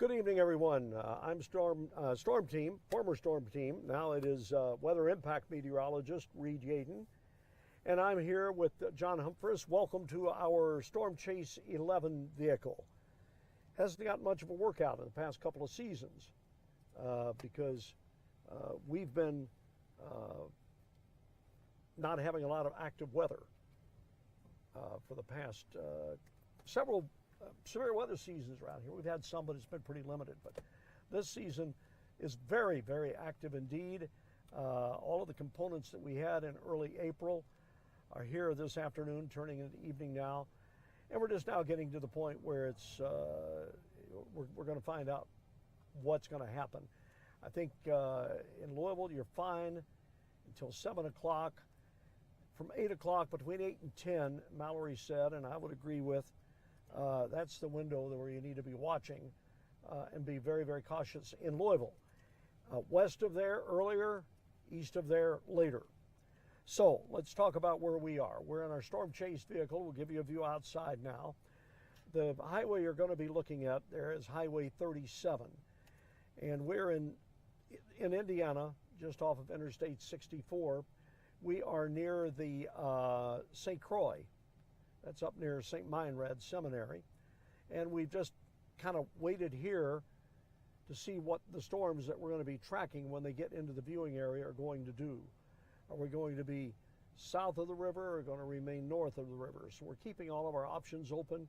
Good evening, everyone. I'm Storm Team, former Storm Team. Now it is Weather Impact Meteorologist Reed Yaden, and I'm here with John Humphreys. Welcome to our Storm Chase 11 vehicle. Hasn't got much of a workout in the past couple of seasons because we've been not having a lot of active weather for the past several severe weather seasons around here. We've had some, but it's been pretty limited. But this season is very, very active indeed. All of the components that we had in early April are here this afternoon, turning into evening now. And we're just now getting to the point where it's we're going to find out what's going to happen. I think in Louisville, you're fine until 7 o'clock. From 8 o'clock, between 8 and 10, Mallory said, and I would agree with, that's the window where you need to be watching and be very, very cautious in Louisville. West of there, earlier, east of there, later. So let's talk about where we are. We're in our Storm Chase vehicle. We'll give you a view outside now. The highway you're going to be looking at there is Highway 37. And we're in Indiana, just off of Interstate 64. We are near the St. Croix. That's up near St. Meinrad Seminary. And we've just kind of waited here to see what the storms that we're going to be tracking when they get into the viewing area are going to do. Are we going to be south of the river or going to remain north of the river? So we're keeping all of our options open.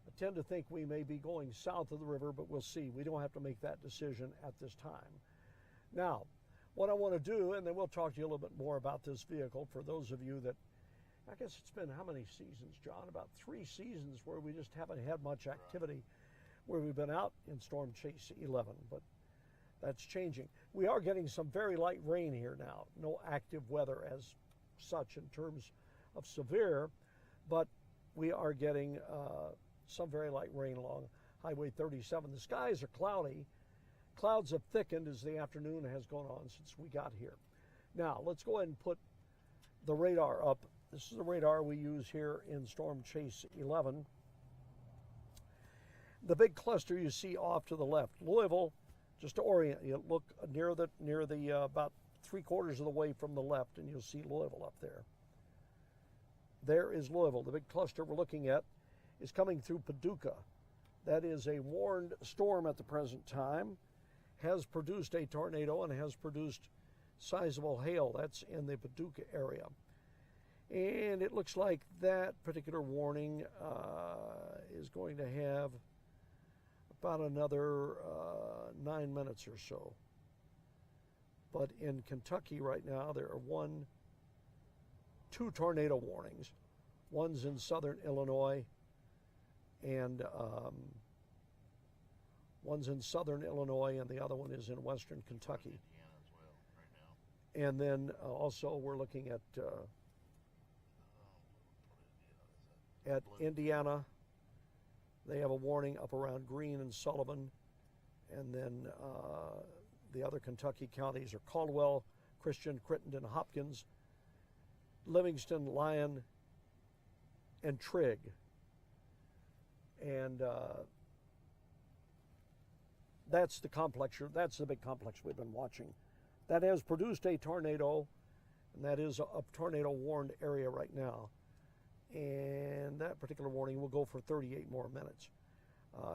I tend to think we may be going south of the river, but we'll see. We don't have to make that decision at this time. Now, what I want to do, and then we'll talk to you a little bit more about this vehicle for those of you that, I guess it's been how many seasons, John? About 3 seasons where we just haven't had much activity, where we've been out in Storm Chase 11, but that's changing. We are getting some very light rain here now. No active weather as such in terms of severe, but we are getting some very light rain along Highway 37. The skies are cloudy. Clouds have thickened as the afternoon has gone on since we got here. Now, let's go ahead and put the radar up. This is the radar we use here in Storm Chase 11. The big cluster you see off to the left, Louisville, just to orient you, look near the about 3/4 of the way from the left, and you'll see Louisville up there. There is Louisville. The big cluster we're looking at is coming through Paducah. That is a warned storm at the present time, has produced a tornado and has produced sizable hail. That's in the Paducah area. And it looks like that particular warning is going to have about another 9 minutes or so. But in Kentucky right now, there are 2 tornado warnings. One's in southern Illinois, and one's in southern Illinois, and the other one is in western Kentucky. Indiana as well right now. And then also we're looking at Indiana. They have a warning up around Greene and Sullivan. And then the other Kentucky counties are Caldwell, Christian, Crittenden, Hopkins, Livingston, Lyon, and Trigg. And that's the complex. That's the big complex we've been watching. That has produced a tornado, and that is a tornado warned area right now. And that particular warning will go for 38 more minutes.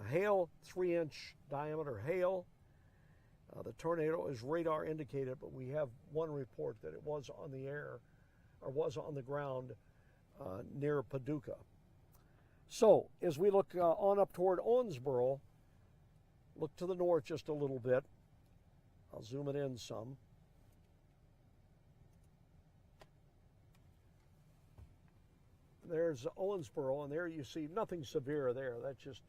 Hail, 3-inch diameter hail. The tornado is radar indicated, but we have one report that it was on the air, or was on the ground near Paducah. So as we look on up toward Owensboro, look to the north just a little bit. I'll zoom it in some. There's Owensboro, and there you see nothing severe there. That's just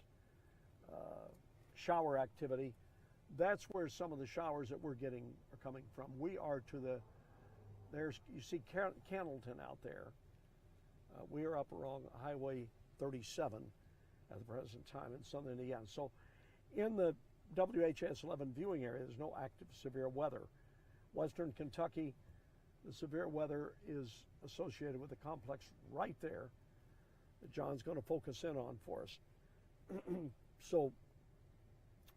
shower activity. That's where some of the showers that we're getting are coming from. We are to the, you see Cannleton out there. We are up along Highway 37 at the present time in southern Indiana. So in the WHS 11 viewing area, there's no active severe weather. Western Kentucky, the severe weather is associated with the complex right there that John's going to focus in on for us. So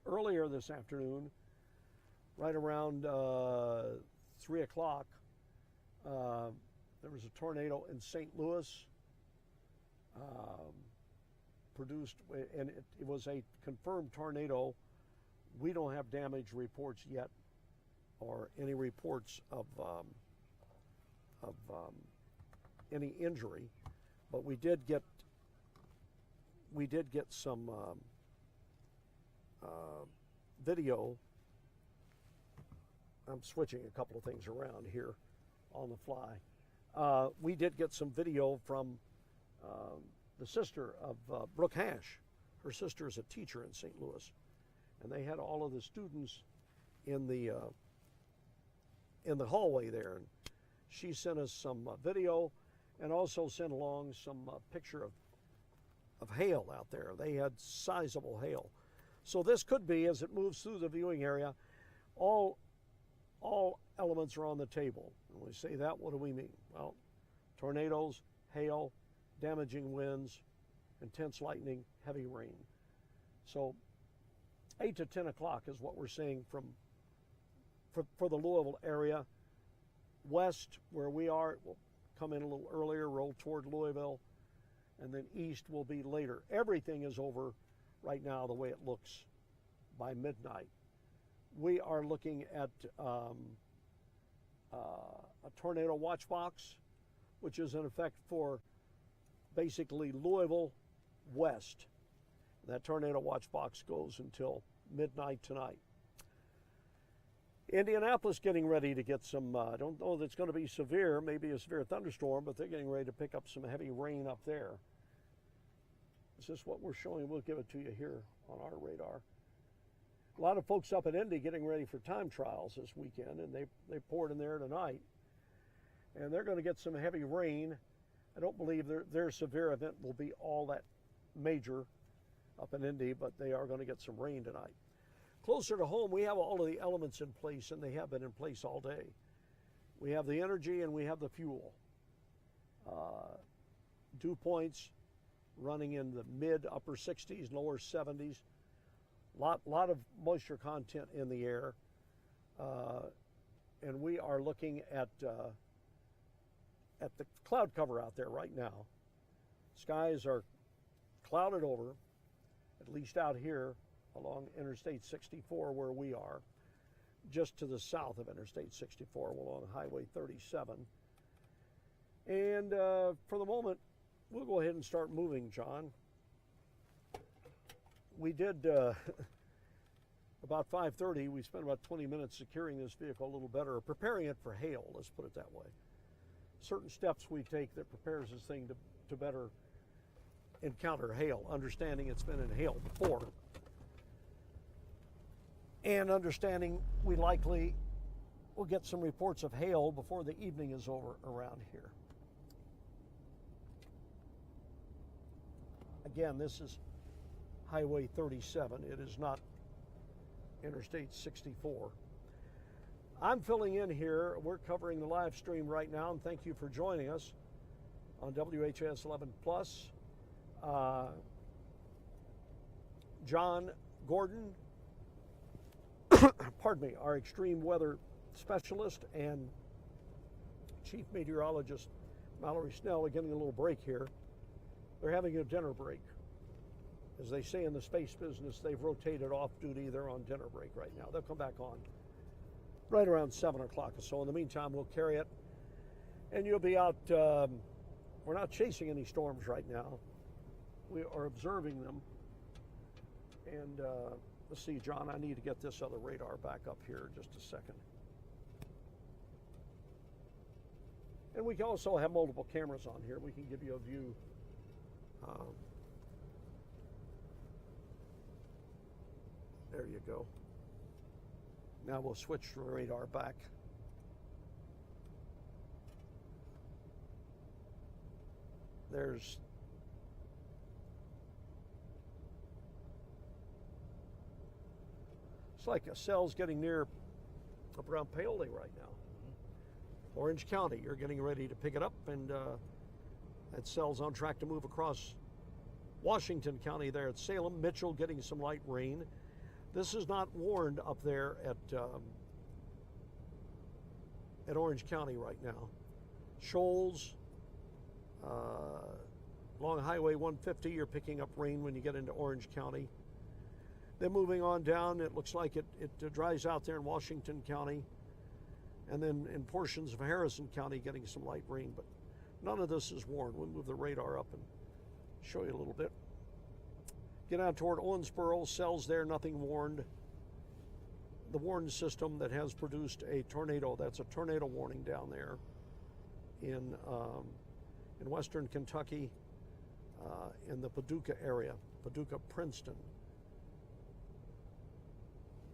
earlier this afternoon, right around 3 o'clock, there was a tornado in St. Louis, produced, and it was a confirmed tornado. We don't have damage reports yet, or any reports of any injury, but we did get some video. I'm switching a couple of things around here on the fly. We did get some video from the sister of Brooke Hash. Her sister is a teacher in St. Louis, and they had all of the students in the hallway there, and she sent us some video, and also sent along some picture of hail out there. They had sizable hail, so this could be, as it moves through the viewing area, all elements are on the table. When we say that, what do we mean? Well, tornadoes, hail, damaging winds, intense lightning, heavy rain. So 8 to 10 o'clock is what we're seeing for the Louisville area. West, where we are, it will come in a little earlier, roll toward Louisville, and then east will be later. Everything is over right now the way it looks by midnight. We are looking at a tornado watch box, which is in effect for basically Louisville west. That tornado watch box goes until midnight tonight. Indianapolis getting ready to get some, I don't know if it's going to be severe, maybe a severe thunderstorm, but they're getting ready to pick up some heavy rain up there. This is what we're showing. We'll give it to you here on our radar. A lot of folks up in Indy getting ready for time trials this weekend, and they poured in there tonight. And they're going to get some heavy rain. I don't believe their severe event will be all that major up in Indy, but they are going to get some rain tonight. Closer to home, we have all of the elements in place, and they have been in place all day. We have the energy and we have the fuel. Dew points running in the mid upper 60s, lower 70s. Lot of moisture content in the air, and we are looking at the cloud cover out there right now. Skies are clouded over, at least out here along Interstate 64 where we are, just to the south of Interstate 64 along Highway 37. And for the moment, we'll go ahead and start moving, John. We did, about 5:30, we spent about 20 minutes securing this vehicle a little better, preparing it for hail, let's put it that way. Certain steps we take that prepares this thing to better encounter hail, understanding it's been in hail before, and understanding we likely will get some reports of hail before the evening is over around here. Again, this is Highway 37. It is not Interstate 64. I'm filling in here. We're covering the live stream right now, and thank you for joining us on WHS 11 Plus. John Gordon, pardon me, our extreme weather specialist, and Chief Meteorologist Mallory Schnell are getting a little break here. They're having a dinner break. As they say in the space business, they've rotated off duty. They're on dinner break right now. They'll come back on right around 7 o'clock or so. In the meantime, we'll carry it, and you'll be out. We're not chasing any storms right now. We are observing them. And let's see, John, I need to get this other radar back up here just a second. And we can also have multiple cameras on here. We can give you a view. There you go. Now we'll switch the radar back. There's it's like a cell's getting near up around Paoli right now. Orange County, you're getting ready to pick it up, and that cell's on track to move across Washington County there at Salem. Mitchell getting some light rain. This is not warned up there at Orange County right now. Shoals, along Highway 150, you're picking up rain when you get into Orange County. Then moving on down, it looks like it dries out there in Washington County, and then in portions of Harrison County getting some light rain, but none of this is warned. We'll move the radar up and show you a little bit. Get out toward Owensboro, cells there, nothing warned. The warning system that has produced a tornado, that's a tornado warning down there in western Kentucky, in the Paducah area, Paducah, Princeton.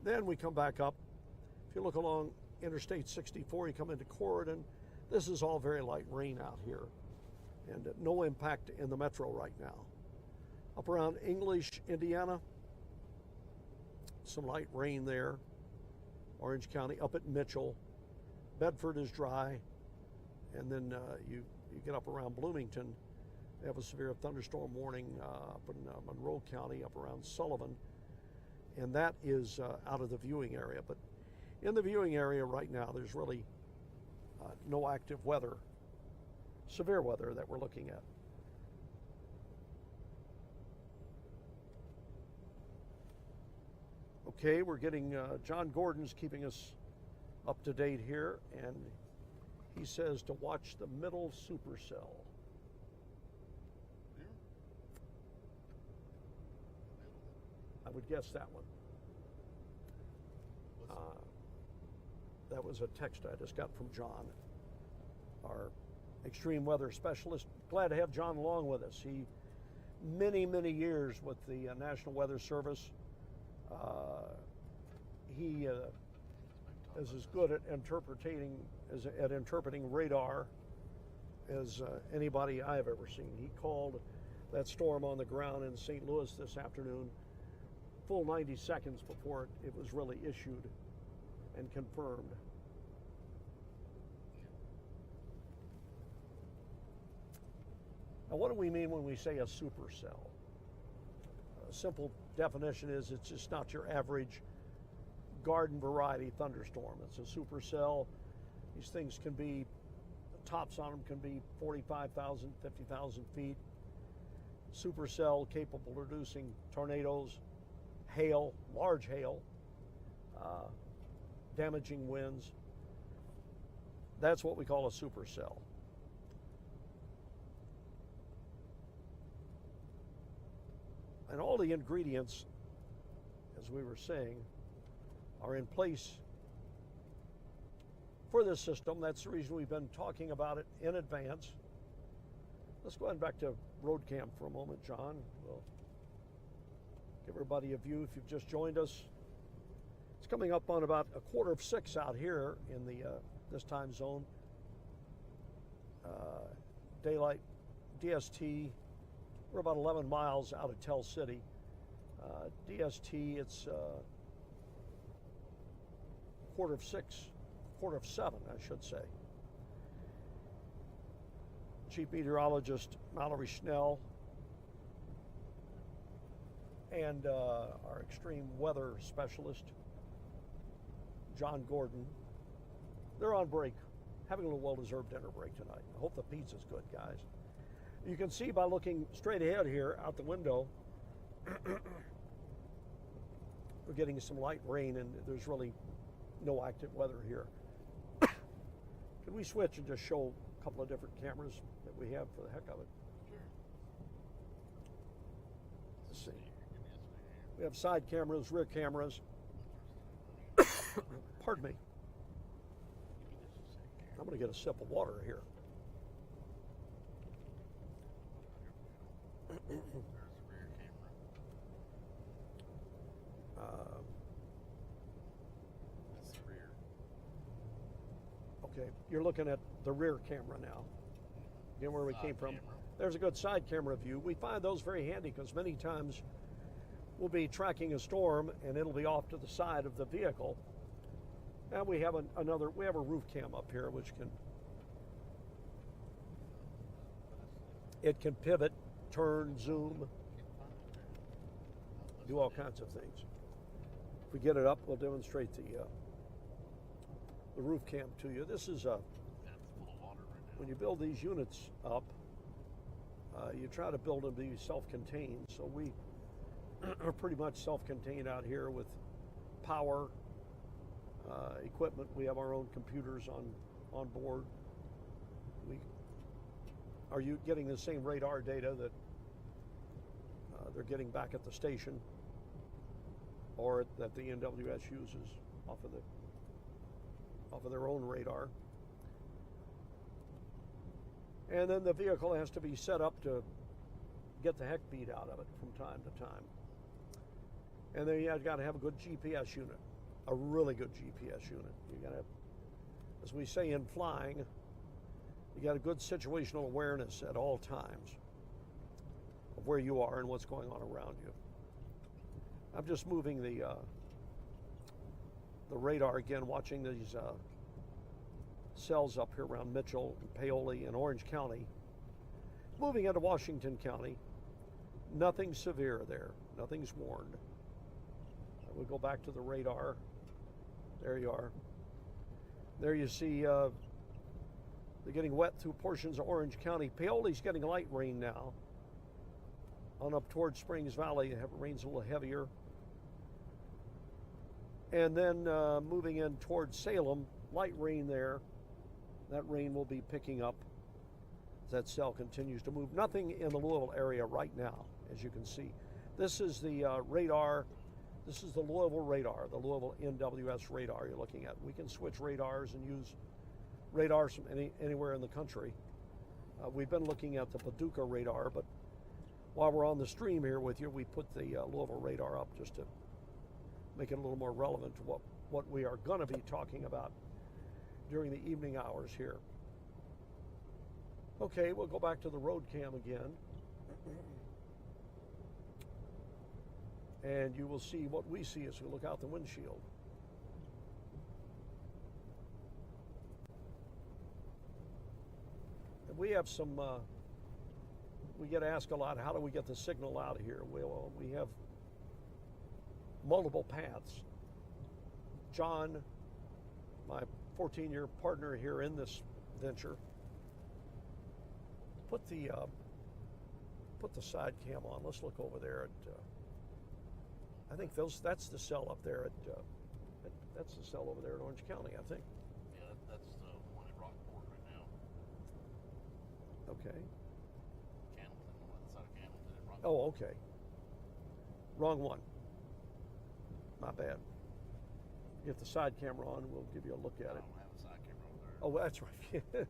Then we come back up. If you look along Interstate 64, you come into Corydon. This is all very light rain out here, and no impact in the metro right now. Up around English, Indiana, some light rain there. Orange County, up at Mitchell. Bedford is dry, and then you get up around Bloomington. They have a severe thunderstorm warning up in Monroe County, up around Sullivan, and that is out of the viewing area. But in the viewing area right now, there's really no active weather, severe weather that we're looking at. Okay, we're getting, John Gordon's keeping us up to date here, and he says to watch the middle supercell. I would guess that one. That was a text I just got from John, our extreme weather specialist. Glad to have John along with us. He, many years with the National Weather Service. He is as good at interpreting radar as anybody I've ever seen. He called that storm on the ground in St. Louis this afternoon, full 90 seconds before it was really issued and confirmed. Now, what do we mean when we say a supercell? A simple definition is it's just not your average garden variety thunderstorm. It's a supercell. These things can be, the tops on them can be 45,000, 50,000 feet. Supercell capable of producing tornadoes, hail, large hail, damaging winds. That's what we call a supercell. And all the ingredients, as we were saying, are in place for this system. That's the reason we've been talking about it in advance. Let's go ahead back to road cam for a moment, John. We'll give everybody a view if you've just joined us. It's coming up on about 5:45 out here in the this time zone. Daylight DST. We're about 11 miles out of Tell City. DST, it's 5:45, I should say. Chief Meteorologist Mallory Schnell and our extreme weather specialist John Gordon. They're on break, having a little well-deserved dinner break tonight. I hope the pizza's good, guys. You can see by looking straight ahead here out the window, we're getting some light rain and there's really no active weather here. Can we switch and just show a couple of different cameras that we have for the heck of it? Sure. Let's see. We have side cameras, rear cameras. Pardon me. I'm going to get a sip of water here. There's the rear camera. That's the rear. Okay, you're looking at the rear camera now. Again, where we came from. Camera. There's a good side camera view. We find those very handy because many times we'll be tracking a storm and it'll be off to the side of the vehicle. And we have we have a roof cam up here which can pivot, turn, zoom, do all kinds of things. If we get it up, we'll demonstrate the roof cam to you. This is Yeah, it's full of water right now. when you build these units up, you try to build them to be self-contained. So we are pretty much self-contained out here with power, equipment. We have our own computers on board. Are you getting the same radar data that they're getting back at the station, or that the NWS uses off of their own radar? And then the vehicle has to be set up to get the heck beat out of it from time to time. And then you got to have a good GPS unit, a really good GPS unit. You got to have, as we say in flying, you got a good situational awareness at all times of where you are and what's going on around you. I'm just moving the radar again, watching these cells up here around Mitchell and Paoli and Orange County. Moving into Washington County, nothing severe there, nothing's warned. We'll go back to the radar. There you are. There you see they're getting wet through portions of Orange County. Paoli's getting light rain now. On up towards Springs Valley, it rains a little heavier. And then moving in towards Salem, light rain there. That rain will be picking up as that cell continues to move. Nothing in the Louisville area right now, as you can see. This is the radar. This is the Louisville radar, the Louisville NWS radar you're looking at. We can switch radars and use radars from anywhere in the country. We've been looking at the Paducah radar, but while we're on the stream here with you, we put the Louisville radar up just to make it a little more relevant to what we are going to be talking about during the evening hours here. Okay, we'll go back to the road cam again. And you will see what we see as we look out the windshield. And we have some, we get asked a lot, how do we get the signal out of here? Well, we have multiple paths. John, my 14-year partner here in this venture, put the side cam on. Let's look over there at, I think that's the cell up there at, that's the cell over there in Orange County, I think. Yeah, that's the one at Rockport right now. Okay. Candleton, on the other side of Candleton at Rockport. Oh, okay. Wrong one. My bad. Get the side camera on, we'll give you a look I at it. don't have a side camera over there. Oh, that's right.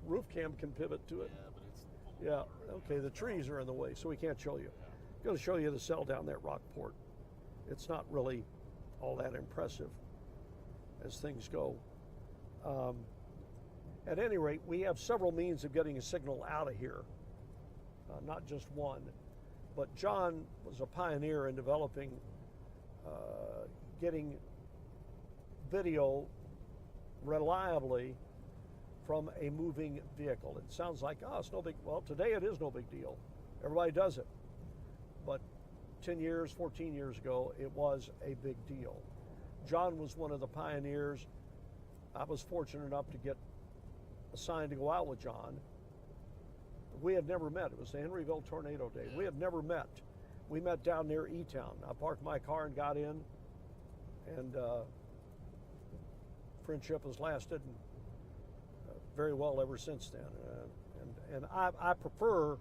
Roof cam can pivot to it. Yeah, but it's full of Yeah, water right okay, now. the trees are in the way, so we can't show you. Yeah. I'm going to show you the cell down there at Rockport. It's not really all that impressive as things go. At any rate, we have several means of getting a signal out of here, not just one. But John was a pioneer in developing, getting video reliably from a moving vehicle. It sounds like, oh, it's no big, well, today it is no big deal. Everybody does it. But 10 years, 14 years ago, it was a big deal. John was one of the pioneers. I was fortunate enough to get assigned to go out with John. We had never met. It was the Henryville Tornado Day. We had never met. We met down near E-Town. I parked my car and got in, and friendship has lasted very well ever since then. And I prefer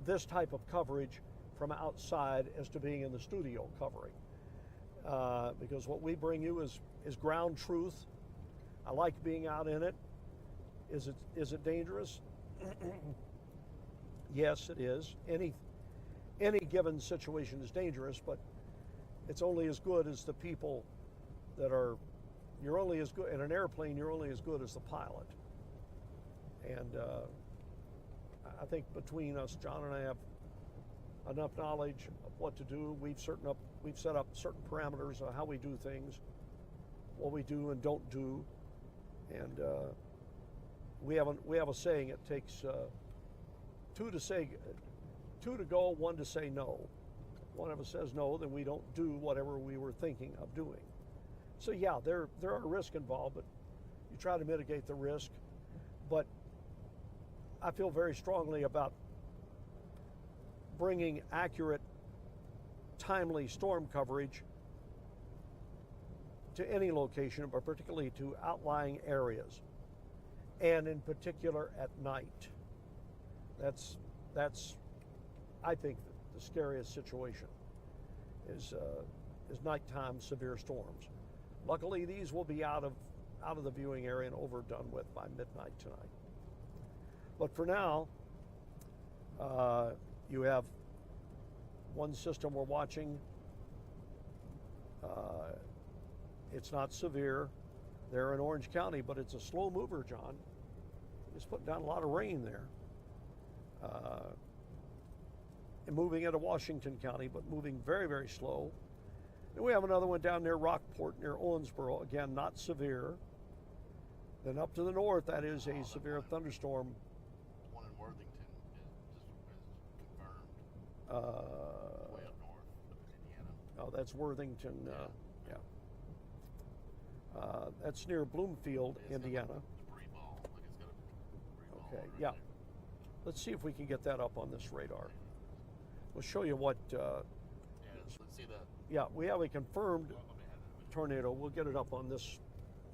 this type of coverage from outside as to being in the studio covering, because what we bring you is ground truth. I like being out in it. Is it dangerous? Yes, it is. Any given situation is dangerous, but it's only as good as the people that are. You're only as good in an airplane. You're only as good as the pilot. And I think between us, John and I have enough knowledge of what to do. We've set up certain parameters of how we do things, what we do and don't do, and we have a saying. It takes two to go, one to say no. one of us says no, then we don't do whatever we were thinking of doing. So yeah, there are risks involved, but you try to mitigate the risk. But I feel very strongly about bringing accurate, timely storm coverage to any location, but particularly to outlying areas, and in particular at night. That's I think the scariest situation is nighttime severe storms. Luckily, these will be out of the viewing area and over done with by midnight tonight. But for now, you have one system we're watching. It's not severe. They're in Orange County, but it's a slow mover, John. It's putting down a lot of rain there. And moving into Washington County, but moving very, very slow. Then we have another one down near Rockport, near Owensboro. Again, not severe. Then up to the north, that is a severe thunderstorm. One in Worthington is confirmed. Way up north of Indiana. Oh, that's Worthington. Yeah. That's near Bloomfield, Indiana. Debris ball. Like it's got a debris ball Okay, right yeah. there. Let's see if we can get that up on this radar. We'll show you what. Yeah, let's see that. Yeah, we have a confirmed Let me have that. tornado. We'll get it up on this.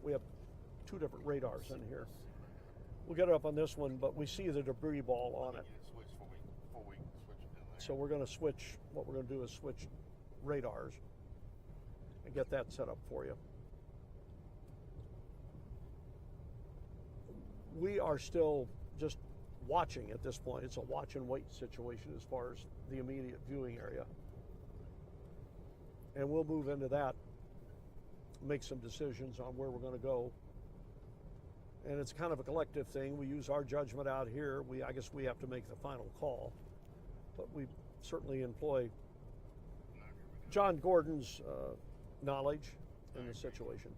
We have two different radars in here. We'll get it up on this one, but we see the debris ball on it. Switch before we switch it in there. So we're going to switch. What we're going to do is switch radars and get that set up for you. We are still just watching at this point. It's a watch and wait situation as far as the immediate viewing area. And we'll move into that, make some decisions on where we're going to go. And it's kind of a collective thing. We use our judgment out here. I guess we have to make the final call. But we certainly employ John Gordon's knowledge in the situation.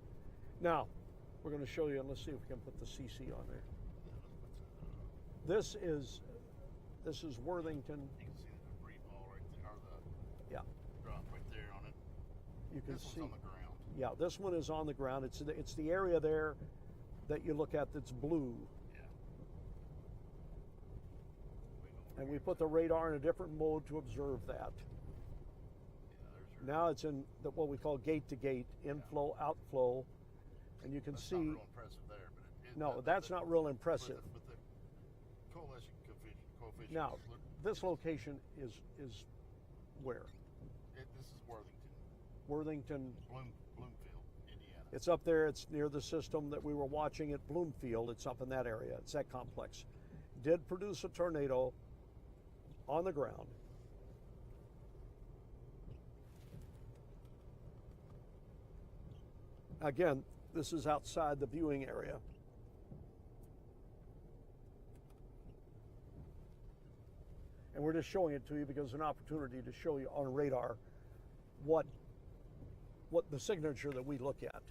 Now, we're going to show you, and let's see if we can put the CC on there. This is Worthington. You can see the debris ball right there, or the Yeah, drop right there on it. you can This see. one's on the ground. Yeah, this one is on the ground. It's the area there that you look at that's blue. Yeah. And we put the radar in a different mode to observe that. Yeah, there's your. Now it's in what we call gate to gate, inflow, outflow, and you can That's see. not real impressive there, but No, that's not real impressive. But the coalition coefficient. Now, this location is where? This is Worthington, Worthington. Bloomfield, Indiana. It's up there. It's near the system that we were watching at Bloomfield. It's up in that area. It's that complex. Did produce a tornado on the ground. Again, this is outside the viewing area. And we're just showing it to you because it's an opportunity to show you on radar what the signature that we look at.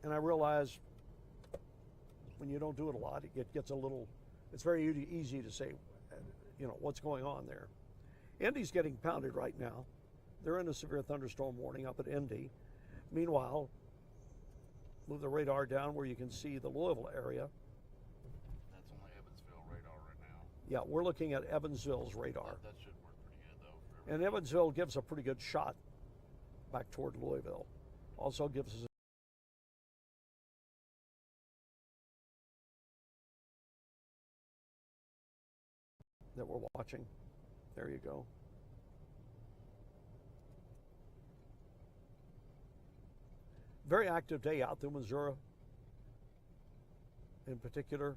And I realize when you don't do it a lot, it gets a little, it's very easy to say, what's going on there. Indy's getting pounded right now. They're in a severe thunderstorm warning up at Indy. Meanwhile, move the radar down where you can see the Louisville area. That's only Evansville radar right now. Yeah, we're looking at Evansville's radar. That should work pretty good though. And Evansville gives a pretty good shot back toward Louisville. Also gives us that we're watching. There you go. Very active day out through Missouri in particular.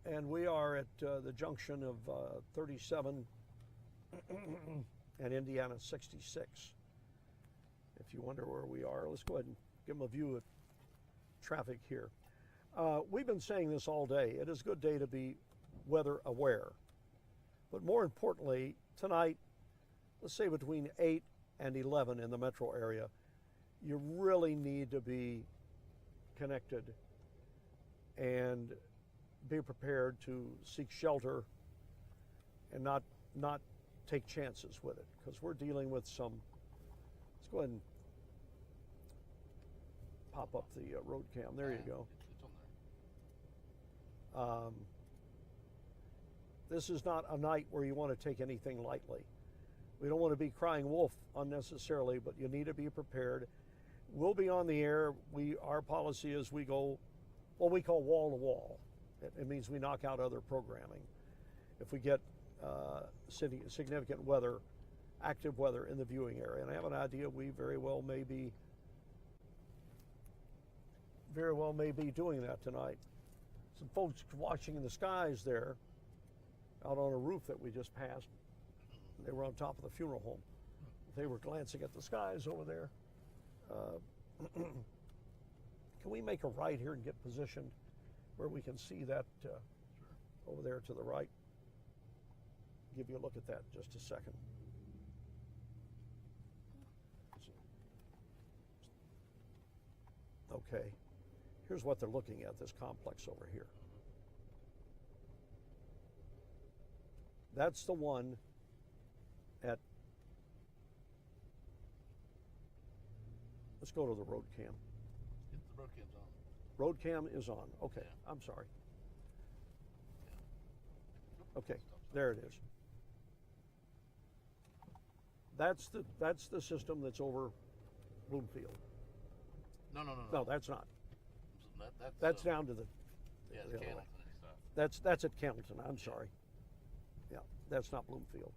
And we are at the junction of 37 and Indiana 66. If you wonder where we are, let's go ahead and give them a view of traffic here. We've been saying this all day. It is a good day to be weather aware. But more importantly, tonight, let's say between 8 and 11 in the metro area, you really need to be connected and be prepared to seek shelter and not take chances with it, because we're dealing with some. Let's go ahead and pop up the road cam. There you go. It's on there. This is not a night where you want to take anything lightly. We don't want to be crying wolf unnecessarily, but you need to be prepared. We'll be on the air. Our policy is we go what we call wall to wall. It means we knock out other programming. If we get significant weather, active weather in the viewing area, and I have an idea we very well may be doing that tonight. Some folks watching in the skies there, out on a roof that we just passed. They were on top of the funeral home. They were glancing at the skies over there. Can we make a right here and get positioned where we can see that over there to the right? Give you a look at that in just a second. Okay, here's what they're looking at, this complex over here. That's the one at, let's go to the road cam. The road cam's on. Road cam is on. Okay, Yeah. I'm sorry. Okay, there it is. That's the system that's over Bloomfield. No. No, that's not. That's That's down to the. Yeah, the the other way. Cannington and stuff. That's at Kempton. I'm sorry. Yeah, that's not Bloomfield.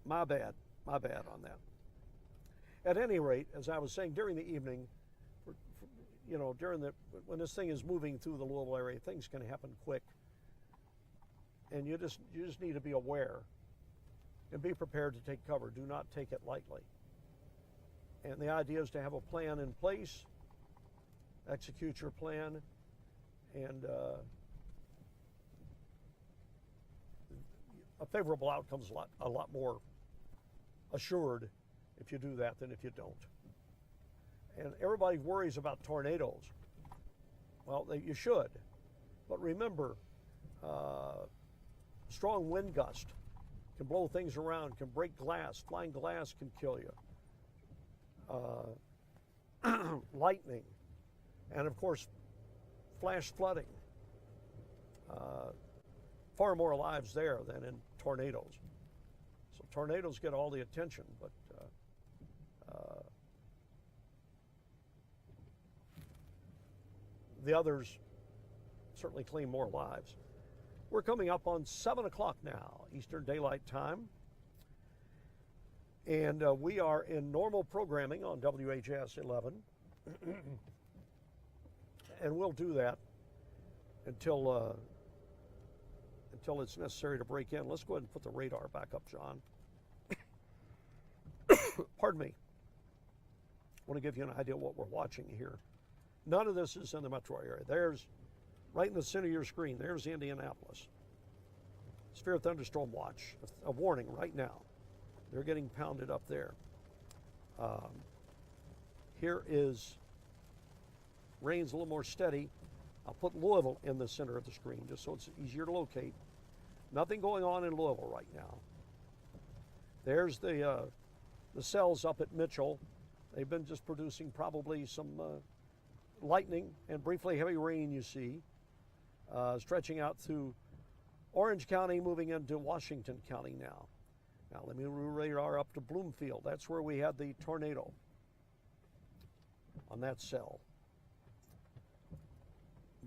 My bad on that. At any rate, as I was saying, during the evening, when this thing is moving through the Louisville area, things can happen quick, and you just need to be aware and be prepared to take cover. Do not take it lightly. And the idea is to have a plan in place, execute your plan, and a favorable outcome is a lot more assured if you do that than if you don't. And everybody worries about tornadoes. Well, you should, but remember, strong wind gust can blow things around, can break glass. Flying glass can kill you. Lightning, and of course, flash flooding. Far more lives there than in tornadoes. So tornadoes get all the attention, but the others certainly claim more lives. We're coming up on 7 o'clock now, Eastern Daylight Time. And we are in normal programming on WHS 11. And we'll do that until it's necessary to break in. Let's go ahead and put the radar back up, John. Pardon me. I want to give you an idea of what we're watching here. None of this is in the metro area. There's, right in the center of your screen, there's Indianapolis. Severe thunderstorm watch, a warning right now. They're getting pounded up there. Here is rain's a little more steady. I'll put Louisville in the center of the screen just so it's easier to locate. Nothing going on in Louisville right now. There's the cells up at Mitchell. They've been just producing probably some lightning and briefly heavy rain, you see, stretching out through Orange County, moving into Washington County now. Now let me radar up to Bloomfield. That's where we had the tornado on that cell.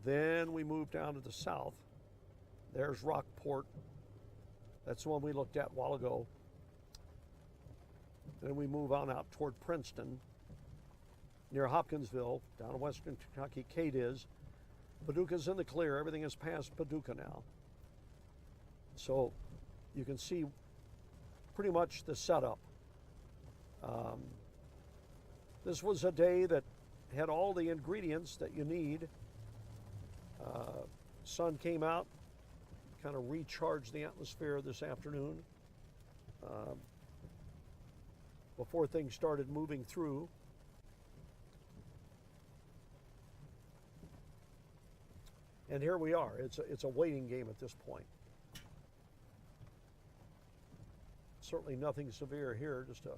Then we move down to the south. There's Rockport. That's the one we looked at a while ago. Then we move on out toward Princeton, near Hopkinsville, down in western Kentucky. Kate is. Paducah's in the clear. Everything is past Paducah now. So you can see pretty much the setup. This was a day that had all the ingredients that you need. Sun came out, kind of recharged the atmosphere this afternoon before things started moving through. And here we are. It's a waiting game at this point. Certainly nothing severe here, just a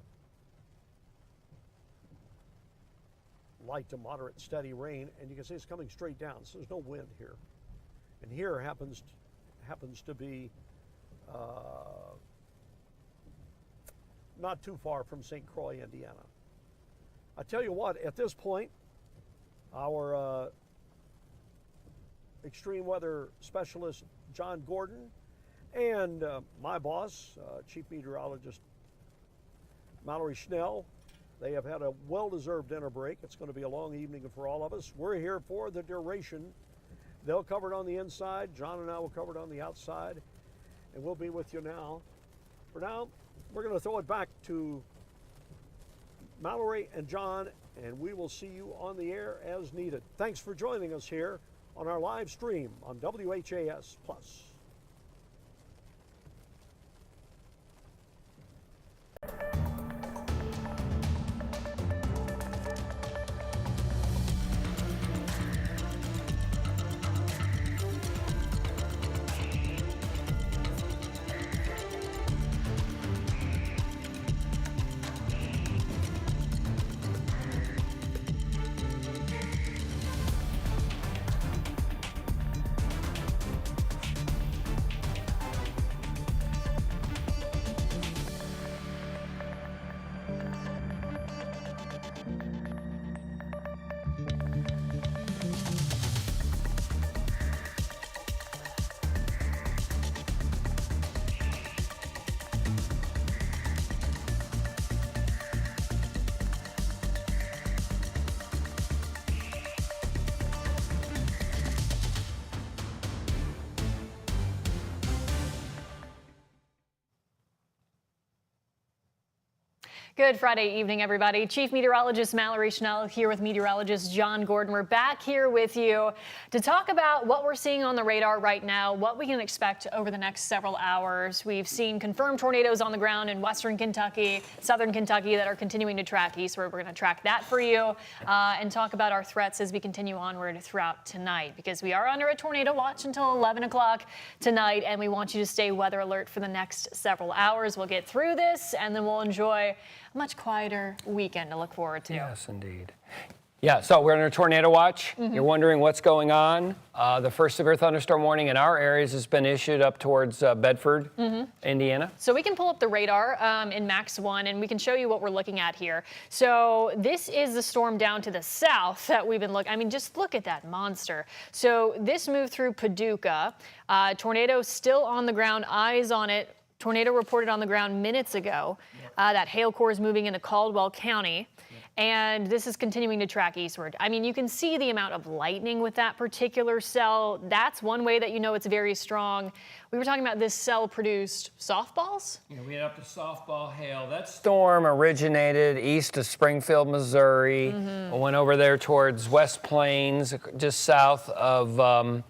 light to moderate steady rain, and you can see it's coming straight down, so there's no wind here. And here happens to be not too far from St. Croix, Indiana. I tell you what, at this point, our extreme weather specialist, John Gordon, and my boss, Chief Meteorologist Mallory Schnell, they have had a well-deserved dinner break. It's going to be a long evening for all of us. We're here for the duration. They'll cover it on the inside. John and I will cover it on the outside. And we'll be with you now. For now, we're going to throw it back to Mallory and John, and we will see you on the air as needed. Thanks for joining us here on our live stream on WHAS Plus. Good Friday evening, everybody. Chief Meteorologist Mallory Schnell here with meteorologist John Gordon. We're back here with you to talk about what we're seeing on the radar right now, what we can expect over the next several hours. We've seen confirmed tornadoes on the ground in western Kentucky, southern Kentucky that are continuing to track eastward. We're going to track that for you and talk about our threats as we continue onward throughout tonight, because we are under a tornado watch until 11 o'clock tonight, and we want you to stay weather alert for the next several hours. We'll get through this, and then we'll enjoy a much quieter weekend to look forward to. Yes, indeed. Yeah, so we're under tornado watch. You're wondering what's going on. The first severe thunderstorm warning in our areas has been issued up towards Bedford, Indiana. So we can pull up the radar in Max 1, and we can show you what we're looking at here. So this is the storm down to the south that we've been looking. I mean, just look at that monster. So this moved through Paducah. Tornado still on the ground, eyes on it. Tornado reported on the ground minutes ago. That hail core is moving into Caldwell County. And this is continuing to track eastward. I mean, you can see the amount of lightning with that particular cell. That's one way that you know it's very strong. We were talking about this cell produced softballs. Yeah, we had up to softball hail. That storm originated east of Springfield, Missouri. Went over there towards West Plains, just south of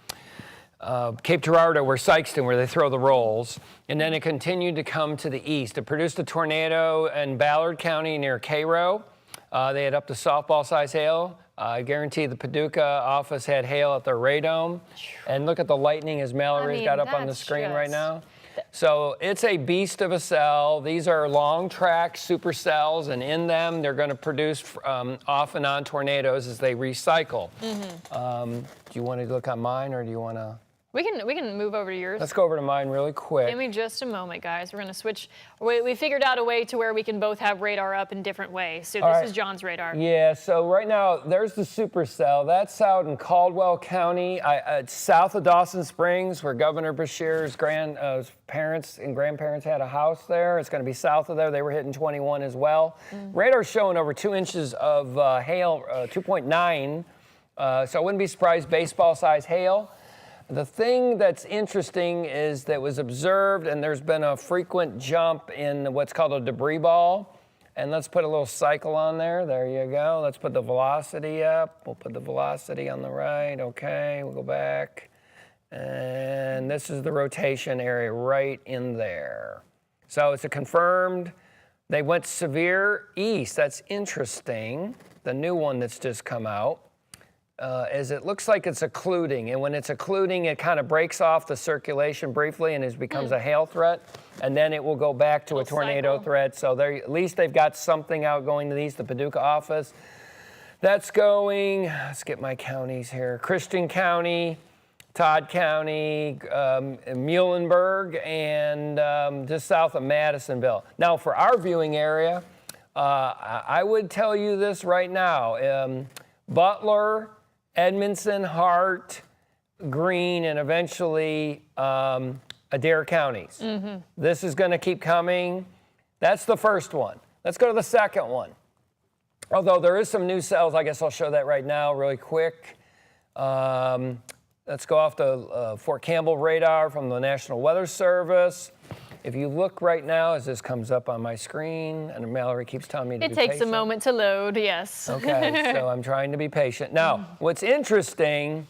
Cape Girardeau, where Sykeston, where they throw the rolls. And then it continued to come to the east. It produced a tornado in Ballard County near Cairo. They had up to softball-size hail. I guarantee the Paducah office had hail at their radome. And look at the lightning as Mallory's got up on the screen right now. So it's a beast of a cell. These are long-track supercells, and in them they're going to produce off and on tornadoes as they recycle. Do you want to look on mine, or do you want to? We can move over to yours. Let's go over to mine really quick. Give me just a moment, guys. We're going to switch. We figured out a way to where we can both have radar up in different ways. So this is John's radar. Yeah, so right now, there's the supercell. That's out in Caldwell County. It's south of Dawson Springs, where Governor Beshear's parents and grandparents had a house there. It's going to be south of there. They were hitting 21 as well. Radar's showing over 2 inches of hail, 2.9. So I wouldn't be surprised, baseball-size hail. The thing that's interesting is that was observed, and there's been a frequent jump in what's called a debris ball. And let's put a little cycle on there. There you go. Let's put the velocity up. We'll put the velocity on the right. Okay, we'll go back. And this is the rotation area right in there. So it's a confirmed. They went severe east. That's interesting. The new one that's just come out. is it looks like it's occluding. And when it's occluding, it kind of breaks off the circulation briefly and it becomes a hail threat. And then it will go back to a tornado threat. So at least they've got something out going to the east, the Paducah office. That's going, let's get my counties here. Christian County, Todd County, Muhlenberg, and just south of Madisonville. Now for our viewing area, I would tell you this right now. Butler, Edmondson, Hart, Greene, and eventually Adair counties. Mm-hmm. This is going to keep coming. That's the first one. Let's go to the second one. Although there is some new cells, I guess I'll show that right now really quick. Let's go off the Fort Campbell radar from the National Weather Service. If you look right now, as this comes up on my screen, and Mallory keeps telling me to be patient. It takes a moment to load, yes. Okay, so I'm trying to be patient. Now, what's interesting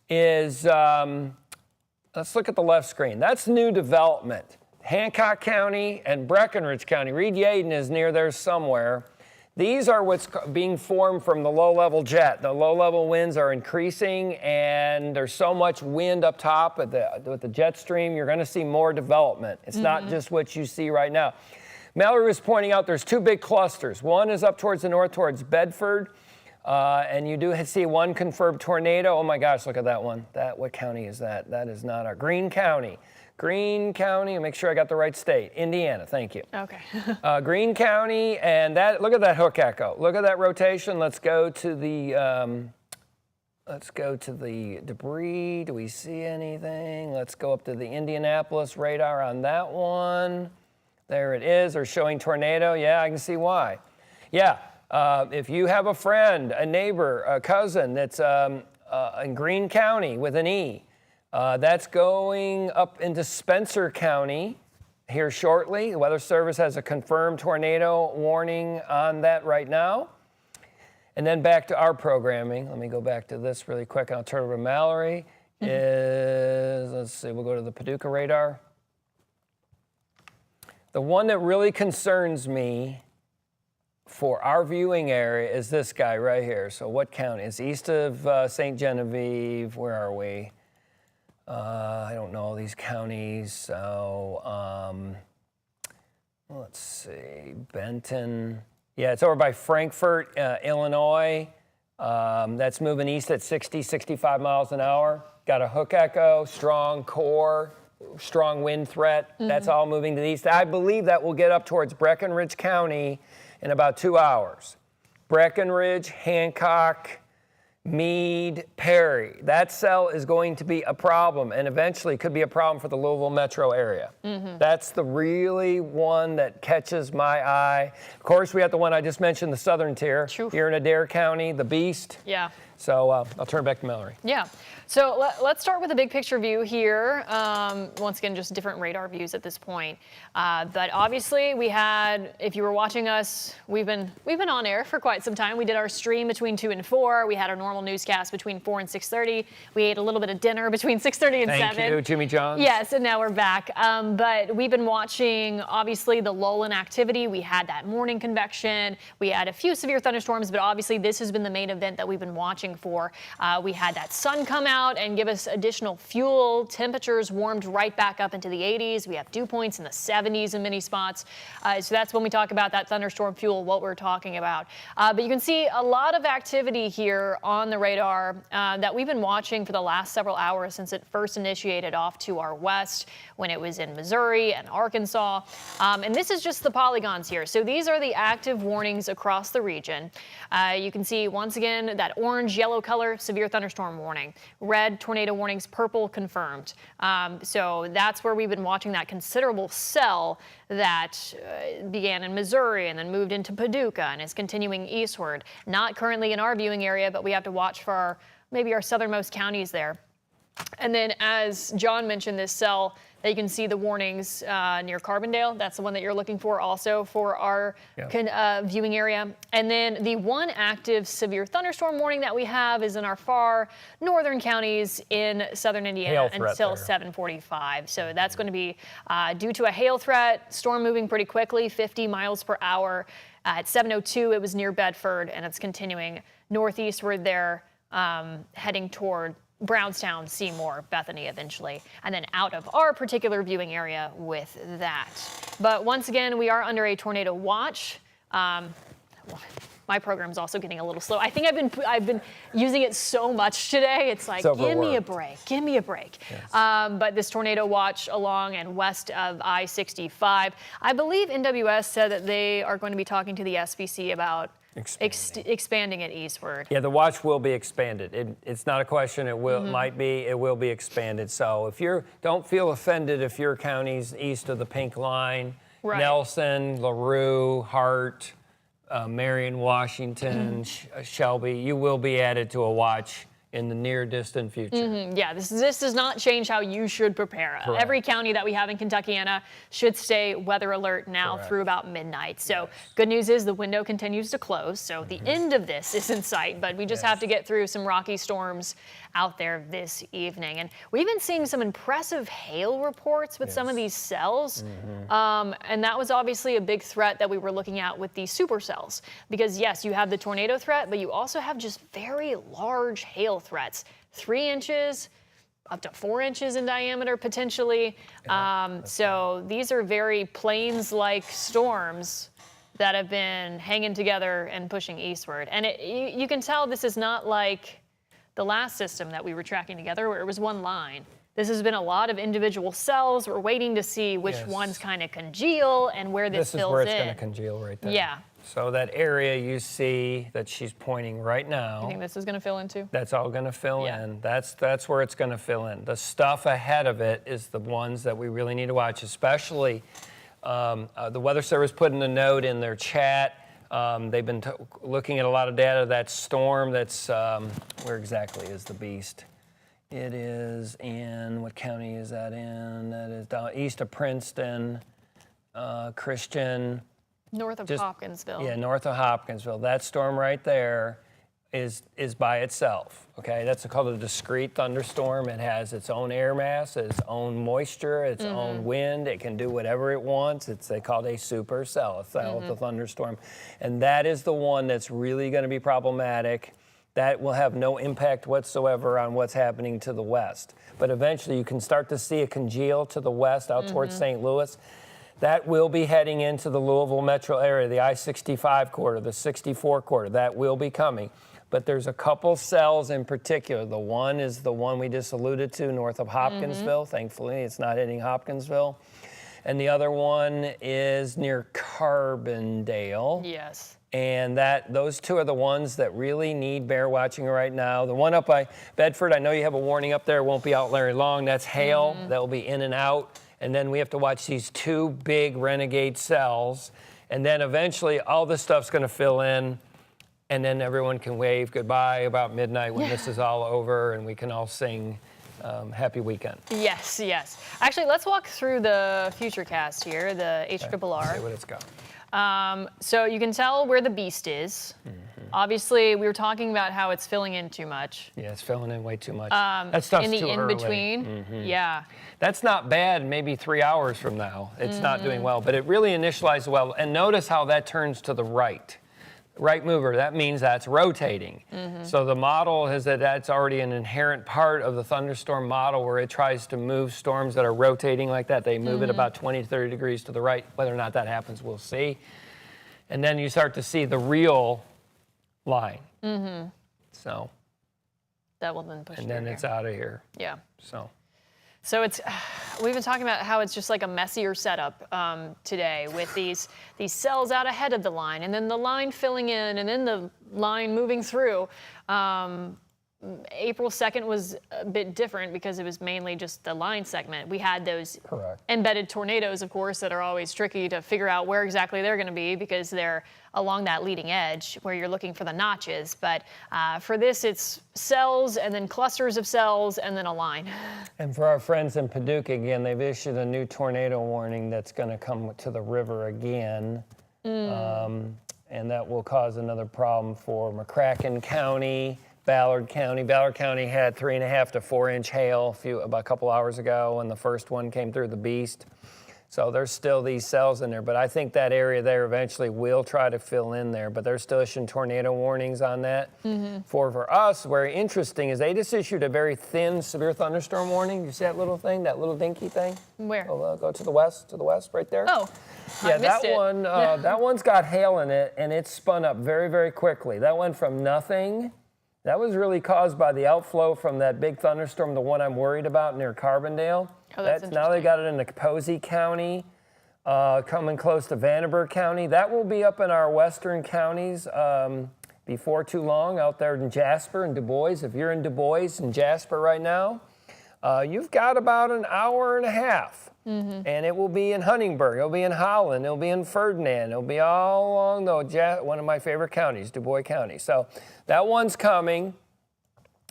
is, let's look at the left screen. That's new development. Hancock County and Breckinridge County. Reed-Yaden is near there somewhere. These are what's being formed from the low-level jet. The low-level winds are increasing, and there's so much wind up top with the jet stream, you're going to see more development. It's not just what you see right now. Mallory was pointing out there's two big clusters. One is up towards the north, towards Bedford, and you do see one confirmed tornado. Oh my gosh, look at that one. What county is that? That is not our Greene County. Greene County, make sure I got the right state. Indiana, thank you. Okay. Greene County, and look at that hook echo. Look at that rotation. Let's go to the debris. Do we see anything? Let's go up to the Indianapolis radar on that one. There it is. They're showing tornado. Yeah, I can see why. Yeah, if you have a friend, a neighbor, a cousin that's in Greene County with an E, that's going up into Spencer County here shortly. The Weather Service has a confirmed tornado warning on that right now. And then back to our programming. Let me go back to this really quick. I'll turn it over to Mallory. Let's see, we'll go to the Paducah radar. The one that really concerns me for our viewing area is this guy right here. So what county? It's east of St. Genevieve. Where are we? I don't know these counties, so let's see, Benton. Yeah, it's over by Frankfort, Illinois. That's moving east at 60, 65 miles an hour. Got a hook echo, strong core, strong wind threat. That's all moving to the east. I believe that will get up towards Breckinridge County in about 2 hours. Breckinridge, Hancock, Meade, Perry. That cell is going to be a problem and eventually could be a problem for the Louisville metro area. That's the really one that catches my eye. Of course, we have the one I just mentioned, the southern tier. Here in Adair County, the Beast. Yeah. So I'll turn it back to Mallory. Yeah. So let's start with a big picture view here. Once again, just different radar views at this point. But obviously we had, if you were watching us, we've been on air for quite some time. We did our stream between 2 and 4. We had our normal newscast between 4 and 6:30. We ate a little bit of dinner between 6:30 and 7. Thank you, Jimmy Johns. Yes, and now we're back. But we've been watching, obviously, the lull in activity. We had that morning convection. We had a few severe thunderstorms, but obviously this has been the main event that we've been watching for. We had that sun come out and give us additional fuel. Temperatures warmed right back up into the 80s. We have dew points in the 70s in many spots. So that's when we talk about that thunderstorm fuel, what we're talking about. But you can see a lot of activity here on the radar that we've been watching for the last several hours since it first initiated off to our west when it was in Missouri and Arkansas. And this is just the polygons here. So these are the active warnings across the region. You can see once again that orange, yellow color, severe thunderstorm warning. Red, tornado warnings, purple, confirmed. So that's where we've been watching that considerable cell that began in Missouri and then moved into Paducah and is continuing eastward. Not currently in our viewing area, but we have to watch for maybe our southernmost counties there. And then as John mentioned, this cell that you can see the warnings near Carbondale. That's the one that you're looking for also for our viewing area. And then the one active severe thunderstorm warning that we have is in our far northern counties in southern Indiana until 7:45. So that's going to be due to a hail threat, storm moving pretty quickly, 50 miles per hour. At 7:02, it was near Bedford, and it's continuing northeastward there heading toward Brownstown, Seymour, Bethany eventually, and then out of our particular viewing area with that. But once again, we are under a tornado watch. My program's also getting a little slow. I think I've been using it so much today. It's like, give me a break, give me a break. Yes. But this tornado watch along and west of I-65, I believe NWS said that they are going to be talking to the SPC about expanding it eastward. Yeah, the watch will be expanded. It's not a question. It will, might be. It will be expanded. So if don't feel offended if your county's east of the pink line, Right. Nelson, LaRue, Hart, Marion, Washington, Shelby, you will be added to a watch in the near distant future. Yeah, this does not change how you should prepare. Correct. Every county that we have in Kentuckiana should stay weather alert now Correct. through about midnight. So good news is the window continues to close. So the end of this is in sight, but we just have to get through some rocky storms out there this evening. And we've been seeing some impressive hail reports with some of these cells. And that was obviously a big threat that we were looking at with these supercells. Because yes, you have the tornado threat, but you also have just very large hail threats. 3 inches, up to 4 inches in diameter potentially. So these are very plains-like storms that have been hanging together and pushing eastward. And you can tell this is not like the last system that we were tracking together where it was one line. This has been a lot of individual cells. We're waiting to see which ones kind of congeal and where this fills in. This is where it's going to congeal right there. Yeah. So that area you see that she's pointing right now. You think this is going to fill in too? That's all going to fill in. That's where it's going to fill in. The stuff ahead of it is the ones that we really need to watch, especially the Weather Service put in a note in their chat. They've been looking at a lot of data. That storm that's, where exactly is the beast? It is in, what county is that in? That is down east of Princeton, Christian. North of Hopkinsville. Yeah, north of Hopkinsville. That storm right there is by itself, okay? That's called a discrete thunderstorm. It has its own air mass, its own moisture, its own wind. It can do whatever it wants. They call it a supercell, a cell of the thunderstorm. And that is the one that's really gonna be problematic. That will have no impact whatsoever on what's happening to the west. But eventually you can start to see it congeal to the west out towards St. Louis. That will be heading into the Louisville metro area, the I-65 corridor, the 64 corridor. That will be coming. But there's a couple cells in particular. The one is the one we just alluded to north of Hopkinsville. Thankfully, it's not hitting Hopkinsville. And the other one is near Carbondale. Yes. And those two are the ones that really need bear watching right now. The one up by Bedford, I know you have a warning up there. It won't be out very long. That's hail. That will be in and out. And then we have to watch these 2 big renegade cells. And then eventually all this stuff's going to fill in. And then everyone can wave goodbye about midnight when this is all over and we can all sing happy weekend. Yes, yes. Actually, let's walk through the Futurecast here, the HRRR. See what it's got. So you can tell where the beast is. Obviously, we were talking about how it's filling in too much. Yeah, it's filling in way too much. That stuff's in the too in-between. early. Yeah. That's not bad maybe 3 hours from now. It's not doing well, but it really initialized well. And notice how that turns to the right. Right mover, that means that's rotating. So the model is that's already an inherent part of the thunderstorm model where it tries to move storms that are rotating like that. They move it about 20 to 30 degrees to the right. Whether or not that happens, we'll see. And then you start to see the real line. So. That will then push And through then here. it's out of here. Yeah. So we've been talking about how it's just like a messier setup today with these cells out ahead of the line and then the line filling in and then the line moving through. April 2nd was a bit different because it was mainly just the line segment. We had those embedded tornadoes, of course, that are always tricky to figure out where exactly they're going to be because they're along that leading edge where you're looking for the notches. But for this, it's cells and then clusters of cells and then a line. And for our friends in Paducah, again, they've issued a new tornado warning that's going to come to the river again. And that will cause another problem for McCracken County, Ballard County. Ballard County had 3.5 to 4 inch hail about a couple hours ago when the first one came through the beast. So there's still these cells in there, but I think that area there eventually will try to fill in there, but they're still issuing tornado warnings on that. For us, very interesting is they just issued a very thin severe thunderstorm warning. You see that little thing, that little dinky thing? Where? Go to the west, right there. Oh, yeah, I missed that it. one, that one's got hail in it, and it's spun up very, very quickly. That went from nothing. That was really caused by the outflow from that big thunderstorm, the one I'm worried about near Carbondale. Oh, that's now they interesting. got it into Posey County, coming close to Vanderburgh County. That will be up in our western counties before too long, out there in Jasper and Du Bois. If you're in Du Bois and Jasper right now, you've got about an hour and a half. And it will be in Huntingburg, it'll be in Holland, it'll be in Ferdinand, it'll be all along one of my favorite counties, Du Bois County. So that one's coming.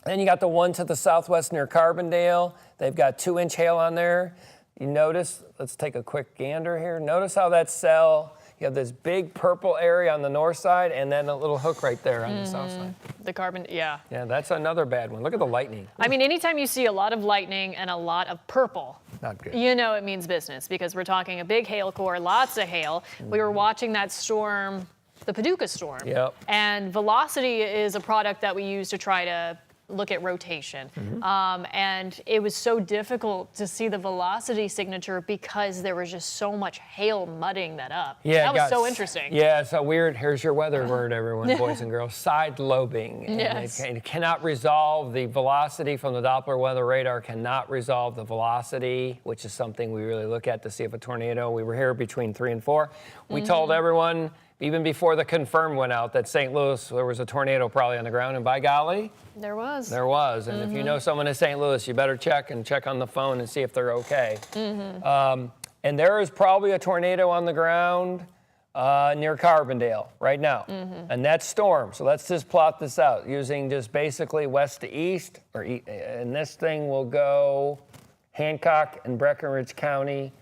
Then you got the one to the southwest near Carbondale. They've got 2-inch hail on there. You notice, let's take a quick gander here. Notice how that cell, you have this big purple area on the north side and then a little hook right there on the south side. The carbon, yeah. Yeah, that's another bad one. Look at the lightning. I mean, anytime you see a lot of lightning and a lot of purple, Not good. you know it means business because we're talking a big hail core, lots of hail. We were watching that storm, the Paducah storm. Yep. And velocity is a product that we use to try to look at rotation. And it was so difficult to see the velocity signature because there was just so much hail mudding that up. Yeah, that was so interesting. Yeah, so weird. Here's your weather word, everyone, boys and girls. Side lobing. And Yes. it cannot resolve the velocity from the Doppler weather radar, cannot resolve the velocity, which is something we really look at to see if a tornado, we were here between 3 and 4. We told everyone, even before the confirm went out, that St. Louis, there was a tornado probably on the ground, and by golly, There was. there was. And if you know someone in St. Louis, you better check on the phone and see if they're okay. And there is probably a tornado on the ground near Carbondale right now. And that's storm. So let's just plot this out using just basically west to east. And this thing will go Hancock and Breckenridge County.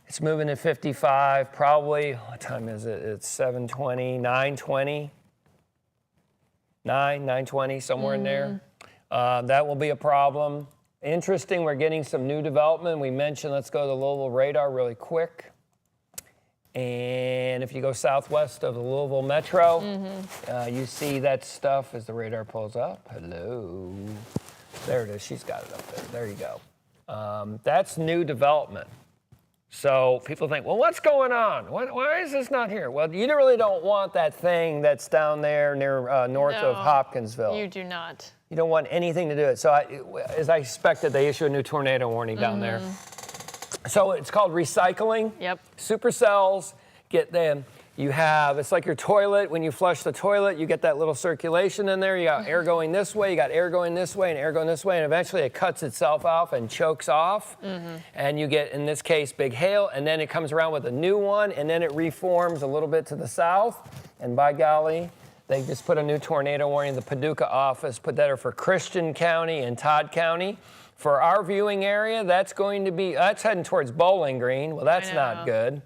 It's moving at 55, probably, what time is it? It's 7:20, 9:20. 9:20, somewhere in there. That will be a problem. Interesting, we're getting some new development. We mentioned, let's go to the Louisville radar really quick. And if you go southwest of the Louisville Metro, you see that stuff as the radar pulls up. Hello. There it is, she's got it up there. There you go. That's new development. So people think, well, what's going on? Why is this not here? Well, you really don't want that thing that's down there near north of Hopkinsville. You do not. You don't want anything to do it. So as I expected, they issued a new tornado warning down there. So it's called recycling. Yep. Supercells get them. You have, it's like your toilet. When you flush the toilet, you get that little circulation in there. You got air going this way, you got air going this way, and air going this way, and eventually it cuts itself off and chokes off. And you get, in this case, big hail, and then it comes around with a new one, and then it reforms a little bit to the south. And by golly, they just put a new tornado warning. The Paducah office put that for Christian County and Todd County. For our viewing area, that's heading towards Bowling Green. Well, that's not good.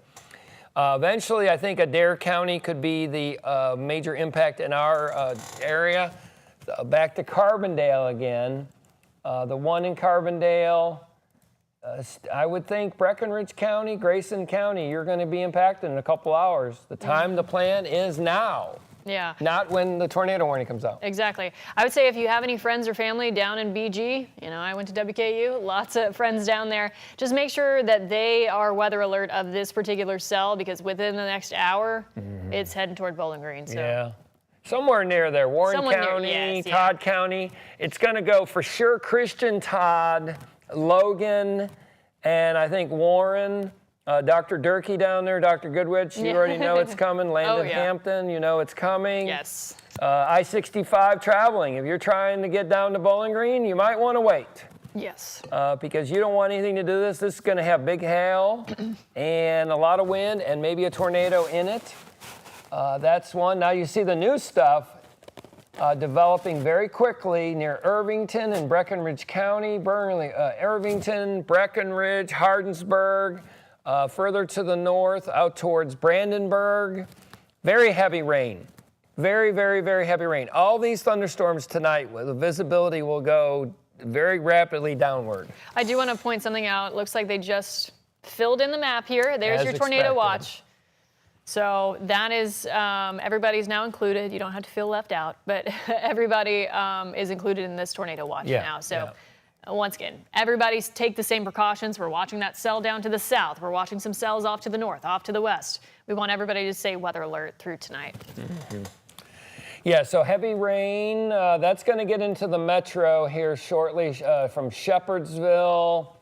Eventually, I think Adair County could be the major impact in our area. Back to Carbondale again. The one in Carbondale, I would think Breckenridge County, Grayson County, you're going to be impacted in a couple hours. The time to plan is now. Yeah. Not when the tornado warning comes out. Exactly. I would say if you have any friends or family down in BG, I went to WKU, lots of friends down there, just make sure that they are weather alert of this particular cell because within the next hour, it's heading toward Bowling Green. So. Yeah. Somewhere near there, Warren Somewhere near, County, yes, yeah. Todd County. It's going to go for sure Christian, Todd, Logan, and I think Warren. Dr. Durkee down there, Dr. Goodwitch, you already know it's coming. Landon Hampton, you know it's coming. Yes. I-65 traveling. If you're trying to get down to Bowling Green, you might want to wait. Yes. Because you don't want anything to do this. This is going to have big hail and a lot of wind and maybe a tornado in it. That's one. Now you see the new stuff developing very quickly near Irvington and Breckenridge County. Irvington, Breckenridge, Hardinsburg. Further to the north, out towards Brandenburg, very heavy rain. Very, very, very heavy rain. All these thunderstorms tonight, the visibility will go very rapidly downward. I do want to point something out. It looks like they just filled in the map here. There's As your tornado expected. watch. So that is, everybody's now included. You don't have to feel left out, but everybody is included in this tornado watch now. So once again, everybody's take the same precautions. We're watching that cell down to the south. We're watching some cells off to the north, off to the west. We want everybody to stay weather alert through tonight. Yeah, so heavy rain, that's going to get into the metro here shortly from Shepherdsville,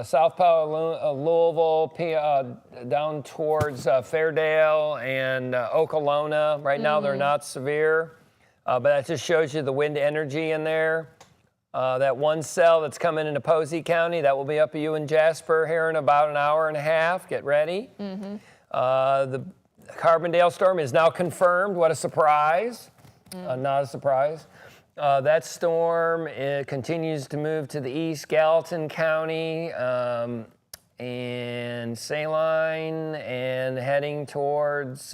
South Powell, Louisville, down towards Fairdale and Okolona. Right now they're not severe, but that just shows you the wind energy in there. That one cell that's coming into Posey County, that will be up to you in Jasper here in about an hour and a half. Get ready. The Carbondale storm is now confirmed. What a surprise. Not a surprise. That storm continues to move to the east, Gallatin County and Saline, and heading towards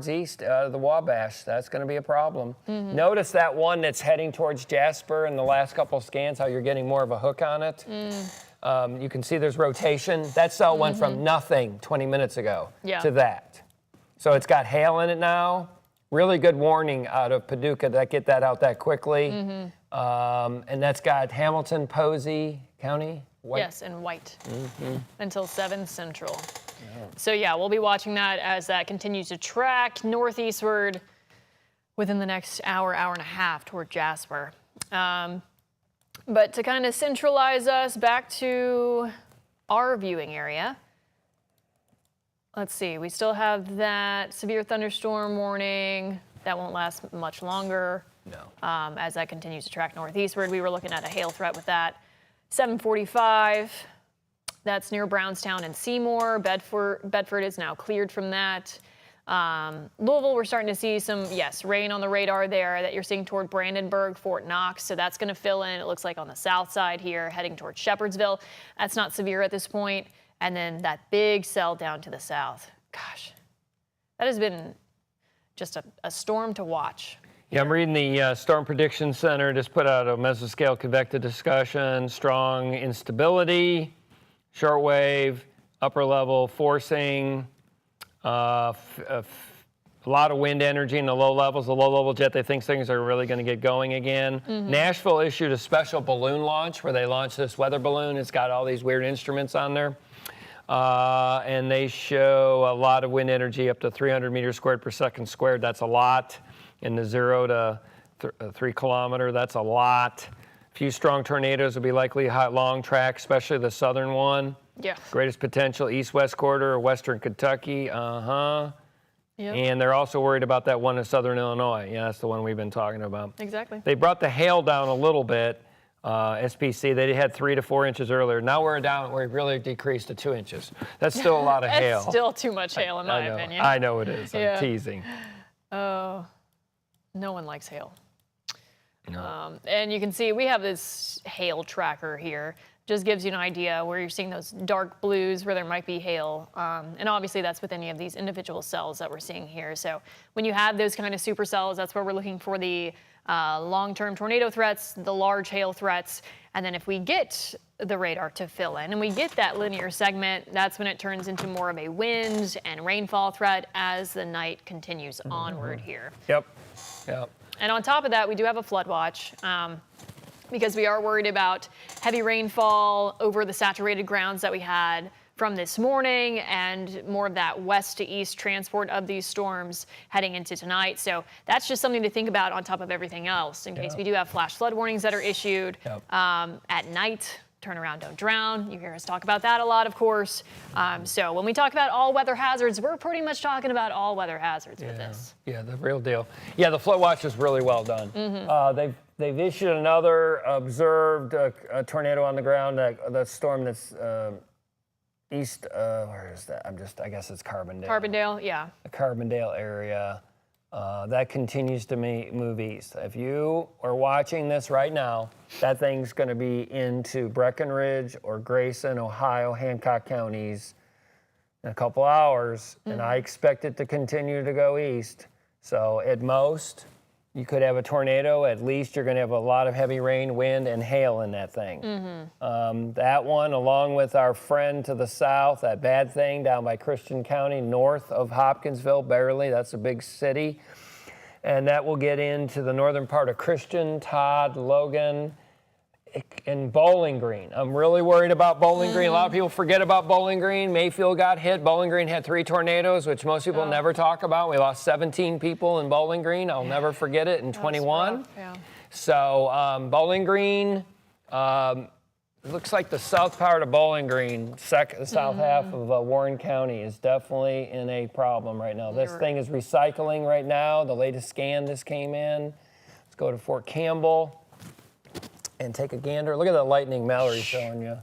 east out of the Wabash. That's going to be a problem. Notice that one that's heading towards Jasper in the last couple of scans, how you're getting more of a hook on it. You can see there's rotation. That cell went from nothing 20 minutes ago to that. So it's got hail in it now. Really good warning out of Paducah to get that out that quickly. And that's got Hamilton, Posey County. White. Yes, and white until 7 Central. So yeah, we'll be watching that as that continues to track northeastward within the next hour, hour and a half toward Jasper. But to kind of centralize us back to our viewing area, let's see, we still have that severe thunderstorm warning. That won't last much longer. As that continues to track northeastward. We were looking at a hail threat with that. 7:45, that's near Brownstown and Seymour. Bedford is now cleared from that. Louisville, we're starting to see some, rain on the radar there that you're seeing toward Brandenburg, Fort Knox. So that's going to fill in, it looks like, on the south side here, heading towards Shepherdsville. That's not severe at this point. And then that big cell down to the south. Gosh, that has been just a storm to watch. Yeah, I'm reading the Storm Prediction Center just put out a mesoscale convective discussion, strong instability, shortwave, upper level forcing, a lot of wind energy in the low levels. The low level jet, they think things are really going to get going again. Nashville issued a special balloon launch where they launched this weather balloon. It's got all these weird instruments on there. And they show a lot of wind energy up to 300 meters squared per second squared. That's a lot. In the 0 to 3 kilometer, that's a lot. A few strong tornadoes will be likely hot long track, especially the southern one. Yeah. Greatest potential east-west corridor of western Kentucky. Yep. And they're also worried about that one in southern Illinois. Yeah, that's the one we've been talking about. Exactly. They brought the hail down a little bit. SPC, they had 3 to 4 inches earlier. Now we're really decreased to 2 inches. That's still a lot of hail. That's still too much hail in my opinion. I know it is. I'm teasing. Oh, no one likes hail. No. And you can see we have this hail tracker here. Just gives you an idea where you're seeing those dark blues where there might be hail. And obviously that's with any of these individual cells that we're seeing here. So when you have those kind of supercells, that's where we're looking for the long-term tornado threats, the large hail threats. And then if we get the radar to fill in and we get that linear segment, that's when it turns into more of a wind and rainfall threat as the night continues onward here. Yep. And on top of that, we do have a flood watch because we are worried about heavy rainfall over the saturated grounds that we had from this morning and more of that west to east transport of these storms heading into tonight. So that's just something to think about on top of everything else in case we do have flash flood warnings that are issued at night. Turn around, don't drown. You hear us talk about that a lot, of course. So when we talk about all weather hazards, we're pretty much talking about all weather hazards with this. Yeah, the real deal. Yeah, the flood watch is really well done. They've issued another observed tornado on the ground, the storm that's east, where is that? I guess it's Carbondale. Carbondale, yeah. The Carbondale area. That continues to move east. If you are watching this right now, that thing's going to be into Breckenridge or Grayson, Ohio, Hancock counties in a couple hours, and I expect it to continue to go east. So at most, you could have a tornado. At least you're going to have a lot of heavy rain, wind, and hail in that thing. That one, along with our friend to the south, that bad thing down by Christian County, north of Hopkinsville, barely. That's a big city. And that will get into the northern part of Christian, Todd, Logan, and Bowling Green. I'm really worried about Bowling Green. A lot of people forget about Bowling Green. Mayfield got hit. Bowling Green had 3 tornadoes, which most people never talk about. We lost 17 people in Bowling Green. I'll never forget it in 21. Yeah. So Bowling Green, looks like the south part of Bowling Green, the south half of Warren County is definitely in a problem right now. This thing is recycling right now. The latest scan just came in. Let's go to Fort Campbell and take a gander. Look at that lightning Mallory's showing you.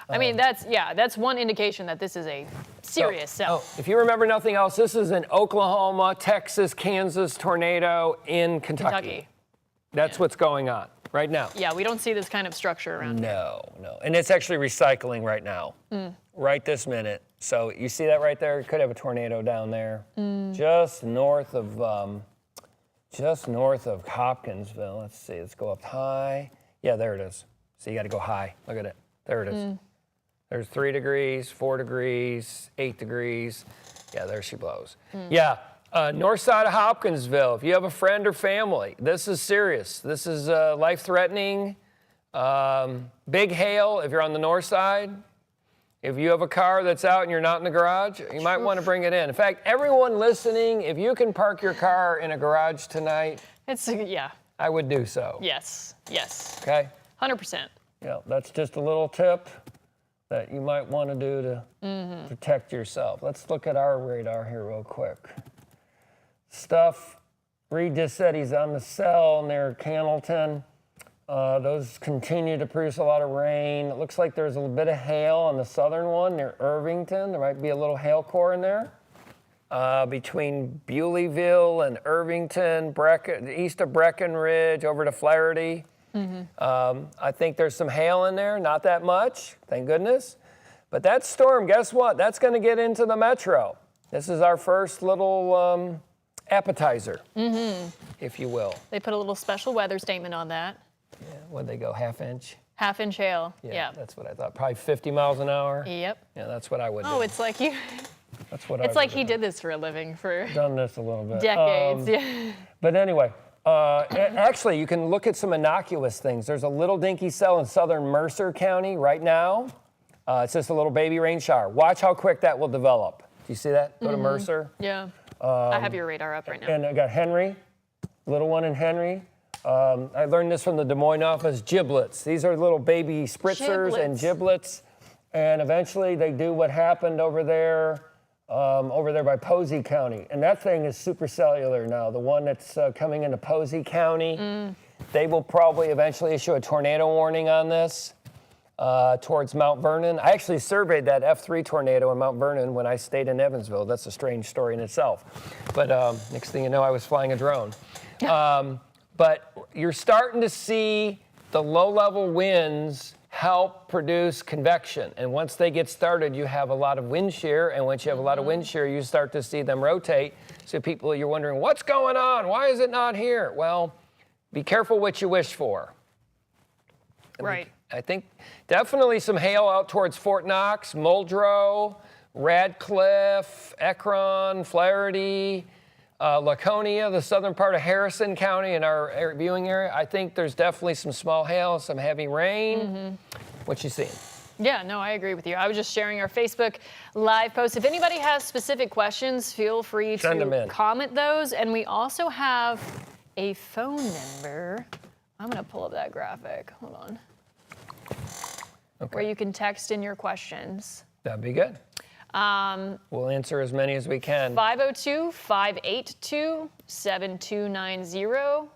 I mean, that's one indication that this is a serious cell. If you remember nothing else, this is an Oklahoma, Texas, Kansas tornado in Kentucky. That's what's going on right now. Yeah, we don't see this kind of structure around here. No. And it's actually recycling right now, right this minute. So you see that right there? You could have a tornado down there, just north of Hopkinsville. Let's see, let's go up high. Yeah, there it is. So you got to go high. Look at it. There it is. There's 3 degrees, 4 degrees, 8 degrees. Yeah, there she blows. Yeah, north side of Hopkinsville. If you have a friend or family, this is serious. This is life-threatening. Big hail if you're on the north side. If you have a car that's out and you're not in the garage, you might want to bring it in. In fact, everyone listening, if you can park your car in a garage tonight, I would do so. Yes. Okay? 100%. Yeah, that's just a little tip that you might want to do to protect yourself. Let's look at our radar here real quick. Reed just said he's on the cell near Cannleton. Those continue to produce a lot of rain. It looks like there's a bit of hail on the southern one near Irvington. There might be a little hail core in there. Between Bewleyville and Irvington, east of Breckenridge, over to Flaherty. I think there's some hail in there, not that much, thank goodness. But that storm, guess what? That's going to get into the metro. This is our first little appetizer, if you will. They put a little special weather statement on that. Yeah, what'd they go, half inch? Half-inch hail, yeah. That's what I thought, probably 50 miles an hour. Yep. Yeah, that's what I would do. Oh, it's like you... That's what It's like he did this for a living for done this a little bit. decades. Yeah. But anyway, actually, you can look at some innocuous things. There's a little dinky cell in southern Mercer County right now. It's just a little baby rain shower. Watch how quick that will develop. Do you see that? Go to Mercer. Yeah. I have your radar up right now. And I got Henry, little one in Henry. I learned this from the Des Moines office, giblets. These are little baby spritzers and giblets. And eventually they do what happened over there by Posey County. And that thing is supercellular now. The one that's coming into Posey County, they will probably eventually issue a tornado warning on this towards Mount Vernon. I actually surveyed that F3 tornado in Mount Vernon when I stayed in Evansville. That's a strange story in itself. But next thing you know, I was flying a drone. But you're starting to see the low-level winds help produce convection. And once they get started, you have a lot of wind shear. And once you have a lot of wind shear, you start to see them rotate. So people, you're wondering, what's going on? Why is it not here? Well, be careful what you wish for. Right. I think definitely some hail out towards Fort Knox, Muldrow, Radcliffe, Ekron, Flaherty, Laconia, the southern part of Harrison County in our viewing area. I think there's definitely some small hail, some heavy rain. What you seeing? Yeah, no, I agree with you. I was just sharing our Facebook Live post. If anybody has specific questions, feel free to comment those. And we also have a phone number. I'm going to pull up that graphic. Hold on. Okay. Where you can text in your questions. That'd be good. We'll answer as many as we can. 502-582-7290.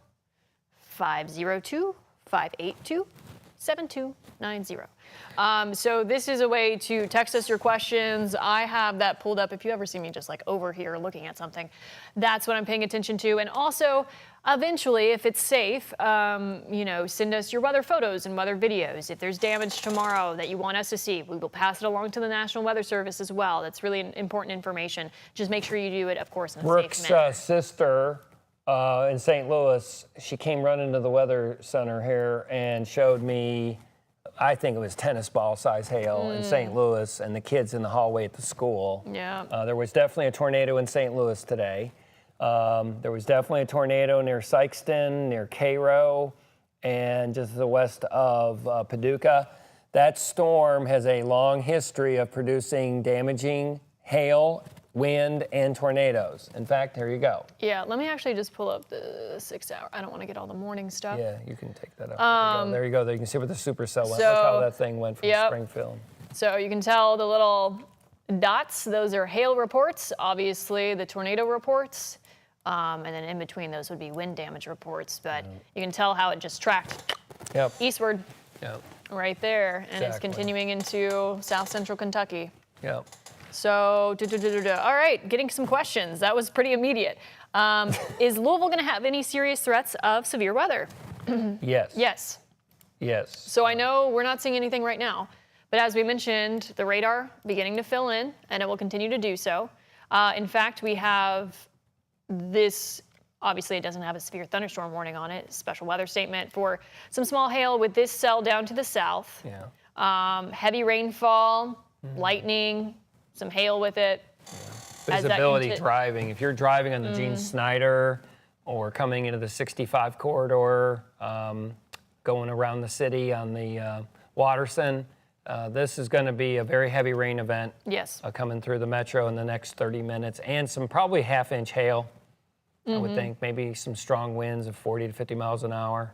502-582-7290. So this is a way to text us your questions. I have that pulled up. If you ever see me just like over here looking at something, that's what I'm paying attention to. And also, eventually, if it's safe, send us your weather photos and weather videos. If there's damage tomorrow that you want us to see, we will pass it along to the National Weather Service as well. That's really important information. Just make sure you do it, of course, in a safe manner. Brooke's sister in St. Louis, she came running to the weather center here and showed me, I think it was tennis ball size hail in St. Louis, and the kids in the hallway at the school. Yeah. There was definitely a tornado in St. Louis today. There was definitely a tornado near Sykeston, near Cairo, and just to the west of Paducah. That storm has a long history of producing damaging hail, wind, and tornadoes. In fact, here you go. Yeah, let me actually just pull up the 6 hour. I don't want to get all the morning stuff. Yeah, you can take that up. There you go. There you can see where the supercell went. Look how that thing went from Springfield. So you can tell the little dots, those are hail reports, obviously the tornado reports, and then in between those would be wind damage reports, but you can tell how it just tracked eastward right there, and it's continuing into south central Kentucky. Yep. So, all right, getting some questions. That was pretty immediate. Is Louisville going to have any serious threats of severe weather? Yes. Yes. Yes. So I know we're not seeing anything right now, but as we mentioned, the radar beginning to fill in, and it will continue to do so. In fact, we have this, obviously it doesn't have a severe thunderstorm warning on it, special weather statement for some small hail with this cell down to the south. Yeah. Heavy rainfall, lightning, some hail with it. Visibility driving. If you're driving on the Gene Snyder or coming into the 65 corridor, going around the city on the Watterson, this is going to be a very heavy rain event. Yes. Coming through the metro in the next 30 minutes, and some probably half-inch hail, I would think. Maybe some strong winds of 40 to 50 miles an hour.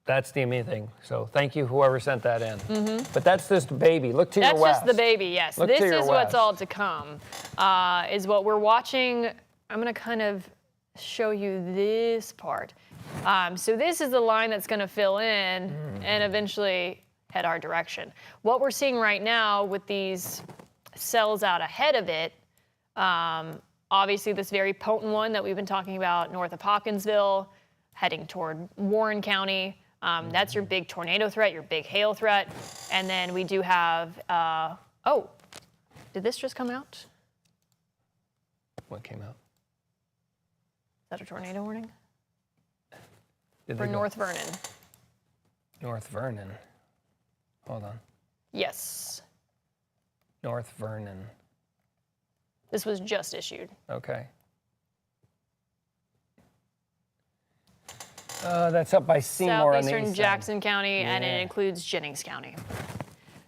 That's the immediate thing. So thank you, whoever sent that in. But that's this baby. Look to your west. That's just the baby, yes. Look this to your is what's west. all to come, is what we're watching. I'm going to kind of show you this part. So this is the line that's going to fill in and eventually head our direction. What we're seeing right now with these cells out ahead of it, obviously this very potent one that we've been talking about north of Hopkinsville, heading toward Warren County. That's your big tornado threat, your big hail threat. And then we do have, oh, did this just come out? What came out? Is that a tornado warning? Did For they go- North Vernon. North Vernon. Hold on. Yes. North Vernon. This was just issued. Okay. That's up by Seymour on the Southeastern east side. Jackson County, and Yeah. it includes Jennings County.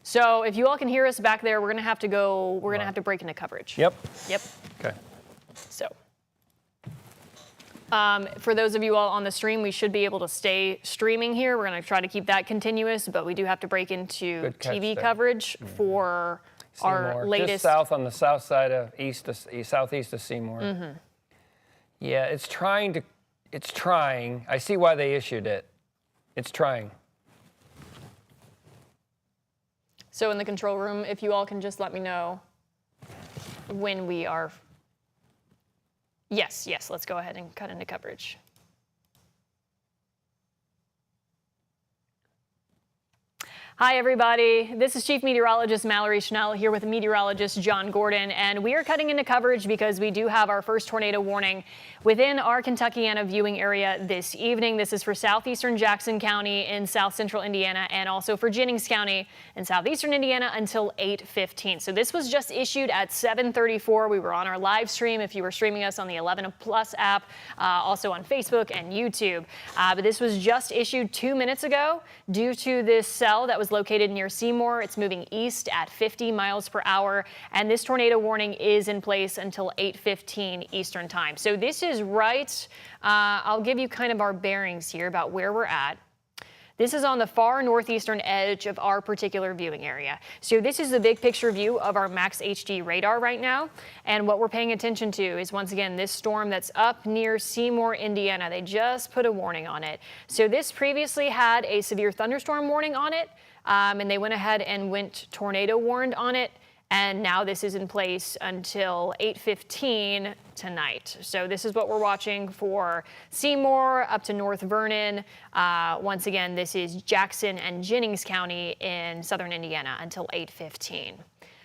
So if you all can hear us back there, we're gonna have to go, we're gonna have to break into coverage. Yep. Yep. Okay. So, for those of you all on the stream, we should be able to stay streaming here. We're going to try to keep that continuous, but we do have to break into Good catch TV there. for our Seymour. latest. Just south on the south side of southeast of Seymour. Yeah, it's trying. I see why they issued it. It's trying. So in the control room, if you all can just let me know when we are. Yes, let's go ahead and cut into coverage. Hi, everybody. This is Chief Meteorologist Mallory Schnell here with Meteorologist John Gordon, and we are cutting into coverage because we do have our first tornado warning within our Kentuckiana viewing area this evening. This is for southeastern Jackson County in south central Indiana, and also for Jennings County in southeastern Indiana until 8:15. So this was just issued at 7:34. We were on our live stream if you were streaming us on the 11 Plus app, also on Facebook and YouTube. But this was just issued 2 minutes ago due to this cell that was located near Seymour. It's moving east at 50 miles per hour, and this tornado warning is in place until 8:15 Eastern time. So this is right, I'll give you kind of our bearings here about where we're at. This is on the far northeastern edge of our particular viewing area. So this is the big picture view of our Max HD radar right now. And what we're paying attention to is, once again, this storm that's up near Seymour, Indiana. They just put a warning on it. So this previously had a severe thunderstorm warning on it, and they went ahead and went tornado warned on it. And now this is in place until 8:15 tonight. So this is what we're watching for Seymour up to North Vernon. Once again, this is Jackson and Jennings County in southern Indiana until 8:15.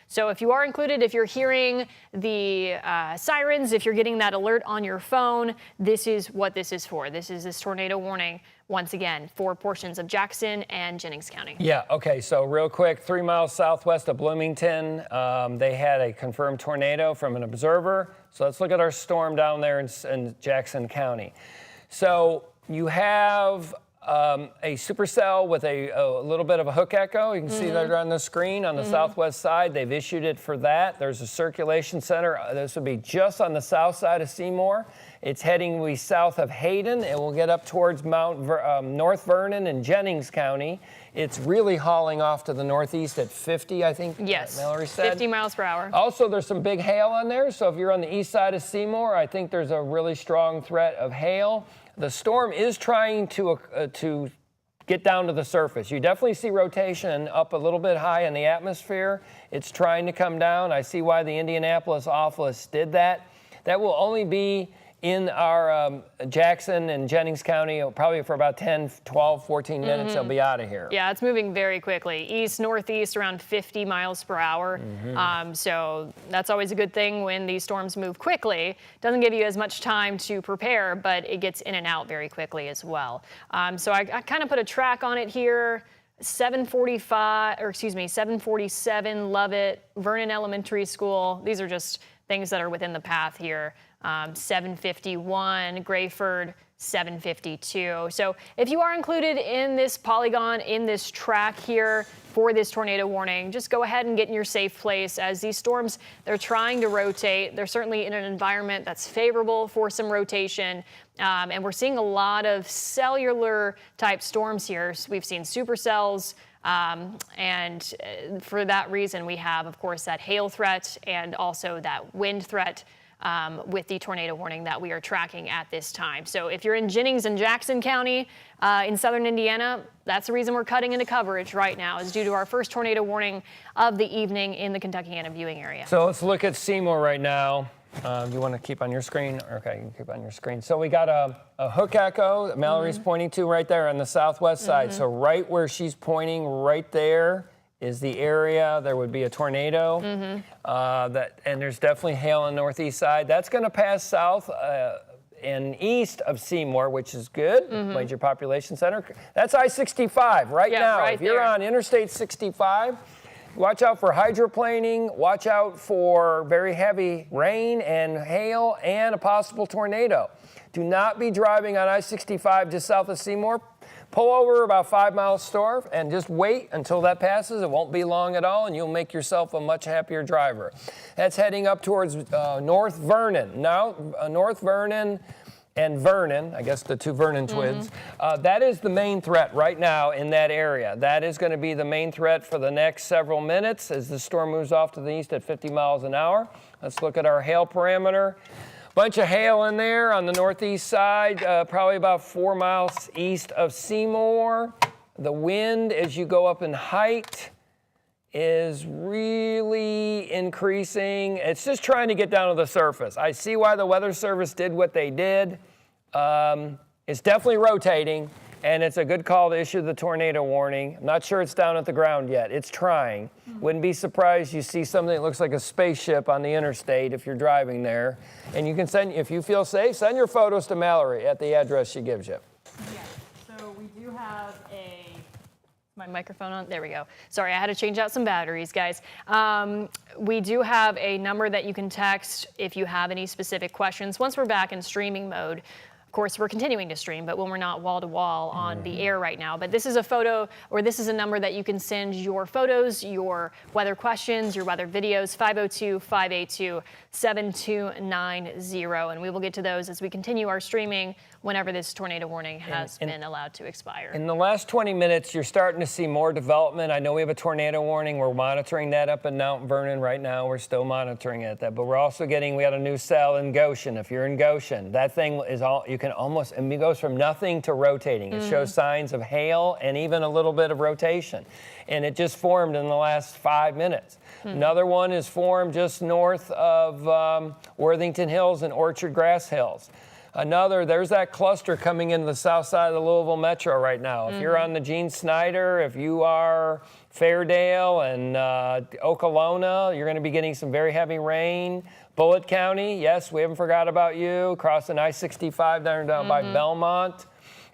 So if you are included, if you're hearing the sirens, if you're getting that alert on your phone, this is what this is for. This is this tornado warning, once again, for portions of Jackson and Jennings County. Yeah, okay, so real quick, 3 miles southwest of Bloomington, they had a confirmed tornado from an observer. So let's look at our storm down there in Jackson County. So you have a supercell with a little bit of a hook echo. You can see that on the screen on the southwest side. They've issued it for that. There's a circulation center. This would be just on the south side of Seymour. It's heading south of Hayden. It will get up towards North Vernon and Jennings County. It's really hauling off to the northeast at 50, I think. Yes, Mallory said. 50 miles per hour. Also, there's some big hail on there. So if you're on the east side of Seymour, I think there's a really strong threat of hail. The storm is trying to get down to the surface. You definitely see rotation up a little bit high in the atmosphere. It's trying to come down. I see why the Indianapolis office did that. That will only be in our Jackson and Jennings County, probably for about 10, 12, 14 minutes, they'll be out of here. Yeah, it's moving very quickly. East, northeast, around 50 miles per hour. So that's always a good thing when these storms move quickly. Doesn't give you as much time to prepare, but it gets in and out very quickly as well. So I kind of put a track on it here. 747 Lovett, Vernon Elementary School. These are just things that are within the path here. 751, Grayford, 752. So if you are included in this polygon, in this track here for this tornado warning, just go ahead and get in your safe place. As these storms, they're trying to rotate. They're certainly in an environment that's favorable for some rotation. And we're seeing a lot of cellular type storms here. So we've seen supercells. And for that reason, we have, of course, that hail threat and also that wind threat with the tornado warning that we are tracking at this time. So if you're in Jennings and Jackson County in southern Indiana, that's the reason we're cutting into coverage right now, is due to our first tornado warning of the evening in the Kentuckiana viewing area. So let's look at Seymour right now. Do you want to keep on your screen? Okay, you can keep on your screen. So we got a hook echo that Mallory's pointing to right there on the southwest side. So right where she's pointing, right there is the area. There would be a tornado. And there's definitely hail on the northeast side. That's going to pass south and east of Seymour, which is good. Major population center. That's I-65 right now. Right if you're there on Interstate 65, watch out for hydroplaning, watch out for very heavy rain and hail and a possible tornado. Do not be driving on I-65 just south of Seymour. Pull over about 5 miles north and just wait until that passes. It won't be long at all, and you'll make yourself a much happier driver. That's heading up towards North Vernon. Now, North Vernon and Vernon, I guess the two Vernon twins, that is the main threat right now in that area. That is going to be the main threat for the next several minutes as the storm moves off to the east at 50 miles an hour. Let's look at our hail parameter. Bunch of hail in there on the northeast side, probably about 4 miles east of Seymour. The wind, as you go up in height, is really increasing. It's just trying to get down to the surface. I see why the Weather Service did what they did. It's definitely rotating, and it's a good call to issue the tornado warning. I'm not sure it's down at the ground yet. It's trying. Wouldn't be surprised you see something that looks like a spaceship on the interstate if you're driving there. And you can send, if you feel safe, send your photos to Mallory at the address she gives you. Yeah, so we do have my microphone on, there we go. Sorry, I had to change out some batteries, guys. We do have a number that you can text if you have any specific questions. Once we're back in streaming mode, of course, we're continuing to stream, but when we're not wall-to-wall on the air right now. But this is a photo, or this is a number that you can send your photos, your weather questions, your weather videos, 502-582-7290. And we will get to those as we continue our streaming whenever this tornado warning has been allowed to expire. In the last 20 minutes, you're starting to see more development. I know we have a tornado warning. We're monitoring that up in Mount Vernon right now. We're still monitoring it. But we're also getting, we got a new cell in Goshen. If you're in Goshen, that thing is all, you can almost, it goes from nothing to rotating. It shows signs of hail and even a little bit of rotation. And it just formed in the last 5 minutes. Another one is formed just north of Worthington Hills and Orchard Grass Hills. Another, there's that cluster coming into the south side of the Louisville Metro right now. If you're on the Gene Snyder, if you are Fairdale and Okolona, you're going to be getting some very heavy rain. Bullitt County, yes, we haven't forgot about you. Crossing I-65 down by Belmont.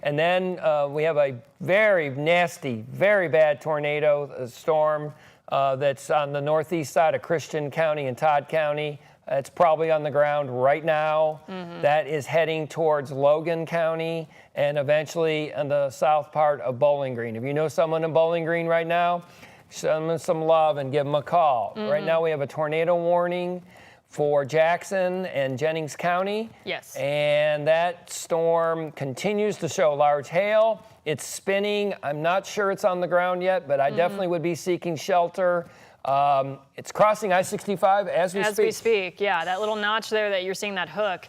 And then we have a very nasty, very bad tornado storm that's on the northeast side of Christian County and Todd County. It's probably on the ground right now. That is heading towards Logan County and eventually in the south part of Bowling Green. If you know someone in Bowling Green right now, send them some love and give them a call. Right now we have a tornado warning for Jackson and Jennings County. Yes. And that storm continues to show large hail. It's spinning. I'm not sure it's on the ground yet, but I definitely would be seeking shelter. It's crossing I-65 as we speak. As we speak, yeah. That little notch there that you're seeing, that hook.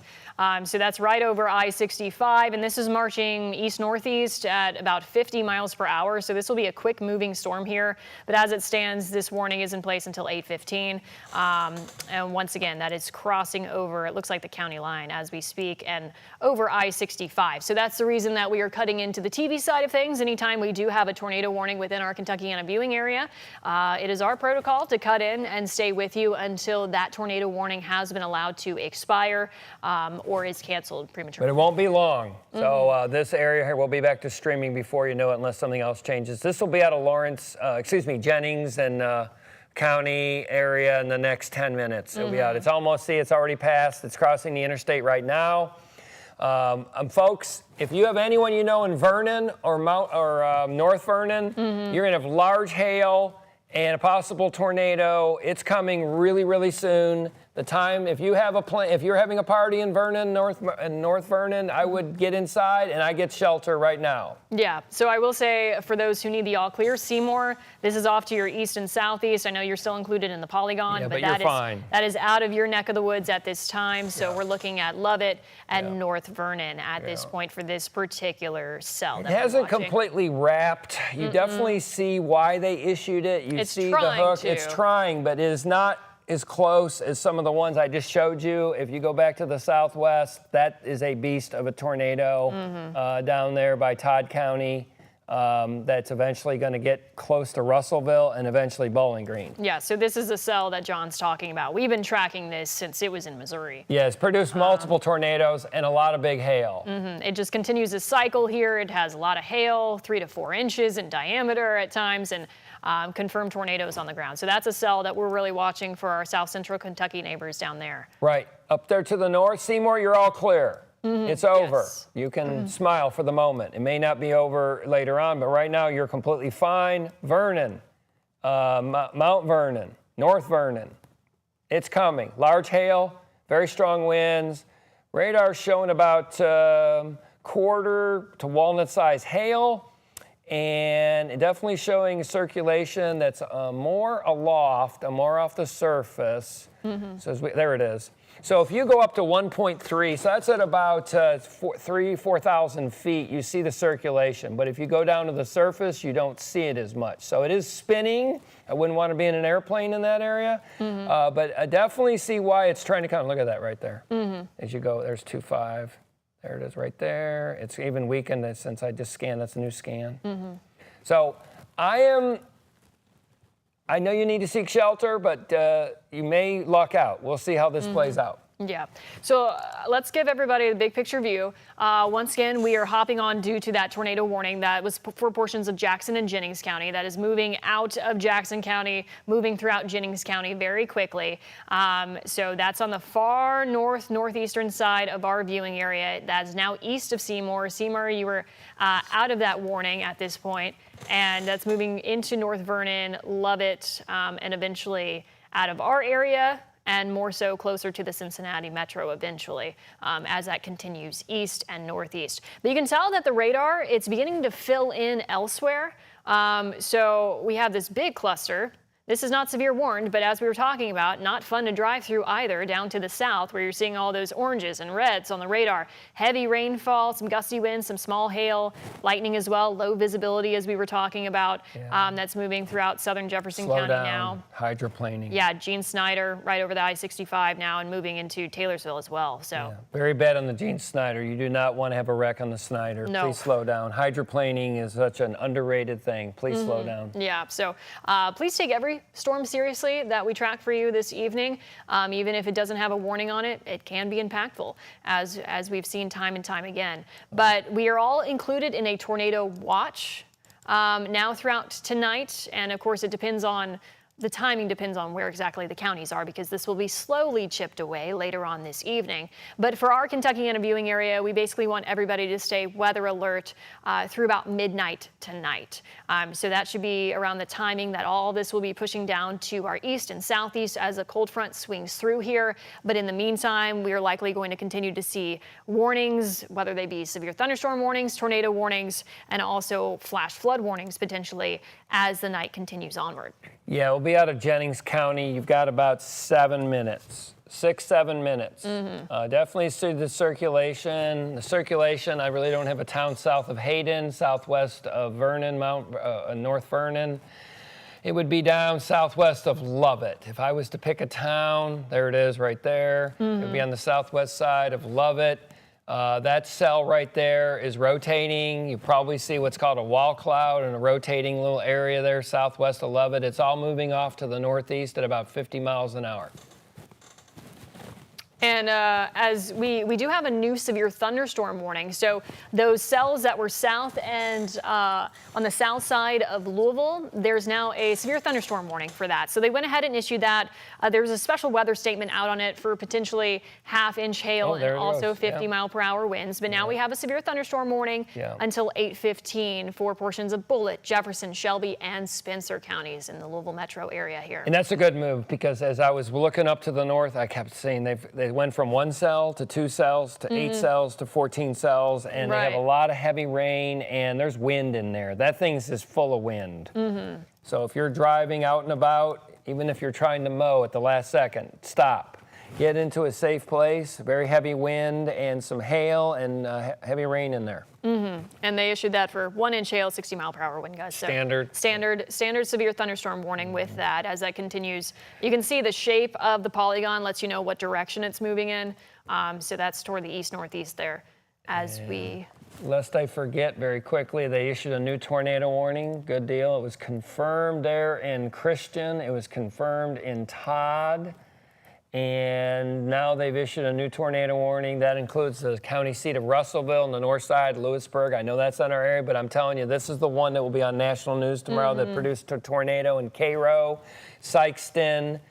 So that's right over I-65, and this is marching east-northeast at about 50 miles per hour. So this will be a quick moving storm here. But as it stands, this warning is in place until 8:15. And once again, that is crossing over, it looks like the county line as we speak, and over I-65. So that's the reason that we are cutting into the TV side of things. Anytime we do have a tornado warning within our Kentuckiana viewing area, it is our protocol to cut in and stay with you until that tornado warning has been allowed to expire. Or is canceled prematurely. But it won't be long. So this area here will be back to streaming before you know it, unless something else changes. This will be out of Jennings and County area in the next 10 minutes. It'll be out. It's almost, it's already passed. It's crossing the interstate right now. Folks, if you have anyone you know in Vernon or North Vernon, you're gonna have large hail and a possible tornado. It's coming really, really soon. The time, if you're having a party in Vernon, North Vernon, I would get inside and I get shelter right now. Yeah, so I will say for those who need the all clear, Seymour, this is off to your east and southeast. I know you're still included in the polygon, but you're fine. That is out of your neck of the woods at this time. So we're looking at Lovett and North Vernon at this point for this particular cell. It hasn't completely wrapped. You definitely see why they issued it. You see the hook. It's trying, but it is not as close as some of the ones I just showed you. If you go back to the southwest, that is a beast of a tornado down there by Todd County. That's eventually going to get close to Russellville and eventually Bowling Green. Yeah, so this is the cell that John's talking about. We've been tracking this since it was in Missouri. Yeah, it's produced multiple tornadoes and a lot of big hail. It just continues a cycle here. It has a lot of hail, 3 to 4 inches in diameter at times, and confirmed tornadoes on the ground. So that's a cell that we're really watching for our south central Kentucky neighbors down there. Right. Up there to the north, Seymour, you're all clear. It's over. Yes. You can smile for the moment. It may not be over later on, but right now you're completely fine. Vernon, Mount Vernon, North Vernon, it's coming. Large hail, very strong winds. Radar showing about quarter to walnut-sized hail, and definitely showing circulation that's more aloft, more off the surface. So there it is. So if you go up to 1.3, so that's at about 4,000 feet, you see the circulation. But if you go down to the surface, you don't see it as much. So it is spinning. I wouldn't want to be in an airplane in that area. But I definitely see why it's trying to come. Look at that right there. As you go, there's 2.5. There it is right there. It's even weakened since I just scanned. That's a new scan. So I know you need to seek shelter, but you may luck out. We'll see how this plays out. Yeah. So let's give everybody the big picture view. Once again, we are hopping on due to that tornado warning that was for portions of Jackson and Jennings County. That is moving out of Jackson County, moving throughout Jennings County very quickly. So that's on the far northeastern side of our viewing area. That is now east of Seymour. Seymour, you were out of that warning at this point, and that's moving into North Vernon, Lovett, and eventually out of our area, and more so closer to the Cincinnati metro eventually as that continues east and northeast. But you can tell that the radar, it's beginning to fill in elsewhere. So we have this big cluster This is not severe warned, but as we were talking about, not fun to drive through either down to the south where you're seeing all those oranges and reds on the radar. Heavy rainfall, some gusty winds, some small hail, lightning as well, low visibility as we were talking about. That's moving throughout southern Jefferson Slow County down. now. Hydroplaning. Yeah, Gene Snyder right over the I-65 now and moving into Taylorsville as well. So Yeah. Very bad on the Gene Snyder. You do not want to have a wreck on the Snyder. No. Please slow down. Hydroplaning is such an underrated thing. Please slow down. yeah, so please take every storm seriously that we track for you this evening. Even if it doesn't have a warning on it, it can be impactful, as we've seen time and time again. But we are all included in a tornado watch now throughout tonight, and of course it depends on the timing depends on where exactly the counties are, because this will be slowly chipped away later on this evening. But for our Kentuckiana viewing area, we basically want everybody to stay weather alert through about midnight tonight. So that should be around the timing that all this will be pushing down to our east and southeast as a cold front swings through here. But in the meantime, we are likely going to continue to see warnings, whether they be severe thunderstorm warnings, tornado warnings, and also flash flood warnings potentially as the night continues onward. Yeah, we'll be out of Jennings County. You've got about 7 minutes, 6-7 minutes. Definitely see the circulation. The circulation, I really don't have a town south of Hayden, southwest of Vernon, North Vernon. It would be down southwest of Lovett. If I was to pick a town, there it is right there. It would be on the southwest side of Lovett. That cell right there is rotating. You probably see what's called a wall cloud in a rotating little area there southwest of Lovett. It's all moving off to the northeast at about 50 miles an hour. And as we do have a new severe thunderstorm warning. So those cells that were south and on the south side of Louisville, there's now a severe thunderstorm warning for that. So they went ahead and issued that. There's a special weather statement out on it for potentially half-inch hail and also 50-mile-per-hour winds. But now we have a severe thunderstorm warning until 8:15 for portions of Bullitt, Jefferson, Shelby, and Spencer counties in the Louisville metro area here. And that's a good move, because as I was looking up to the north, I kept seeing they went from 1 cell to 2 cells to 8 cells to 14 cells, and they have a lot of heavy rain, and there's wind in there. That thing's just full of wind. So if you're driving out and about, even if you're trying to mow at the last second, stop. Get into a safe place. Very heavy wind and some hail and heavy rain in there. And they issued that for 1-inch hail, 60-mile-per-hour wind gusts. So standard severe thunderstorm warning with that as that continues. You can see the shape of the polygon lets you know what direction it's moving in. So that's toward the east-northeast there as we... Lest I forget very quickly, they issued a new tornado warning. Good deal. It was confirmed there in Christian. It was confirmed in Todd. And now they've issued a new tornado warning. That includes the county seat of Russellville on the north side, Lewisburg. I know that's in our area, but I'm telling you, this is the one that will be on national news tomorrow that produced a tornado in Cairo, Sykeston,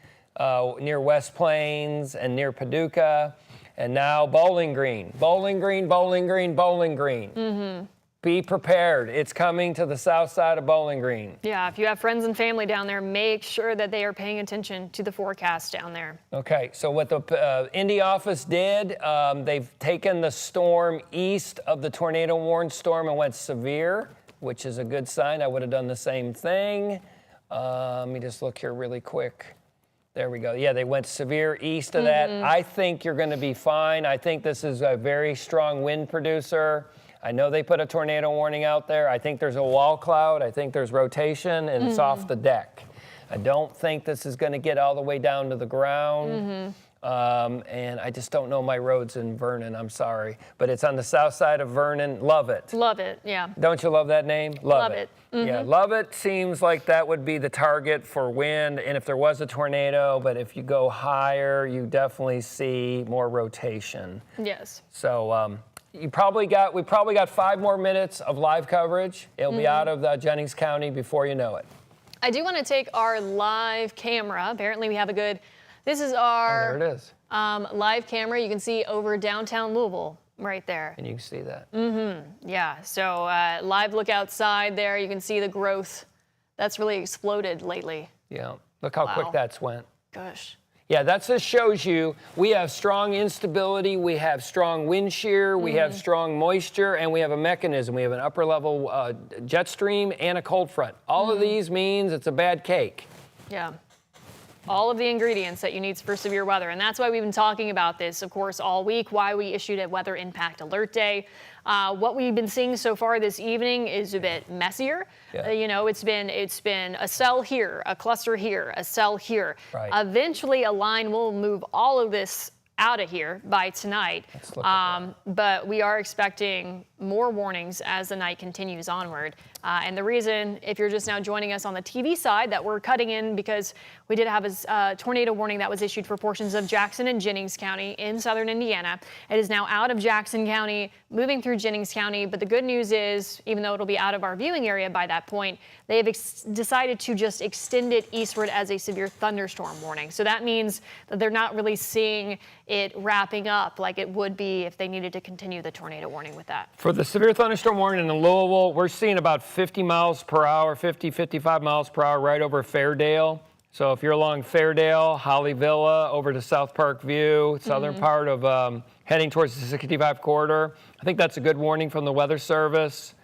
near West Plains, and near Paducah. And now Bowling Green. Bowling Green, Bowling Green, Bowling Green. Be prepared. It's coming to the south side of Bowling Green. Yeah, if you have friends and family down there, make sure that they are paying attention to the forecast down there. Okay, so what the Indy office did, they've taken the storm east of the tornado warned storm and went severe, which is a good sign. I would have done the same thing. Let me just look here really quick. There we go. Yeah, they went severe east of that. I think you're going to be fine. I think this is a very strong wind producer. I know they put a tornado warning out there. I think there's a wall cloud. I think there's rotation, and it's off the deck. I don't think this is going to get all the way down to the ground. And I just don't know my roads in Vernon. I'm sorry. But it's on the south side of Vernon. Love it. Love it, yeah. Don't you love that name? Love it. Yeah, love it seems like that would be the target for wind, and if there was a tornado, but if you go higher, you definitely see more rotation. Yes. So we probably got 5 more minutes of live coverage. It'll be out of Jennings County before you know it. I do want to take our live camera. Apparently we have a good, this is our there it is. Live camera. You can see over downtown Louisville right there. And you can see that. Yeah, so live look outside there. You can see the growth. That's really exploded lately. Yeah, look how quick that's went. Gosh. Yeah, that just shows you we have strong instability, we have strong wind shear, we have strong moisture, and we have a mechanism. We have an upper level jet stream and a cold front. All of these means it's a bad cake. Yeah. All of the ingredients that you need for severe weather. And that's why we've been talking about this, of course, all week, why we issued a weather impact alert day. What we've been seeing so far this evening is a bit messier. Yeah. It's been a cell here, a cluster here, a cell here. Right. Eventually, a line will move all of this out of here by tonight. Let's look at But we are expecting more warnings as the night continues onward. And the reason, if you're just now joining us on the TV side, that we're cutting in because we did have a tornado warning that was issued for portions of Jackson and Jennings County in southern Indiana. It is now out of Jackson County, moving through Jennings County. But the good news is, even though it'll be out of our viewing area by that point, they have decided to just extend it eastward as a severe thunderstorm warning. So that means that they're not really seeing it wrapping up like it would be if they needed to continue the tornado warning with that. For the severe thunderstorm warning in Louisville, we're seeing about 50 miles per hour, 50, 55 miles per hour right over Fairdale. So if you're along Fairdale, Holly Villa, over to South Park View, southern part of heading towards the 65 corridor, I think that's a good warning from the Weather Service.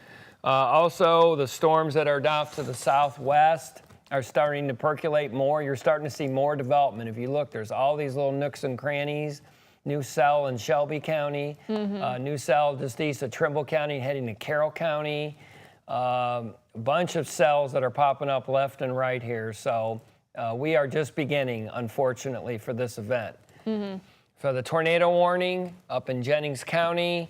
Also, the storms that are off to the southwest are starting to percolate more. You're starting to see more development. If you look, there's all these little nooks and crannies. New cell in Shelby County, new cell just east of Trimble County, heading to Carroll County. A bunch of cells that are popping up left and right here. So we are just beginning, unfortunately, for this event. For the tornado warning up in Jennings County,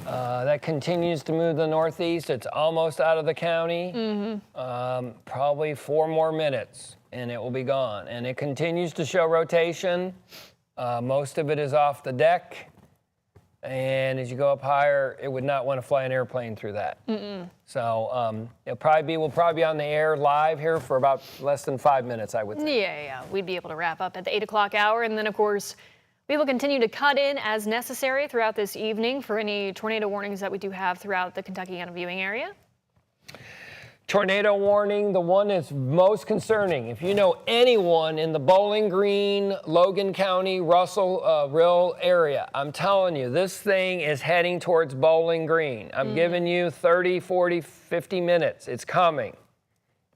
that continues to move to the northeast. It's almost out of the county. Probably 4 more minutes and it will be gone. And it continues to show rotation. Most of it is off the deck. And as you go up higher, it would not want to fly an airplane through that. So we'll probably be on the air live here for about less than 5 minutes, I would think. Yeah. We'd be able to wrap up at the 8 o'clock hour. And then, of course, we will continue to cut in as necessary throughout this evening for any tornado warnings that we do have throughout the Kentuckiana viewing area. Tornado warning, the one that's most concerning. If you know anyone in the Bowling Green, Logan County, Russellville area, I'm telling you, this thing is heading towards Bowling Green. I'm giving you 30, 40, 50 minutes. It's coming.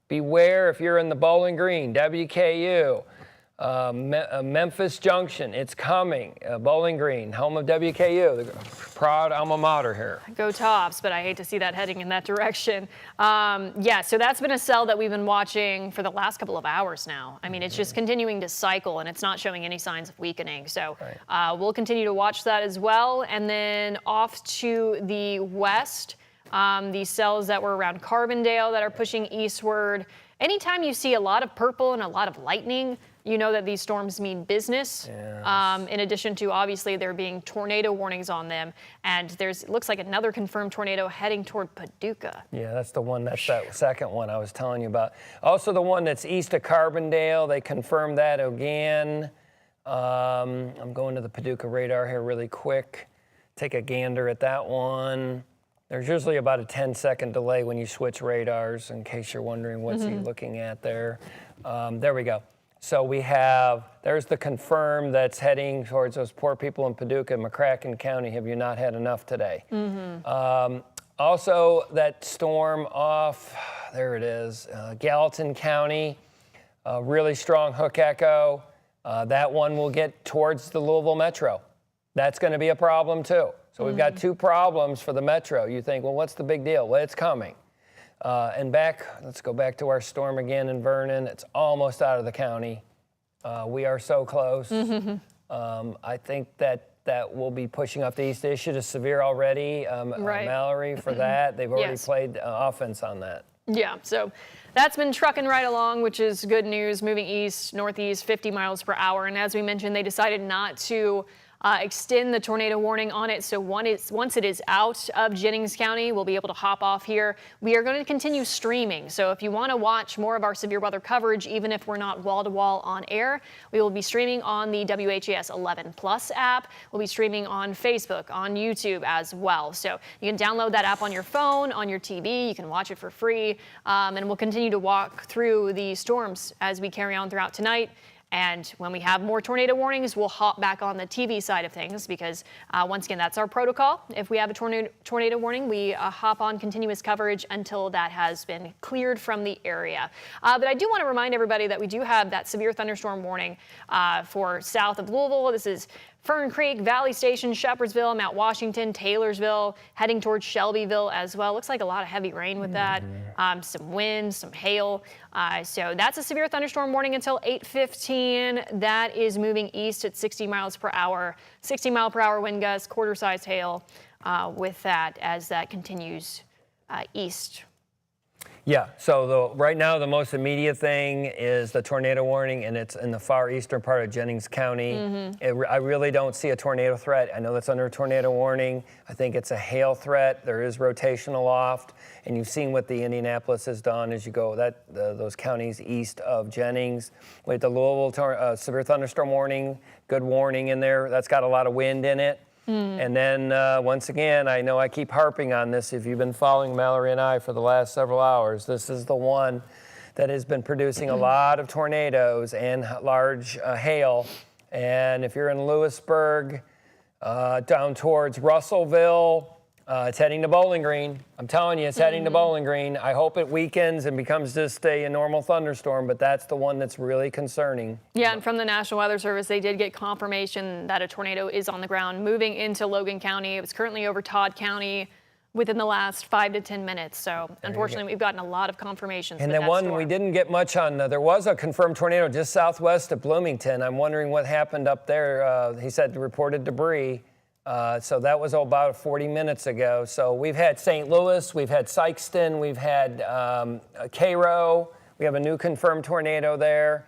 Beware if you're in the Bowling Green, WKU, Memphis Junction, it's coming. Bowling Green, home of WKU, the proud alma mater here. Go Tops, but I hate to see that heading in that direction. So that's been a cell that we've been watching for the last couple of hours now. I mean, it's just continuing to cycle, and it's not showing any signs of weakening. So we'll continue to watch that as well. And then off to the west, these cells that were around Carbondale that are pushing eastward. Anytime you see a lot of purple and a lot of lightning, you know that these storms mean business. Yes. In addition to, obviously, there being tornado warnings on them. And it looks like another confirmed tornado heading toward Paducah. Yeah, that's the one, that's that second one I was telling you about. Also the one that's east of Carbondale, they confirmed that again. I'm going to the Paducah radar here really quick. Take a gander at that one. There's usually about a 10-second delay when you switch radars, in case you're wondering what's he looking at there. There we go. So there's the confirmed that's heading towards those poor people in Paducah and McCracken County. Have you not had enough today? Also, that storm off, there it is, Gallatin County, really strong hook echo. That one will get towards the Louisville Metro. That's going to be a problem too. So we've got 2 problems for the Metro. You think, well, what's the big deal? Well, it's coming. Let's go back to our storm again in Vernon. It's almost out of the county. We are so close. I think that will be pushing up the east. They issued a severe already, Mallory, for that. They've already played offense on that. Yeah, so that's been trucking right along, which is good news, moving east, northeast, 50 miles per hour. And as we mentioned, they decided not to extend the tornado warning on it. So once it is out of Jennings County, we'll be able to hop off here. We are going to continue streaming. So if you want to watch more of our severe weather coverage, even if we're not wall-to-wall on air, we will be streaming on the WHAS 11 Plus app. We'll be streaming on Facebook, on YouTube as well. So you can download that app on your phone, on your TV. You can watch it for free. And we'll continue to walk through the storms as we carry on throughout tonight And when we have more tornado warnings, we'll hop back on the TV side of things because, once again, that's our protocol. If we have a tornado warning, we hop on continuous coverage until that has been cleared from the area. But I do want to remind everybody that we do have that severe thunderstorm warning for south of Louisville. This is Fern Creek, Valley Station, Shepherdsville, Mount Washington, Taylorsville, heading towards Shelbyville as well. Looks like a lot of heavy rain with that. Some wind, some hail. So that's a severe thunderstorm warning until 8:15. That is moving east at 60 miles per hour. 60 mile per hour wind gusts, quarter-sized hail with that as that continues east. Yeah, so right now the most immediate thing is the tornado warning, and it's in the far eastern part of Jennings County. I really don't see a tornado threat. I know that's under a tornado warning. I think it's a hail threat. There is rotation aloft, and you've seen what the Indianapolis has done as you go those counties east of Jennings. With the Louisville severe thunderstorm warning, good warning in there. That's got a lot of wind in it. And then once again, I know I keep harping on this. If you've been following Mallory and I for the last several hours, this is the one that has been producing a lot of tornadoes and large hail. And if you're in Lewisburg, down towards Russellville, it's heading to Bowling Green. I'm telling you, it's heading to Bowling Green. I hope it weakens and becomes just a normal thunderstorm, but that's the one that's really concerning. Yeah, and from the National Weather Service, they did get confirmation that a tornado is on the ground moving into Logan County. It was currently over Todd County within the last 5 to 10 minutes. So unfortunately, we've gotten a lot of confirmations. And then one we didn't get much on, there was a confirmed tornado just southwest of Bloomington. I'm wondering what happened up there. He said reported debris. So that was about 40 minutes ago. So we've had St. Louis, we've had Sykeston, we've had Cairo. We have a new confirmed tornado there.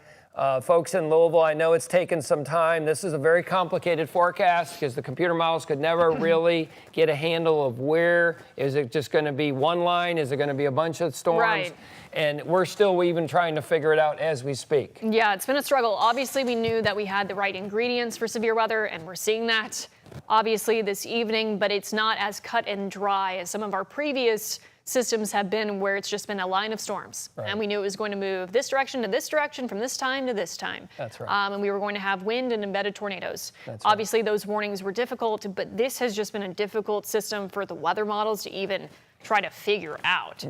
Folks in Louisville, I know it's taken some time. This is a very complicated forecast because the computer models could never really get a handle of where. Is it just going to be one line? Is it going to be a bunch of storms? Right. And we're still even trying to figure it out as we speak. Yeah, it's been a struggle. Obviously, we knew that we had the right ingredients for severe weather, and we're seeing that obviously this evening, but it's not as cut and dry as some of our previous systems have been, where it's just been a line of storms. Right. And we knew it was going to move this direction to this direction from this time to this time. That's right. And we were going to have wind and embedded tornadoes. That's right. Obviously, those warnings were difficult, but this has just been a difficult system for the weather models to even try to figure out.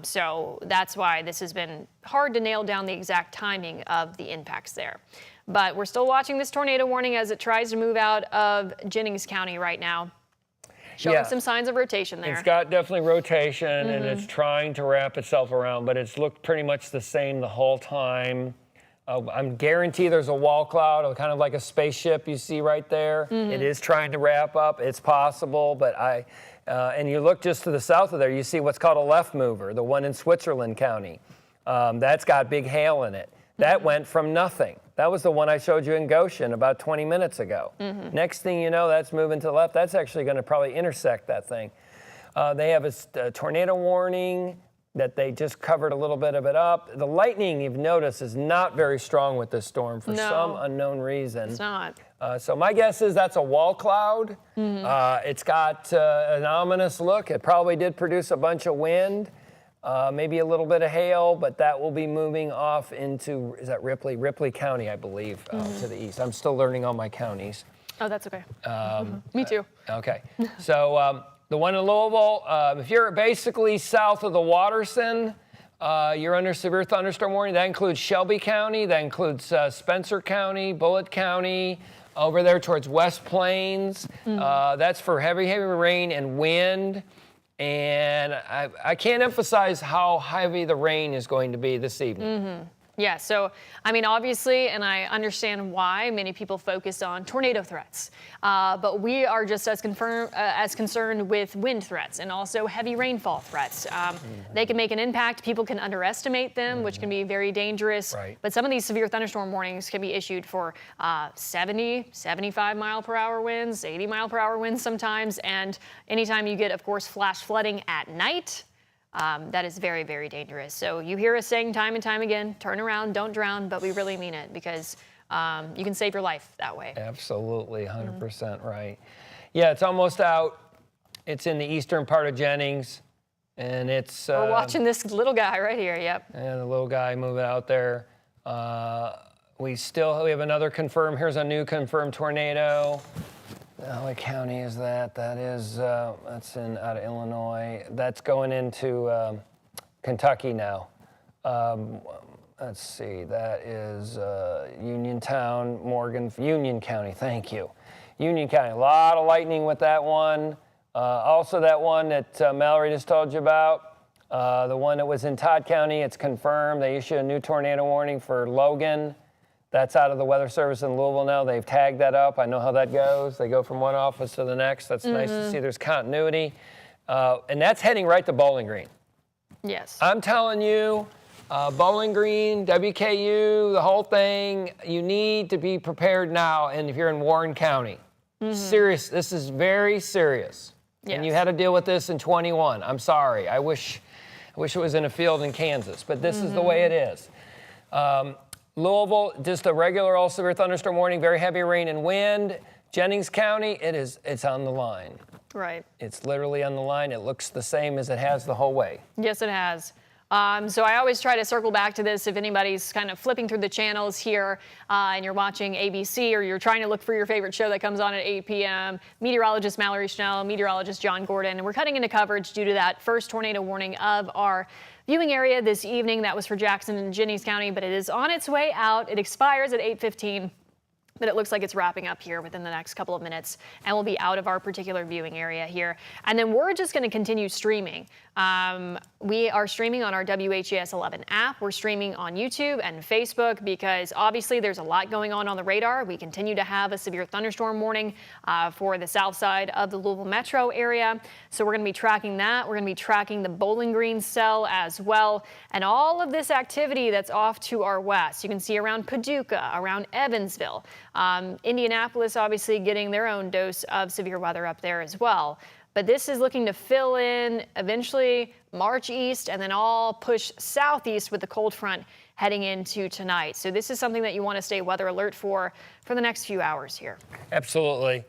So that's why this has been hard to nail down the exact timing of the impacts there. But we're still watching this tornado warning as it tries to move out of Jennings County right now. Showing some signs of rotation there. It's got definitely rotation, and it's trying to wrap itself around, but it's looked pretty much the same the whole time. I'm guaranteed there's a wall cloud, kind of like a spaceship you see right there. It is trying to wrap up. It's possible, but and you look just to the south of there, you see what's called a left mover, the one in Switzerland County. That's got big hail in it. That went from nothing. That was the one I showed you in Goshen about 20 minutes ago. Next thing you know, that's moving to the left. That's actually going to probably intersect that thing. They have a tornado warning that they just covered a little bit of it up. The lightning, you've noticed, is not very strong with this storm for some unknown reason. It's not. So my guess is that's a wall cloud. It's got an ominous look. It probably did produce a bunch of wind. Maybe a little bit of hail, but that will be moving off into, is that Ripley? Ripley County, I believe, to the east. I'm still learning all my counties. Oh, that's okay. Me too. Okay. So the one in Louisville, if you're basically south of the Waterson, you're under severe thunderstorm warning. That includes Shelby County. That includes Spencer County, Bullitt County, over there towards West Plains. That's for heavy rain and wind. And I can't emphasize how heavy the rain is going to be this evening. Yeah, so, I mean, obviously, and I understand why many people focus on tornado threats, but we are just as concerned with wind threats and also heavy rainfall threats. They can make an impact. People can underestimate them, which can be very dangerous. Right. But some of these severe thunderstorm warnings can be issued for 70, 75 mile per hour winds, 80 mile per hour winds sometimes. And anytime you get, of course, flash flooding at night, that is very, very dangerous. So you hear us saying time and time again, turn around, don't drown, but we really mean it because you can save your life that way. Absolutely, 100% right. Yeah, it's almost out. It's in the eastern part of Jennings, and it's... We're watching this little guy right here, yep. And the little guy moving out there. We have another confirmed. Here's a new confirmed tornado. What county is that? That's out of Illinois. That's going into Kentucky now. Let's see. That is Uniontown, Union County. Thank you. Union County. A lot of lightning with that one. Also, that one that Mallory just told you about. The one that was in Todd County. It's confirmed. They issued a new tornado warning for Logan. That's out of the Weather Service in Louisville now. They've tagged that up. I know how that goes. They go from one office to the next. That's nice to see there's continuity. And that's heading right to Bowling Green. Yes. I'm telling you, Bowling Green, WKU, the whole thing, you need to be prepared now. And if you're in Warren County, serious, this is very serious. Yes. And you had to deal with this in 21. I'm sorry. I wish it was in a field in Kansas, but this is the way it is. Louisville, just a regular old severe thunderstorm warning, very heavy rain and wind. Jennings County, it's on the line. Right. It's literally on the line. It looks the same as it has the whole way. Yes, it has. So I always try to circle back to this if anybody's kind of flipping through the channels here and you're watching ABC or you're trying to look for your favorite show that comes on at 8 p.m. Meteorologist Mallory Schnell, meteorologist John Gordon, and we're cutting into coverage due to that first tornado warning of our viewing area this evening. That was for Jackson and Jennings County, but it is on its way out. It expires at 8:15. But it looks like it's wrapping up here within the next couple of minutes and we'll be out of our particular viewing area here. And then we're just going to continue streaming. We are streaming on our WHAS 11 app. We're streaming on YouTube and Facebook because obviously there's a lot going on the radar. We continue to have a severe thunderstorm warning for the south side of the Louisville metro area. So we're going to be tracking that. We're going to be tracking the Bowling Green cell as well. And all of this activity that's off to our west. You can see around Paducah, around Evansville. Indianapolis obviously getting their own dose of severe weather up there as well. But this is looking to fill in, eventually march east and then all push southeast with the cold front heading into tonight. So this is something that you want to stay weather alert for the next few hours here. Absolutely.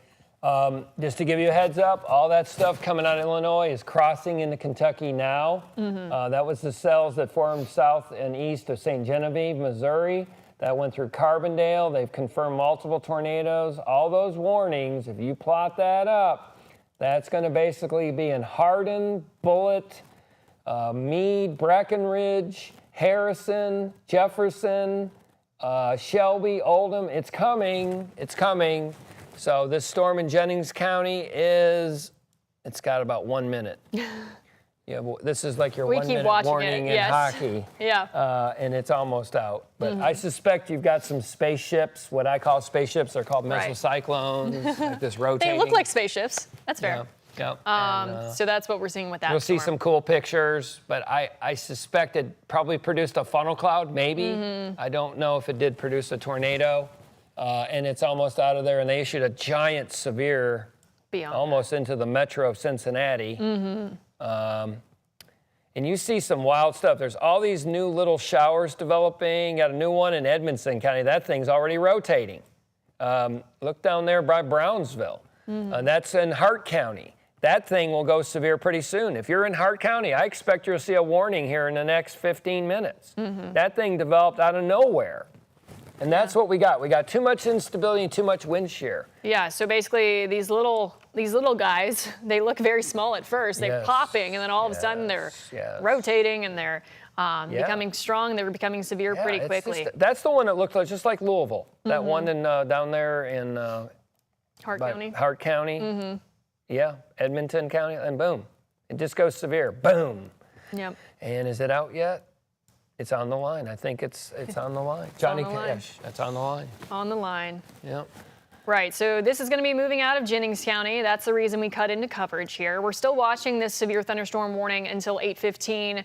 Just to give you a heads up, all that stuff coming out of Illinois is crossing into Kentucky now. That was the cells that formed south and east of St. Genevieve, Missouri. That went through Carbondale. They've confirmed multiple tornadoes. All those warnings, if you plot that up, that's going to basically be in Hardin, Bullitt, Meade, Breckenridge, Harrison, Jefferson, Shelby, Oldham. It's coming. It's coming. So this storm in Jennings County it's got about 1 minute. Yeah, this is like your 1 minute warning in hockey. Yeah. And it's almost out. But I suspect you've got some spaceships, what I call spaceships. They're called mesocyclones, like this rotating. They look like spaceships. That's fair. Yeah. So that's what we're seeing with that You'll storm. see some cool pictures, but I suspect it probably produced a funnel cloud, maybe. I don't know if it did produce a tornado. And it's almost out of there. And they issued a giant severe, almost into the metro of Cincinnati. And you see some wild stuff. There's all these new little showers developing. Got a new one in Edmonson County. That thing's already rotating. Look down there by Brownsville. That's in Hart County. That thing will go severe pretty soon. If you're in Hart County, I expect you'll see a warning here in the next 15 minutes. That thing developed out of nowhere. And that's what we got. We got too much instability and too much wind shear. Yeah, so basically these little guys, they look very small at first. They're popping, and then all of a sudden they're rotating and they're becoming strong. They're becoming severe pretty quickly. That's the one that looked like, just like Louisville. That one in down there in Hart County. Yeah, Edmonton County, and boom, it just goes severe. Boom. Yep. And is it out yet? It's on the line. I think it's on the line. Johnny Cash, that's on the line. On the line. Yep. Right, so this is going to be moving out of Jennings County. That's the reason we cut into coverage here. We're still watching this severe thunderstorm warning until 8:15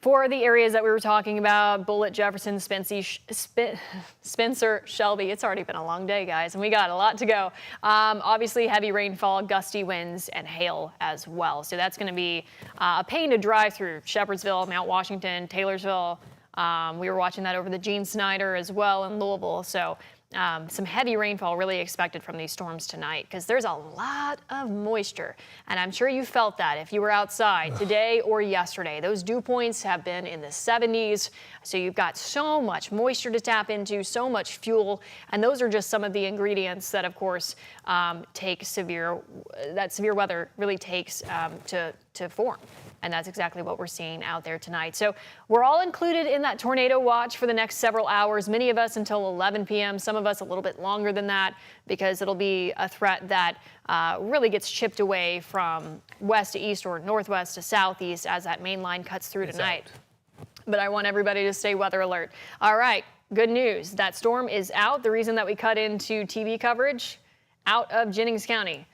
for the areas that we were talking about: Bullitt, Jefferson, Spencer, Shelby. It's already been a long day, guys, and we got a lot to go. Obviously, heavy rainfall, gusty winds, and hail as well. So that's going to be a pain to drive through. Shepherdsville, Mount Washington, Taylorsville. We were watching that over the Gene Snyder as well in Louisville. So some heavy rainfall really expected from these storms tonight because there's a lot of moisture. And I'm sure you felt that if you were outside today or yesterday. Those dew points have been in the 70s. So you've got so much moisture to tap into, so much fuel. And those are just some of the ingredients that, of course, severe weather really takes to form. And that's exactly what we're seeing out there tonight. So we're all included in that tornado watch for the next several hours, many of us until 11 p.m., some of us a little bit longer than that, because it'll be a threat that really gets chipped away from west to east or northwest to southeast as that main line cuts through tonight. But I want everybody to stay weather alert. All right, good news. That storm is out. The reason that we cut into TV coverage, out of Jennings County.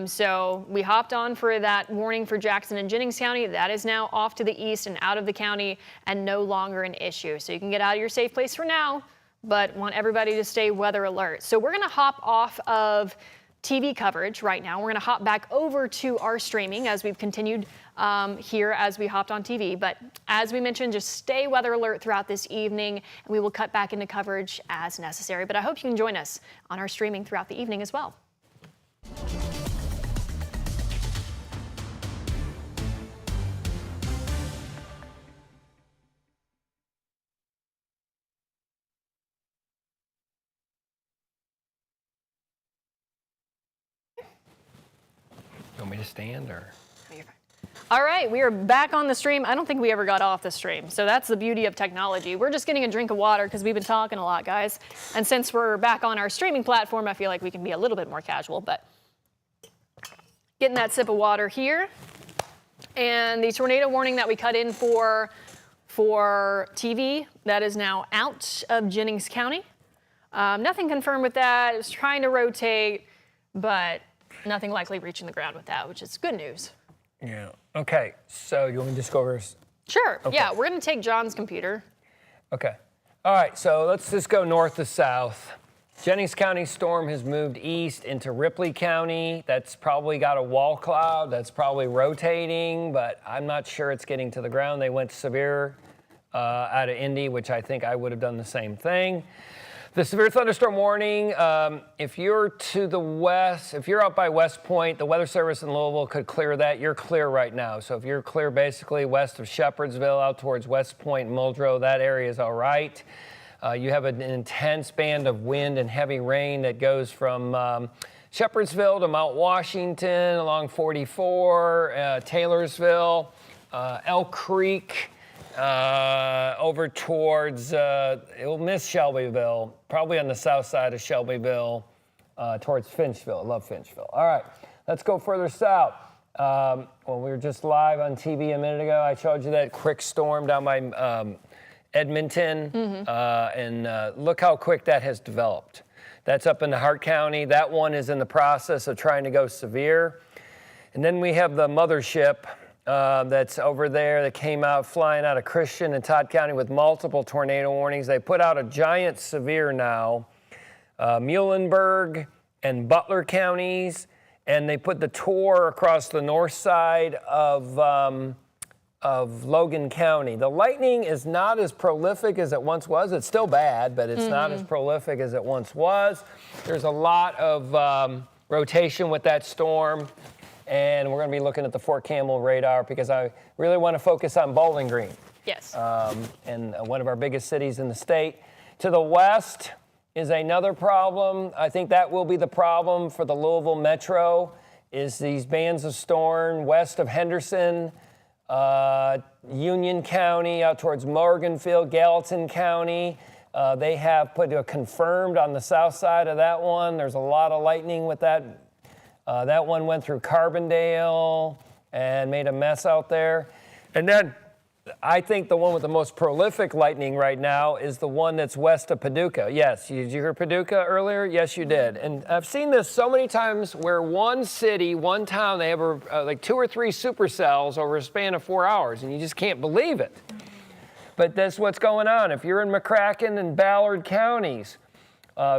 So we hopped on for that warning for Jackson and Jennings County. That is now off to the east and out of the county and no longer an issue. So you can get out of your safe place for now, but want everybody to stay weather alert. So we're going to hop off of TV coverage right now. We're going to hop back over to our streaming as we've continued here as we hopped on TV. But as we mentioned, just stay weather alert throughout this evening, and we will cut back into coverage as necessary. But I hope you can join us on our streaming throughout the evening as well. You want me to stand or? No, you're fine. All right, we are back on the stream. I don't think we ever got off the stream, so that's the beauty of technology. We're just getting a drink of water because we've been talking a lot, guys. And since we're back on our streaming platform, I feel like we can be a little bit more casual, but getting that sip of water here. And the tornado warning that we cut in for TV, that is now out of Jennings County. Nothing confirmed with that. It was trying to rotate, but nothing likely reaching the ground with that, which is good news. Yeah. Okay. So you want me to just go over? Sure. Okay. Yeah, we're going to take John's computer. Okay. All right. So let's just go north to south. Jennings County storm has moved east into Ripley County. That's probably got a wall cloud. That's probably rotating, but I'm not sure it's getting to the ground. They went severe out of Indy, which I think I would have done the same thing. The severe thunderstorm warning, if you're to the west, if you're out by West Point, the Weather Service in Louisville could clear that. You're clear right now. So if you're clear basically west of Shepherdsville out towards West Point, Muldrow, that area is all right. You have an intense band of wind and heavy rain that goes from Shepherdsville to Mount Washington along 44, Taylorsville, Elk Creek, over towards, it'll miss Shelbyville, probably on the south side of Shelbyville, towards Finchville. I love Finchville. All right, let's go further south. Well, we were just live on TV a minute ago. I showed you that quick storm down by Edmonton, and look how quick that has developed. That's up into Hart County. That one is in the process of trying to go severe. And then we have the mothership that's over there that came out flying out of Christian and Todd County with multiple tornado warnings. They put out a giant severe now, Muhlenberg and Butler counties, and they put the Tor across the north side of Logan County. The lightning is not as prolific as it once was. It's still bad, but it's not as prolific as it once was. There's a lot of rotation with that storm. And we're going to be looking at the Fort Campbell radar because I really want to focus on Bowling Green. Yes. And one of our biggest cities in the state. To the west is another problem. I think that will be the problem for the Louisville Metro, is these bands of storm west of Henderson, Union County, out towards Morganfield, Gallatin County. They have put a confirmed on the south side of that one. There's a lot of lightning with that. That one went through Carbondale and made a mess out there. And then I think the one with the most prolific lightning right now is the one that's west of Paducah. Yes, did you hear Paducah earlier? Yes, you did. And I've seen this so many times where one city, one town, they have like 2 or 3 supercells over a span of 4 hours, and you just can't believe it. But that's what's going on. If you're in McCracken and Ballard counties,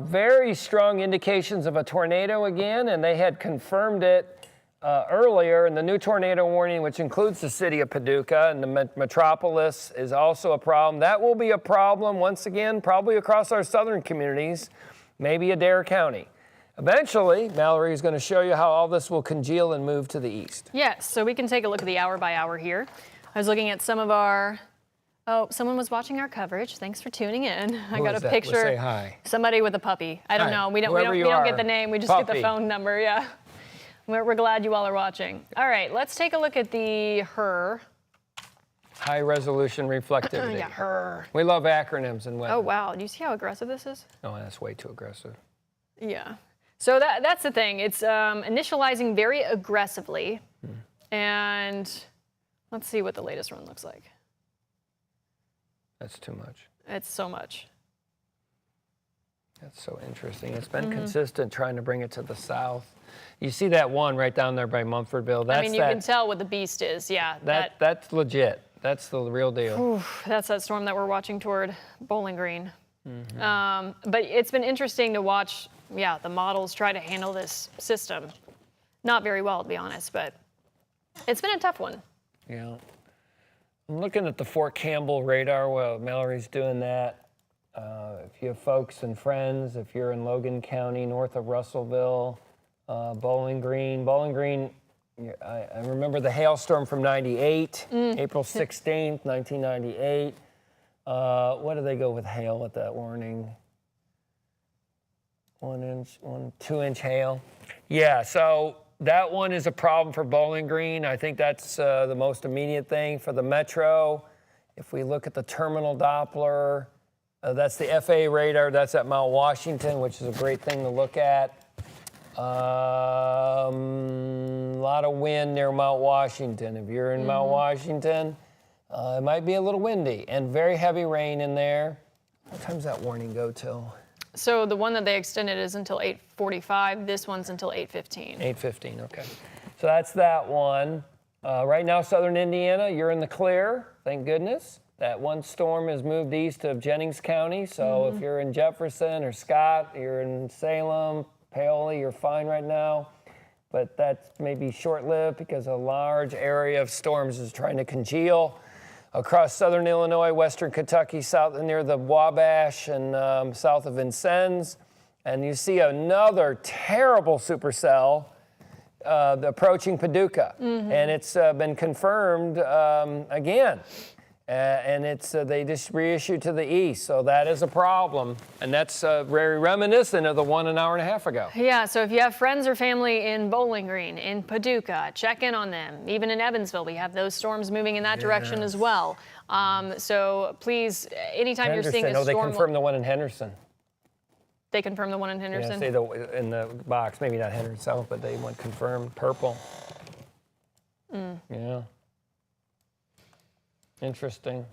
very strong indications of a tornado again, and they had confirmed it earlier. And the new tornado warning, which includes the city of Paducah and the metropolis, is also a problem. That will be a problem once again, probably across our southern communities maybe Adair County. Eventually, Mallory is going to show you how all this will congeal and move to the east. Yes, so we can take a look at the hour by hour here. I was looking at some of our, oh, someone was watching our coverage. Thanks for tuning in. I got a picture. Well, say hi. Somebody with a puppy. I don't Hi. know. We don't get the name. We just get the phone number. Yeah. We're glad you all are watching. All right, let's take a look at the HRRR. High resolution reflectivity. Yeah, HRRR. We love acronyms and weather. Oh, wow. Do you see how aggressive this is? Oh, that's way too aggressive. Yeah. So that's the thing. It's initializing very aggressively. And let's see what the latest run looks like. That's too much. It's so much. That's so interesting. It's been consistent trying to bring it to the south. You see that one right down there by Mumfordville? That's You can tell what the beast is. Yeah. That's legit. That's the real deal. Oof, that's that storm that we're watching toward Bowling Green. But it's been interesting to watch, the models try to handle this system. Not very well, to be honest, but it's been a tough one. Yeah. I'm looking at the Fort Campbell radar while Mallory's doing that. If you have folks and friends, if you're in Logan County, north of Russellville, Bowling Green, I remember the hailstorm from 98, April 16th, 1998. What do they go with hail at that warning? 2-inch hail. Yeah, so that one is a problem for Bowling Green. I think that's the most immediate thing for the metro. If we look at the terminal Doppler, that's the FAA radar. That's at Mount Washington, which is a great thing to look at. A lot of wind near Mount Washington. If you're in Mount Washington, it might be a little windy and very heavy rain in there. What time's that warning go till? So the one that they extended is until 8:45. This one's until 8:15. 8:15, okay. So that's that one. Right now, southern Indiana, you're in the clear, thank goodness. That one storm has moved east of Jennings County. So if you're in Jefferson or Scott, you're in Salem, Paoli, you're fine right now. But that's maybe short-lived because a large area of storms is trying to congeal across southern Illinois, western Kentucky, south near the Wabash and south of Vincennes. And you see another terrible supercell approaching Paducah. And it's been confirmed again. And it's they just reissued to the east, so that is a problem, and that's very reminiscent of the one an hour and a half ago. Yeah, so if you have friends or family in Bowling Green, in Paducah, check in on them. Even in Evansville, we have those storms moving in that direction as well. So please, anytime you're seeing a storm, they confirmed the one in Henderson. They confirmed the one in Henderson. Yeah, say in the box, maybe not Henderson South, but they went confirmed purple. Yeah. Interesting.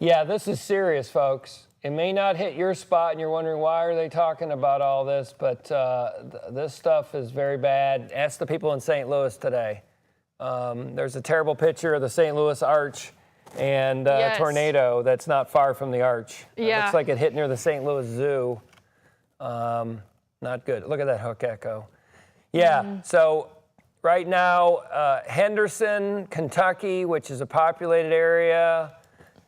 Yeah, this is serious, folks. It may not hit your spot and you're wondering why are they talking about all this, but this stuff is very bad. Ask the people in St. Louis today. There's a terrible picture of the St. Louis Arch and a tornado that's not far from the arch. Yeah. It looks like it hit near the St. Louis Zoo. Not good. Look at that hook echo. Yeah, so right now, Henderson, Kentucky, which is a populated area,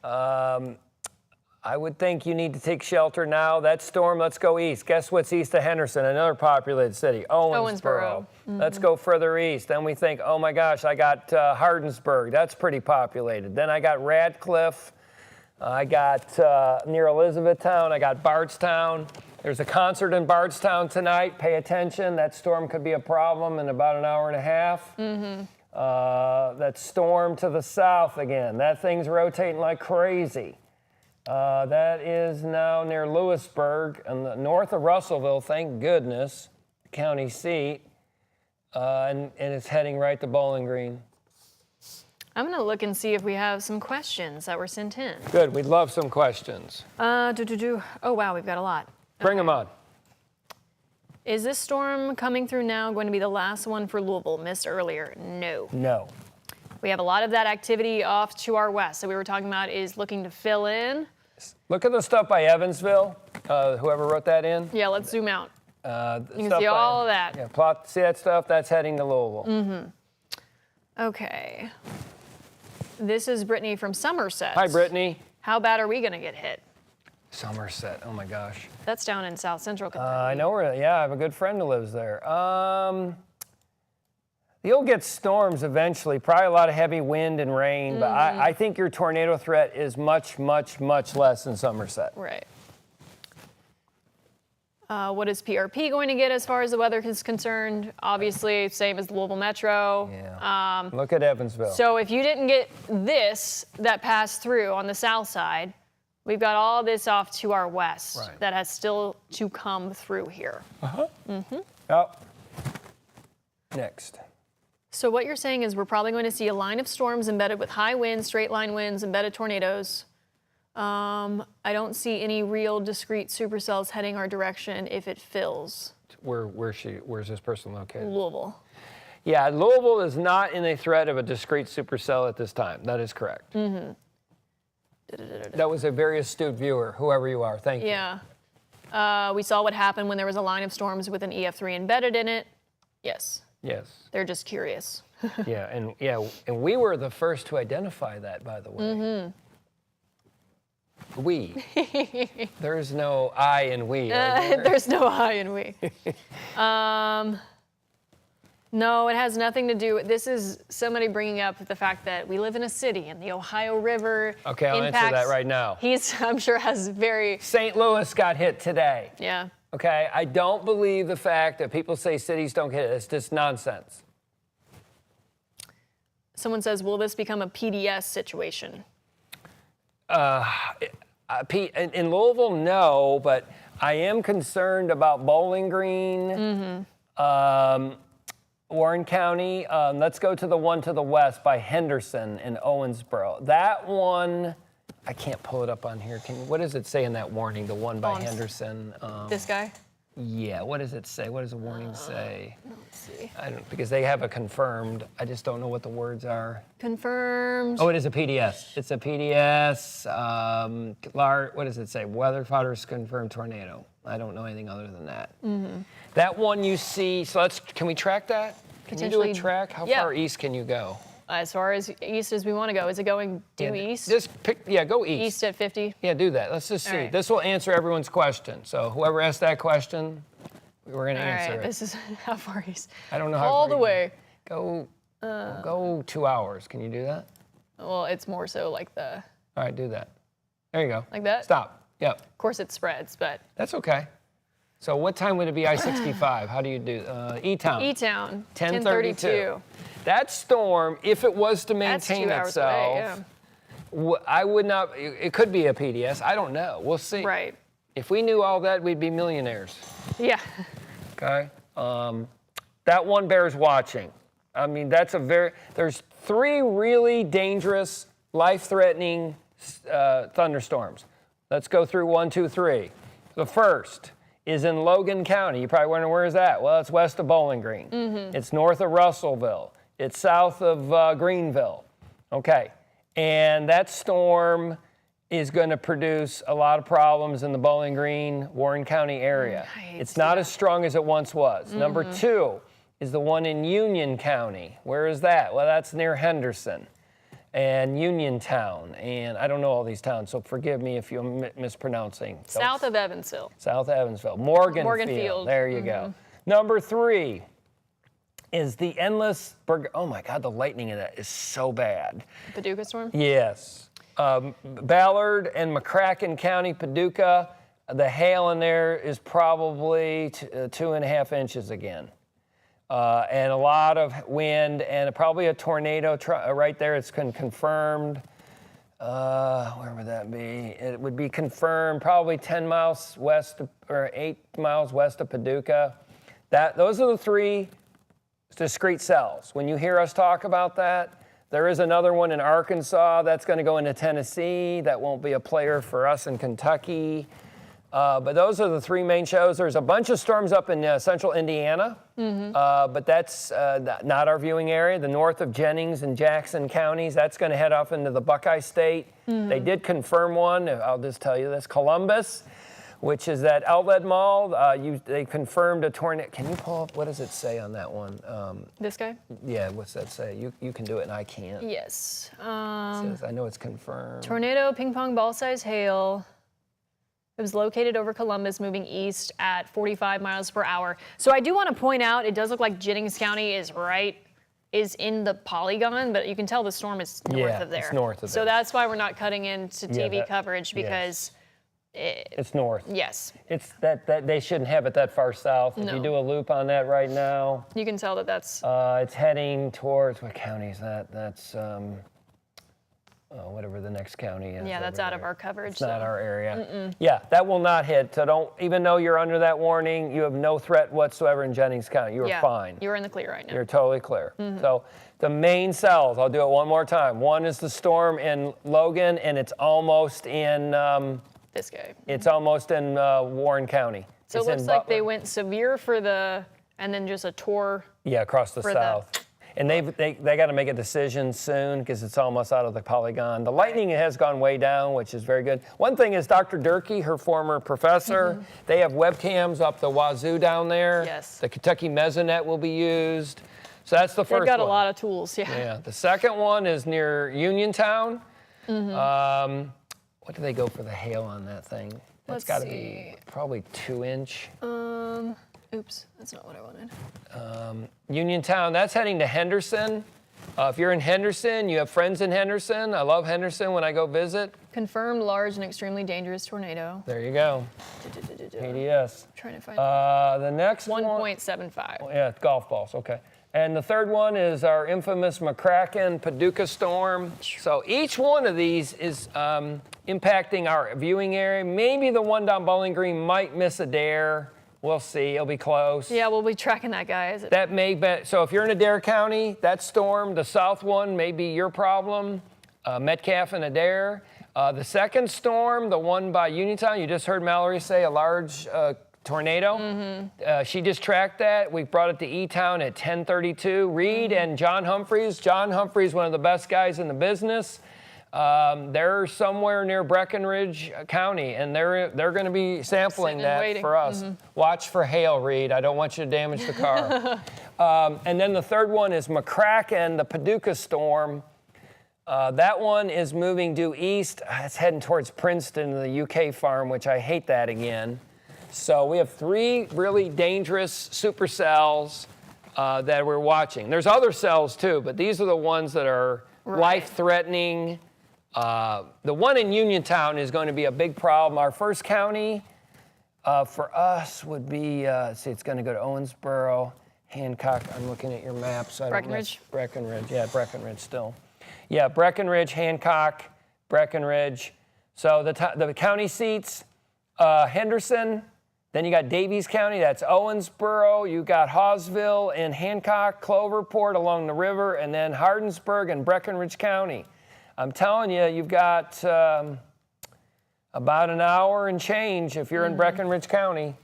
I would think you need to take shelter now. That storm, let's go east. Guess what's east of Henderson, another populated city? Owensboro. Let's go further east. Then we think, oh my gosh, I got Hardinsburg. That's pretty populated. Then I got Radcliffe. I got near Elizabethtown. I got Bardstown. There's a concert in Bardstown tonight. Pay attention. That storm could be a problem in about an hour and a half. That storm to the south again. That thing's rotating like crazy. That is now near Lewisburg and the north of Russellville, thank goodness, county seat. And it's heading right to Bowling Green. I'm going to look and see if we have some questions that were sent in. Good. We'd love some questions. Oh, wow, we've got a lot. Bring them on. Is this storm coming through now going to be the last one for Louisville? Missed earlier? No. No. We have a lot of that activity off to our west. So we were talking about is looking to fill in. Look at the stuff by Evansville. Whoever wrote that in. Yeah, let's zoom out. You can see all of that. Yeah, see that stuff? That's heading to Louisville. Okay. This is Brittany from Somerset. Hi, Brittany. How bad are we going to get hit? Somerset. Oh my gosh. That's down in South Central Kentucky. I know where. Yeah, I have a good friend who lives there. You'll get storms eventually. Probably a lot of heavy wind and rain, but I think your tornado threat is much, much, much less in Somerset. Right. What is PRP going to get as far as the weather is concerned? Obviously, same as the Louisville Metro. Yeah. Look at Evansville. So if you didn't get this that passed through on the south side, we've got all this off to our west that has still to come through here. Oh. Next. So what you're saying is we're probably going to see a line of storms embedded with high winds, straight line winds, embedded tornadoes. I don't see any real discrete supercells heading our direction if it fills. Where's this person located? Louisville. Yeah, Louisville is not in a threat of a discrete supercell at this time. That is correct. That was a very astute viewer, whoever you are. Thank you. Yeah. We saw what happened when there was a line of storms with an EF3 embedded in it. Yes. Yes. They're just curious. And we were the first to identify that, by the way. We. There's no I in we. There's no I in we. No, it has nothing to do. This is somebody bringing up the fact that we live in a city and the Ohio River. Okay, I'll answer that right now. I'm sure, has very. St. Louis got hit today. Yeah. Okay, I don't believe the fact that people say cities don't get it. It's just nonsense. Someone says, will this become a PDS situation? In Louisville, no, but I am concerned about Bowling Green, Warren County. Let's go to the one to the west by Henderson and Owensboro. That one, I can't pull it up on here. What does it say in that warning, the one by Henderson? This guy? Yeah, what does it say? What does the warning say? Let's see. I don't, because they have a confirmed. I just don't know what the words are. Confirmed. Oh, it is a PDS. It's a PDS. What does it say? Weather fodders confirmed tornado. I don't know anything other than that. That one you see. So can we track that? Can you do a track? How far east can you go? As far as east as we want to go. Is it going due east? Just pick. Yeah, go east. East at 50. Yeah, do that. Let's just see. Right. This will answer everyone's question. So whoever asked that question, we're going to answer it. This is how far east. I don't know how. All the way. Go 2 hours. Can you do that? Well, it's more so like the. All right, do that. There you go. Like that? Stop. Yep. Of course it spreads, but. That's okay. So what time would it be I-65? How do you do? E-Town. E-Town. 10:32. That storm, if it was to maintain That's 2 hours itself, away, I would not. It could be a PDS. I don't know. We'll see. Right. If we knew all that, we'd be millionaires. Yeah. Okay. That one bears watching. I mean, there's 3 really dangerous, life-threatening thunderstorms. Let's go through 1, 2, 3. The first is in Logan County. You probably wonder, where is that? Well, it's west of Bowling Green. It's north of Russellville. It's south of Greenville. Okay. And that storm is going to produce a lot of problems in the Bowling Green, Warren County area. It's not as strong as it once was. Number 2 is the one in Union County. Where is that? Well, that's near Henderson and Uniontown. And I don't know all these towns, so forgive me if you're mispronouncing. South of Evansville. South Evansville. Morganfield. There you go. Number 3 is the endless, oh my God, the lightning in that is so bad. Paducah storm? Yes. Ballard and McCracken County, Paducah, the hail in there is probably 2.5 inches again. And a lot of wind and probably a tornado right there. It's confirmed. Where would that be? It would be confirmed probably 10 miles west or 8 miles west of Paducah. Those are the 3 discrete cells. When you hear us talk about that, there is another one in Arkansas that's going to go into Tennessee. That won't be a player for us in Kentucky. But those are the 3 main shows. There's a bunch of storms up in central Indiana, but that's not our viewing area. The north of Jennings and Jackson counties, that's going to head off into the Buckeye State. They did confirm one. I'll just tell you this. Columbus, which is that outlet mall, they confirmed a tornado. Can you pull up, what does it say on that one? This guy? Yeah, what's that say? You can do it and I can't. Yes. It says, I know it's confirmed. Tornado, ping pong ball size hail. It was located over Columbus, moving east at 45 miles per hour. So I do want to point out, it does look like Jennings County is in the polygon, but you can tell the storm is north of there. It's north of so there. That's why we're not cutting into TV that- coverage, because It's north. yes, It's that they shouldn't have it that far south. If No. you do a loop on that right now, you can tell that that's it's heading towards, what county is that? That's whatever the next county is. yeah, that's over out of there. our coverage. It's not so. our area. Yeah, that will not hit. So don't, even though you're under that warning, you have no threat whatsoever in Jennings County. You are Yeah, fine. You're in the clear right now. You're totally clear. So the main cells, I'll do it one more time. One is the storm in Logan, and it's almost in This guy. Warren County. So It's it in looks like they Butler. went severe for and then just a tour. Yeah, across the for the- south. And they got to make a decision soon because it's almost out of the polygon. The lightning has gone way down, which is very good. One thing is Dr. Durkee, her former professor, they have webcams up the wazoo down there. Yes. The Kentucky Mesonet will be used. So that's the first They've got one. a lot of tools. Yeah. Yeah. The second one is near Uniontown. What do they go for the hail on that thing? That's Let's got to see. be probably 2-inch. Oops, that's not what I wanted. Uniontown, that's heading to Henderson. If you're in Henderson, you have friends in Henderson. I love Henderson when I go visit. Confirmed large and extremely dangerous tornado. There you go. PDS. Trying to find The next one. 1.75. Yeah, golf balls, okay. And the third one is our infamous McCracken Paducah storm. So each one of these is impacting our viewing area. Maybe the one down Bowling Green might miss a dare. We'll see. It'll be close. Yeah, we'll be tracking that, guys. That may be, so if you're in Adair County, that storm, the south one may be your problem, Metcalf and Adair. The second storm, the one by Uniontown, you just heard Mallory say a large tornado. She just tracked that. We brought it to E-Town at 10:32. Reed and John Humphreys. John Humphreys, one of the best guys in the business. They're somewhere near Breckenridge County, and they're going to be sampling Sitting and that waiting. for us. Watch for hail, Reed. I don't want you to damage the car. And then the third one is McCracken, the Paducah storm. That one is moving due east. It's heading towards Princeton, the UK farm, which I hate that again. So we have 3 really dangerous supercells that we're watching. There's other cells too, but these are the ones that are life-threatening. The one in Uniontown is going to be a big problem. Our first county for us would be, let's see, it's going to go to Owensboro, Hancock. I'm looking at your map. So I don't miss Breckenridge. Yeah, Breckenridge still. Yeah, Breckenridge, Hancock, Breckenridge. So the county seats, Henderson. Then you got Davies County, that's Owensboro. You got Hawesville and Hancock, Cloverport along the river, and then Hardinsburg and Breckenridge County. I'm telling you, you've got about an hour and change if you're in Breckenridge County.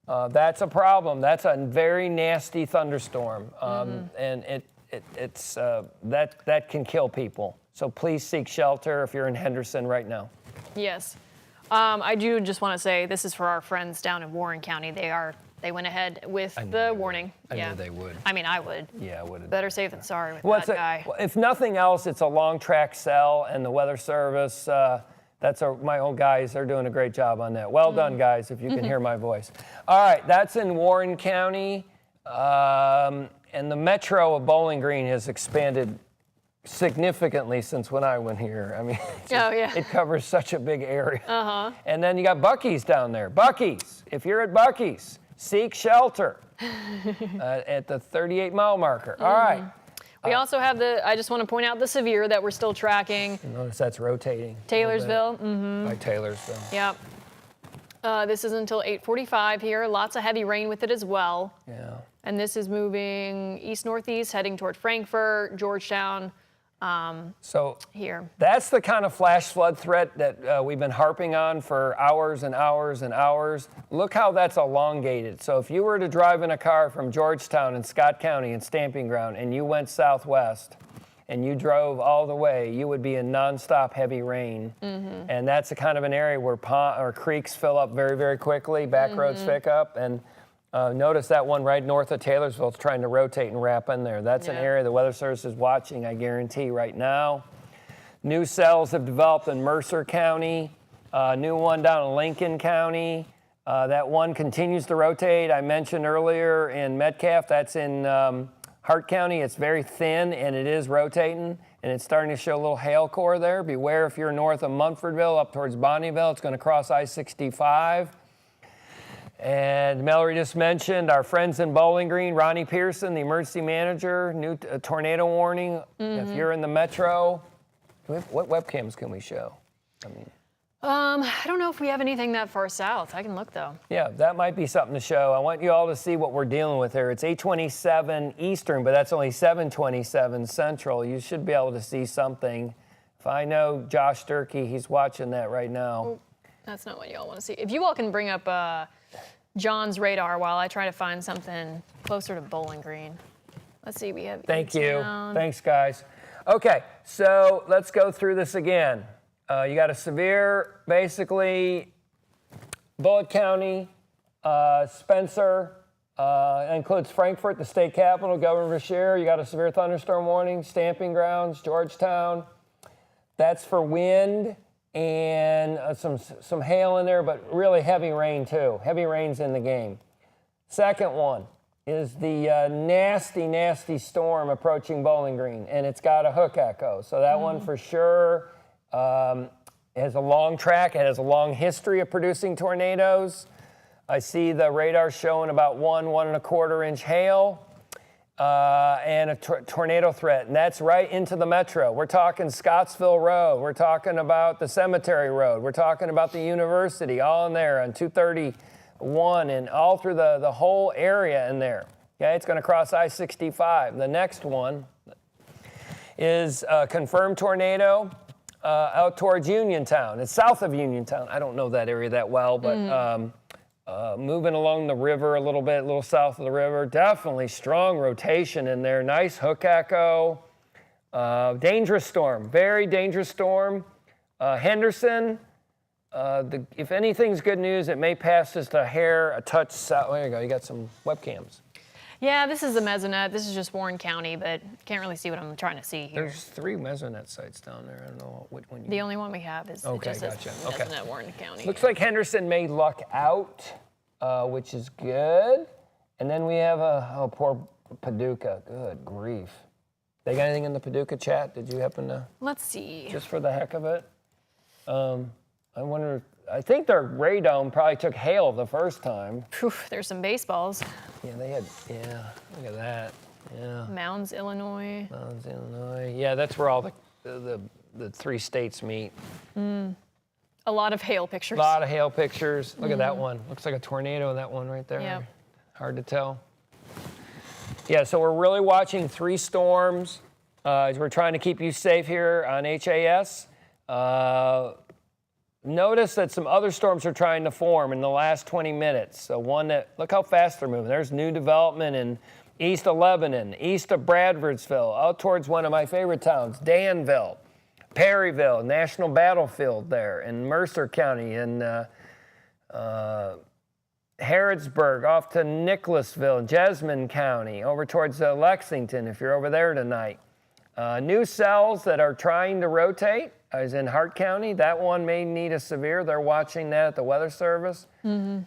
That's a problem. That's a very nasty thunderstorm, and that can kill people. So please seek shelter if you're in Henderson right now. Yes. I do just want to say this is for our friends down in Warren County. They went ahead with the warning. I knew they would. I mean, I would. Yeah, I would. Better safe than sorry with that guy. If nothing else, it's a long track cell, and the Weather Service, my old guys, they're doing a great job on that. Well done, guys, if you can hear my voice. All right, that's in Warren County, and the metro of Bowling Green has expanded significantly since when I went here. I mean, it covers such a big area. And then you got Buc-ee's down there. Buc-ee's, if you're at Buc-ee's, seek shelter at the 38-mile marker. All right. We also have I just want to point out the severe that we're still tracking. Notice that's rotating. Taylorsville. By Taylorsville. Yep. This is until 8:45 here. Lots of heavy rain with it as well. Yeah. And this is moving east-northeast, heading toward Frankfort, Georgetown. So here. That's the kind of flash flood threat that we've been harping on for hours and hours and hours. Look how that's elongated. So if you were to drive in a car from Georgetown and Scott County and Stamping Ground and you went southwest and you drove all the way, you would be in nonstop heavy rain. And that's the kind of an area where creeks fill up very, very quickly, back roads pick up. And notice that one right north of Taylorsville is trying to rotate and wrap in there. That's an area the Weather Service is watching, I guarantee, right now. New cells have developed in Mercer County. New one down in Lincoln County. That one continues to rotate. I mentioned earlier in Metcalf, that's in Hart County. It's very thin and it is rotating, and it's starting to show a little hail core there. Beware if you're north of Munfordville up towards Bonnieville. It's going to cross I-65. And Mallory just mentioned our friends in Bowling Green, Ronnie Pearson, the emergency manager, new tornado warning. If you're in the metro, what webcams can we show? I don't know if we have anything that far south. I can look though. Yeah, that might be something to show. I want you all to see what we're dealing with here. It's 8:27 Eastern, but that's only 7:27 Central. You should be able to see something. If I know Josh Durkee, he's watching that right now. Oh, that's not what y'all want to see. If you all can bring up John's radar while I try to find something closer to Bowling Green. Let's see, we have Thank you. E-Town. Thanks, guys. Okay, so let's go through this again. You got a severe, basically, Bullitt County, Spencer, includes Frankfort, the state capital, Governor Beshear. You got a severe thunderstorm warning, Stamping Grounds, Georgetown. That's for wind and some hail in there, but really heavy rain too. Heavy rain's in the game. Second one is the nasty, nasty storm approaching Bowling Green, and it's got a hook echo. So that one for sure has a long track. It has a long history of producing tornadoes. I see the radar showing about 1.25 inch hail and a tornado threat, and that's right into the metro. We're talking Scottsville Road. We're talking about the Cemetery Road. We're talking about the university, all in there on 231 and all through the whole area in there. Okay, it's going to cross I-65. The next one is a confirmed tornado out towards Uniontown. It's south of Uniontown. I don't know that area that well, but moving along the river a little bit, a little south of the river. Definitely strong rotation in there. Nice hook echo. Dangerous storm, very dangerous storm. Henderson, if anything's good news, it may pass just a touch south. There you go, you got some webcams. Yeah, this is the Mesonet. This is just Warren County, but can't really see what I'm trying to see here. There's 3 Mesonet sites down there. I don't know which one you... The only one we have is Okay, just gotcha. Mesonet, Warren County. Looks like Henderson may luck out, which is good. And then we have poor Paducah. Good grief. They got anything in the Paducah chat? Did you happen to? Let's see. Just for the heck of it. I wonder, I think their radome probably took hail the first time. Whew, there's some baseballs. Yeah, look at that. Yeah. Mounds, Illinois. Mounds, Illinois. Yeah, that's where all the 3 states meet. A lot of hail pictures. A lot of hail pictures. Look at that one. Looks like a tornado, that one right there. Yep. Hard to tell. Yeah, so we're really watching 3 storms. We're trying to keep you safe here on HAS. Notice that some other storms are trying to form in the last 20 minutes. So one that, look how fast they're moving. There's new development in east of Lebanon, east of Bradfordsville, out towards one of my favorite towns, Danville, Perryville, National Battlefield there in Mercer County, and Harrodsburg, off to Nicholasville, Jessamine County, over towards Lexington, if you're over there tonight. New cells that are trying to rotate is in Hart County. That one may need a severe. They're watching that at the Weather Service. And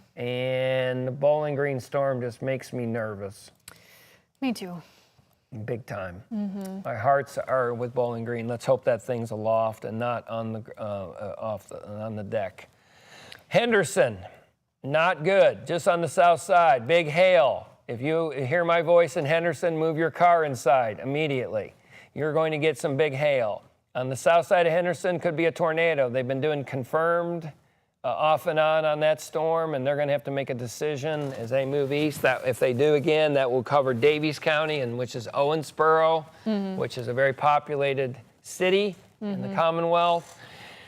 the Bowling Green storm just makes me nervous. Me too. Big time. My hearts are with Bowling Green. Let's hope that thing's aloft and not on the on the deck. Henderson, not good. Just on the south side, big hail. If you hear my voice in Henderson, move your car inside immediately. You're going to get some big hail. On the south side of Henderson could be a tornado. They've been doing confirmed off and on that storm, and they're going to have to make a decision as they move east. That if they do again, that will cover Davies County, and which is Owensboro, which is a very populated city in the Commonwealth.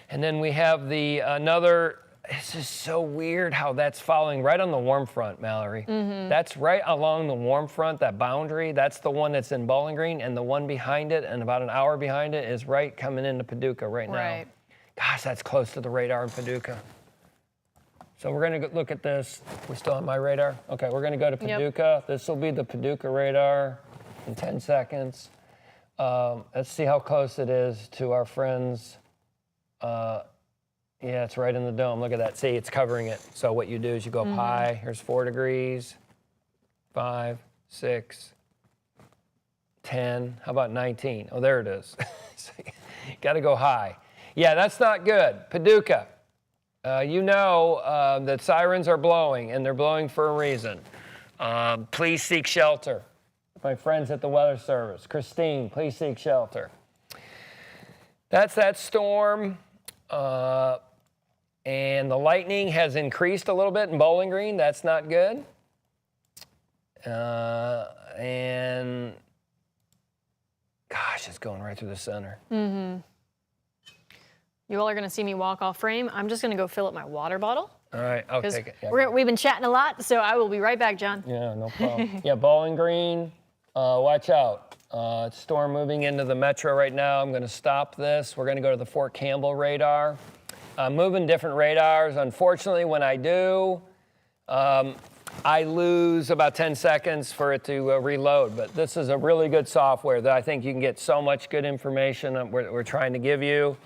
And then we have another. It's just so weird how that's following right on the warm front, Mallory. That's right along the warm front, that boundary. That's the one that's in Bowling Green, and the one behind it, and about an hour behind it, is right coming into Paducah right now. Right. Gosh, that's close to the radar in Paducah. So we're going to look at this. We still on my radar? Okay, we're going to go to Paducah. Yep. This will be the Paducah radar in 10 seconds. Let's see how close it is to our friends Yeah, it's right in the dome. Look at that. See, it's covering it. So what you do is you go up high. Here's 4 degrees, 5, 6, 10. How about 19? Oh, there it is. So you got to go high. Yeah, that's not good. Paducah, you know that sirens are blowing, and they're blowing for a reason. Please seek shelter. My friends at the Weather Service. Christine, please seek shelter. That's that storm. And the lightning has increased a little bit in Bowling Green. That's not good. And gosh, it's going right through the center. You all are going to see me walk off frame. I'm just going to go fill up my water bottle. All right, I'll take it. Yeah. We've been chatting a lot, so I will be right back, John. Yeah, no problem. Yeah, Bowling Green, watch out. Storm moving into the metro right now. I'm going to stop this. We're going to go to the Fort Campbell radar. Moving different radars. Unfortunately, when I do, I lose about 10 seconds for it to reload. But this is a really good software that I think you can get so much good information that we're trying to give you.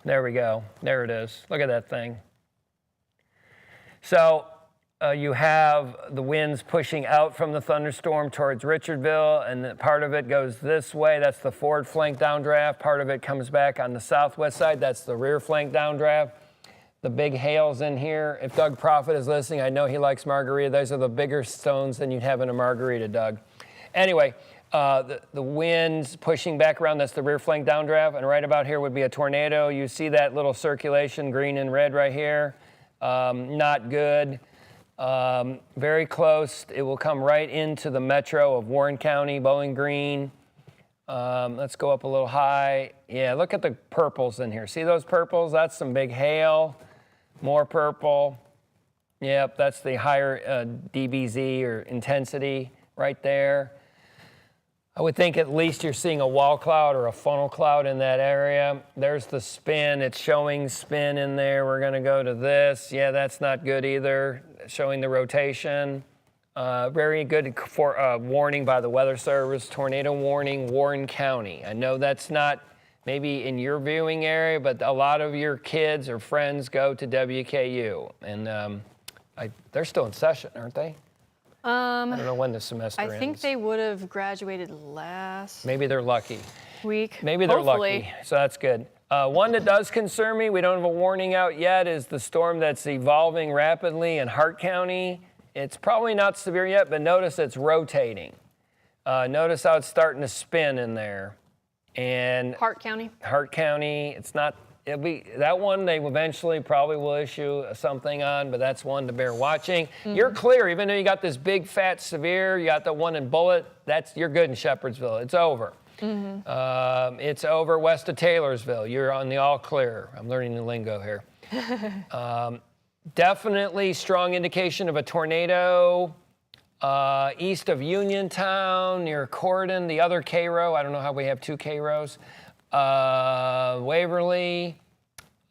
There we go. There it is. Look at that thing. So you have the winds pushing out from the thunderstorm towards Richardville, and part of it goes this way. That's the forward flank downdraft. Part of it comes back on the southwest side. That's the rear flank downdraft. The big hail's in here. If Doug Prophet is listening, I know he likes margarita. Those are the bigger stones than you'd have in a margarita, Doug. Anyway, the winds pushing back around, that's the rear flank downdraft, and right about here would be a tornado. You see that little circulation, green and red right here. Not good. Very close. It will come right into the metro of Warren County, Bowling Green. Let's go up a little high. Yeah, look at the purples in here. See those purples? That's some big hail. More purple. Yep, that's the higher DBZ or intensity right there. I would think at least you're seeing a wall cloud or a funnel cloud in that area. There's the spin. It's showing spin in there. We're going to go to this. Yeah, that's not good either. Showing the rotation. Very good for warning by the Weather Service. Tornado warning, Warren County. I know that's not maybe in your viewing area, but a lot of your kids or friends go to WKU. And they're still in session, aren't they? I don't know when the semester ends. I think they would have graduated last Maybe they're lucky. week. Maybe they're Hopefully. lucky, so that's good. One that does concern me, we don't have a warning out yet, is the storm that's evolving rapidly in Hart County. It's probably not severe yet, but notice it's rotating. Notice how it's starting to spin in there. And Hart County. Hart County, it's not, it'll be, that one they eventually probably will issue something on, but that's one to bear watching. You're clear, even though you got this big, fat, severe, you got the one in Bullitt, you're good in Shepherdsville. It's over. It's over west of Taylorsville. You're on the all clear. I'm learning the lingo here. Definitely strong indication of a tornado east of Uniontown near Corydon, the other Cairo. I don't know how we have two Cairos. Waverly,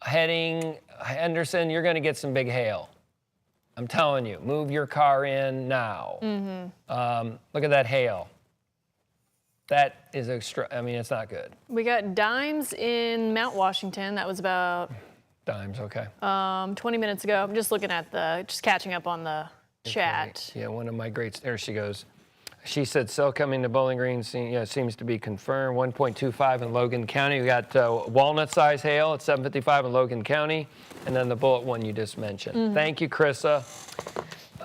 heading Henderson, you're going to get some big hail. I'm telling you, move your car in now. Look at that hail. That is it's not good. We got Dimes in Mount Washington. That was about Dimes, okay. 20 minutes ago. I'm just looking at just catching up on the chat. Yeah, one of my greats, there she goes. She said, cell coming to Bowling Green seems to be confirmed. 1.25 in Logan County. We got walnut size hail at 755 in Logan County. And then the Bullitt one you just mentioned. Thank you, Krissa,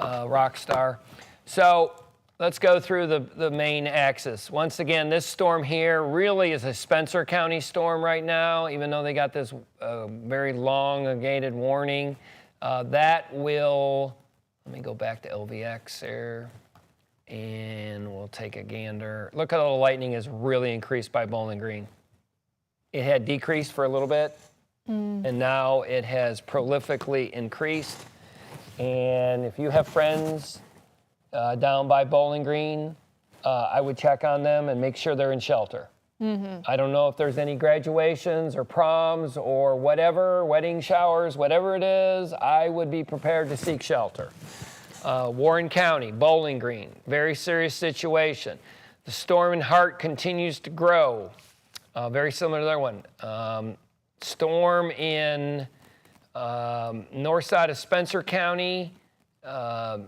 rock star. So let's go through the main axis. Once again, this storm here really is a Spencer County storm right now, even though they got this very long-gated warning. That will, let me go back to LVX there, and we'll take a gander. Look how the lightning has really increased by Bowling Green. It had decreased for a little bit, and now it has prolifically increased. And if you have friends down by Bowling Green, I would check on them and make sure they're in shelter. I don't know if there's any graduations or proms or whatever, wedding showers, whatever it is, I would be prepared to seek shelter. Warren County, Bowling Green, very serious situation. The storm in Hart continues to grow. Very similar to the other one. Storm in north side of Spencer County,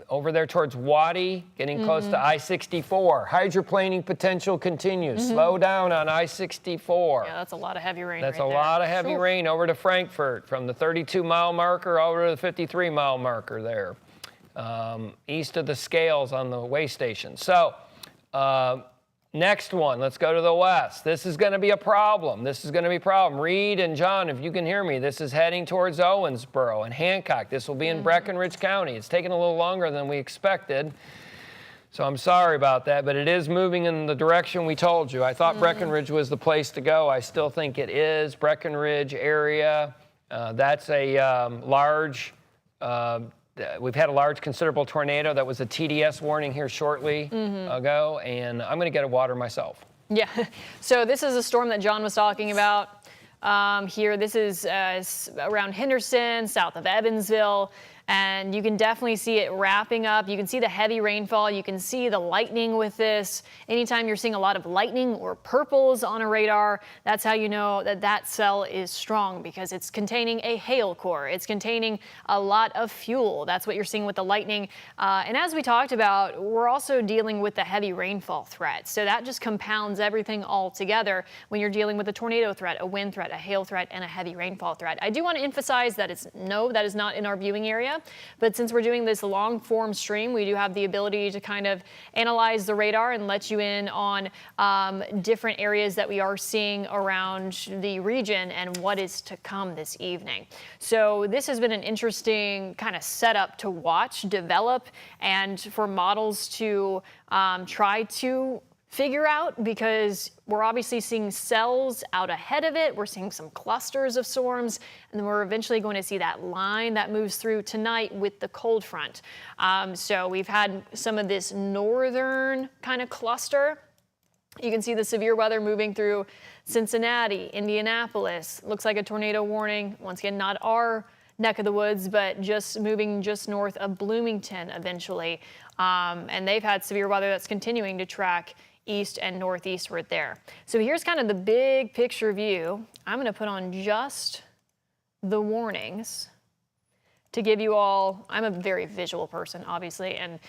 over there towards Waddy, getting close to I-64. Hydroplaning potential continues. Slow down on I-64. Yeah, that's a lot of heavy rain. That's right a there. lot of heavy rain over to Frankfort from the 32-mile marker over to the 53-mile marker there, east of the scales on the way station. So next one, let's go to the west. This is going to be a problem. This is going to be a problem. Reed and John, if you can hear me, this is heading towards Owensboro and Hancock. This will be in Breckinridge County. It's taking a little longer than we expected. So I'm sorry about that, but it is moving in the direction we told you. I thought Breckinridge was the place to go. I still think it is. Breckinridge area, that's a large, we've had a large considerable tornado that was a TDS warning here shortly ago, and I'm going to get a water myself. Yeah, so this is a storm that John was talking about here. This is around Henderson, south of Evansville. And you can definitely see it wrapping up. You can see the heavy rainfall. You can see the lightning with this. Anytime you're seeing a lot of lightning or purples on a radar, that's how you know that that cell is strong, because it's containing a hail core. It's containing a lot of fuel. That's what you're seeing with the lightning. And as we talked about, we're also dealing with the heavy rainfall threat. So that just compounds everything all together when you're dealing with a tornado threat, a wind threat, a hail threat, and a heavy rainfall threat. I do want to emphasize that that is not in our viewing area. But since we're doing this long form stream, we do have the ability to kind of analyze the radar and let you in on different areas that we are seeing around the region and what is to come this evening. So this has been an interesting kind of setup to watch, develop, and for models to try to figure out, because we're obviously seeing cells out ahead of it. We're seeing some clusters of storms, and then we're eventually going to see that line that moves through tonight with the cold front. So we've had some of this northern kind of cluster. You can see the severe weather moving through Cincinnati, Indianapolis. Looks like a tornado warning. Once again, not our neck of the woods, but just moving just north of Bloomington eventually. And they've had severe weather that's continuing to track east and northeastward there. So here's kind of the big picture view. I'm going to put on just the warnings to give you all, I'm a very visual person, obviously, and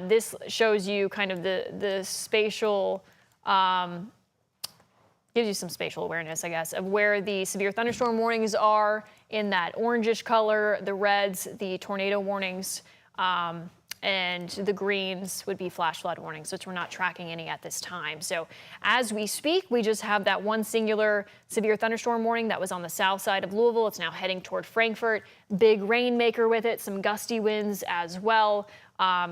this shows you kind of the spatial, gives you some spatial awareness, I guess, of where the severe thunderstorm warnings are in that orangish color, the reds, the tornado warnings, and the greens would be flash flood warnings, which we're not tracking any at this time. So as we speak, we just have that one singular severe thunderstorm warning that was on the south side of Louisville. It's now heading toward Frankfort. Big rainmaker with it, some gusty winds as well.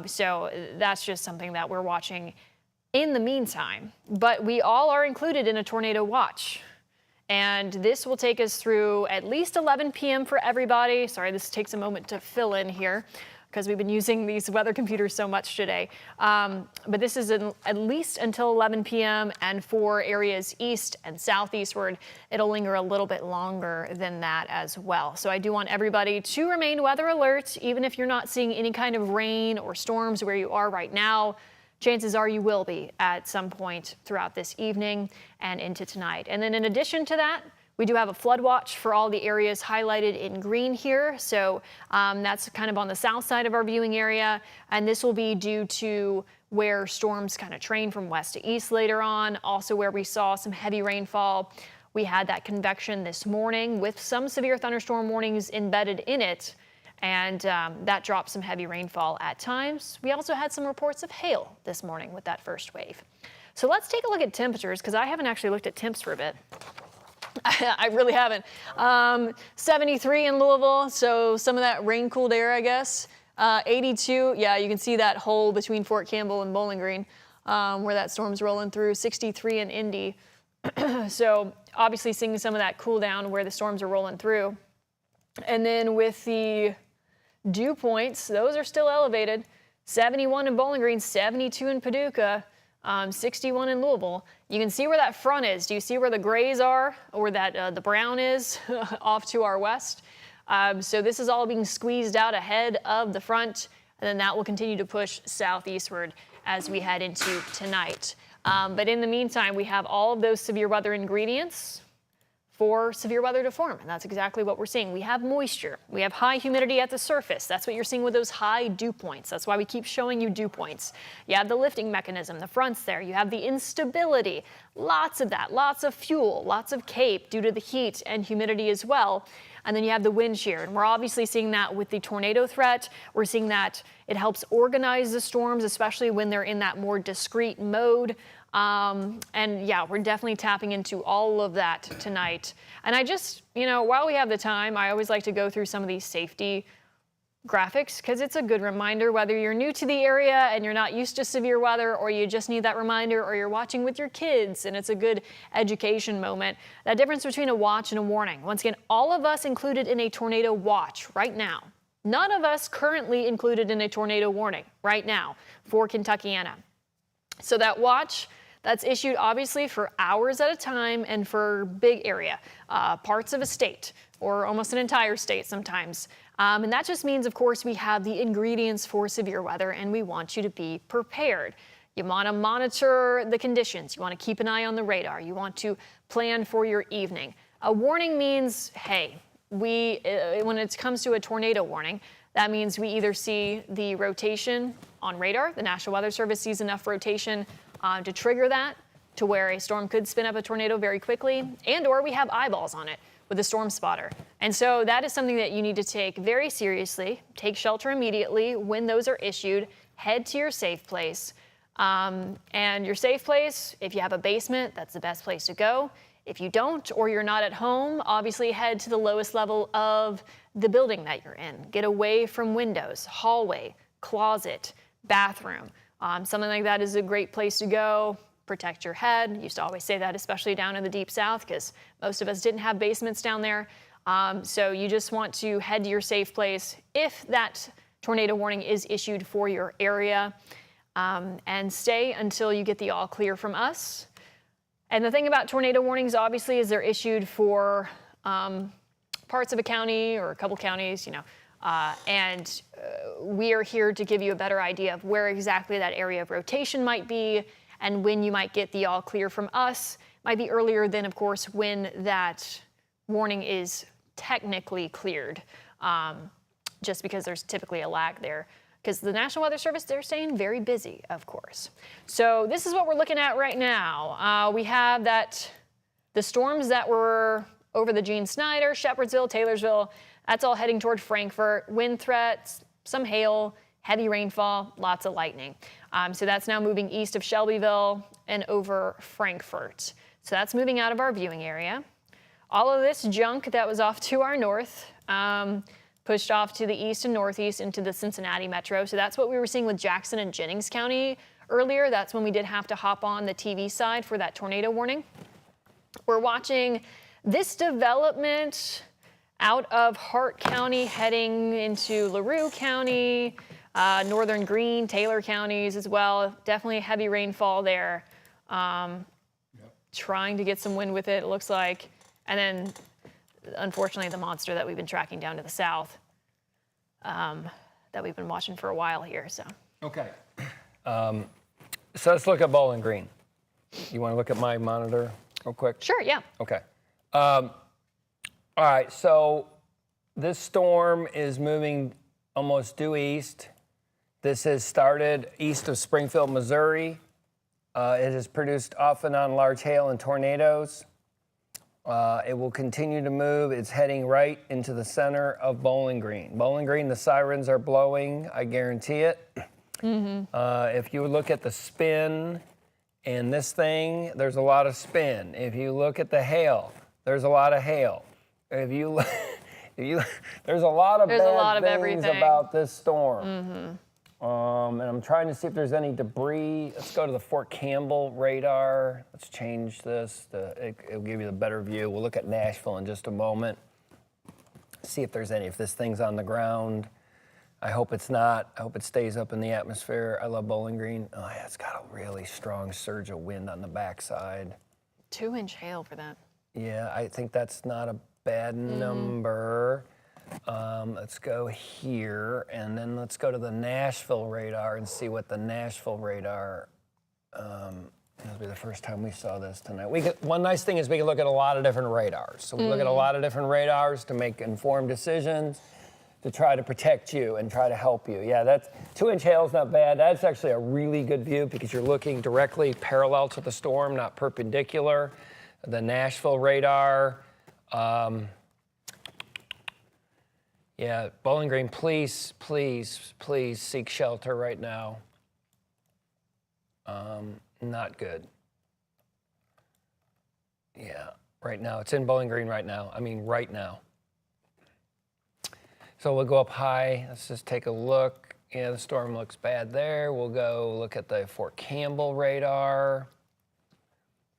So that's just something that we're watching in the meantime. But we all are included in a tornado watch. And this will take us through at least 11 p.m. for everybody. Sorry, this takes a moment to fill in here, because we've been using these weather computers so much today. But this is at least until 11 p.m. and for areas east and southeastward, it'll linger a little bit longer than that as well. So I do want everybody to remain weather alert, even if you're not seeing any kind of rain or storms where you are right now. Chances are you will be at some point throughout this evening and into tonight. And then in addition to that, we do have a flood watch for all the areas highlighted in green here. So that's kind of on the south side of our viewing area. And this will be due to where storms kind of train from west to east later on. Also where we saw some heavy rainfall. We had that convection this morning with some severe thunderstorm warnings embedded in it. And that dropped some heavy rainfall at times. We also had some reports of hail this morning with that first wave. So let's take a look at temperatures, because I haven't actually looked at temps for a bit. I really haven't. 73 in Louisville, so some of that rain-cooled air, I guess. 82, yeah, you can see that hole between Fort Campbell and Bowling Green where that storm's rolling through. 63 in Indy. So obviously seeing some of that cool down where the storms are rolling through. And then with the dew points, those are still elevated. 71 in Bowling Green, 72 in Paducah. 61 in Louisville. You can see where that front is. Do you see where the grays are, or that the brown is off to our west? So this is all being squeezed out ahead of the front, and then that will continue to push southeastward as we head into tonight. But in the meantime, we have all of those severe weather ingredients for severe weather to form, and that's exactly what we're seeing. We have moisture, we have high humidity at the surface. That's what you're seeing with those high dew points. That's why we keep showing you dew points. You have the lifting mechanism, the fronts there. You have the instability, lots of that, lots of fuel, lots of cape due to the heat and humidity as well. And then you have the wind shear, and we're obviously seeing that with the tornado threat. We're seeing that it helps organize the storms, especially when they're in that more discrete mode. And yeah, we're definitely tapping into all of that tonight. And I just, while we have the time, I always like to go through some of these safety graphics because it's a good reminder whether you're new to the area and you're not used to severe weather, or you just need that reminder, or you're watching with your kids and it's a good education moment. That difference between a watch and a warning. Once again, all of us included in a tornado watch right now. None of us currently included in a tornado warning right now for Kentuckiana. So that watch, that's issued obviously for hours at a time and for big area, parts of a state or almost an entire state sometimes. And that just means, of course, we have the ingredients for severe weather and we want you to be prepared. You want to monitor the conditions. You want to keep an eye on the radar. You want to plan for your evening. A warning means, hey, when it comes to a tornado warning, that means we either see the rotation on radar, the National Weather Service sees enough rotation to trigger that to where a storm could spin up a tornado very quickly, and or we have eyeballs on it with a storm spotter. And so that is something that you need to take very seriously. Take shelter immediately when those are issued. Head to your safe place. And your safe place, if you have a basement, that's the best place to go. If you don't, or you're not at home, obviously head to the lowest level of the building that you're in. Get away from windows, hallway, closet, bathroom. Something like that is a great place to go. Protect your head. Used to always say that, especially down in the deep south, because most of us didn't have basements down there. So you just want to head to your safe place if that tornado warning is issued for your area, and stay until you get the all clear from us. And the thing about tornado warnings, obviously, is they're issued for parts of a county or a couple counties, and we are here to give you a better idea of where exactly that area of rotation might be and when you might get the all clear from us. Might be earlier than, of course, when that warning is technically cleared, just because there's typically a lag there. Because the National Weather Service, they're staying very busy, of course. So this is what we're looking at right now. We have the storms that were over the Gene Snyder, Shepherdsville, Taylorsville, that's all heading toward Frankfort. Wind threats, some hail, heavy rainfall, lots of lightning. So that's now moving east of Shelbyville and over Frankfort. So that's moving out of our viewing area. All of this junk that was off to our north, pushed off to the east and northeast into the Cincinnati metro. So that's what we were seeing with Jackson and Jennings County earlier. That's when we did have to hop on the TV side for that tornado warning. We're watching this development out of Hart County heading into LaRue County, Northern Greene, Taylor counties as well. Definitely heavy rainfall there. Trying to get some wind with it looks like. And then, unfortunately, the monster that we've been tracking down to the south, that we've been watching for a while here. So. Okay. So let's look at Bowling Green. You want to look at my monitor real quick? Sure, yeah. Okay. All right, so this storm is moving almost due east. This has started east of Springfield, Missouri. It has produced off and on large hail and tornadoes. It will continue to move. It's heading right into the center of Bowling Green. Bowling Green, the sirens are blowing, I guarantee it. If you look at the spin in this thing, there's a lot of spin. If you look at the hail, there's a lot of hail. There's a lot of bad things everything about this storm. And I'm trying to see if there's any debris. Let's go to the Fort Campbell radar. Let's change this. It'll give you a better view. We'll look at Nashville in just a moment. See if there's any, if this thing's on the ground. I hope it's not. I hope it stays up in the atmosphere. I love Bowling Green. Oh yeah, it's got a really strong surge of wind on the backside. 2-inch hail for that. Yeah, I think that's not a bad number. Let's go here, and then let's go to the Nashville radar and see what the Nashville radar That'll be the first time we saw this tonight. One nice thing is we can look at a lot of different radars. So we look at a lot of different radars to make informed decisions, to try to protect you and try to help you. Yeah, that's 2-inch hail is not bad. That's actually a really good view because you're looking directly parallel to the storm, not perpendicular. The Nashville radar. Yeah, Bowling Green, please seek shelter right now. Not good. Yeah, right now. It's in Bowling Green right now. I mean, right now. So we'll go up high. Let's just take a look. Yeah, the storm looks bad there. We'll go look at the Fort Campbell radar.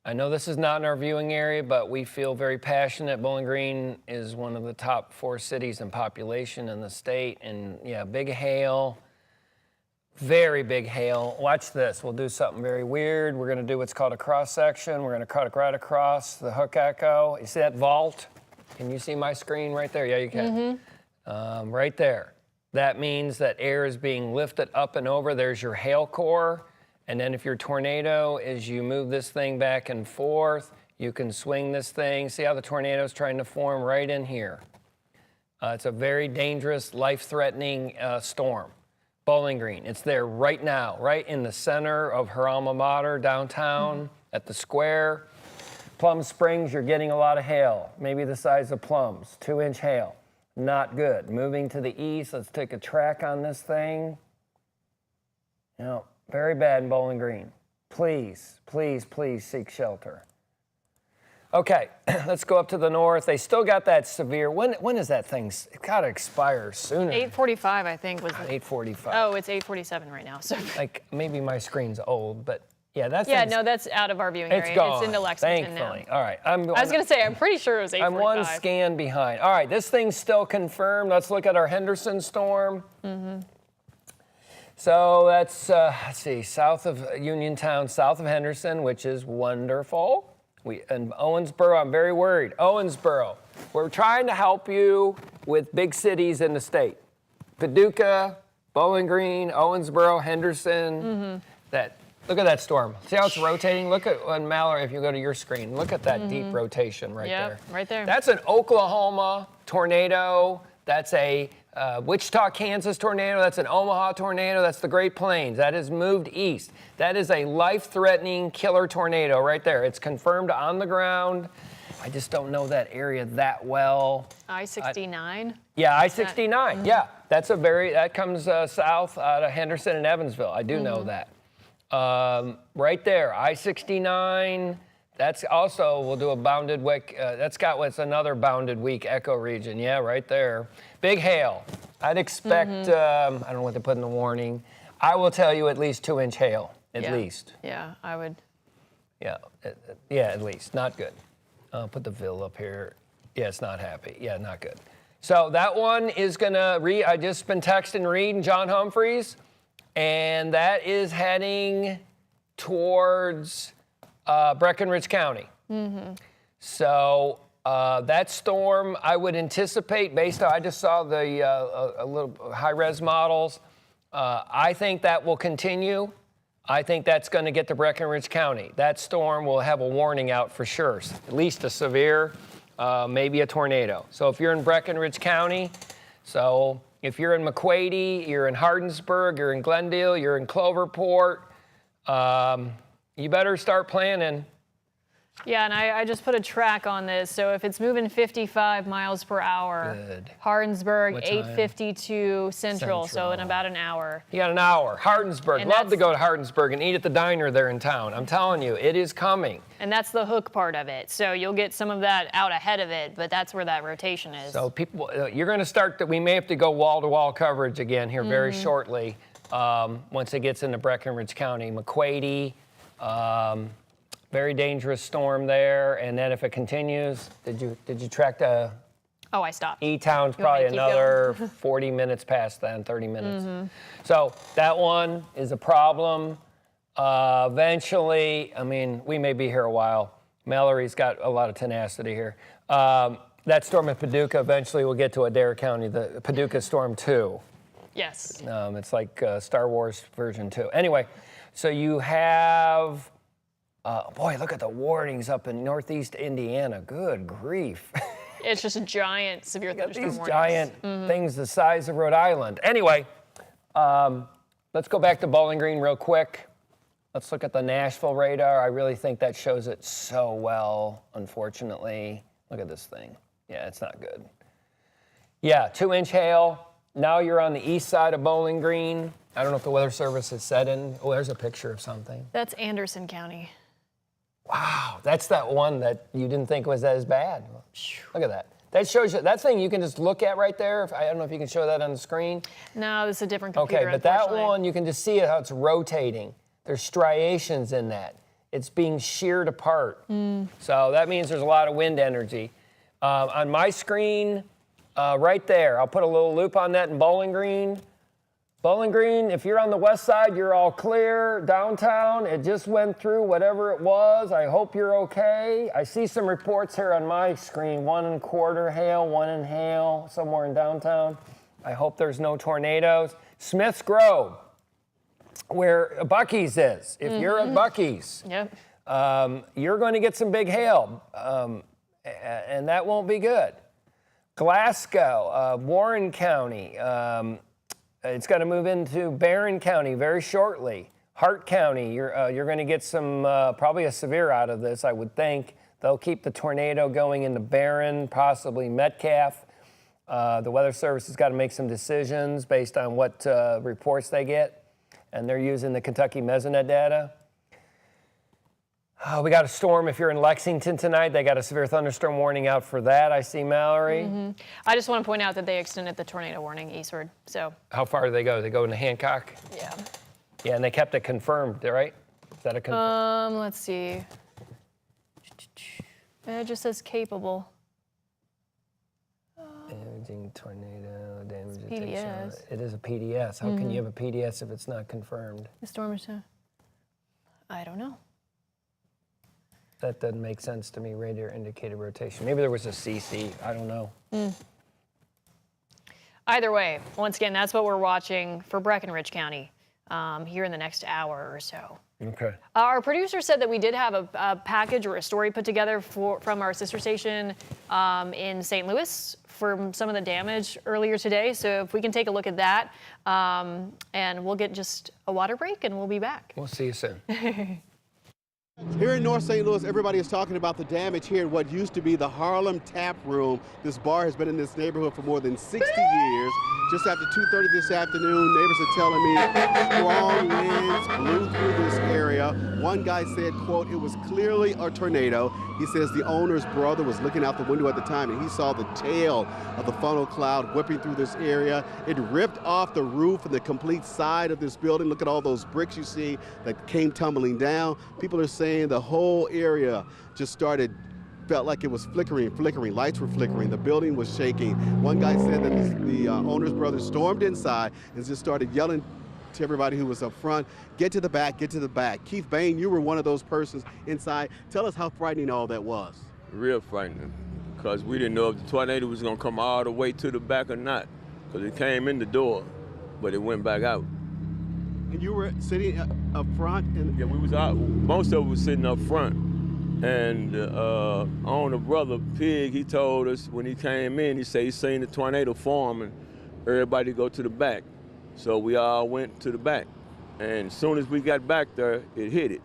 I know this is not in our viewing area, but we feel very passionate. Bowling Green is one of the top 4 cities in population in the state. And yeah, big hail, very big hail. Watch this. We'll do something very weird. We're going to do what's called a cross section. We're going to cut it right across the hook echo. You see that vault? Can you see my screen right there? Yeah, you can. Right there. That means that air is being lifted up and over. There's your hail core. And then if your tornado is you move this thing back and forth, you can swing this thing. See how the tornado is trying to form right in here. It's a very dangerous, life-threatening storm. Bowling Green, it's there right now, right in the center of her alma mater, downtown, at the square. Plum Springs, you're getting a lot of hail, maybe the size of plums, 2-inch hail. Not good. Moving to the east, let's take a track on this thing. You know, very bad in Bowling Green. Please seek shelter. Okay, let's go up to the north. They still got that severe. When is that thing? It's got to expire sooner. 8:45, I think, was it? 8:45. Oh, it's 8:47 right now. So. Like maybe my screen's old, but yeah, that's. Yeah, no, that's out of our viewing area. It's gone. It's into Lexington thankfully. now. All right. I was going to say, I'm pretty sure it was 8:45. I'm one scan behind. All right, this thing's still confirmed. Let's look at our Henderson storm. So that's, let's see, south of Uniontown, south of Henderson, which is wonderful. And Owensboro, I'm very worried. Owensboro, we're trying to help you with big cities in the state. Paducah, Bowling Green, Owensboro, Henderson. Look at that storm. See how it's rotating? Look at Mallory, if you go to your screen, look at that deep rotation right there. Yep, right there. That's an Oklahoma tornado. That's a Wichita, Kansas tornado. That's an Omaha tornado. That's the Great Plains. That has moved east. That is a life-threatening killer tornado right there. It's confirmed on the ground. I just don't know that area that well. I-69? Yeah, I-69. Yeah, that comes south out of Henderson and Evansville. I do know that. Right there, I-69. That's also, we'll do a bounded week. That's got what's another bounded week echo region. Yeah, right there. Big hail. I'd expect, I don't know what to put in the warning. I will tell you at least 2-inch hail, at least. Yeah, I would. Yeah, at least. Not good. Put the Ville up here. Yeah, it's not happy. Yeah, not good. So that one is going to I just been texting Reed and John Humphreys, and that is heading towards Breckinridge County. So that storm, I would anticipate, based on, I just saw the a little high-res models. I think that will continue. I think that's going to get to Breckinridge County. That storm will have a warning out for sure, at least a severe, maybe a tornado. So if you're in Breckinridge County, so if you're in McQuady, you're in Hardinsburg, you're in Glendale, you're in Cloverport, you better start planning. Yeah, and I just put a track on this. So if it's moving 55 miles per hour, Hardinsburg, 8:52 Central, so in about an hour. You got an hour. Hardinsburg. And love to go to Hardinsburg and eat at the diner there in town. I'm telling you, it is coming. And that's the hook part of it. So you'll get some of that out ahead of it, but that's where that rotation is. So people, you're going to start that. We may have to go wall-to-wall coverage again here very shortly once it gets into Breckinridge County. McQuady, very dangerous storm there. And then if it continues, did you track the? Oh, I stopped. E-Town's probably another 40 minutes past then, 30 minutes. So that one is a problem. Eventually, I mean, we may be here a while. Mallory's got a lot of tenacity here. That storm at Paducah eventually will get to Adair County, the Paducah Storm 2. Yes. It's like Star Wars version 2. Anyway, so you have Boy, look at the warnings up in northeast Indiana. Good grief. It's just a giant severe thunderstorm These warnings. giant things the size of Rhode Island. Anyway, let's go back to Bowling Green real quick. Let's look at the Nashville radar. I really think that shows it so well, unfortunately. Look at this thing. Yeah, it's not good. Yeah, 2-inch hail. Now you're on the east side of Bowling Green. I don't know if the Weather Service has set in. Oh, there's a picture of something. That's Anderson County. Wow, that's that one that you didn't think was as bad. Look at that. That shows you, that thing you can just look at right there. I don't know if you can show that on the screen. No, this is a different computer. Okay, but that one, you can just see it, how it's rotating. There's striations in that. It's being sheared apart. So that means there's a lot of wind energy. On my screen, right there, I'll put a little loop on that in Bowling Green. Bowling Green, if you're on the west side, you're all clear. Downtown, it just went through whatever it was. I hope you're okay. I see some reports here on my screen, 1 1/4 hail, 1 in hail, somewhere in downtown. I hope there's no tornadoes. Smith's Grove, where Buc-ee's is. If you're at Buc-ee's, Yep. you're going to get some big hail, and that won't be good. Glasgow, Warren County, it's going to move into Barron County very shortly. Hart County, you're going to get some, probably a severe out of this, I would think. They'll keep the tornado going into Barron, possibly Metcalf. The Weather Service has got to make some decisions based on what reports they get, and they're using the Kentucky Mesonet data. We got a storm if you're in Lexington tonight. They got a severe thunderstorm warning out for that. I see Mallory. I just want to point out that they extended the tornado warning eastward. So How far do they go? They go into Hancock? yeah. Yeah, and they kept it confirmed, right? Is that a confirmed? Let's see. It just says capable. Damaging tornado, damage PDS. It is a PDS. How can you have a PDS if it's not confirmed? The storm is. I don't know. That doesn't make sense to me. Radar indicated rotation. Maybe there was a CC. I don't know. Either way, once again, that's what we're watching for Breckinridge County here in the next hour or so. Okay. Our producer said that we did have a package or a story put together from our sister station in St. Louis from some of the damage earlier today. So if we can take a look at that, and we'll get just a water break and we'll be back. We'll see you soon. Here in North St. Louis, everybody is talking about the damage here at what used to be the Harlem Tap Room. This bar has been in this neighborhood for more than 60 years. Just after 2:30 this afternoon, neighbors are telling me strong winds blew through this area. One guy said, quote, it was clearly a tornado. He says the owner's brother was looking out the window at the time and he saw the tail of the funnel cloud whipping through this area. It ripped off the roof and the complete side of this building. Look at all those bricks you see that came tumbling down. People are saying the whole area just felt like it was flickering. Lights were flickering. The building was shaking. One guy said that the owner's brother stormed inside and just started yelling to everybody who was up front, get to the back, get to the back. Keith Bain, you were one of those persons inside. Tell us how frightening all that was. Real frightening, because we didn't know if the tornado was going to come all the way to the back or not, because it came in the door, but it went back out. And you were sitting up front? And Yeah, we was out. Most of us was sitting up front. And owner brother, Pig, he told us when he came in, he said he seen the tornado form and everybody go to the back. So we all went to the back. And as soon as we got back there, it hit it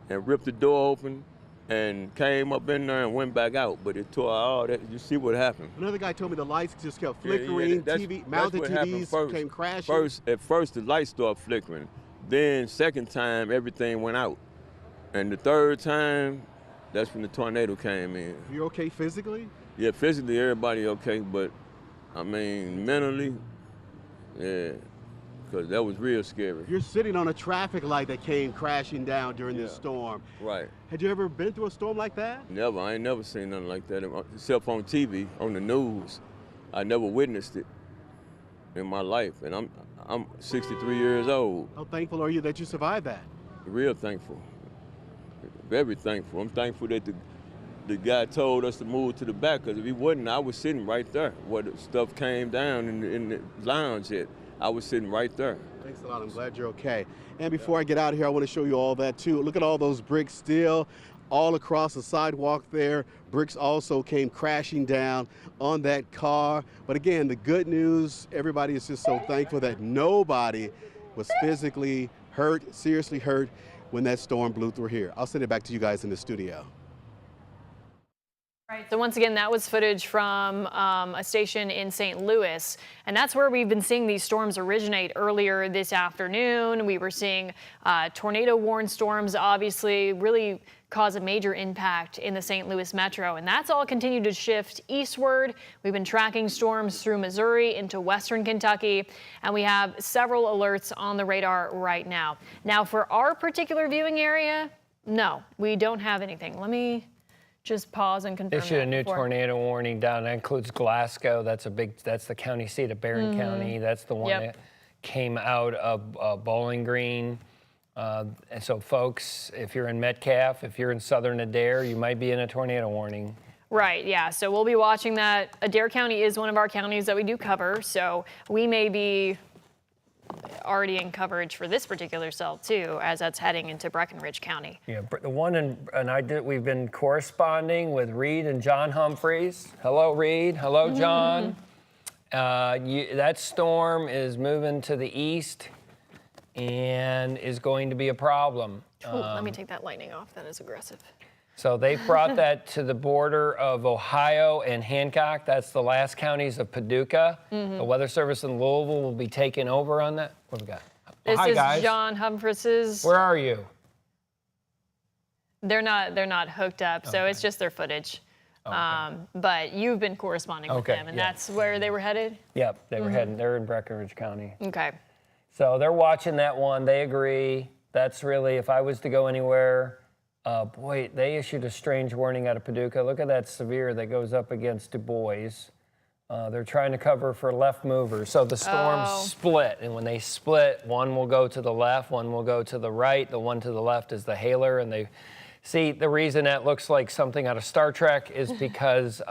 and ripped the door open and came up in there and went back out. But it tore all that. You see what happened. another guy told me the lights just kept Yeah, flickering, that's mounted what happened TVs came crashing. At first, the lights started flickering. Then second time, everything went out. And the third time, that's when the tornado came in. You okay physically? Yeah, physically, everybody okay, but I mean, mentally, yeah, because that was real scary. You're sitting on a traffic light that came crashing down during this storm. Right. Had you ever been through a storm like that? Never. I ain't never seen nothing like that, except on TV, on the news. I never witnessed it in my life, and I'm 63 years old. How thankful are you that you survived that? Real thankful. Very thankful. I'm thankful that the guy told us to move to the back, because if he wouldn't, I was sitting right there where the stuff came down in the lounge at. I was sitting right there. Thanks a lot. I'm glad you're okay. And before I get out of here, I want to show you all that too. Look at all those bricks still all across the sidewalk there. Bricks also came crashing down on that car. But again, the good news, everybody is just so thankful that nobody was physically hurt, seriously hurt, when that storm blew through here. I'll send it back to you guys in the studio. Right. So once again, that was footage from a station in St. Louis, and that's where we've been seeing these storms originate earlier this afternoon. We were seeing tornado-warned storms obviously really cause a major impact in the St. Louis metro, and that's all continued to shift eastward. We've been tracking storms through Missouri into western Kentucky, and we have several alerts on the radar right now. Now, for our particular viewing area, no, we don't have anything. Let me just pause and confirm. Issued a new before. tornado warning down. That includes Glasgow. That's the county seat of Barron County. That's the one that came out of Bowling Green. And so, folks, if you're in Metcalf, if you're in southern Adair, you might be in a tornado warning. Right, yeah. So we'll be watching that. Adair County is one of our counties that we do cover, so we may be already in coverage for this particular cell too, as that's heading into Breckinridge County. Yeah, the one we've been corresponding with Reed and John Humphreys. Hello, Reed. Hello, John. That storm is moving to the east and is going to be a problem. Ooh, let me take that lightning off. That is aggressive. So they brought that to the border of Ohio and Hancock. That's the last counties of Paducah. The Weather Service in Louisville will be taking over on that. What do we got? This Hi, is guys. John Humphreys's. Where are you? They're not hooked up, so it's just their footage. Okay. But you've been corresponding with them, and that's where they were headed? Yep, they were heading. They're in Breckinridge County. Okay. So they're watching that one. They agree. That's really, if I was to go anywhere, boy, they issued a strange warning out of Paducah. Look at that severe that goes up against Du Bois. They're trying to cover for left movers. So the storms split, and when they split, one will go to the left, one will go to the right. The one to the left is the hailer, and they see the reason that looks like something out of Star Trek is because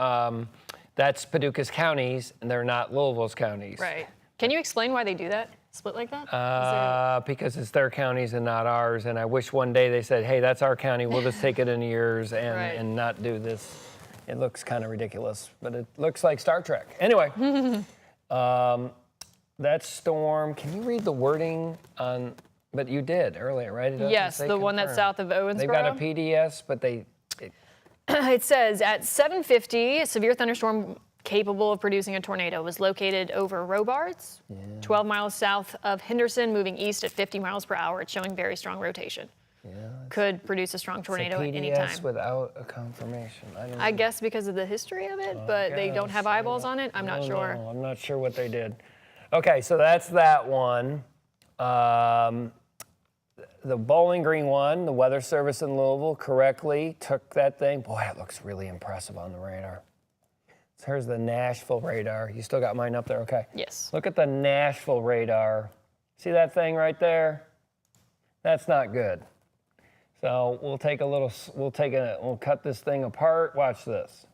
that's Paducah's counties, and they're not Louisville's counties. Right. Can you explain why they do that? Split like that? Because it's their counties and not ours, and I wish one day they said, hey, that's our county, we'll just take it into yours and not do this. It looks kind of ridiculous, but it looks like Star Trek. Anyway, that storm, can you read the wording on, but you did earlier, right? Yes, the one that's south of Owensboro. They've got a PDS, but It says at 7:50, a severe thunderstorm capable of producing a tornado was located over Robards, 12 miles south of Henderson, moving east at 50 miles per hour. It's showing very strong rotation. Could produce a strong tornado at any time. Without a confirmation. I guess because of the history of it, but they don't have eyeballs on it. I'm not sure. No, I'm not sure what they did. Okay, so that's that one. The Bowling Green one, the Weather Service in Louisville correctly took that thing. Boy, it looks really impressive on the radar. So here's the Nashville radar. You still got mine up there? Okay. Yes. Look at the Nashville radar. See that thing right there? That's not good. So we'll cut this thing apart. Watch this.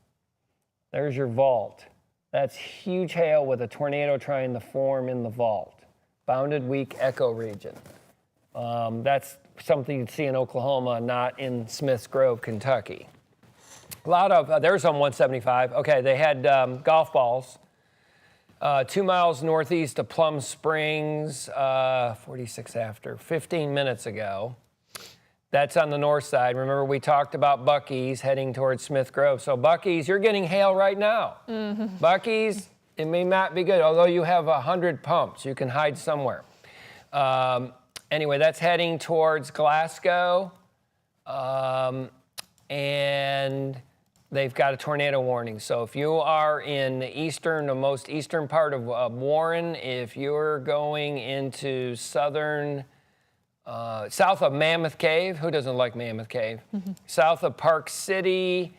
There's your vault. That's huge hail with a tornado trying to form in the vault. Bounded weak echo region. That's something you'd see in Oklahoma, not in Smiths Grove, Kentucky. A lot of, there's on 175. Okay, they had golf balls 2 miles northeast of Plum Springs, 46 after, 15 minutes ago. That's on the north side. Remember, we talked about Buc-ee's heading towards Smith Grove. So Buc-ee's, you're getting hail right now. Buc-ee's, it may not be good, although you have 100 pumps. You can hide somewhere. Anyway, that's heading towards Glasgow. And they've got a tornado warning. So if you are in the most eastern part of Warren, if you're going into south of Mammoth Cave, who doesn't like Mammoth Cave? South of Park City,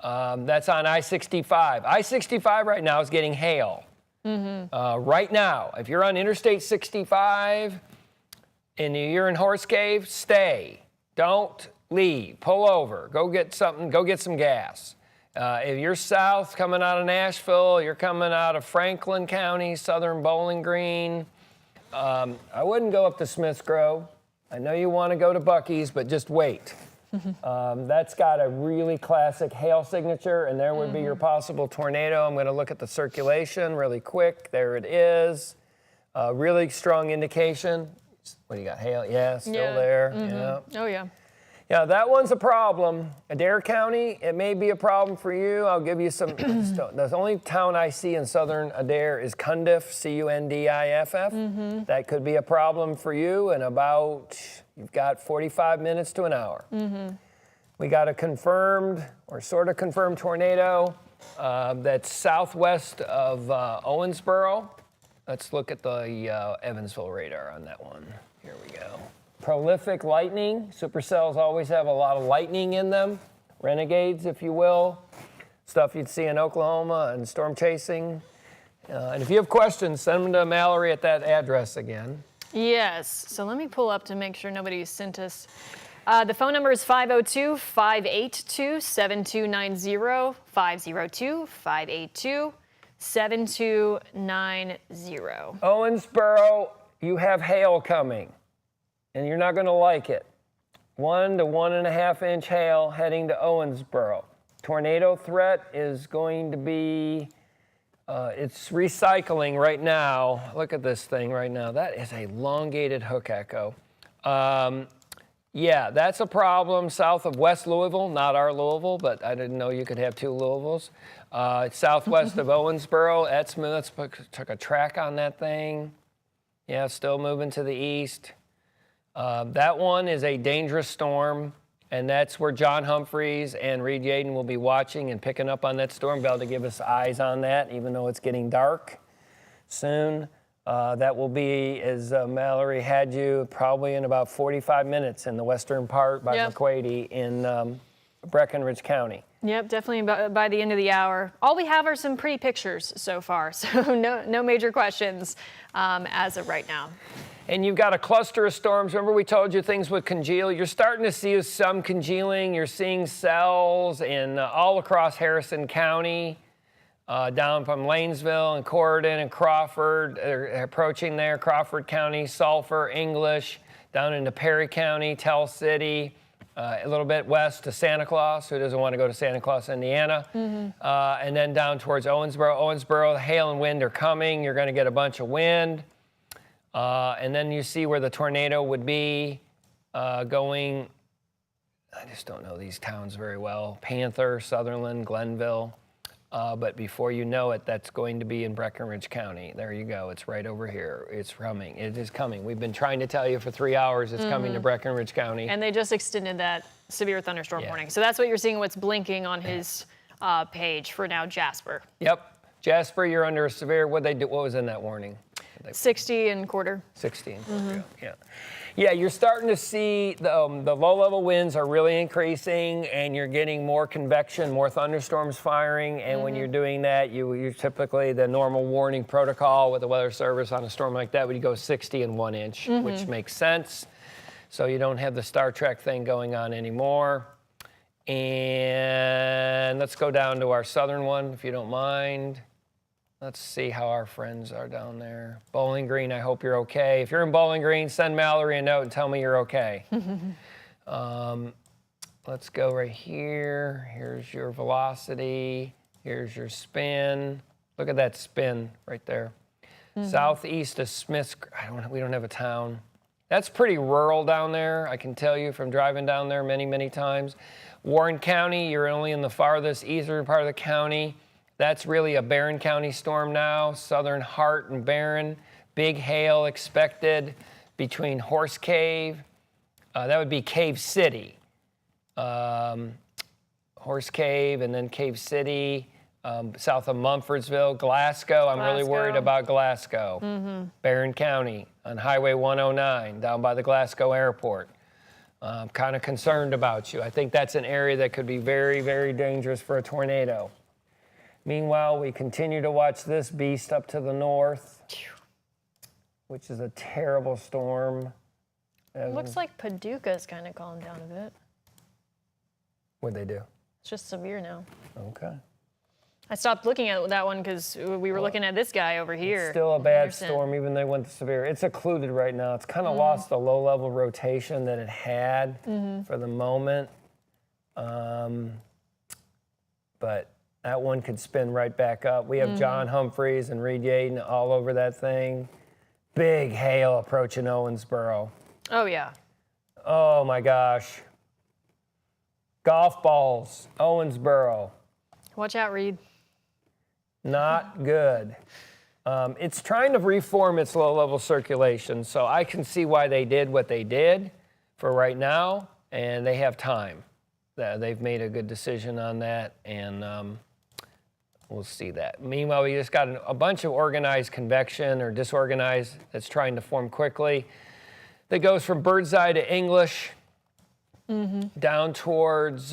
that's on I-65. I-65 right now is getting hail. Right now, if you're on Interstate 65 and you're in Horse Cave, stay. Don't leave. Pull over. Go get something. Go get some gas. If you're south, coming out of Nashville, you're coming out of Franklin County, southern Bowling Green, I wouldn't go up to Smith's Grove. I know you want to go to Buc-ee's, but just wait. That's got a really classic hail signature, and there would be your possible tornado. I'm going to look at the circulation really quick. There it is. Really strong indication. What do you got? Hail? Yeah, still there. Yeah. Oh, yeah. Yeah, that one's a problem. Adair County, it may be a problem for you. I'll give you some. The only town I see in southern Adair is Cundiff, Cundiff. That could be a problem for you in about, you've got 45 minutes to an hour. We got a confirmed, or sort of confirmed tornado that's southwest of Owensboro. Let's look at the Evansville radar on that one. Here we go. Prolific lightning. Supercells always have a lot of lightning in them. Renegades, if you will. Stuff you'd see in Oklahoma and storm chasing. And if you have questions, send them to Mallory at that address again. Yes. So let me pull up to make sure nobody sent us. The phone number is 502-582-7290, 502-582-7290. Owensboro, you have hail coming, and you're not going to like it. 1 to 1.5 inch hail heading to Owensboro. Tornado threat is going to be, it's recycling right now. Look at this thing right now. That is a elongated hook echo. Yeah, that's a problem south of West Louisville, not our Louisville, but I didn't know you could have two Louisvilles. It's southwest of Owensboro. Let's took a track on that thing. Yeah, still moving to the east. That one is a dangerous storm, and that's where John Humphreys and Reed Yaden will be watching and picking up on that storm bell to give us eyes on that, even though it's getting dark soon. That will be, as Mallory had you, probably in about 45 minutes in the western part by McQuady in Breckinridge County. Yep, definitely by the end of the hour. All we have are some pretty pictures so far, so no major questions as of right now. And you've got a cluster of storms. Remember we told you things would congeal? You're starting to see some congealing. You're seeing cells in all across Harrison County, down from Lanesville and Corydon and Crawford. They're approaching there, Crawford County, Sulphur, English, down into Perry County, Tell City, a little bit west to Santa Claus. Who doesn't want to go to Santa Claus, Indiana? And then down towards Owensboro. Owensboro, hail and wind are coming. You're going to get a bunch of wind. And then you see where the tornado would be going. I just don't know these towns very well. Panther, Sutherland, Glenville. But before you know it, that's going to be in Breckinridge County. There you go. It's right over here. It's coming. It is coming. We've been trying to tell you for 3 hours it's coming to Breckinridge County. And they just extended that severe thunderstorm warning. So that's what you're seeing, what's blinking on his page for now, Jasper. Yep. Jasper, you're under a severe, what was in that warning? 60 and quarter. 16. Yeah. Yeah, you're starting to see the low-level winds are really increasing, and you're getting more convection, more thunderstorms firing. And when you're doing that, you're typically the normal warning protocol with the Weather Service on a storm like that would go 60 and 1 inch, which makes sense. So you don't have the Star Trek thing going on anymore. And let's go down to our southern one, if you don't mind. Let's see how our friends are down there. Bowling Green, I hope you're okay. If you're in Bowling Green, send Mallory a note and tell me you're okay. Let's go right here. Here's your velocity. Here's your spin. Look at that spin right there. Southeast of Smith's, we don't have a town. That's pretty rural down there, I can tell you from driving down there many, many times. Warren County, you're only in the farthest eastern part of the county. That's really a Barron County storm now, southern Hart and Barron. Big hail expected between Horse Cave, that would be Cave City. Horse Cave and then Cave City, south of Mumfordsville, Glasgow. I'm really worried about Glasgow. Barron County on Highway 109 down by the Glasgow airport. I'm kind of concerned about you. I think that's an area that could be very, very dangerous for a tornado. Meanwhile, we continue to watch this beast up to the north, which is a terrible storm. It looks like Paducah's kind of calmed down a bit. What'd they do? It's just severe now. Okay. I stopped looking at that one because we were looking at this guy over here. It's still a bad Anderson. storm, even though they went to severe. It's occluded right now. It's kind of lost the low-level rotation that it had for the moment. But that one could spin right back up. We have John Humphreys and Reed Yaden all over that thing. Big hail approaching Owensboro. Oh, yeah. Oh, my gosh. Golf balls, Owensboro. Watch out, Reed. Not good. It's trying to reform its low-level circulation, so I can see why they did what they did for right now, and they have time. They've made a good decision on that, and we'll see that. Meanwhile, we just got a bunch of organized convection or disorganized that's trying to form quickly. That goes from Birdseye to English, down towards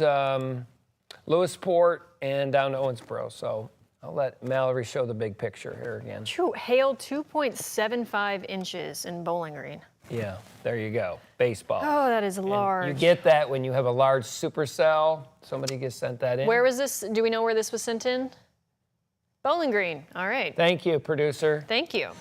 Lewisport, and down to Owensboro. So I'll let Mallory show the big picture here again. Hail 2.75 inches in Bowling Green. Yeah, there you go. Baseball. Oh, that is And large. you get that when you have a large supercell. Somebody gets sent that in. Where was this? Do we know where this was sent in? Bowling Green. All right. Thank you, producer. Thank you.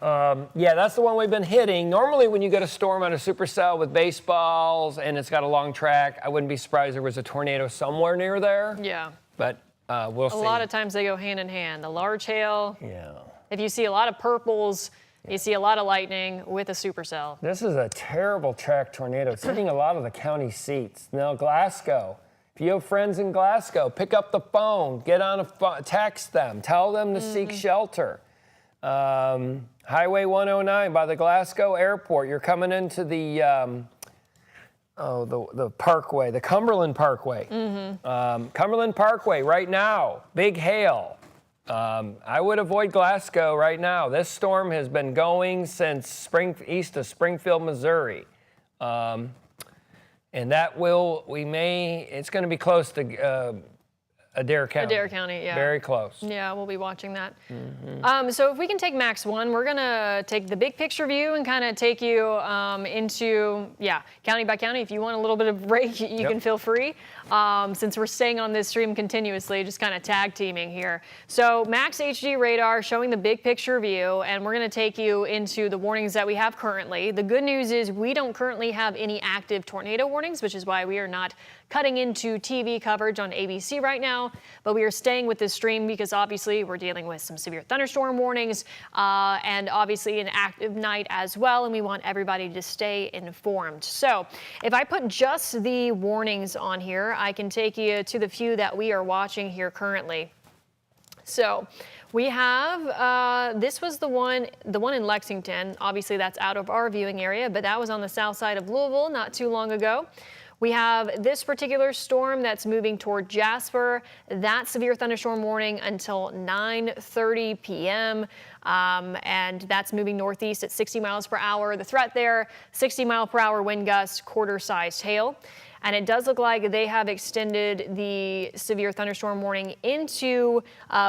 Yeah, that's the one we've been hitting. Normally, when you get a storm on a supercell with baseballs and it's got a long track, I wouldn't be surprised there was a tornado somewhere near there. Yeah. But we'll see. A lot of times they go hand in hand. The large hail. Yeah. If you see a lot of purples, you see a lot of lightning with a supercell. This is a terrible track tornado. It's hitting a lot of the county seats. Now, Glasgow. If you have friends in Glasgow, pick up the phone, get on a text them, tell them to seek shelter. Highway 109 by the Glasgow Airport. You're coming into the Parkway, the Cumberland Parkway. Cumberland Parkway right now, big hail. I would avoid Glasgow right now. This storm has been going since east of Springfield, Missouri. And that it's going to be close to Adair County. Adair County, yeah. Very close. Yeah, we'll be watching that. So if we can take Max 1, we're going to take the big picture view and kind of take you into, county by county. If you want a little bit of break, you can feel free. Since we're staying on this stream continuously, just kind of tag teaming here. So Max HD radar showing the big picture view, and we're going to take you into the warnings that we have currently. The good news is we don't currently have any active tornado warnings, which is why we are not cutting into TV coverage on ABC right now, but we are staying with this stream because obviously we're dealing with some severe thunderstorm warnings and obviously an active night as well, and we want everybody to stay informed. So if I put just the warnings on here, I can take you to the few that we are watching here currently. So we have, this was the one in Lexington. Obviously that's out of our viewing area, but that was on the south side of Louisville not too long ago. We have this particular storm that's moving toward Jasper. That severe thunderstorm warning until 9:30 p.m. And that's moving northeast at 60 miles per hour. The threat there, 60 mile per hour wind gusts, quarter-sized hail. And it does look like they have extended the severe thunderstorm warning into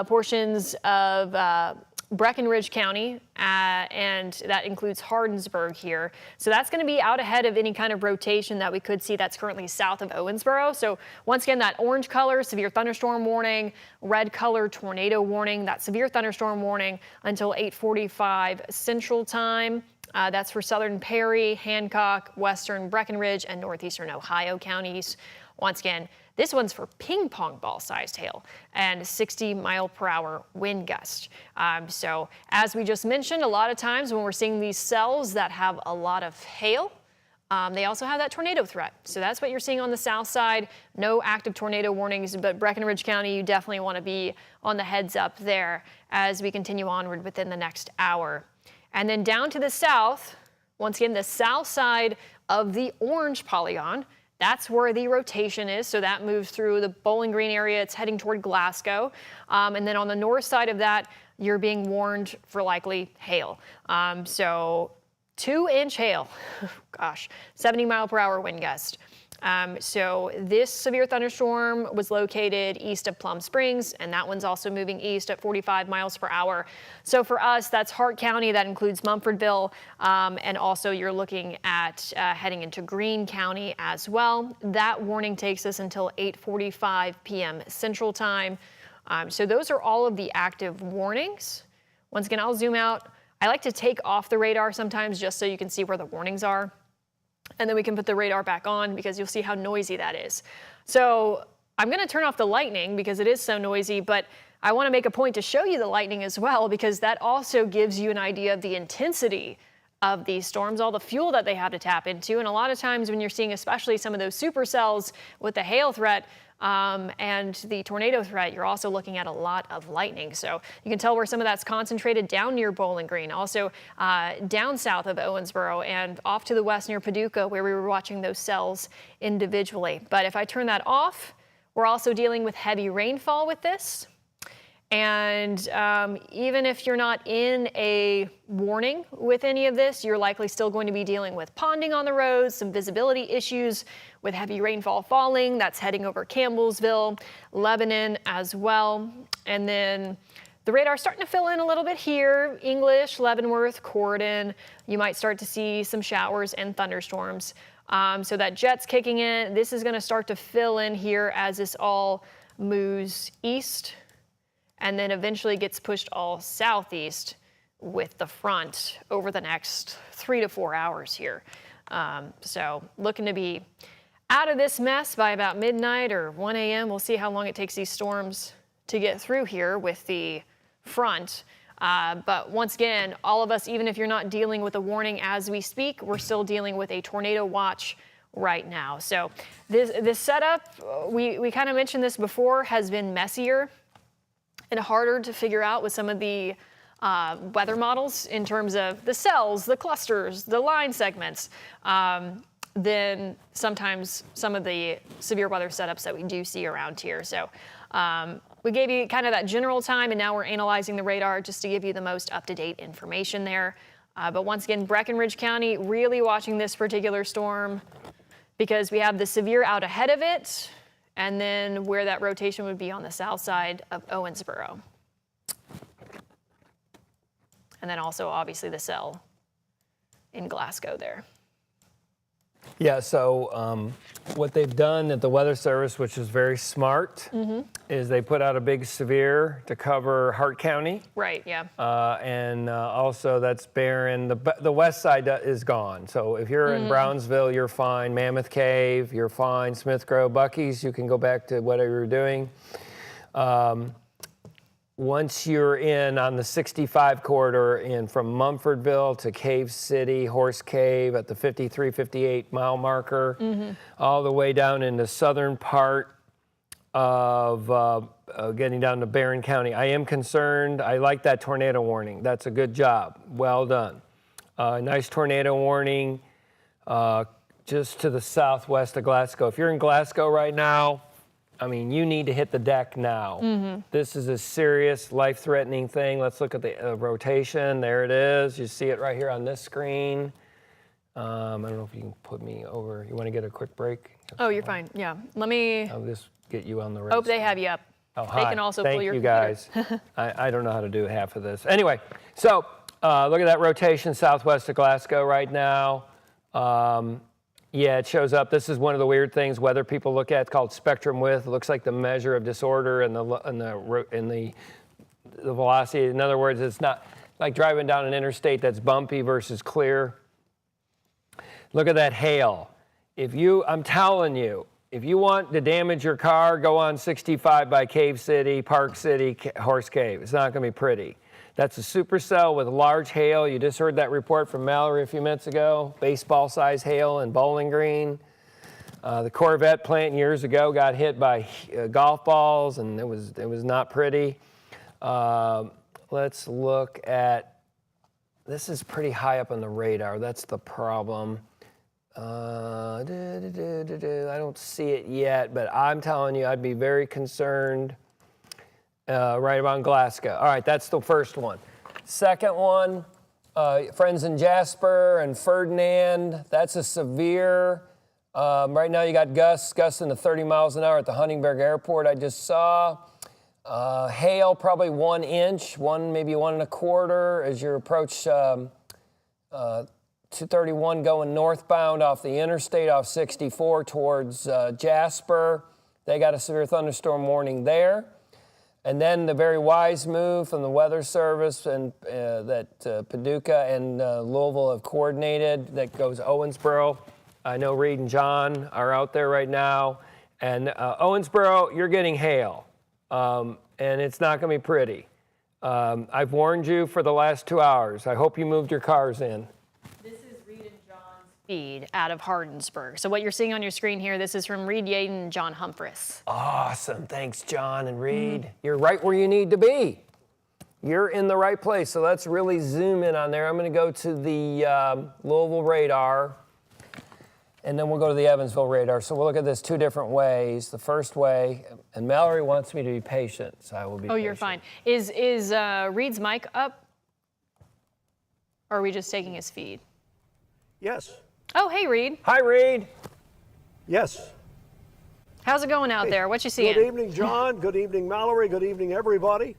portions of Breckinridge County, and that includes Hardinsburg here. So that's going to be out ahead of any kind of rotation that we could see that's currently south of Owensboro. So once again, that orange color, severe thunderstorm warning, red color, tornado warning, that severe thunderstorm warning until 8:45 Central Time. That's for southern Perry, Hancock, western Breckinridge, and northeastern Ohio counties. Once again, this one's for ping pong ball sized hail and 60 mile per hour wind gust. So as we just mentioned, a lot of times when we're seeing these cells that have a lot of hail, they also have that tornado threat. So that's what you're seeing on the south side. No active tornado warnings, but Breckinridge County, you definitely want to be on the heads up there as we continue onward within the next hour. And then down to the south, once again, the south side of the orange polygon, that's where the rotation is. So that moves through the Bowling Green area. It's heading toward Glasgow. And then on the north side of that, you're being warned for likely hail. So 2-inch hail, gosh, 70 mile per hour wind gust. So this severe thunderstorm was located east of Plum Springs, and that one's also moving east at 45 miles per hour. So for us, that's Hart County. That includes Mumfordville, and also you're looking at heading into Greene County as well. That warning takes us until 8:45 p.m. Central Time. So those are all of the active warnings. Once again, I'll zoom out. I like to take off the radar sometimes just so you can see where the warnings are. And then we can put the radar back on because you'll see how noisy that is. So I'm going to turn off the lightning because it is so noisy, but I want to make a point to show you the lightning as well, because that also gives you an idea of the intensity of these storms, all the fuel that they have to tap into. And a lot of times when you're seeing especially some of those supercells with the hail threat and the tornado threat, you're also looking at a lot of lightning. So you can tell where some of that's concentrated down near Bowling Green, also down south of Owensboro and off to the west near Paducah, where we were watching those cells individually. But if I turn that off, we're also dealing with heavy rainfall with this. And even if you're not in a warning with any of this, you're likely still going to be dealing with ponding on the roads, some visibility issues with heavy rainfall falling. That's heading over Campbellsville, Lebanon as well. And then the radar starting to fill in a little bit here. English, Leavenworth, Corydon. You might start to see some showers and thunderstorms. So that jet's kicking in. This is going to start to fill in here as this all moves east, and then eventually gets pushed all southeast with the front over the next 3 to 4 hours here. So looking to be out of this mess by about midnight or 1 a.m. We'll see how long it takes these storms to get through here with the front. But once again, all of us, even if you're not dealing with a warning as we speak, we're still dealing with a tornado watch right now. So this setup, we kind of mentioned this before, has been messier and harder to figure out with some of the weather models in terms of the cells, the clusters, the line segments, than sometimes some of the severe weather setups that we do see around here. So we gave you kind of that general time, and now we're analyzing the radar just to give you the most up-to-date information there. But once again, Breckenridge County really watching this particular storm because we have the severe out ahead of it, and then where that rotation would be on the south side of Owensboro. And then also, obviously, the cell in Glasgow there. Yeah, so what they've done at the Weather Service, which is very smart, is they put out a big severe to cover Hart County. Right, yeah. And also that's barren. The west side is gone. So if you're in Brownsville, you're fine. Mammoth Cave, you're fine. Smith Grove, Bucky's, you can go back to whatever you're doing. Once you're in on the 65 corridor in from Mumfordville to Cave City, Horse Cave at the 53, 58 mile marker, all the way down in the southern part of getting down to Barron County. I am concerned. I like that tornado warning. That's a good job. Well done. Nice tornado warning just to the southwest of Glasgow. If you're in Glasgow right now, I mean, you need to hit the deck now. This is a serious, life-threatening thing. Let's look at the rotation. There it is. You see it right here on this screen. I don't know if you can put me over. You want to get a quick break? Oh, you're fine. Yeah. Let me. I'll just get you on the right. Oh, they have you up. Oh, They hi. can also Thank pull your you computer. guys. I don't know how to do half of this. Anyway, so look at that rotation southwest of Glasgow right now. Yeah, it shows up. This is one of the weird things weather people look at. It's called spectrum width. It looks like the measure of disorder and the velocity. In other words, it's not like driving down an interstate that's bumpy versus clear. Look at that hail. I'm telling you, if you want to damage your car, go on 65 by Cave City, Park City, Horse Cave. It's not going to be pretty. That's a supercell with large hail. You just heard that report from Mallory a few minutes ago. Baseball-size hail in Bowling Green. The Corvette plant years ago got hit by golf balls, and it was not pretty. Let's look at, this is pretty high up on the radar. That's the problem. I don't see it yet, but I'm telling you, I'd be very concerned. Right around Glasgow. All right, that's the first one. Second one, friends in Jasper and Ferdinand. That's a severe. Right now you got gusts in the 30 miles an hour at the Huntingburg Airport. I just saw hail, probably 1 inch, maybe 1 1/4 as you approach 231 going northbound off the interstate off 64 towards Jasper. They got a severe thunderstorm warning there. And then the very wise move from the Weather Service and that Paducah and Louisville have coordinated that goes Owensboro. I know Reed and John are out there right now. And Owensboro, you're getting hail. And it's not going to be pretty. I've warned you for the last 2 hours. I hope you moved your cars in. This is Reed and John's feed out of Hardinsburg. So what you're seeing on your screen here, this is from Reed Yaden and John Humphreys. Awesome. Thanks, John and Reed. You're right where you need to be. You're in the right place. So let's really zoom in on there. I'm going to go to the Louisville radar, and then we'll go to the Evansville radar. So we'll look at this 2 different ways. The first way, and Mallory wants me to be patient, so I will be patient. Oh, you're fine. Is Reed's mic up? Or are we just taking his feed? Yes. Oh, hey, Reed. Hi, Reed. Yes. How's it going out there? What you seeing? Good evening, John. Good evening, Mallory. Good evening, everybody.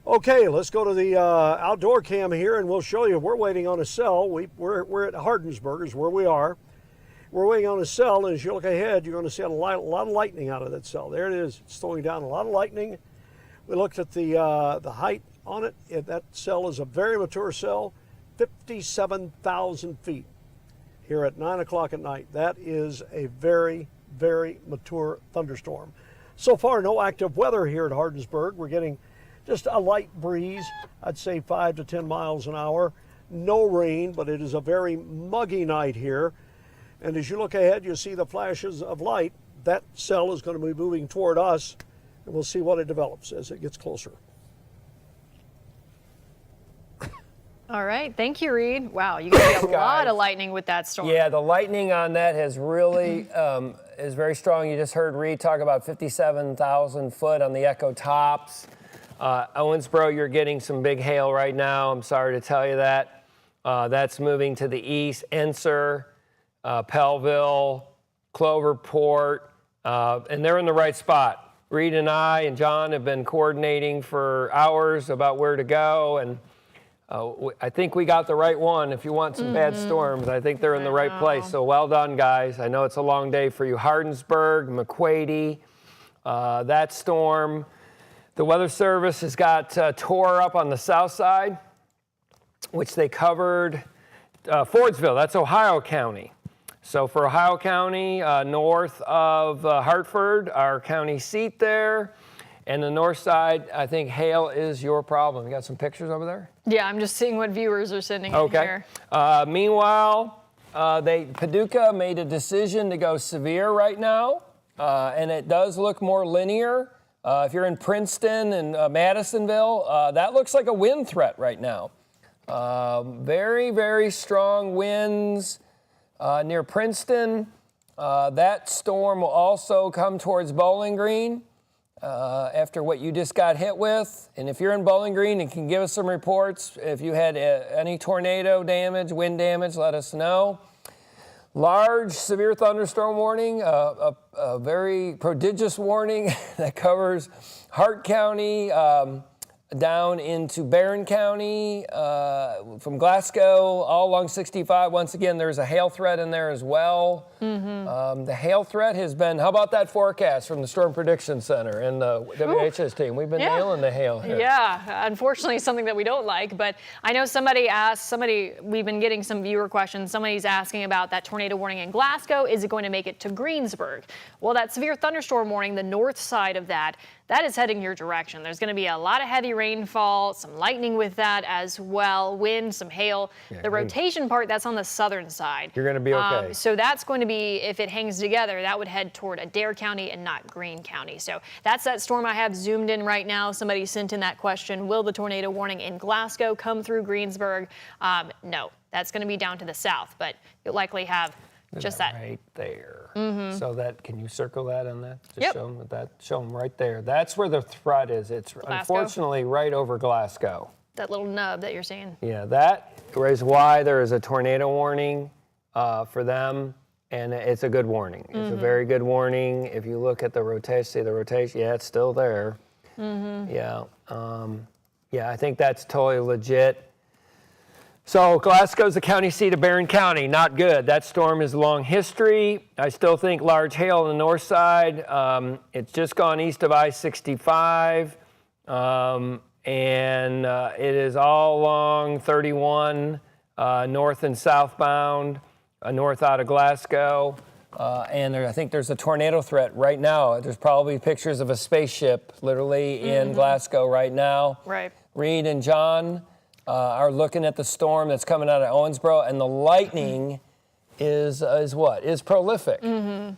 Okay, let's go to the outdoor cam here, and we'll show you. We're waiting on a cell. We're at Hardinsburg is where we are. We're waiting on a cell, and as you look ahead, you're going to see a lot of lightning out of that cell. There it is. It's throwing down a lot of lightning. We looked at the height on it. That cell is a very mature cell, 57,000 feet here at 9 o'clock at night. That is a very, very mature thunderstorm. So far, no active weather here at Hardinsburg. We're getting just a light breeze, I'd say 5 to 10 miles an hour. No rain, but it is a very muggy night here. And as you look ahead, you see the flashes of light. That cell is going to be moving toward us, and we'll see what it develops as it gets closer. All right. Thank you, Reed. Wow, you got a lot of lightning with that storm. Yeah, the lightning on that has really is very strong. You just heard Reed talk about 57,000 foot on the Echo Tops. Owensboro, you're getting some big hail right now. I'm sorry to tell you that. That's moving to the east. Enser, Pellville, Cloverport, and they're in the right spot. Reed and I and John have been coordinating for hours about where to go, and I think we got the right one. If you want some bad storms, I think they're in the right place. So well done, guys. I know it's a long day for you. Hardinsburg, McQuady, that storm. The Weather Service has got Tor up on the south side, which they covered. Fordsville, that's Ohio County. So for Ohio County, north of Hartford, our county seat there, and the north side, I think hail is your problem. You got some pictures over there? Yeah, I'm just seeing what viewers are sending in here. Meanwhile, Paducah made a decision to go severe right now, and it does look more linear. If you're in Princeton and Madisonville, that looks like a wind threat right now. Very, very strong winds near Princeton. That storm will also come towards Bowling Green after what you just got hit with. And if you're in Bowling Green and can give us some reports, if you had any tornado damage, wind damage, let us know. Large severe thunderstorm warning, a very prodigious warning that covers Hart County, down into Barron County, from Glasgow, all along 65. Once again, there's a hail threat in there as well. The hail threat has been, how about that forecast from the Storm Prediction Center and the WHS team? We've been nailing the hail here. Yeah, unfortunately something that we don't like, but I know we've been getting some viewer questions. Somebody's asking about that tornado warning in Glasgow. Is it going to make it to Greensburg? Well, that severe thunderstorm warning, the north side of that is heading your direction. There's going to be a lot of heavy rainfall, some lightning with that as well, wind, some hail. The rotation part, that's on the southern side. You're going to be okay. So that's going to be, if it hangs together, that would head toward Adair County and not Greene County. So that's that storm I have zoomed in right now. Somebody sent in that question, will the tornado warning in Glasgow come through Greensburg? No, that's going to be down to the south, but you'll likely have just that right there. So that, can you circle that on that? Just Yep. show them right there. That's where the threat is. It's unfortunately right over Glasgow. that little nub that you're seeing. Yeah, that is why there is a tornado warning for them, and it's a good warning. It's a very good warning. If you look at the rotation, yeah, it's still there. Yeah, I think that's totally legit. So Glasgow's the county seat of Barron County. Not good. That storm is a long history. I still think large hail on the north side. It's just gone east of I-65. And it is all along 31 north and southbound, north out of Glasgow. And I think there's a tornado threat right now. There's probably pictures of a spaceship literally in Glasgow right now. Right. Reed and John are looking at the storm that's coming out of Owensboro, and the lightning is what? Is prolific on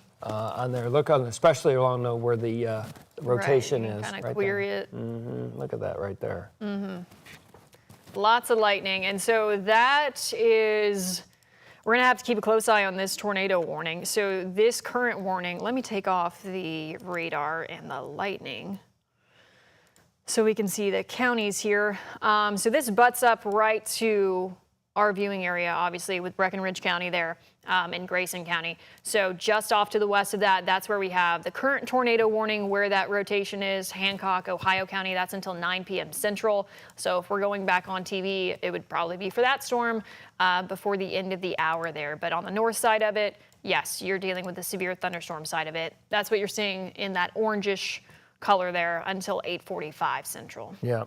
there. Look on, especially along where the rotation is. Kind of right query there. it. Look at that right there. Lots of lightning, and so that is. We're going to have to keep a close eye on this tornado warning. So this current warning, let me take off the radar and the lightning so we can see the counties here. So this butts up right to our viewing area, obviously, with Breckinridge County there and Grayson County. So just off to the west of that, that's where we have the current tornado warning, where that rotation is, Hancock, Ohio County. That's until 9 p.m. Central. So if we're going back on TV, it would probably be for that storm before the end of the hour there. But on the north side of it, yes, you're dealing with the severe thunderstorm side of it. That's what you're seeing in that orangish color there until 8:45 Central. Yeah.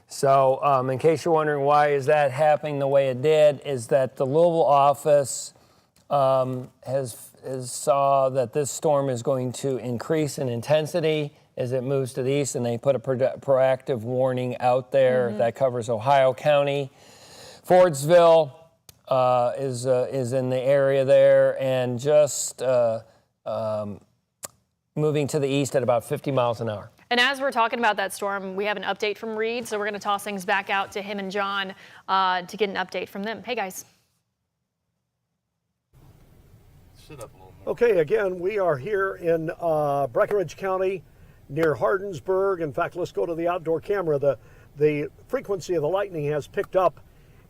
So in case you're wondering why is that happening the way it did, is that the Louisville office has saw that this storm is going to increase in intensity as it moves to the east, and they put a proactive warning out there that covers Ohio County. Fordsville is in the area there, and just moving to the east at about 50 miles an hour. And as we're talking about that storm, we have an update from Reed, so we're going to toss things back out to him and John to get an update from them. Hey, guys. Sit up a little more. Okay, again, we are here in Breckinridge County near Hardinsburg. In fact, let's go to the outdoor camera. The frequency of the lightning has picked up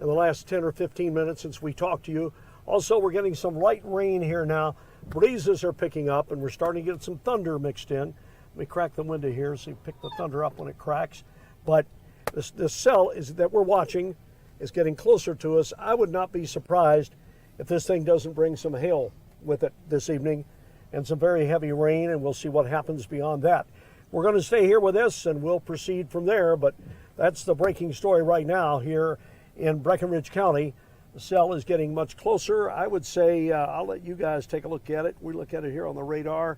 in the last 10 or 15 minutes since we talked to you. Also, we're getting some light rain here now. Breezes are picking up, and we're starting to get some thunder mixed in. Let me crack the window here so you pick the thunder up when it cracks. But this cell that we're watching is getting closer to us. I would not be surprised if this thing doesn't bring some hail with it this evening and some very heavy rain, and we'll see what happens beyond that. We're going to stay here with this, and we'll proceed from there, but that's the breaking story right now here in Breckinridge County. The cell is getting much closer. I would say, I'll let you guys take a look at it. We look at it here on the radar.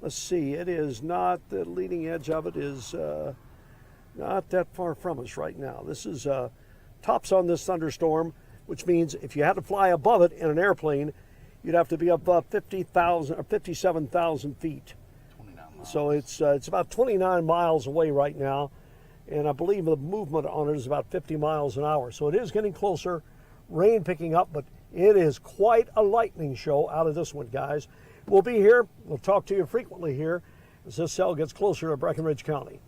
Let's see, it is not, the leading edge of it is not that far from us right now. This is tops on this thunderstorm, which means if you had to fly above it in an airplane, you'd have to be above 50,000 or 57,000 feet. 29 miles. So it's about 29 miles away right now, and I believe the movement on it is about 50 miles an hour. So it is getting closer, rain picking up, but it is quite a lightning show out of this one, guys. We'll be here. We'll talk to you frequently here as this cell gets closer to Breckinridge County.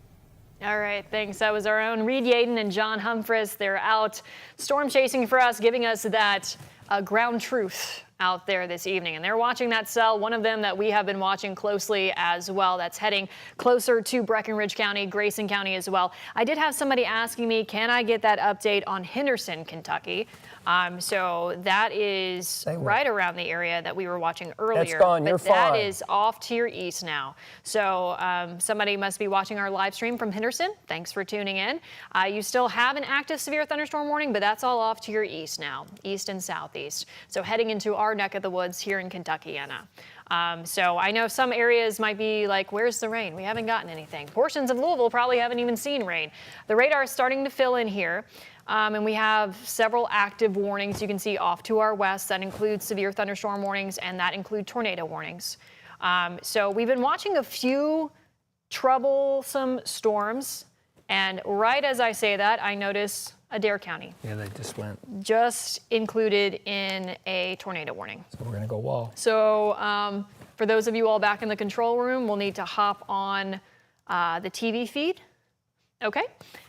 All right, thanks. That was our own Reed Yaden and John Humphreys. They're out storm chasing for us, giving us that ground truth out there this evening. And they're watching that cell, one of them that we have been watching closely as well, that's heading closer to Breckinridge County, Grayson County as well. I did have somebody asking me, can I get that update on Henderson, Kentucky? So that is right around the area that we were watching earlier. That's gone. You're fine. That is off to your east now. So somebody must be watching our live stream from Henderson. Thanks for tuning in. You still have an active severe thunderstorm warning, but that's all off to your east now, east and southeast. So heading into our neck of the woods here in Kentucky, Anna. So I know some areas might be like, where's the rain? We haven't gotten anything. Portions of Louisville probably haven't even seen rain. The radar is starting to fill in here. And we have several active warnings you can see off to our west. That includes severe thunderstorm warnings, and that include tornado warnings. So we've been watching a few troublesome storms. And right as I say that, I notice Adair County. Yeah, they just went. Just included in a tornado warning. So we're going to go wall. So for those of you all back in the control room, we'll need to hop on the TV feed. Okay,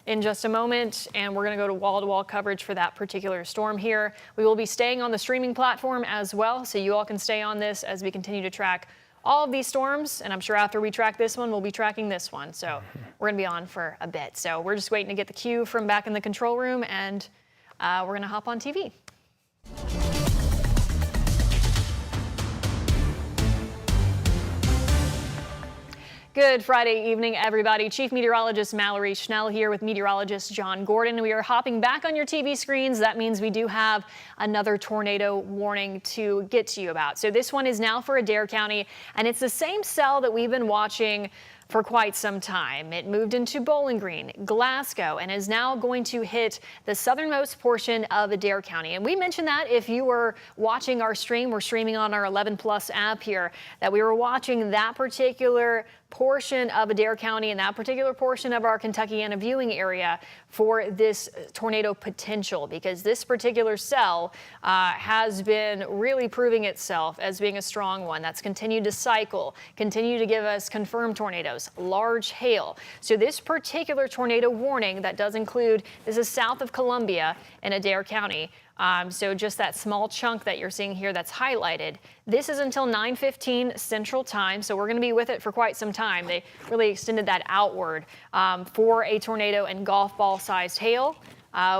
in just a moment, and we're going to go to wall-to-wall coverage for that particular storm here. We will be staying on the streaming platform as well, so you all can stay on this as we continue to track all of these storms, and I'm sure after we track this one, we'll be tracking this one. So we're going to be on for a bit. So we're just waiting to get the cue from back in the control room, and we're going to hop on TV. Good Friday evening, everybody. Chief Meteorologist Mallory Schnell here with meteorologist John Gordon. We are hopping back on your TV screens. That means we do have another tornado warning to get to you about. So this one is now for Adair County, and it's the same cell that we've been watching for quite some time. It moved into Bowling Green, Glasgow, and is now going to hit the southernmost portion of Adair County. And we mentioned that if you were watching our stream, we're streaming on our 11 Plus app here, that we were watching that particular portion of Adair County and that particular portion of our Kentuckiana viewing area for this tornado potential, because this particular cell has been really proving itself as being a strong one that's continued to cycle, continue to give us confirmed tornadoes, large hail. So this particular tornado warning that does include, this is south of Columbia in Adair County. So just that small chunk that you're seeing here that's highlighted, this is until 9:15 Central Time, so we're going to be with it for quite some time. They really extended that outward for a tornado and golf ball sized hail.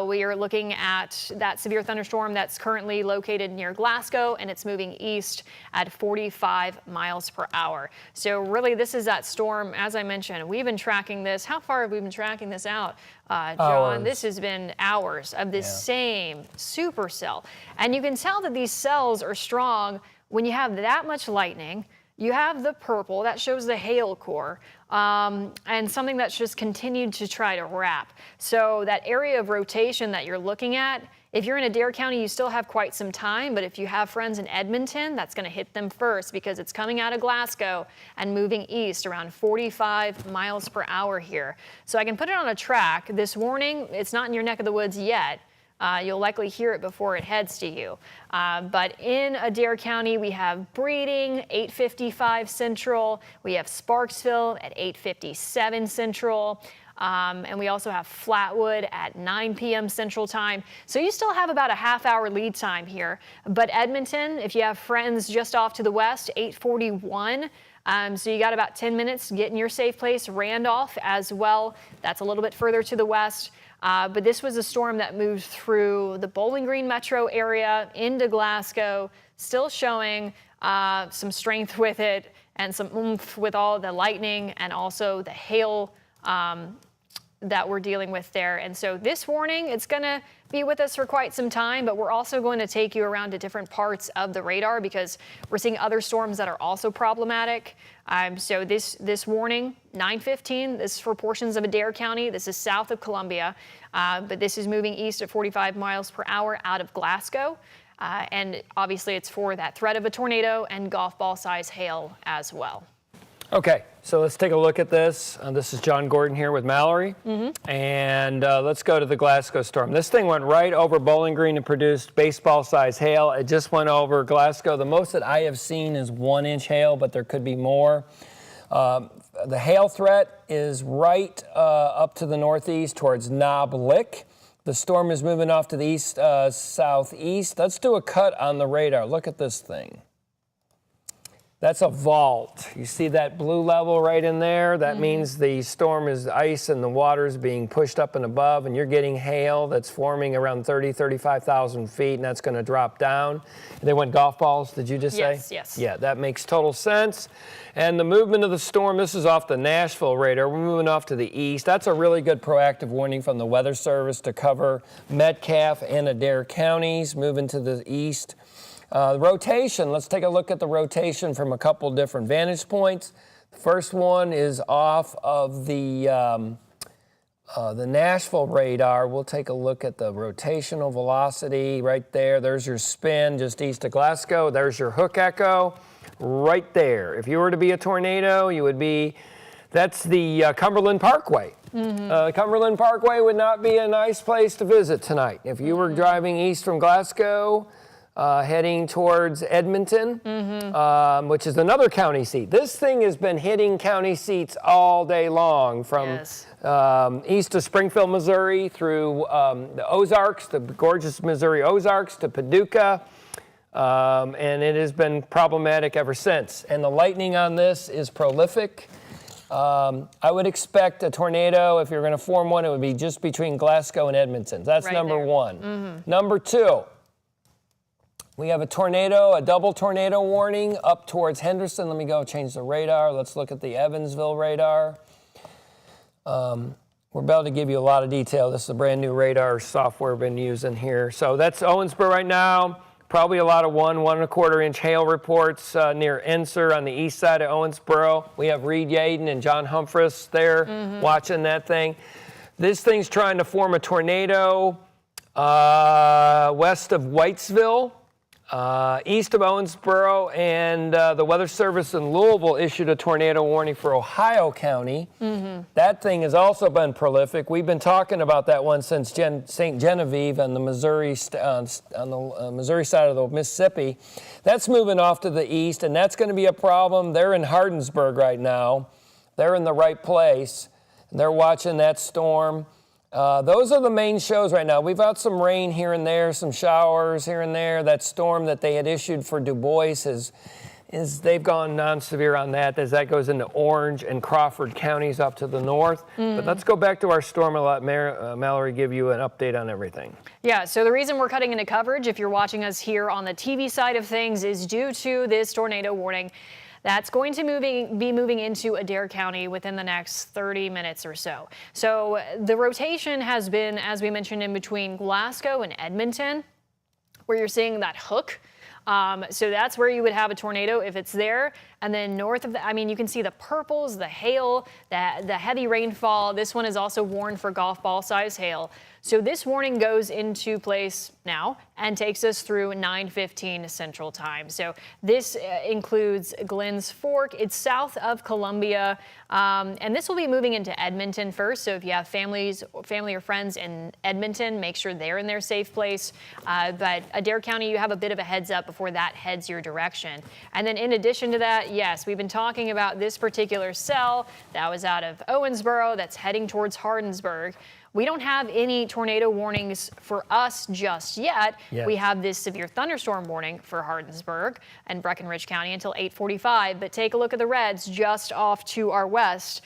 We are looking at that severe thunderstorm that's currently located near Glasgow, and it's moving east at 45 miles per hour. So really, this is that storm. As I mentioned, we've been tracking this. How far have we been tracking this out, John? Hours. This has been hours of this same supercell. And you can tell that these cells are strong when you have that much lightning. You have the purple, that shows the hail core, and something that's just continued to try to wrap. So that area of rotation that you're looking at, if you're in Adair County, you still have quite some time, but if you have friends in Edmonton, that's going to hit them first because it's coming out of Glasgow and moving east around 45 miles per hour here. So I can put it on a track. This warning, it's not in your neck of the woods yet. You'll likely hear it before it heads to you. But in Adair County, we have Breeding, 8:55 Central. We have Sparksville at 8:57 Central. And we also have Flatwood at 9 p.m. Central Time. So you still have about a half-hour lead time here. But Edmonton, if you have friends just off to the west, 8:41. So you got about 10 minutes to get in your safe place. Randolph as well. That's a little bit further to the west. But this was a storm that moved through the Bowling Green metro area into Glasgow, still showing some strength with it and some oomph with all the lightning and also the hail that we're dealing with there. And so this warning, it's going to be with us for quite some time, but we're also going to take you around to different parts of the radar because we're seeing other storms that are also problematic. So this warning, 9:15, this is for portions of Adair County. This is south of Columbia, but this is moving east at 45 miles per hour out of Glasgow. And obviously it's for that threat of a tornado and golf ball size hail as well. Okay, so let's take a look at this. This is John Gordon here with Mallory. And let's go to the Glasgow storm. This thing went right over Bowling Green and produced baseball-sized hail. It just went over Glasgow. The most that I have seen is 1-inch hail, but there could be more. The hail threat is right up to the northeast towards Knob Lick. The storm is moving off to the east southeast. Let's do a cut on the radar. Look at this thing. That's a vault. You see that blue level right in there? That means the storm is ice and the water's being pushed up and above, and you're getting hail that's forming around 35,000 feet, and that's going to drop down. They went golf balls, did you just say? Yes. Yeah, that makes total sense. And the movement of the storm, this is off the Nashville radar. We're moving off to the east. That's a really good proactive warning from the Weather Service to cover Metcalfe and Adair counties, moving to the east. Rotation, let's take a look at the rotation from a couple different vantage points. The first one is off of the Nashville radar. We'll take a look at the rotational velocity right there. There's your spin just east of Glasgow. There's your hook echo right there. If you were to be a tornado, you would be, that's the Cumberland Parkway. Cumberland Parkway would not be a nice place to visit tonight. If you were driving east from Glasgow, heading towards Edmonton, which is another county seat. This thing has been hitting county seats all day long from east of Springfield, Missouri, through the Ozarks, the gorgeous Missouri Ozarks, to Paducah, and it has been problematic ever since. And the lightning on this is prolific. I would expect a tornado, if you're going to form one, it would be just between Glasgow and Edmonton. That's Right number there. one. Number two, we have a double tornado warning up towards Henderson. Let me go change the radar. Let's look at the Evansville radar. We're about to give you a lot of detail. This is a brand new radar software we've been using here. So that's Owensboro right now. Probably a lot of 1.25 inch hail reports near Enser on the east side of Owensboro. We have Reed Yaden and John Humphreys there watching that thing. This thing's trying to form a tornado west of Whitesville, east of Owensboro, and the Weather Service in Louisville issued a tornado warning for Ohio County. That thing has also been prolific. We've been talking about that one since St. Genevieve on the Missouri Missouri side of the Mississippi. That's moving off to the east, and that's going to be a problem. They're in Hardinsburg right now. They're in the right place, and they're watching that storm. Those are the main shows right now. We've had some rain here and there, some showers here and there. That storm that they had issued for Du Bois they've gone non-severe on that as that goes into Orange and Crawford counties up to the north. But let's go back to our storm and let Mallory give you an update on everything. Yeah, so the reason we're cutting into coverage, if you're watching us here on the TV side of things, is due to this tornado warning. That's going to be moving into Adair County within the next 30 minutes or so. So the rotation has been, as we mentioned, in between Glasgow and Edmonton, where you're seeing that hook. So that's where you would have a tornado if it's there. And then north of that, you can see the purples, the hail, the heavy rainfall. This one is also warned for golf ball size hail. So this warning goes into place now and takes us through 9:15 Central Time. So this includes Glens Fork. It's south of Columbia, and this will be moving into Edmonton first. So if you have family or friends in Edmonton, make sure they're in their safe place. But Adair County, you have a bit of a heads up before that heads your direction. And then in addition to that, yes, we've been talking about this particular cell that was out of Owensboro that's heading towards Hardinsburg. We don't have any tornado warnings for us just yet. We have this severe thunderstorm warning for Hardinsburg and Breckinridge County until 8:45. But take a look at the reds just off to our west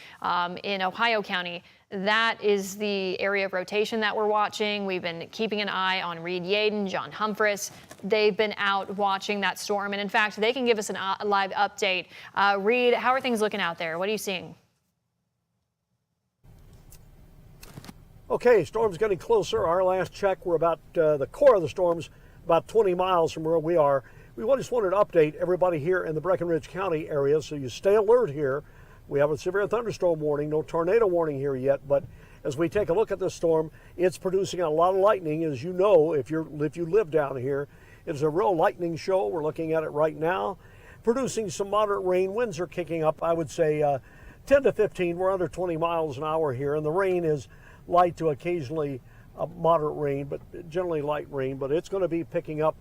in Ohio County. That is the area of rotation that we're watching. We've been keeping an eye on Reed Yaden, John Humphreys. They've been out watching that storm. And in fact, they can give us a live update. Reed, how are things looking out there? What are you seeing? Okay, storm's getting closer. Our last check, we're about the core of the storm's about 20 miles from where we are. We just wanted to update everybody here in the Breckinridge County area, so you stay alert here. We have a severe thunderstorm warning, no tornado warning here yet, but as we take a look at this storm, it's producing a lot of lightning. As you know, if you live down here, it's a real lightning show. We're looking at it right now, producing some moderate rain. Winds are kicking up, I would say 10 to 15. We're under 20 miles an hour here, and the rain is light to occasionally moderate rain, but generally light rain, but it's going to be picking up.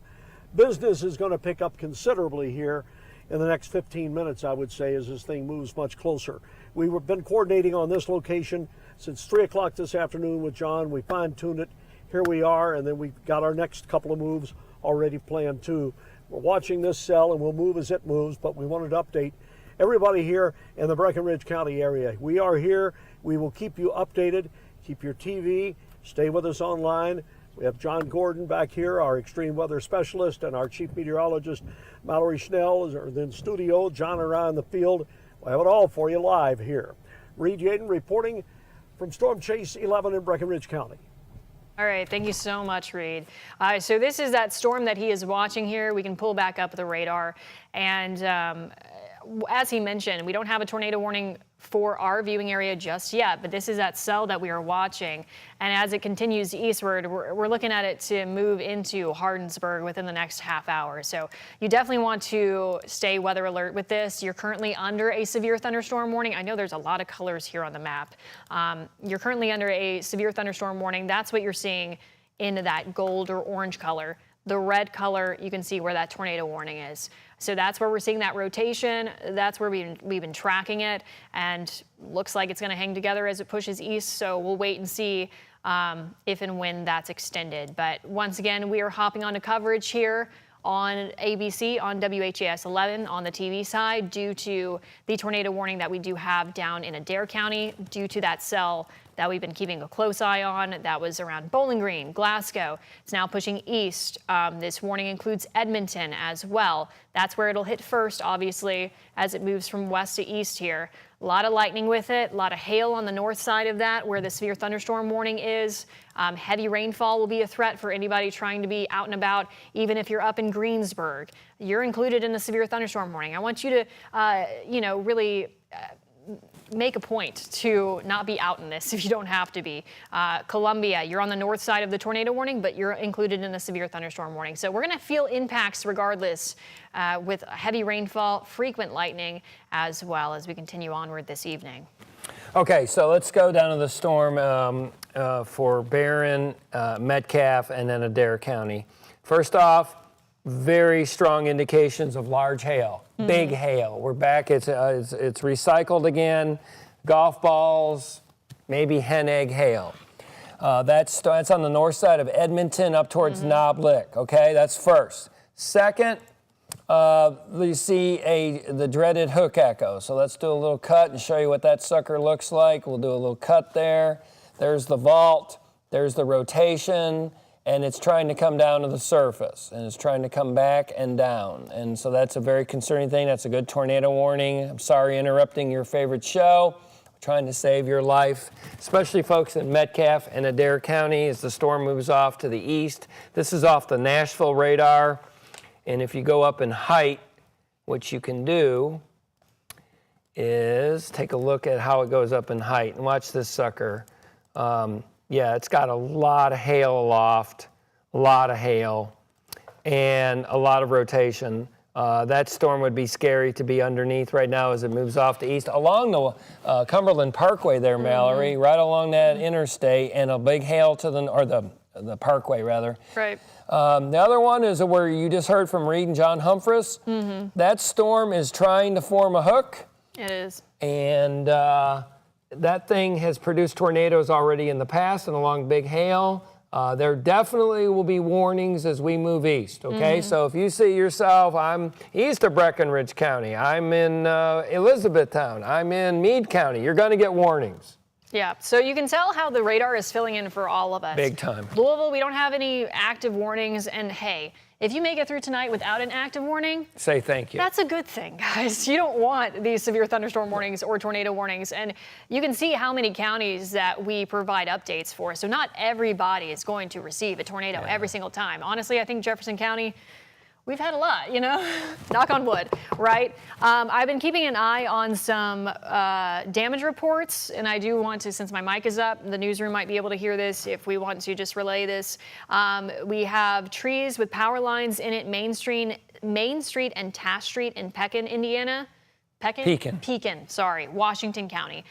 Business is going to pick up considerably here in the next 15 minutes, I would say, as this thing moves much closer. We've been coordinating on this location since 3 o'clock this afternoon with John. We fine-tuned it. Here we are, and then we've got our next couple of moves already planned too. We're watching this cell, and we'll move as it moves, but we wanted to update everybody here in the Breckinridge County area. We are here. We will keep you updated. Keep your TV. Stay with us online. We have John Gordon back here, our extreme weather specialist, and our chief meteorologist, Mallory Schnell, is in the studio. John and I in the field. We'll have it all for you live here. Reed Yaden reporting from Storm Chase 11 in Breckinridge County. All right, thank you so much, Reed. So this is that storm that he is watching here. We can pull back up the radar. And as he mentioned, we don't have a tornado warning for our viewing area just yet, but this is that cell that we are watching. And as it continues eastward, we're looking at it to move into Hardinsburg within the next half hour. So you definitely want to stay weather alert with this. You're currently under a severe thunderstorm warning. I know there's a lot of colors here on the map. You're currently under a severe thunderstorm warning. That's what you're seeing in that gold or orange color. The red color, you can see where that tornado warning is. So that's where we're seeing that rotation. That's where we've been tracking it, and looks like it's going to hang together as it pushes east. So we'll wait and see if and when that's extended. But once again, we are hopping onto coverage here on ABC, on WHAS 11 on the TV side due to the tornado warning that we do have down in Adair County due to that cell that we've been keeping a close eye on. That was around Bowling Green, Glasgow. It's now pushing east. This warning includes Edmonton as well. That's where it'll hit first, obviously, as it moves from west to east here. A lot of lightning with it, a lot of hail on the north side of that where the severe thunderstorm warning is. Heavy rainfall will be a threat for anybody trying to be out and about, even if you're up in Greensburg. You're included in the severe thunderstorm warning. I want you to, really make a point to not be out in this if you don't have to be. Columbia, you're on the north side of the tornado warning, but you're included in the severe thunderstorm warning. So we're going to feel impacts regardless with heavy rainfall, frequent lightning, as well as we continue onward this evening. Okay, so let's go down to the storm for Barron, Metcalfe, and then Adair County. First off, very strong indications of large hail, big hail. We're back. It's recycled again. Golf balls, maybe hen egg hail. That's on the north side of Edmonton up towards Knob Lick. Okay, that's first. Second, you see the dreaded hook echo. So let's do a little cut and show you what that sucker looks like. We'll do a little cut there. There's the vault. There's the rotation. And it's trying to come down to the surface, and it's trying to come back and down. And so that's a very concerning thing. That's a good tornado warning. I'm sorry interrupting your favorite show. We're trying to save your life, especially folks in Metcalfe and Adair County as the storm moves off to the east. This is off the Nashville radar. And if you go up in height, what you can do is take a look at how it goes up in height. And watch this sucker. Yeah, it's got a lot of hail aloft, a lot of hail, and a lot of rotation. That storm would be scary to be underneath right now as it moves off the east. Along the Cumberland Parkway there, Mallory, right along that interstate, and a big hail to the parkway, rather. Right. The other one is where you just heard from Reed and John Humphreys. That storm is trying to form a hook. It is. And that thing has produced tornadoes already in the past and along big hail. There definitely will be warnings as we move east, okay? So if you see yourself, I'm east of Breckenridge County, I'm in Elizabethtown, I'm in Meade County, you're gonna get warnings. Yeah, so you can tell how the radar is filling in for all of us. Big time. Louisville, we don't have any active warnings, and hey, if you make it through tonight without an active warning, say thank you. That's a good thing, guys. You don't want these severe thunderstorm warnings or tornado warnings, and you can see how many counties that we provide updates for. So not everybody is going to receive a tornado every single time. Honestly, I think Jefferson County, we've had a lot, knock on wood, right? I've been keeping an eye on some damage reports, and I do want to, since my mic is up, the newsroom might be able to hear this if we want to just relay this. We have trees with power lines in it, Main Street and Taft Street in Pekin, Indiana. Pekin, sorry, Washington County.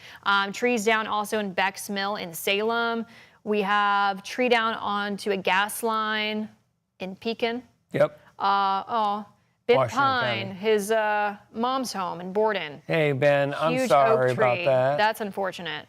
Trees down also in Beck's Mill in Salem. We have tree down onto a gas line in Pekin. Yep. Ben Pine, County. his mom's home in Borden. Hey, Ben, I'm Huge sorry oak tree. about that. That's unfortunate.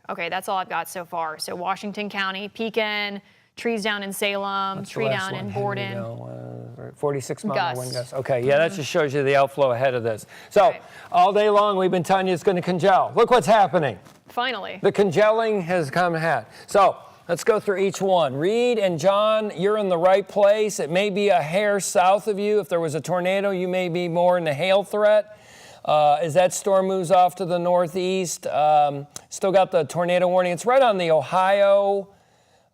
Okay, that's all I've got so far. So Washington County, Pekin, trees down in Salem, What's the tree last down one? in Borden. Here we go. 46 mile Gusts. wind gusts. Okay, yeah, that just shows you the outflow ahead of this. So all day long we've been telling you it's going to congel. Look what's happening. Finally. The congealing has come ahead. So let's go through each one. Reed and John, you're in the right place. It may be a hair south of you. If there was a tornado, you may be more in the hail threat. As that storm moves off to the northeast, still got the tornado warning. It's right on the Ohio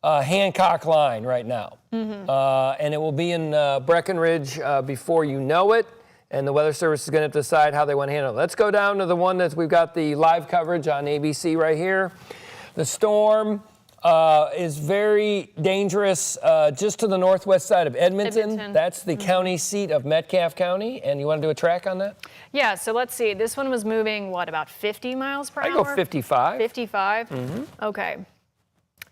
Hancock line right now. And it will be in Breckenridge before you know it. And the Weather Service is going to decide how they want to handle it. Let's go down to the one that we've got the live coverage on ABC right here. The storm is very dangerous just to the northwest side of Edmonton. That's the county seat of Metcalfe County. And you want to do a track on that? Yeah, so let's see. This one was moving, about 50 miles per hour? I go 55. 55? Okay.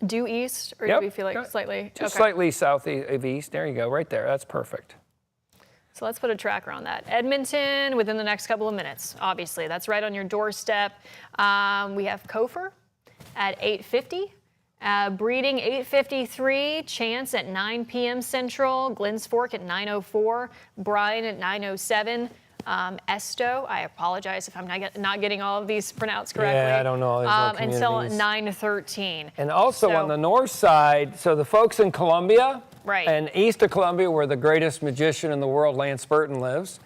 Due east, or do we feel like slightly? Just slightly south of east. There you go, right there. That's perfect. So let's put a tracker on that. Edmonton within the next couple of minutes, obviously. That's right on your doorstep. We have Kofor at 8:50. Breeding 8:53, Chance at 9 p.m. Central, Glens Fork at 9:04, Bryan at 9:07. Esto, I apologize if I'm not getting all of these pronounced correctly. Yeah, I don't know all these little until communities. 9:13. And also on the north side, so the folks in Columbia Right. and east of Columbia, where the greatest magician in the world, Lance Burton, lives.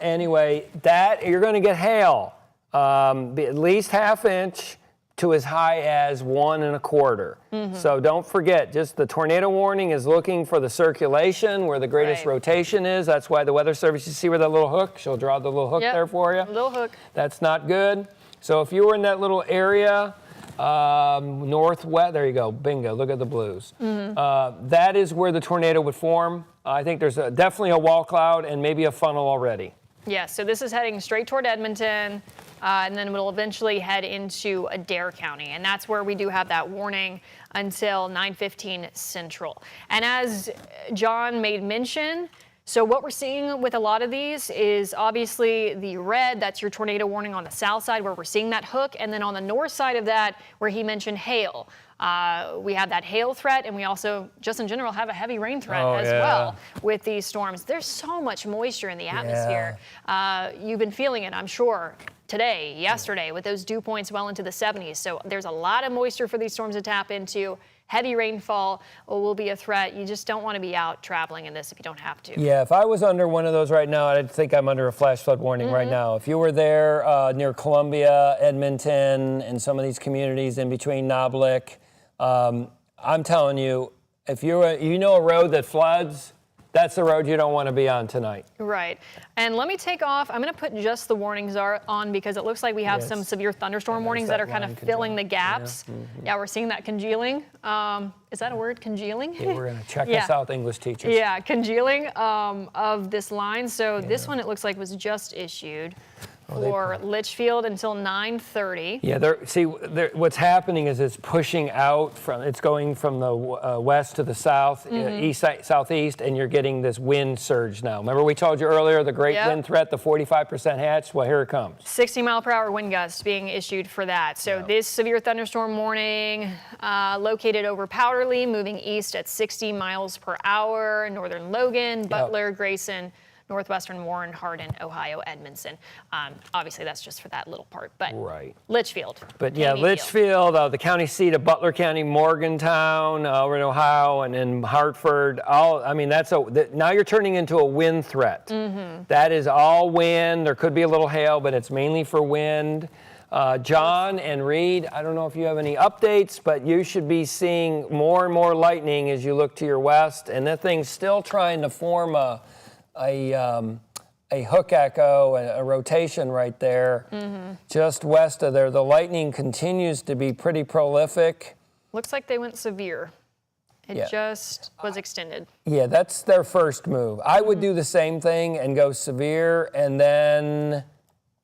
Anyway, that you're going to get hail, at least ½ inch to as high as 1 1/4. So don't forget, just the tornado warning is looking for the circulation where the greatest Right. rotation is. That's why the Weather Service, you see where that little hook? She'll draw the little hook Yep. there for you. Little hook. That's not good. So if you were in that little area, northwest, there you go, bingo, look at the blues. That is where the tornado would form. I think there's definitely a wall cloud and maybe a funnel already. Yeah, so this is heading straight toward Edmonton, and then we'll eventually head into Adair County, and that's where we do have that warning until 9:15 Central. And as John made mention, so what we're seeing with a lot of these is obviously the red, that's your tornado warning on the south side where we're seeing that hook, and then on the north side of that where he mentioned hail. We have that hail threat, and we also, just in general, have a heavy rain threat as well with these storms. There's so much moisture in the atmosphere. You've been feeling it, I'm sure, today, yesterday, with those dew points well into the 70s. So there's a lot of moisture for these storms to tap into. Heavy rainfall will be a threat. You just don't want to be out traveling in this if you don't have to. Yeah, if I was under one of those right now, I'd think I'm under a flash flood warning right now. If you were there near Columbia, Edmonton, and some of these communities in between Noblick, I'm telling you, if you know a road that floods, that's the road you don't want to be on tonight. Right. And let me take off. I'm going to put just the warnings on because it looks like we have some severe thunderstorm warnings that are kind of filling the gaps. Yeah, we're seeing that congealing. Is that a word, congealing? Yeah, we're going to check us out, English teachers. Yeah, congealing of this line. So this one, it looks like, was just issued for Litchfield until 9:30. Yeah, what's happening is it's pushing out it's going from the west to the south, east, southeast, and you're getting this wind surge now. Remember we told you earlier the great wind threat, the 45% hatch? Well, here it comes. 60-mile-per-hour wind gusts being issued for that. So this severe thunderstorm warning located over Powderly, moving east at 60 miles per hour, northern Logan, Butler, Grayson, northwestern Warren, Hardin, Ohio, Edmondson. Obviously, that's just for that little part, but Litchfield. But yeah, Litchfield, the county seat of Butler County, Morgantown, we're in Ohio, and in Hartford. Now you're turning into a wind threat. That is all wind. There could be a little hail, but it's mainly for wind. John and Reed, I don't know if you have any updates, but you should be seeing more and more lightning as you look to your west, and that thing's still trying to form a hook echo, a rotation right there, just west of there. The lightning continues to be pretty prolific. Looks like they went severe. It just was extended. Yeah, that's their first move. I would do the same thing and go severe and then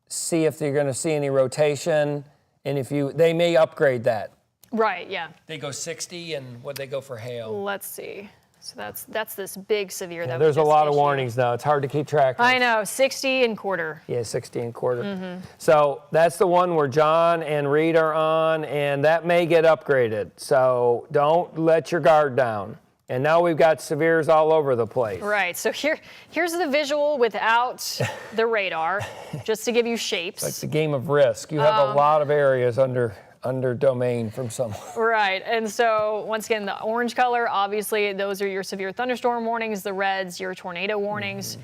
see if you're going to see any rotation. And they may upgrade that. Right, yeah. They go 60, and what they go for hail? Let's see. So that's this big severe that there's a lot of warnings now. It's hard to keep track of. I know, 60 and quarter. Yeah, 60 and quarter. So that's the one where John and Reed are on, and that may get upgraded. So don't let your guard down. And now we've got severes all over the place. Right, so here's the visual without the radar, just to give you shapes. It's like the game of Risk. You have a lot of areas under domain from someone. Right, and so once again, the orange color, obviously those are your severe thunderstorm warnings, the reds, your tornado warnings.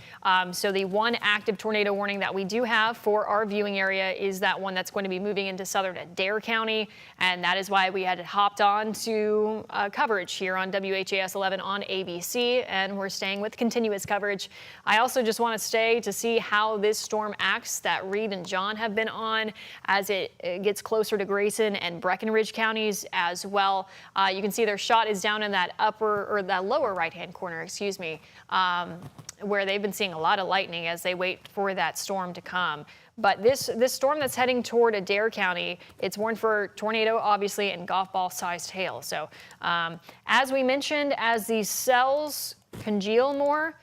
So the one active tornado warning that we do have for our viewing area is that one that's going to be moving into southern Adair County, and that is why we had hopped on to coverage here on WHAS 11 on ABC, and we're staying with continuous coverage. I also just want to stay to see how this storm acts that Reed and John have been on as it gets closer to Grayson and Breckenridge counties as well. You can see their shot is down in that lower right-hand corner, where they've been seeing a lot of lightning as they wait for that storm to come. But this storm that's heading toward Adair County, it's warned for tornado, obviously, and golf ball-sized hail. So as we mentioned, as these cells congeal more,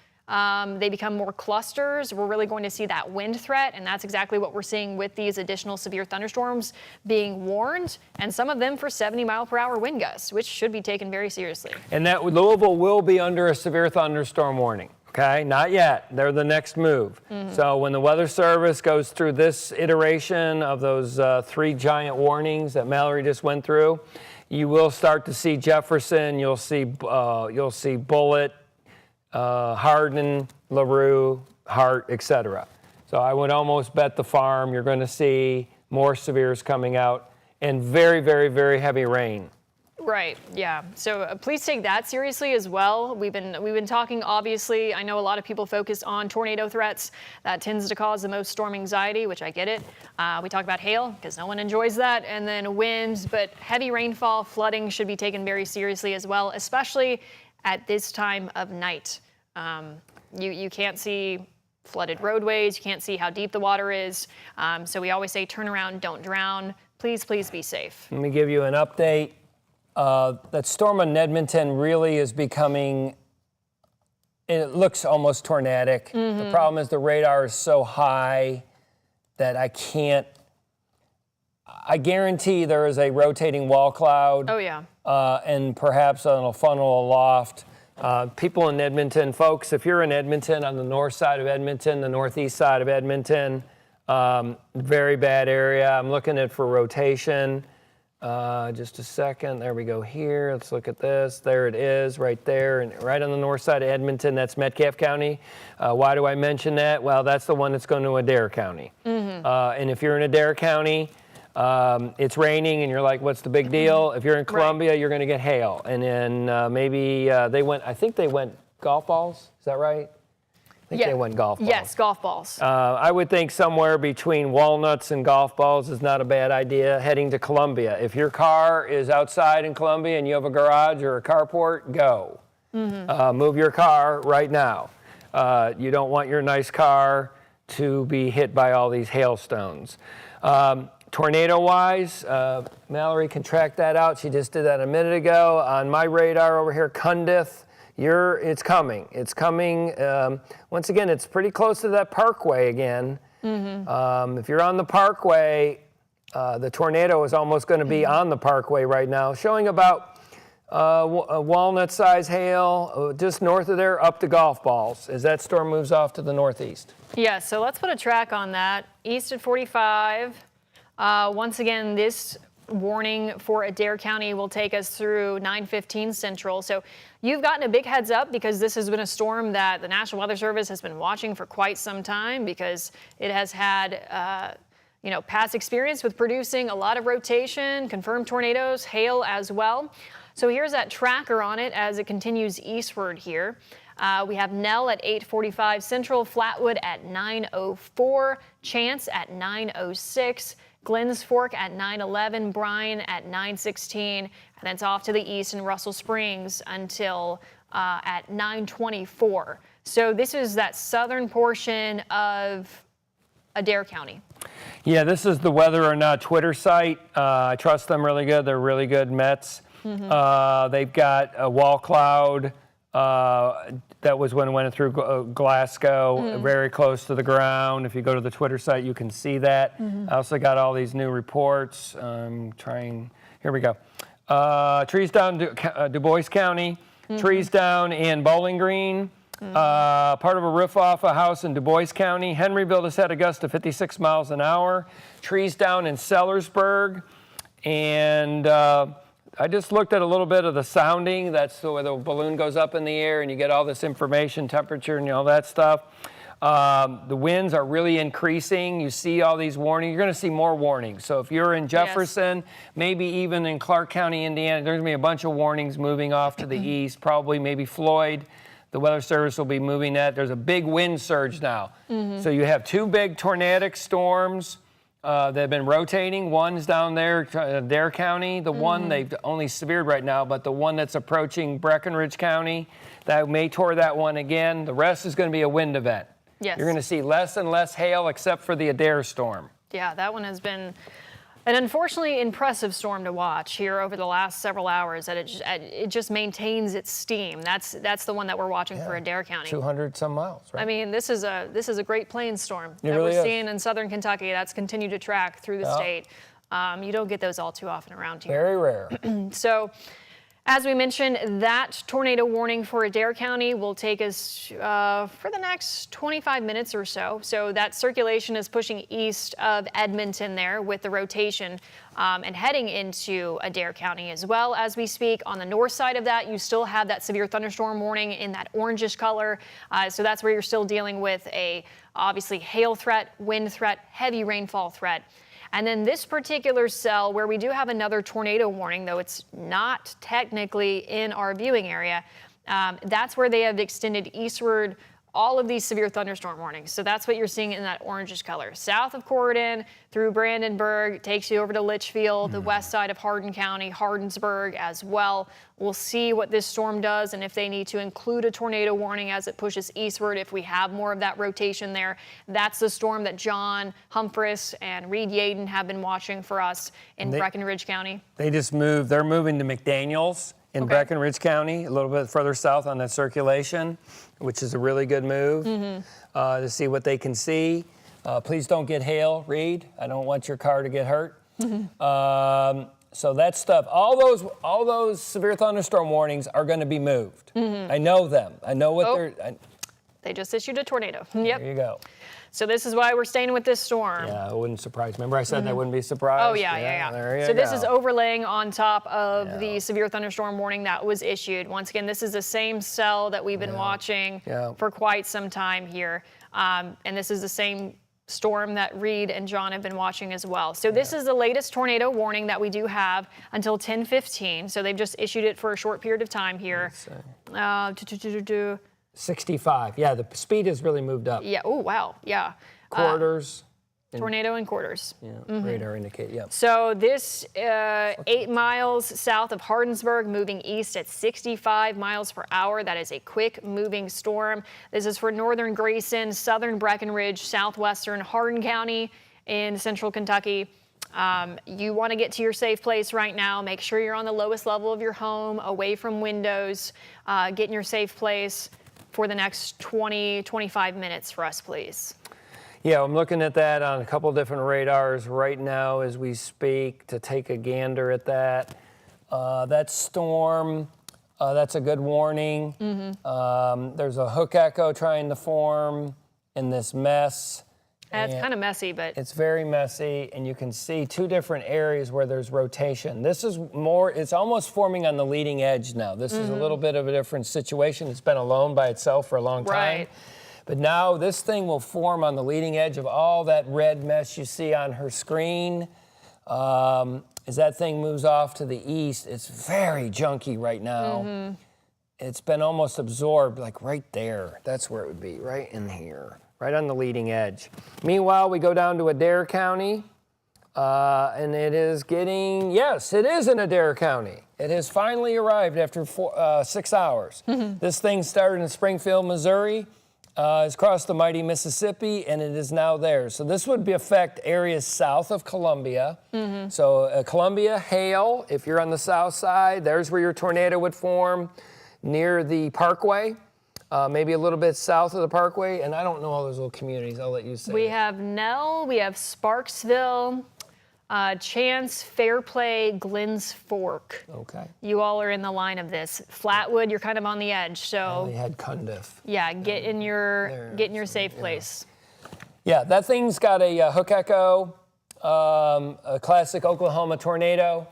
they become more clusters, we're really going to see that wind threat, and that's exactly what we're seeing with these additional severe thunderstorms being warned, and some of them for 70-mile-per-hour wind gusts, which should be taken very seriously. And that Louisville will be under a severe thunderstorm warning. Okay, not yet. They're the next move. So when the Weather Service goes through this iteration of those 3 giant warnings that Mallory just went through, you will start to see Jefferson. You'll see Bullitt, Hardin, LaRue, Hart, etc. So I would almost bet the farm you're going to see more severes coming out and very, very, very heavy rain. Right. Yeah. So please take that seriously as well. We've been talking. Obviously, I know a lot of people focus on tornado threats. That tends to cause the most storm anxiety, which I get it. We talk about hail because no one enjoys that, and then winds. But heavy rainfall, flooding should be taken very seriously as well, especially at this time of night. You can't see flooded roadways. You can't see how deep the water is. So we always say, turn around, don't drown. Please, please be safe. Let me give you an update. That storm on Edmonton really is becoming, it looks almost tornadic. The problem is the radar is so high that I guarantee there is a rotating wall cloud. Oh, yeah. And perhaps it'll funnel aloft. People in Edmonton, folks, if you're in Edmonton, on the north side of Edmonton, the northeast side of Edmonton, very bad area. I'm looking at for rotation. Just a second. There we go here. Let's look at this. There it is right there, and right on the north side of Edmonton. That's Metcalfe County. Why do I mention that? Well, that's the one that's going to Adair County. And if you're in Adair County, it's raining and you're like, what's the big deal? If you're in Columbia, you're going to get hail. And then maybe I think they went golf balls. Is that right? I think they went golf balls. Yes, golf balls. I would think somewhere between walnuts and golf balls is not a bad idea heading to Columbia. If your car is outside in Columbia and you have a garage or a carport, go. Move your car right now. You don't want your nice car to be hit by all these hailstones. Tornado-wise, Mallory can track that out. She just did that a minute ago. On my radar over here, Cundith. It's coming. It's coming. Once again, it's pretty close to that parkway again. If you're on the parkway, the tornado is almost going to be on the parkway right now, showing about walnut-size hail just north of there up to golf balls as that storm moves off to the northeast. Yeah, so let's put a track on that. East at 45. Once again, this warning for Adair County will take us through 9:15 Central. So you've gotten a big heads up because this has been a storm that the National Weather Service has been watching for quite some time because it has had past experience with producing a lot of rotation, confirmed tornadoes, hail as well. So here's that tracker on it as it continues eastward here. We have Nell at 8:45 Central, Flatwood at 9:04, Chance at 9:06, Glens Fork at 9:11, Bryan at 9:16, and then it's off to the east in Russell Springs until at 9:24. So this is that southern portion of Adair County. Yeah, this is the Whether or Not Twitter site. I trust them really good. They're really good Mets. They've got a wall cloud. That was when it went through Glasgow, very close to the ground. If you go to the Twitter site, you can see that. I also got all these new reports. Here we go. Trees down Du Bois County, trees down in Bowling Green, part of a roof off a house in Du Bois County. Henryville has had a gust of 56 miles an hour. Trees down in Sellersburg, and I just looked at a little bit of the sounding. That's where the balloon goes up in the air and you get all this information, temperature and all that stuff. The winds are really increasing. You see all these warnings. You're going to see more warnings. So if you're in Jefferson, maybe even in Clark County, Indiana, there's going to be a bunch of warnings moving off to the east, probably maybe Floyd. The Weather Service will be moving that. There's a big wind surge now. So you have 2 big tornadic storms that have been rotating. One's down there, Adair County. The one they've only severed right now, but the one that's approaching Breckenridge County, that may tour that one again. The rest is going to be a wind event. Yes. You're going to see less and less hail except for the Adair storm. Yeah, that one has been An unfortunately impressive storm to watch here over the last several hours. That it just maintains its steam. That's the one that we're watching for Adair County. 200 some miles, right? I mean, this is a Great Plains storm that really we're is. seeing in southern Kentucky. That's continued to track through the state. You don't get those all too often around here. Very rare. So, as we mentioned, that tornado warning for Adair County will take us for the next 25 minutes or so. So that circulation is pushing east of Edmonton there with the rotation and heading into Adair County as well as we speak. On the north side of that, you still have that severe thunderstorm warning in that orangish color. So that's where you're still dealing with a obviously hail threat, wind threat, heavy rainfall threat. And then this particular cell where we do have another tornado warning, though it's not technically in our viewing area, that's where they have extended eastward all of these severe thunderstorm warnings. So that's what you're seeing in that orangish color. South of Corydon through Brandenburg, takes you over to Litchfield, the west side of Hardin County, Hardinsburg as well. We'll see what this storm does and if they need to include a tornado warning as it pushes eastward, if we have more of that rotation there. That's the storm that John Humphreys and Reed Yaden have been watching for us in Breckinridge County. They just moved. They're moving to McDaniels in Breckinridge County, a little bit further south on that circulation, which is a really good move to see what they can see. Please don't get hail, Reed. I don't want your car to get hurt. So that stuff, all those severe thunderstorm warnings are going to be moved. I know them. I know what They just issued a tornado. Yep. There you go. So this is why we're staying with this storm. Yeah, it wouldn't surprise me. Remember I said that wouldn't be surprised? Oh, yeah. There you So go. this is overlaying on top of the severe thunderstorm warning that was issued. Once again, this is the same cell that we've been watching for quite some time here. And this is the same storm that Reed and John have been watching as well. So this is the latest tornado warning that we do have until 10:15. So they've just issued it for a short period of time here. 65. Yeah, the speed has really moved up. Yeah. Oh, wow. Yeah. Quarters. Tornado in quarters. Yeah, radar indicate, yeah. So this 8 miles south of Hardinsburg, moving east at 65 miles per hour. That is a quick moving storm. This is for northern Grayson, southern Breckinridge, southwestern Hardin County in central Kentucky. You want to get to your safe place right now. Make sure you're on the lowest level of your home, away from windows. Get in your safe place for the next 20, 25 minutes for us, please. Yeah, I'm looking at that on a couple different radars right now as we speak to take a gander at that. That storm, that's a good warning. There's a hook echo trying to form in this mess. It's kind of messy, but it's very messy, and you can see two different areas where there's rotation. This is more, it's almost forming on the leading edge now. This is a little bit of a different situation. It's been alone by itself for a long time. Right. But now this thing will form on the leading edge of all that red mess you see on her screen. As that thing moves off to the east, it's very junky right now. It's been almost absorbed, like right there. That's where it would be, right in here, right on the leading edge. Meanwhile, we go down to Adair County, and it is getting, yes, it is in Adair County. It has finally arrived after 6 hours. This thing started in Springfield, Missouri. It's crossed the mighty Mississippi, and it is now there. So this would affect areas south of Columbia. So Columbia, hail, if you're on the south side, there's where your tornado would form, near the Parkway, maybe a little bit south of the Parkway. And I don't know all those little communities. I'll let you say. We have Nell, we have Sparksville, Chance, Fairplay, Glens Fork. Okay. You all are in the line of this. Flatwood, you're kind of on the edge, so They had Cundiff. yeah, get in your safe place. Yeah, that thing's got a hook echo, a classic Oklahoma tornado.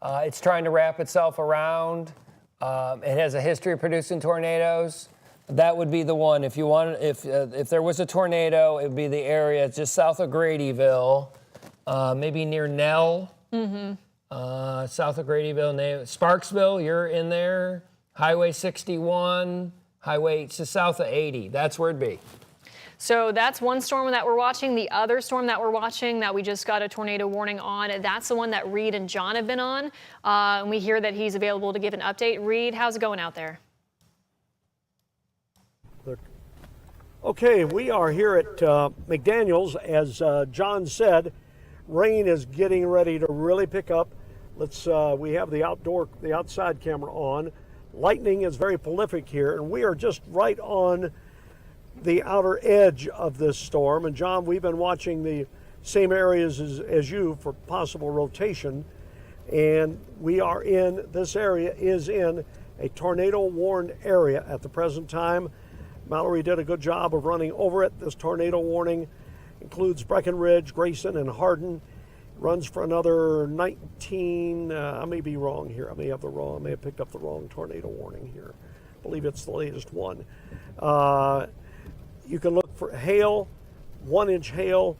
It's trying to wrap itself around. It has a history of producing tornadoes. That would be the one. If you want, if there was a tornado, it would be the area just south of Gradyville, maybe near Nell, south of Gradyville. Sparksville, you're in there. Highway 61, highway to south of 80. That's where it'd be. So that's one storm that we're watching. The other storm that we're watching that we just got a tornado warning on, that's the one that Reed and John have been on. And we hear that he's available to give an update. Reed, how's it going out there? Okay, we are here at McDaniels, as John said. Rain is getting ready to really pick up. We have the outside camera on. Lightning is very prolific here, and we are just right on the outer edge of this storm. And John, we've been watching the same areas as you for possible rotation, and this area is in a tornado warned area at the present time. Mallory did a good job of running over it. This tornado warning includes Breckenridge, Grayson, and Hardin. Runs for another 19, I may be wrong here. I may have picked up the wrong tornado warning here. I believe it's the latest one. You can look for hail, 1-inch hail,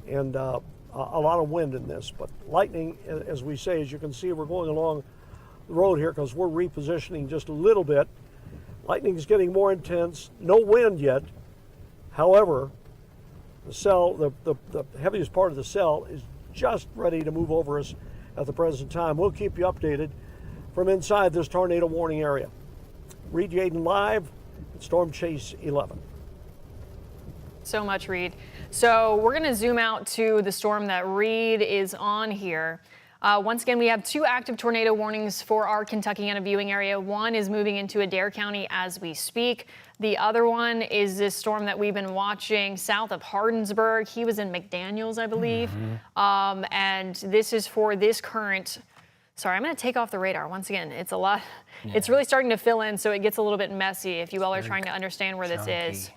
and a lot of wind in this. But lightning, as we say, as you can see, we're going along the road here because we're repositioning just a little bit. Lightning is getting more intense. No wind yet. However, the heaviest part of the cell is just ready to move over us at the present time. We'll keep you updated from inside this tornado warning area. Reed Yaden live at Storm Chase 11. So much, Reed. So we're going to zoom out to the storm that Reed is on here. Once again, we have 2 active tornado warnings for our Kentuckiana viewing area. One is moving into Adair County as we speak. The other one is this storm that we've been watching south of Hardinsburg. He was in McDaniels, I believe. And this is for this current. Sorry, I'm going to take off the radar. Once again, it's a lot. Yeah. It's really starting to fill in, so it gets a little bit messy if you all are trying to understand where this is.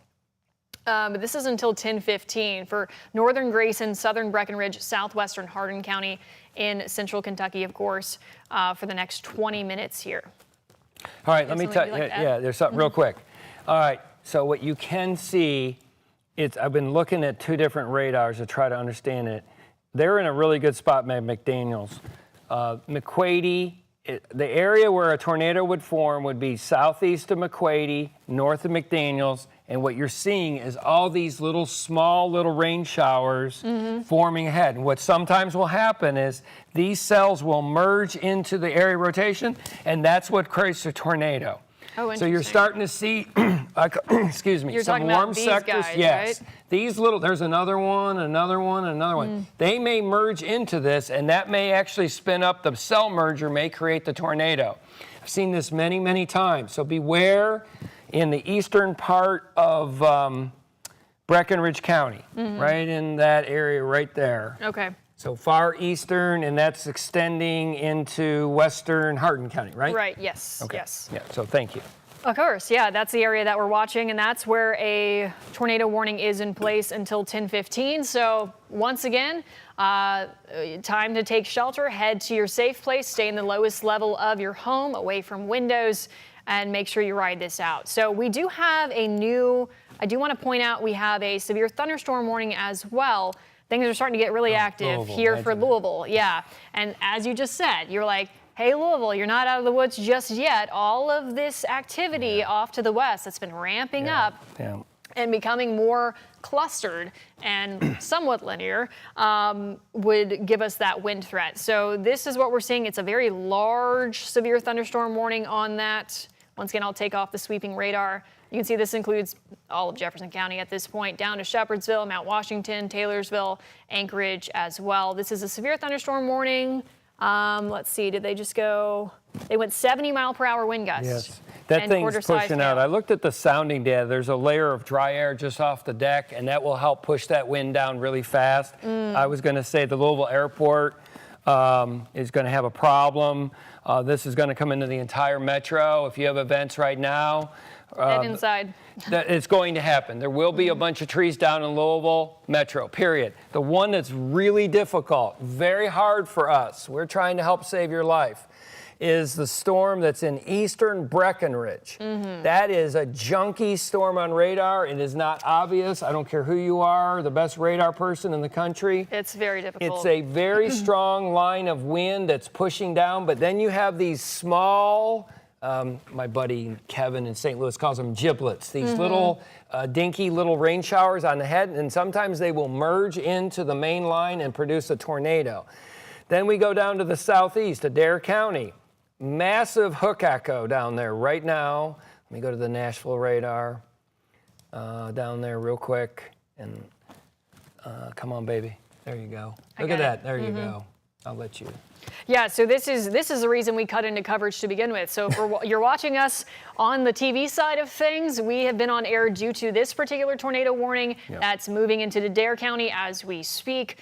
But this is until 10:15 for northern Grayson, southern Breckenridge, southwestern Hardin County in central Kentucky, of course, for the next 20 minutes here. All right, let me tell you. Yeah, there's something real quick. All right, so what you can see, I've been looking at 2 different radars to try to understand it. They're in a really good spot, McDaniels. McQuady, the area where a tornado would form would be southeast of McQuady, north of McDaniels, and what you're seeing is all these small little rain showers forming ahead. And what sometimes will happen is these cells will merge into the area of rotation, and that's what creates a tornado. Oh, so you're starting to see, excuse me, you're some warm sectors. Guys, yes, right? These there's another one, another one. They may merge into this, and that may actually spin up. The cell merger may create the tornado. I've seen this many, many times. So beware in the eastern part of Breckenridge County, right in that area right there. Okay. So far eastern, and that's extending into western Hardin County, right? Right, yes, okay. yes. Yeah, so thank you. Of course, yeah, that's the area that we're watching, and that's where a tornado warning is in place until 10:15. So once again, time to take shelter, head to your safe place, stay in the lowest level of your home, away from windows, and make sure you ride this out. So we do have I do want to point out we have a severe thunderstorm warning as well. Things are starting to get really active here for Louisville. Yeah. And as you just said, you're like, hey, Louisville, you're not out of the woods just yet. All of this activity off to the west that's been ramping up and becoming more clustered and somewhat linear would give us that wind threat. So this is what we're seeing. It's a very large severe thunderstorm warning on that. Once again, I'll take off the sweeping radar. You can see this includes all of Jefferson County at this point, down to Shepherdsville, Mount Washington, Taylorsville, Anchorage as well. This is a severe thunderstorm warning. Let's see, did they just go? They went 70-mile-per-hour wind gusts. Yes, that thing's pushing out. I looked at the sounding data. There's a layer of dry air just off the deck, and that will help push that wind down really fast. I was going to say the Louisville airport is going to have a problem. This is going to come into the entire metro. If you have events right now, head inside. It's going to happen. There will be a bunch of trees down in Louisville Metro, period. The one that's really difficult, very hard for us, we're trying to help save your life, is the storm that's in eastern Breckenridge. That is a junky storm on radar. It is not obvious. I don't care who you are, the best radar person in the country. It's very difficult. It's a very strong line of wind that's pushing down, but then you have these small, my buddy Kevin in St. Louis calls them giblets, these little dinky little rain showers on the head, and sometimes they will merge into the main line and produce a tornado. Then we go down to the southeast, Adair County. Massive hook echo down there right now. Let me go to the Nashville radar down there real quick. And come on, baby. There you go. Look at that. There you go. I'll let you. Yeah, so this is the reason we cut into coverage to begin with. So if you're watching us on the TV side of things, we have been on air due to this particular tornado warning that's moving into Dare County as we speak.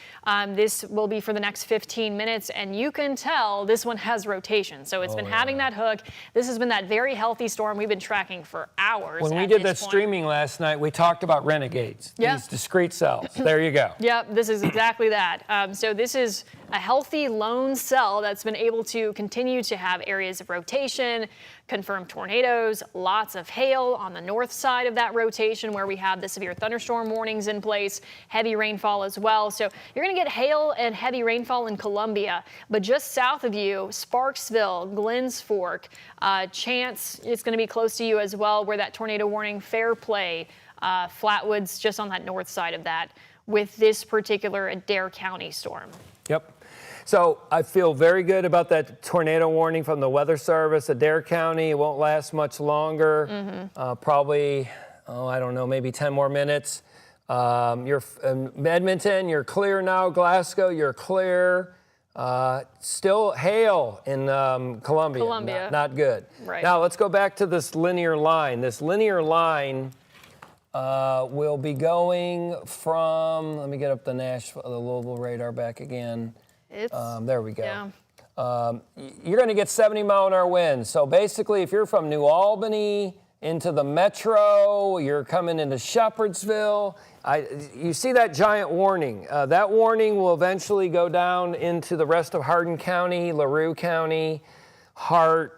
This will be for the next 15 minutes, and you can tell this one has rotation. So it's been having that hook. This has been that very healthy storm we've been tracking for hours. When we did that streaming last night, we talked about renegades, these discrete cells. There you go. Yep, this is exactly that. So this is a healthy lone cell that's been able to continue to have areas of rotation, confirmed tornadoes, lots of hail on the north side of that rotation where we have the severe thunderstorm warnings in place, heavy rainfall as well. So you're going to get hail and heavy rainfall in Columbia, but just south of you, Sparksville, Glens Fork, Chance, it's going to be close to you as well where that tornado warning, Fairplay, Flatwoods, just on that north side of that with this particular Dare County storm. Yep. So I feel very good about that tornado warning from the Weather Service. Dare County, it won't last much longer. Probably, I don't know, maybe 10 more minutes. You're Edmonton, you're clear now. Glasgow, you're clear. Still hail in Columbia. Not good. Right. Now let's go back to this linear line. This linear line will be going from, let me get up the Louisville radar back again. There we go. Yeah. You're going to get 70-mile-an-hour winds. So basically, if you're from New Albany into the metro, you're coming into Shepherdsville, you see that giant warning. That warning will eventually go down into the rest of Hardin County, LaRue County, Hart,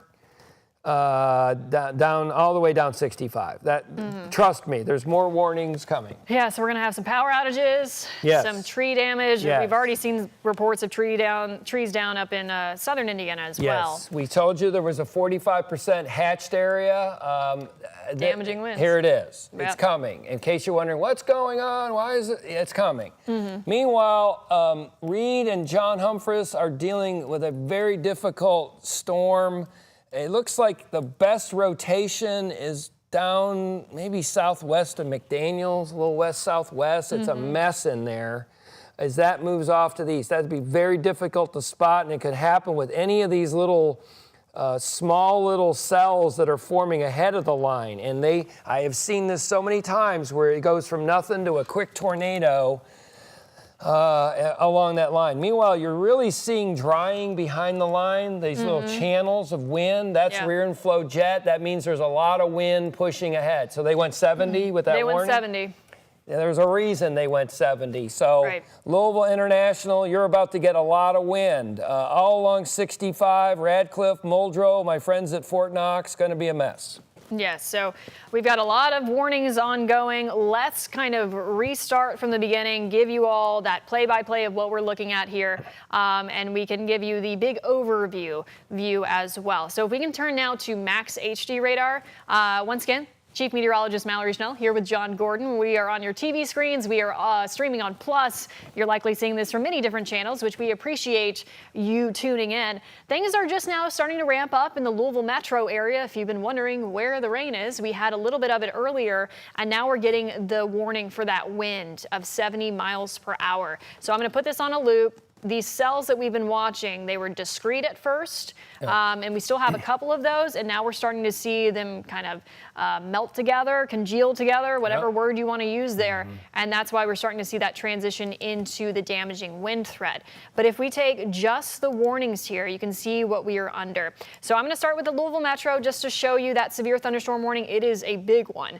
down all the way down 65. Trust me, there's more warnings coming. Yeah, so we're going to have some power outages, some tree damage. We've already seen reports of trees down up in southern Indiana as well. Yes, we told you there was a 45% hatched area. Damaging winds. Here it is. Yep. It's coming. In case you're wondering what's going on, why is it? It's coming. Meanwhile, Reed and John Humphreys are dealing with a very difficult storm. It looks like the best rotation is down maybe southwest of McDaniels, a little west-southwest. It's a mess in there. As that moves off to the east, that'd be very difficult to spot, and it could happen with any of these little small little cells that are forming ahead of the line. And I have seen this so many times where it goes from nothing to a quick tornado along that line. Meanwhile, you're really seeing drying behind the line, these little channels of wind. That's rear and flow jet. That means there's a lot of wind pushing ahead. So they went 70 with that warning? They went 70. Yeah, there's a reason they went 70. So Louisville International, you're about to get a lot of wind. All along 65, Radcliffe, Muldrow, my friends at Fort Knox, going to be a mess. Yes, so we've got a lot of warnings ongoing. Let's kind of restart from the beginning, give you all that play-by-play of what we're looking at here, and we can give you the big overview view as well. So if we can turn now to Max HD radar, once again, Chief Meteorologist Mallory Schnell here with John Gordon. We are on your TV screens. We are streaming on Plus. You're likely seeing this from many different channels, which we appreciate you tuning in. Things are just now starting to ramp up in the Louisville metro area. If you've been wondering where the rain is, we had a little bit of it earlier, and now we're getting the warning for that wind of 70 miles per hour. So I'm going to put this on a loop. These cells that we've been watching, they were discrete at first, and we still have a couple of those, and now we're starting to see them kind of melt together, congeal together, whatever word you want to use there, and that's why we're starting to see that transition into the damaging wind threat. But if we take just the warnings here, you can see what we are under. So I'm going to start with the Louisville Metro just to show you that severe thunderstorm warning. It is a big one.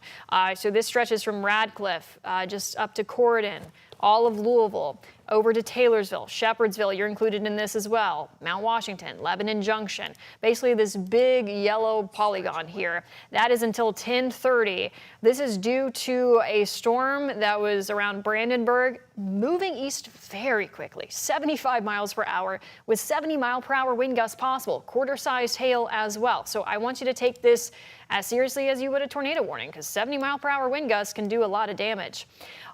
So this stretches from Radcliffe just up to Corydon, all of Louisville, over to Taylorsville, Shepherdsville, you're included in this as well, Mount Washington, Lebanon Junction. Basically this big yellow polygon here. That is until 10:30. This is due to a storm that was around Brandenburg, moving east very quickly, 75 miles per hour with 70-mile-per-hour wind gusts possible, quarter-sized hail as well. So I want you to take this as seriously as you would a tornado warning, because 70-mile-per-hour wind gusts can do a lot of damage.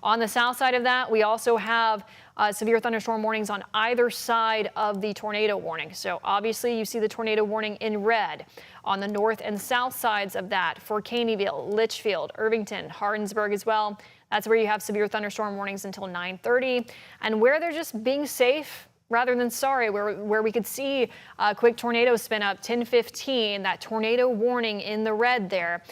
On the south side of that, we also have severe thunderstorm warnings on either side of the tornado warning. So obviously you see the tornado warning in red. On the north and south sides of that, for Caneyville, Litchfield, Irvington, Hardinsburg as well, That's where you have severe thunderstorm warnings until 9:30. And where they're just being safe rather than sorry, where we could see a quick tornado spin up 10:15, that tornado warning in the red there.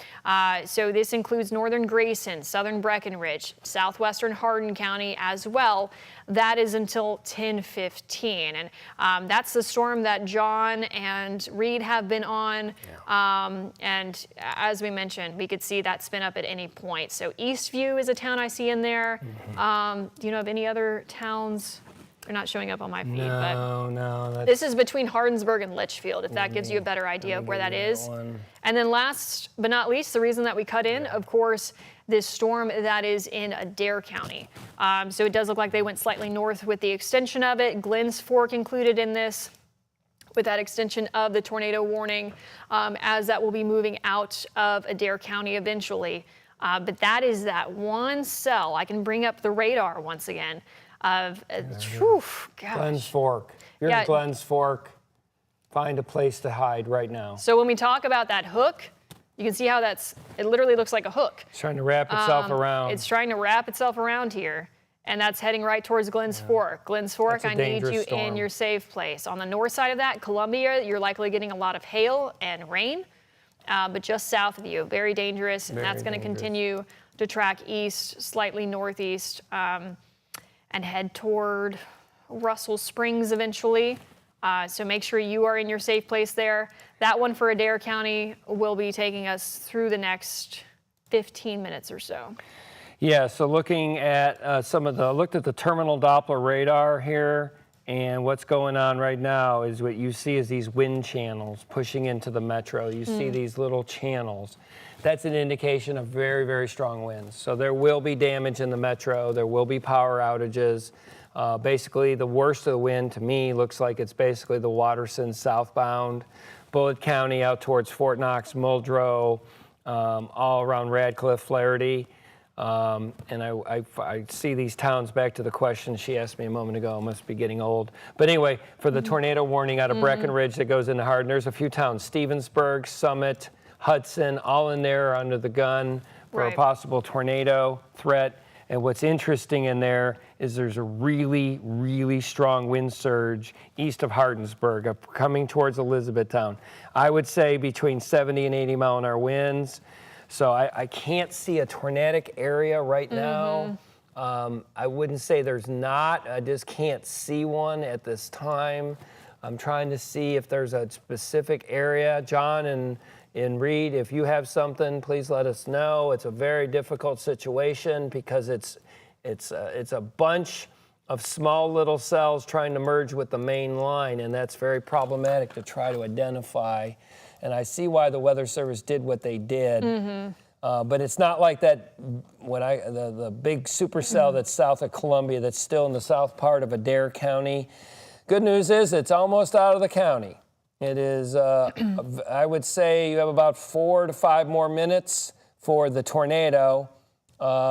So this includes northern Grayson, southern Breckenridge, southwestern Hardin County as well. That is until 10:15. And that's the storm that John and Reed have been on. And as we mentioned, we could see that spin up at any point. So Eastview is a town I see in there. Do you know of any other towns? They're not showing up on my feed, but this is between Hardinsburg and Litchfield, if that gives you a better idea of where that is. And then last but not least, the reason that we cut in, of course, this storm that is in Adair County. So it does look like they went slightly north with the extension of it. Glens Fork included in this with that extension of the tornado warning, as that will be moving out of Adair County eventually. But that is that one cell. I can bring up the radar once again. Glens Fork. You're in Glens Fork. Find a place to hide right now. So when we talk about that hook, you can see how it literally looks like a hook. It's trying to wrap itself around. It's trying to wrap itself around here. And that's heading right towards Glens Fork. Glens Fork, I need you in your safe place. On the north side of that, Columbia, you're likely getting a lot of hail and rain. But just south of you, very dangerous. And that's going to continue to track east, slightly northeast. And head toward Russell Springs eventually. So make sure you are in your safe place there. That one for Adair County will be taking us through the next 15 minutes or so. Yeah, so looking at looked at the terminal Doppler radar here, and what's going on right now is what you see is these wind channels pushing into the metro. You see these little channels. That's an indication of very, very strong winds. So there will be damage in the metro. There will be power outages. Basically, the worst of the wind to me looks like it's basically the Watterson southbound, Bullitt County out towards Fort Knox, Muldrow, all around Radcliffe, Flaherty. And I see these towns, back to the question she asked me a moment ago, I must be getting old. But anyway, for the tornado warning out of Breckenridge that goes into Hardin, there's a few towns, Stevensburg, Summit, Hudson, all in there under the gun for a possible tornado threat. And what's interesting in there is there's a really, really strong wind surge east of Hardinsburg, coming towards Elizabethtown. I would say between 70 and 80 mile an hour winds. So I can't see a tornadic area right now. I wouldn't say there's not. I just can't see one at this time. I'm trying to see if there's a specific area. John and Reed, if you have something, please let us know. It's a very difficult situation because it's a bunch of small little cells trying to merge with the main line, and that's very problematic to try to identify. And I see why the Weather Service did what they did. But it's not like that the big supercell that's south of Columbia that's still in the south part of Adair County. Good news is it's almost out of the county. It is, I would say you have about 4 to 5 more minutes for the tornado,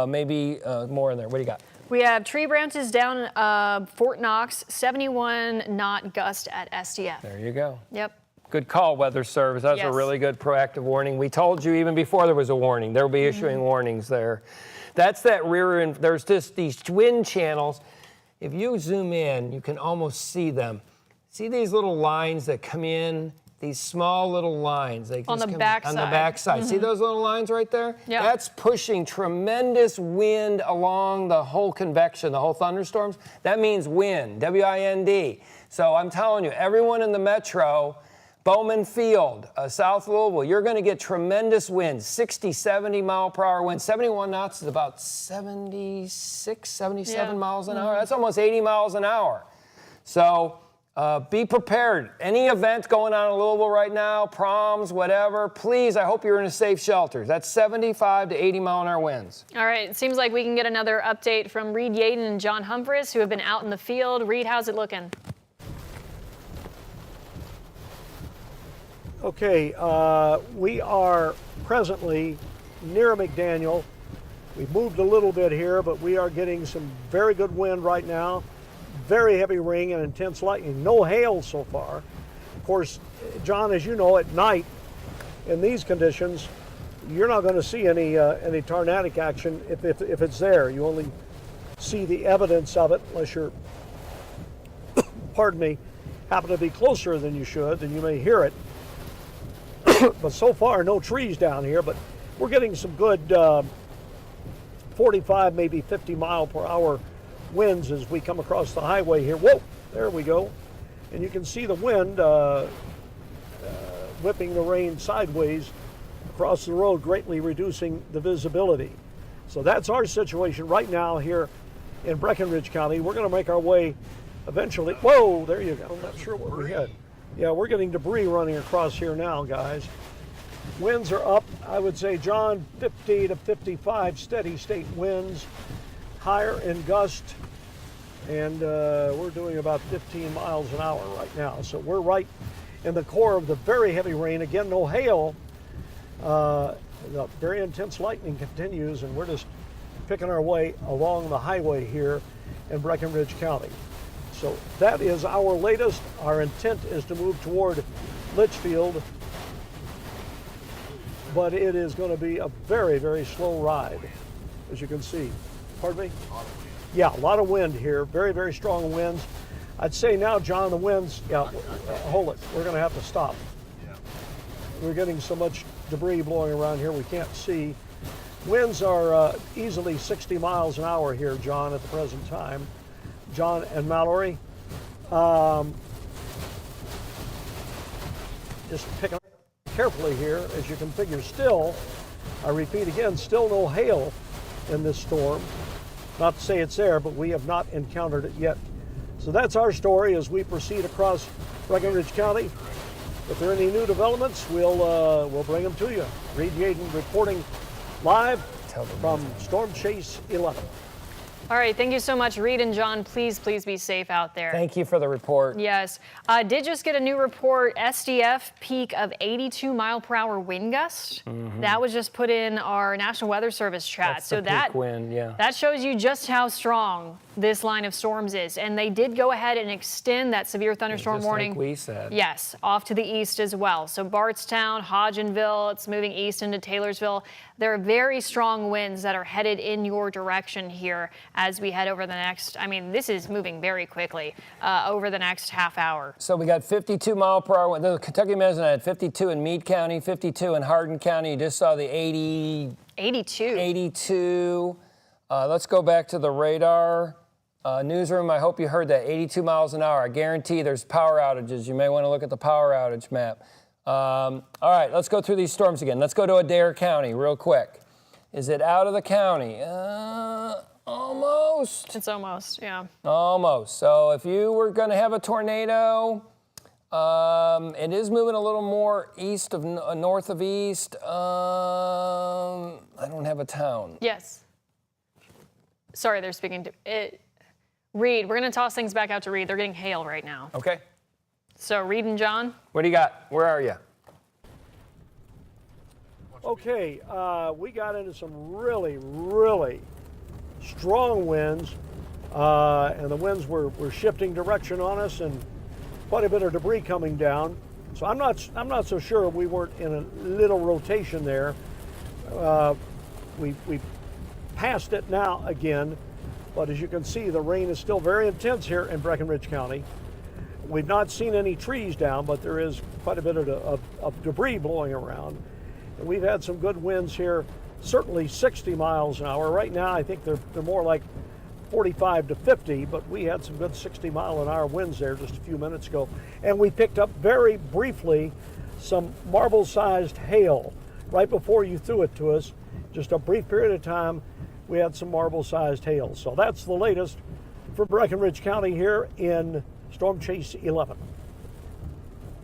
maybe more in there. What do you got? We have tree branches down Fort Knox, 71 knot gust at SDF. There you go. Yep. Good call, Weather Service. That was a really good proactive warning. We told you even before there was a warning. There will be issuing warnings there. That's that rear end. There's just these wind channels. If you zoom in, you can almost see them. See these little lines that come in? These small little lines. They on the backside. On the backside. See those little lines right there? Yeah. That's pushing tremendous wind along the whole convection, the whole thunderstorms. That means wind, W-I-N-D. So I'm telling you, everyone in the metro, Bowman Field, South Louisville, you're going to get tremendous winds, 60, 70 mile per hour winds. 71 knots is about 76, 77 miles an hour. That's almost 80 miles an hour. So be prepared. Any event going on in Louisville right now, proms, whatever, please, I hope you're in a safe shelter. That's 75 to 80 mile an hour winds. All right, it seems like we can get another update from Reed Yaden and John Humphreys, who have been out in the field. Reed, how's it looking? Okay, we are presently near McDaniel. We've moved a little bit here, but we are getting some very good wind right now. Very heavy rain and intense lightning. No hail so far. Of course, John, as you know, at night in these conditions, you're not going to see any tornadic action if it's there. You only see the evidence of it unless you're, pardon me, happen to be closer than you should, then you may hear it. But so far, no trees down here, but we're getting some good 45, maybe 50 mile per hour winds as we come across the highway here. Whoa, there we go. And you can see the wind whipping the rain sideways across the road, greatly reducing the visibility. So that's our situation right now here in Breckinridge County. We're going to make our way eventually. Whoa, there you go. I'm not sure what we had. Yeah, we're getting debris running across here now, guys. Winds are up, I would say, John, 50 to 55 steady state winds, higher in gust, and we're doing about 15 miles an hour right now. So we're right in the core of the very heavy rain. Again, no hail. The very intense lightning continues, and we're just picking our way along the highway here in Breckinridge County. So that is our latest. Our intent is to move toward Litchfield, but it is going to be a very, very slow ride, as you can see. Pardon me? Yeah, a lot of wind here. Very, very strong winds. I'd say now, John, the winds, yeah, hold it. We're going to have to stop. We're getting so much debris blowing around here we can't see. Winds are easily 60 miles an hour here, John, at the present time. John and Mallory. Just picking up carefully here, as you can figure. Still, I repeat again, still no hail in this storm. Not to say it's there, but we have not encountered it yet. So that's our story as we proceed across Breckinridge County. If there are any new developments, we'll bring them to you. Reed Yaden reporting live from Storm Chase 11. All right, thank you so much, Reed and John. Please be safe out there. Thank you for the report. Yes. Did just get a new report, SDF peak of 82 mile per hour wind gust. That was just put in our National Weather Service chat. That's so the peak wind, yeah. That shows you just how strong this line of storms is. And they did go ahead and extend that severe thunderstorm just warning. Like we said. Yes, off to the east as well. So Bardstown, Hodgenville, it's moving east into Taylorsville. There are very strong winds that are headed in your direction here as we head over the next, I mean, this is moving very quickly over the next half hour. So we got 52 mile per hour. The Kentucky Mezzanine had 52 in Meade County, 52 in Hardin County. You just saw the 82. 82. Let's go back to the radar. Newsroom, I hope you heard that, 82 miles an hour. I guarantee there's power outages. You may want to look at the power outage map. All right, let's go through these storms again. Let's go to Adair County real quick. Is it out of the county? Almost. It's almost, yeah. Almost. So if you were going to have a tornado, it is moving a little more east of north of east. I don't have a town. Yes. Sorry, they're speaking to it. Reed, we're going to toss things back out to Reed. They're getting hail right now. Okay. So Reed and John? What do you got? Where are you? Okay, we got into some really, really strong winds, and the winds were shifting direction on us, and quite a bit of debris coming down. So I'm not so sure we weren't in a little rotation there. We passed it now again, but as you can see, the rain is still very intense here in Breckinridge County. We've not seen any trees down, but there is quite a bit of debris blowing around. And we've had some good winds here, certainly 60 miles an hour. Right now, I think they're more like 45 to 50, but we had some good 60 mile an hour winds there just a few minutes ago. And we picked up very briefly some marble-sized hail right before you threw it to us. Just a brief period of time, we had some marble-sized hail. So that's the latest for Breckinridge County here in Storm Chase 11.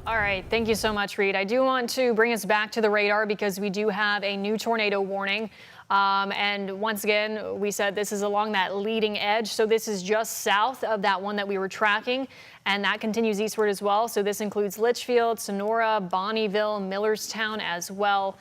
All right, thank you so much, Reed. I do want to bring us back to the radar because we do have a new tornado warning. And once again, we said this is along that leading edge. So this is just south of that one that we were tracking. and that continues eastward as well. So this includes Litchfield, Sonora, Bonneville, Millerstown as well.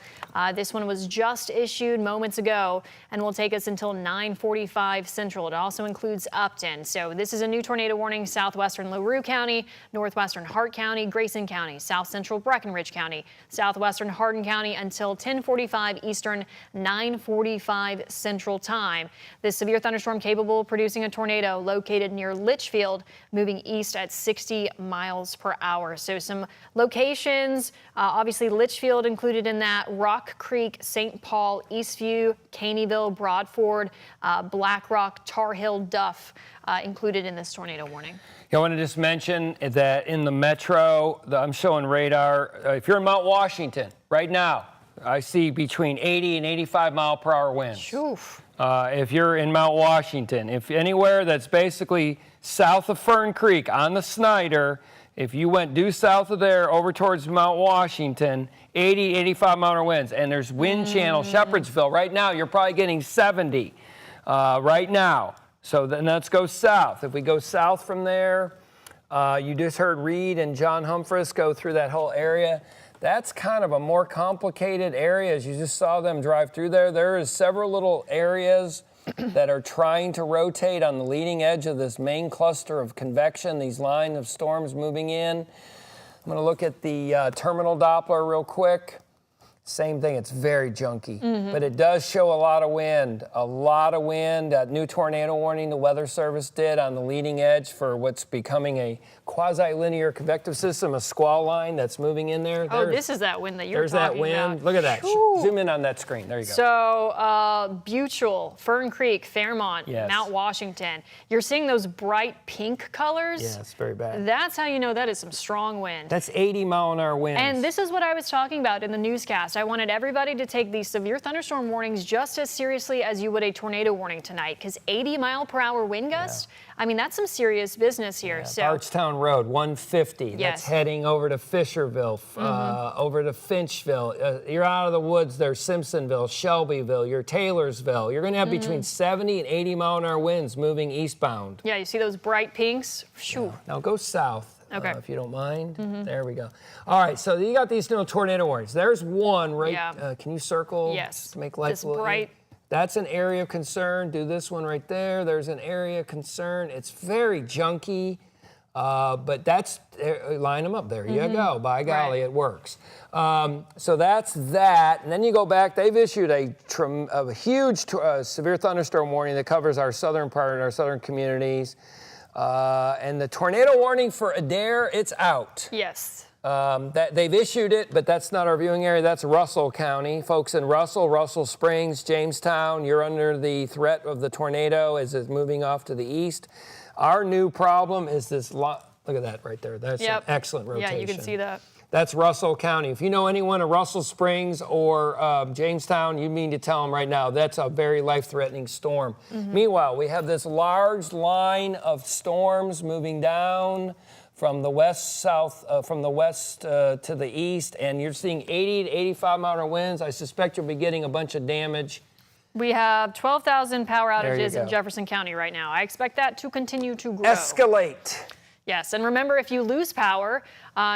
This one was just issued moments ago and will take us until 9:45 Central. It also includes Upton. So this is a new tornado warning: southwestern LaRue County, northwestern Hart County, Grayson County, south central Breckenridge County, southwestern Hardin County until 10:45 Eastern, 9:45 Central time. This severe thunderstorm capable of producing a tornado located near Litchfield, moving east at 60 miles per hour. So some locations, obviously Litchfield included in that, Rock Creek, St. Paul, Eastview, Caneyville, Broadford, Black Rock, Tar Heel, Duff included in this tornado warning. I want to just mention that in the metro, I'm showing radar. If you're in Mount Washington right now, I see between 80 and 85 mile per hour winds. Oof. If you're in Mount Washington, if anywhere that's basically south of Fern Creek on the Snyder, if you went due south of there over towards Mount Washington, 80, 85 mile per hour winds, and there's wind channel, Shepherdsville. Right now, you're probably getting 70 right now. So then let's go south. If we go south from there, you just heard Reed and John Humphreys go through that whole area. That's kind of a more complicated area. As you just saw them drive through there, there is several little areas that are trying to rotate on the leading edge of this main cluster of convection, these line of storms moving in. I'm going to look at the terminal Doppler real quick. Same thing, it's very junky, but it does show a lot of wind. That new tornado warning the Weather Service did on the leading edge for what's becoming a quasi-linear convective system, a squall line that's moving in there. Oh, this is that wind that you're talking about. There's that wind. Look at that. Whew. Zoom in on that screen. There you go. So Butyl, Fern Creek, Fairmont, Yes. Mount Washington. You're seeing those bright pink colors. Yeah, it's very bad. That's how you know that is some strong wind. That's 80 mile an hour winds. And this is what I was talking about in the newscast. I wanted everybody to take these severe thunderstorm warnings just as seriously as you would a tornado warning tonight, because 80 mile per hour wind gusts, I mean, that's some serious business here. So Archtown Road, 150. Yes. That's heading over to Fisherville, over to Finchville. You're out of the woods there, Simpsonville, Shelbyville, you're Taylorsville. You're going to have between 70 and 80 mile an hour winds moving eastbound. yeah, you see those bright pinks? Shoo. Yeah. Now go south. Okay. If you don't mind. There we go. All right, so you got these little tornado warnings. There's one right. Yeah. Can you circle? Yes. To make life This a little bright. That's an area of concern. Do this one right there. There's an area of concern. It's very junky, but that's line them up. There you go. By golly, it works. So that's that. And then you go back. They've issued a huge severe thunderstorm warning that covers our southern part and our southern communities. And the tornado warning for Adair, it's out. Yes. That they've issued it, but that's not our viewing area. That's Russell County. Folks in Russell Springs, Jamestown, you're under the threat of the tornado as it's moving off to the east. Our new problem is this look at that right there. That's an excellent rotation. Yeah, you can see that. That's Russell County. If you know anyone in Russell Springs or Jamestown, you mean to tell them right now, that's a very life-threatening storm. Meanwhile, we have this large line of storms moving down from the west to the east, and you're seeing 80 to 85 mile an hour winds. I suspect you'll be getting a bunch of damage. We have 12,000 power There you outages in go. Jefferson County right now. I expect that to continue to grow. Escalate. Yes, and remember, if you lose power,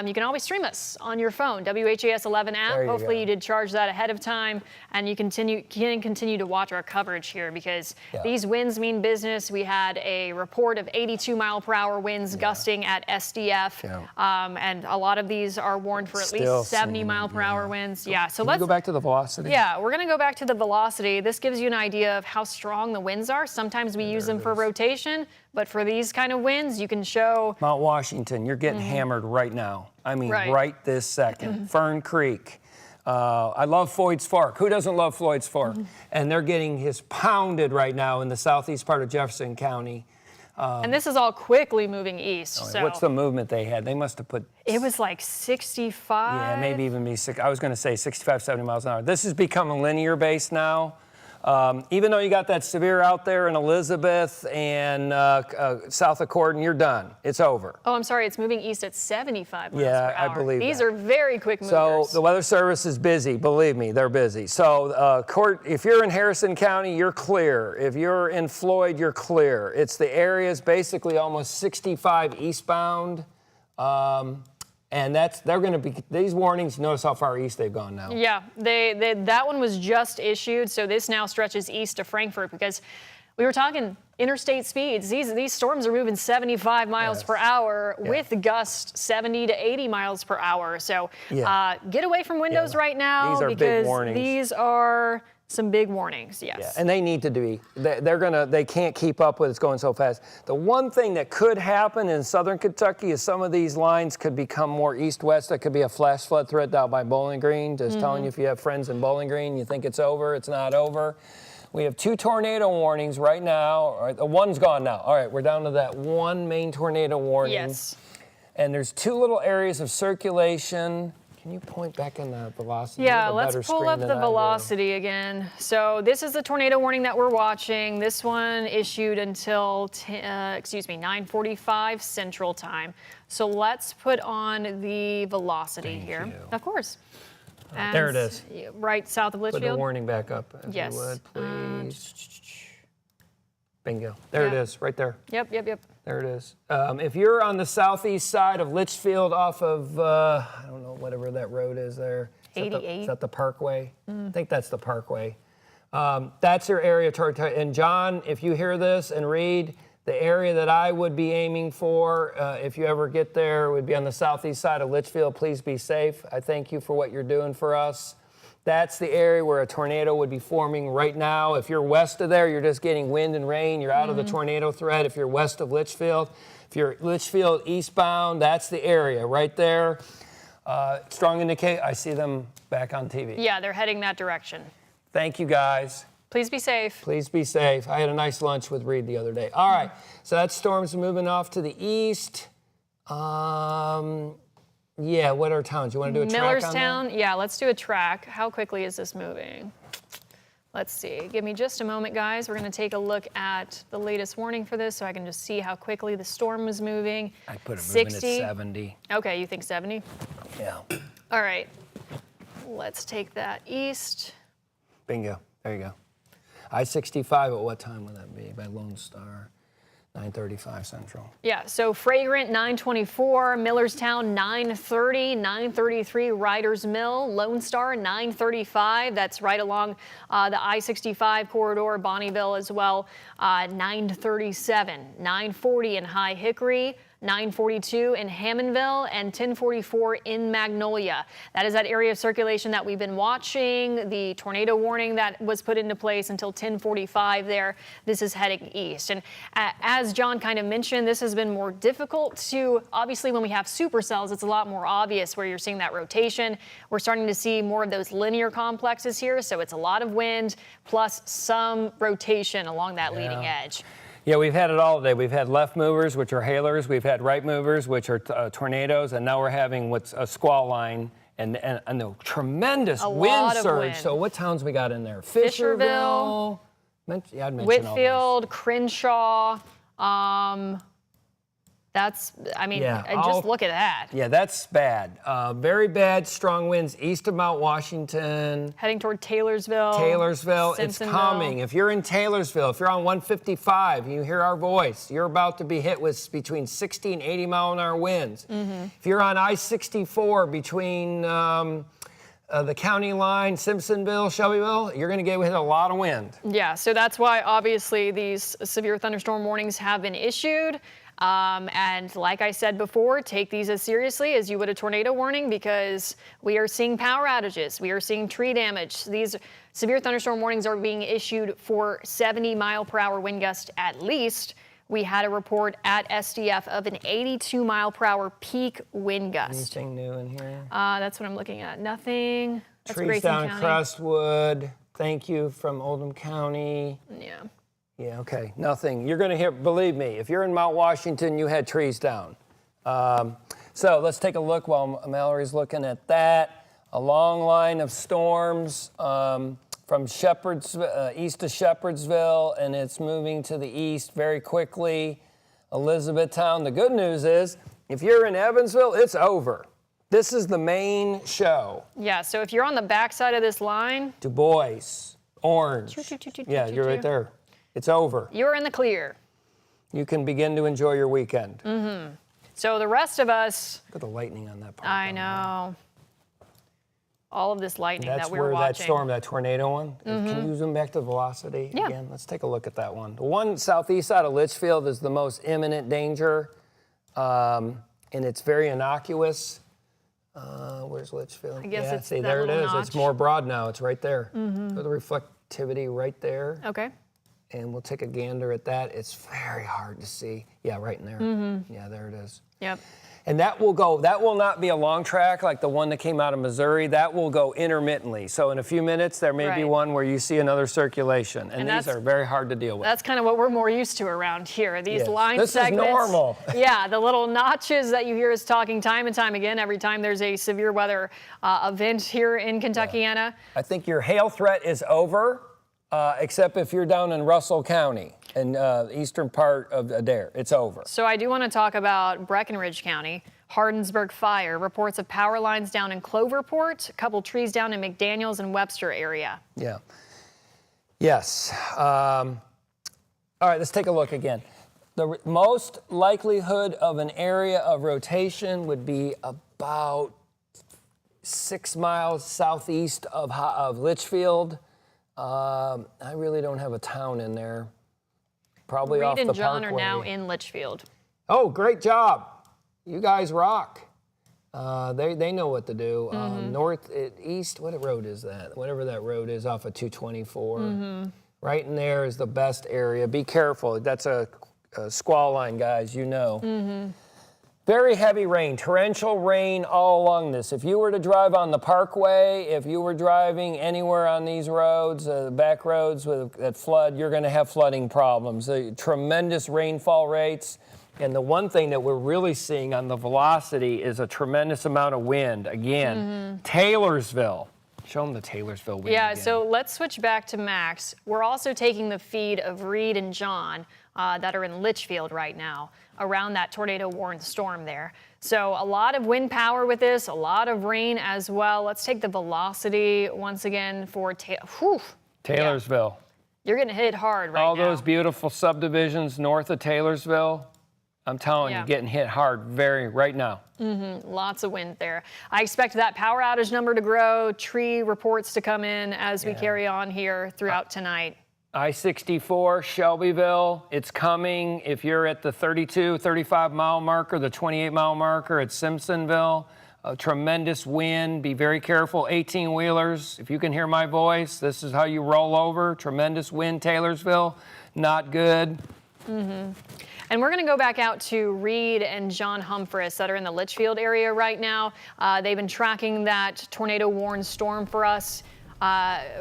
you can always stream us on your phone, WHAS 11 app. There you Hopefully go. you did charge that ahead of time, and you can continue to watch our coverage here, because these winds mean business. We had a report of 82 mile per hour winds gusting at SDF, and a lot of these are warned for at least 70 mile per hour winds. Yeah, so let's go back to the velocity. Yeah, we're going to go back to the velocity. This gives you an idea of how strong the winds are. Sometimes we use them for rotation, but for these kind of winds, you can show Mount Washington, you're getting hammered right now. I mean, Right. right this second. Fern Creek. I love Floyd's Fork. Who doesn't love Floyd's Fork? And they're getting his pounded right now in the southeast part of Jefferson County. and this is all quickly moving east. So What's the movement they had? They must have put, it was like 65. yeah, maybe even be I was going to say 65, 70 miles an hour. This has become a linear base now. Even though you got that severe out there in Elizabeth and south of Corden, you're done. It's over. Oh, I'm sorry. It's moving east at 75 miles per Yeah, I hour. believe These that. are very quick movers. So the Weather Service is busy. Believe me, they're busy. So if you're in Harrison County, you're clear. If you're in Floyd, you're clear. It's the areas basically almost 65 eastbound. And they're going to be, these warnings, notice how far east they've gone now. Yeah, that one was just issued, so this now stretches east to Frankfort because we were talking interstate speeds. These storms are moving 75 miles per hour with gusts 70 to 80 miles per hour. So get away from windows right now These are because big warnings. these are some big warnings, yes. Yeah, and they need to be. They can't keep up with it's going so fast. The one thing that could happen in southern Kentucky is some of these lines could become more east-west. That could be a flash flood threat down by Bowling Green. Just telling you, if you have friends in Bowling Green, you think it's over, it's not over. We have 2 tornado warnings right now. All right, the one's gone now. All right, we're down to that one main tornado warning. Yes. And there's 2 little areas of circulation. Can you point back in the velocity? Yeah, You have a let's better pull screen up than the I do. velocity again. So this is the tornado warning that we're watching. This one issued until 9:45 Central Time. So let's put on the velocity here. you. Of course. There it is. Right south of Put the Litchfield. warning back up, if Yes. you would, please. Bingo. There it Yeah. is, right there. Yep. There it is. If you're on the southeast side of Litchfield off of, I don't know, whatever that road is there. Is 88. that the Parkway? I think that's the Parkway. That's your area. And John, if you hear this and read, the area that I would be aiming for, if you ever get there, would be on the southeast side of Litchfield. Please be safe. I thank you for what you're doing for us. That's the area where a tornado would be forming right now. If you're west of there, you're just getting wind and rain. You're out of the tornado threat. If you're west of Litchfield, if you're Litchfield eastbound, that's the area right there. Strong indicate. I see them back on TV. Yeah, they're heading that direction. Thank you, guys. Please be safe. Please be safe. I had a nice lunch with Reed the other day. All right, so that storm's moving off to the east. Yeah, what are towns? You want to do a track on that? Millerstown, yeah, let's do a track. How quickly is this moving? Let's see. Give me just a moment, guys. We're going to take a look at the latest warning for this so I can just see how quickly the storm is moving. I put it moving at 60. 70. Okay, you think 70? Yeah. All right. Let's take that east. Bingo. There you go. I-65 at what time would that be? By Lone Star. 9:35 Central. Yeah, so Fragrant 924, Millerstown 930, 933 Riders Mill, Lone Star 935. That's right along the I-65 corridor, Bonneville as well. 937, 940 in High Hickory, 942 in Hammondville, and 1044 in Magnolia. That is that area of circulation that we've been watching. The tornado warning that was put into place until 1045 there. This is heading east. And as John kind of mentioned, this has been more difficult to, obviously when we have supercells, it's a lot more obvious where you're seeing that rotation. We're starting to see more of those linear complexes here. So it's a lot of wind plus some rotation along that leading edge. Yeah, we've had it all today. We've had left movers, which are hailers. We've had right movers, which are tornadoes. And now we're having what's a squall line and a tremendous wind surge. Wind. So what towns we got in there? Fisherville. Yeah, I'd mention all those. Whitfield, Crenshaw. Just look at that. Yeah, that's bad. Very bad, strong winds east of Mount Washington. Heading toward Taylorsville. It's Simpsonville. coming. If you're in Taylorsville, if you're on 155 and you hear our voice, you're about to be hit with between 60 and 80 mile an hour winds. If you're on I-64 between the county line, Simpsonville, Shelbyville, you're going to get hit a lot of wind. Yeah, so that's why obviously these severe thunderstorm warnings have been issued. And like I said before, take these as seriously as you would a tornado warning because we are seeing power outages. We are seeing tree damage. These severe thunderstorm warnings are being issued for 70 mile per hour wind gust at least. We had a report at SDF of an 82 mile per hour peak wind gust. Anything new in here? That's what I'm looking at. Nothing. That's Trees Grayson down County. Crestwood. Thank you from Oldham County. Yeah. Yeah, okay, nothing. You're going to hear, believe me, if you're in Mount Washington, you had trees down. So let's take a look while Mallory's looking at that. A long line of storms from from east to Shepherdsville, and it's moving to the east very quickly. Elizabethtown. The good news is, if you're in Evansville, it's over. This is the main show. Yeah, so if you're on the backside of this line, Du Bois, Orange. Yeah, you're right there. It's over. You're in the clear. You can begin to enjoy your weekend. So the rest of us, Look at the lightning on that part. I know. All of this lightning That's that we're where watching. that storm, that tornado one. Can you zoom back to velocity again? Let's take a look at that one. The one southeast side of Litchfield is the most imminent danger, and it's very innocuous. Where's Litchfield? I guess yeah, it's see, that there it little is. notch. It's more broad now. It's right there. The reflectivity right there. Okay. And we'll take a gander at that. It's very hard to see. Yeah, right in there. Yeah, there it is. Yep. And that will not be a long track like the one that came out of Missouri. That will go intermittently. So in a few minutes, there may be Right. one where you see another circulation. And these that's- are very hard to deal with. That's kind of what we're more used to around here. These Yes. line This is segments. normal. Yeah, the little notches that you hear us talking time and time again every time there's a severe weather event here in Kentuckiana. I think your hail threat is over, except if you're down in Russell County and eastern part of Adair. It's over. So I do want to talk about Breckinridge County. Hardensburg fire, reports of power lines down in Cloverport, a couple trees down in McDaniels and Webster area. Yeah. Yes. All right, let's take a look again. The most likelihood of an area of rotation would be about 6 miles southeast of Litchfield. I really don't have a town in there. Probably Reed off the and John Parkway. are now in Litchfield. Oh, great job. You guys rock. They know what to do. North, east, what road is that? Whatever that road is off of 224. Right in there is the best area. Be careful. That's a squall line, guys, you know. Very heavy rain, torrential rain all along this. If you were to drive on the Parkway, if you were driving anywhere on these roads, back roads that flood, you're going to have flooding problems. Tremendous rainfall rates. And the one thing that we're really seeing on the velocity is a tremendous amount of wind. Again, Taylorsville. Show them the Taylorsville wind Yeah, again. so let's switch back to Max. We're also taking the feed of Reed and John that are in Litchfield right now around that tornado-warned storm there. So a lot of wind power with this, a lot of rain as well. Let's take the velocity once again for Taylorsville. You're getting hit hard right now. All those beautiful subdivisions north of Taylorsville, I'm telling you, getting hit hard right now. Lots of wind there. I expect that power outage number to grow, tree reports to come in as we carry on here throughout tonight. I-64, Shelbyville, it's coming. If you're at the 32, 35-mile marker, the 28-mile marker at Simpsonville, a tremendous wind. Be very careful. 18-wheelers, if you can hear my voice, this is how you roll over. Tremendous wind, Taylorsville, not good. And we're going to go back out to Reed and John Humphreys that are in the Litchfield area right now. They've been tracking that tornado-warned storm for us.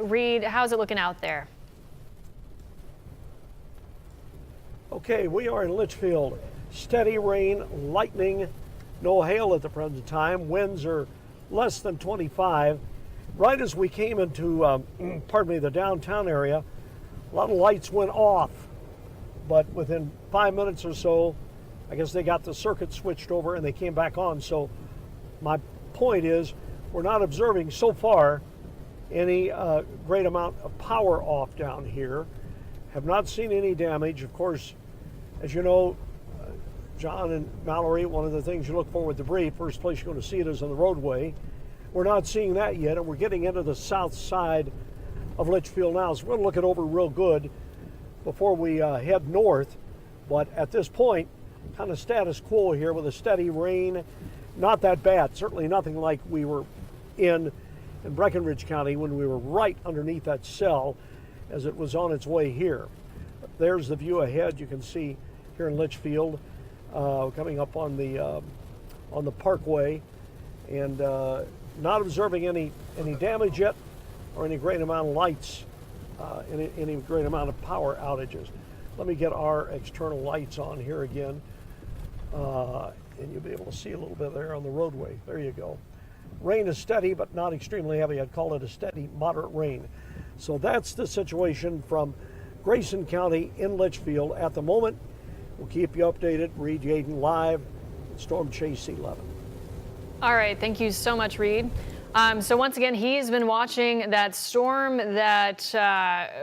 Reed, how's it looking out there? Okay, we are in Litchfield. Steady rain, lightning, no hail at the present time. Winds are less than 25. Right as we came into, the downtown area, a lot of lights went off. But within 5 minutes or so, I guess they got the circuit switched over and they came back on. So my point is, we're not observing so far any great amount of power off down here. Have not seen any damage. Of course, as you know, John and Mallory, one of the things you look for with debris, first place you're going to see it is on the roadway. We're not seeing that yet, and we're getting into the south side of Litchfield now. So we're going to look it over real good before we head north. But at this point, kind of status quo here with a steady rain. Not that bad, certainly nothing like we were in Breckinridge County when we were right underneath that cell as it was on its way here. There's the view ahead. You can see here in Litchfield, coming up on the Parkway, and not observing any damage yet, or any great amount of lights, any great amount of power outages. Let me get our external lights on here again, and you'll be able to see a little bit there on the roadway. There you go. Rain is steady, but not extremely heavy. I'd call it a steady, moderate rain. So that's the situation from Grayson County in Litchfield at the moment. We'll keep you updated. Reed Yaden live, Storm Chase 11. All right, thank you so much, Reed. So once again, he's been watching that storm that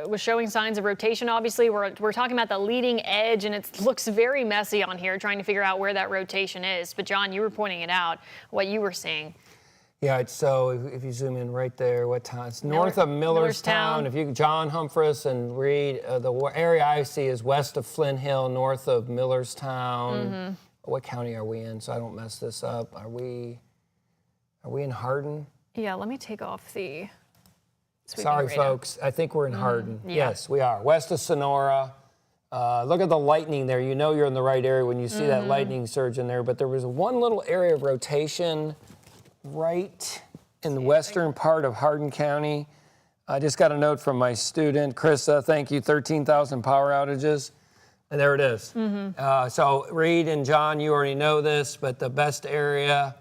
was showing signs of rotation. Obviously, we're talking about the leading edge, and it looks very messy on here, trying to figure out where that rotation is. But John, you were pointing it out, what you were seeing. Yeah, so if you zoom in right there, what town? It's north of Millerstown. If you, John Humphreys and Reed, the area I see is west of Flint Hill, north of Millerstown. What county are we in? So I don't mess this up. Are we in Hardin? Yeah, let me take off the. Sorry, folks. I think we're in Hardin. Yeah. Yes, we are west of Sonora. Look at the lightning there. You know you're in the right area when you see that lightning surge in there. But there was one little area of rotation right in the western part of Hardin County. I just got a note from my student, Krista, thank you, 13,000 power outages. And there it is. So Reed and John, you already know this, but the best area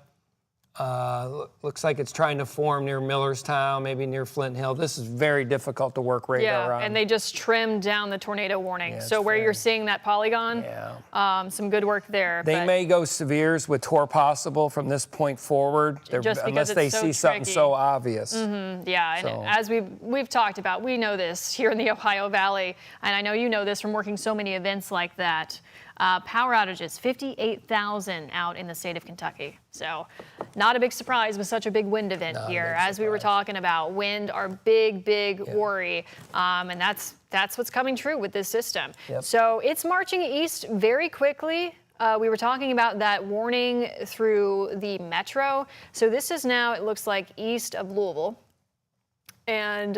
looks like it's trying to form near Millerstown, maybe near Flint Hill. This is very difficult to work radar on. And they just trimmed down the tornado warning. So where you're seeing that polygon, some good work there. They may go severes with tour possible from this point forward, unless they see something so obvious. Yeah, and as we've talked about, we know this here in the Ohio Valley, and I know you know this from working so many events like that. Power outages, 58,000 out in the state of Kentucky. So not a big surprise with such a big wind event here. As we were talking about, wind, our big worry. And that's what's coming true with this system. So it's marching east very quickly. We were talking about that warning through the metro. So this is now, it looks like, east of Louisville. And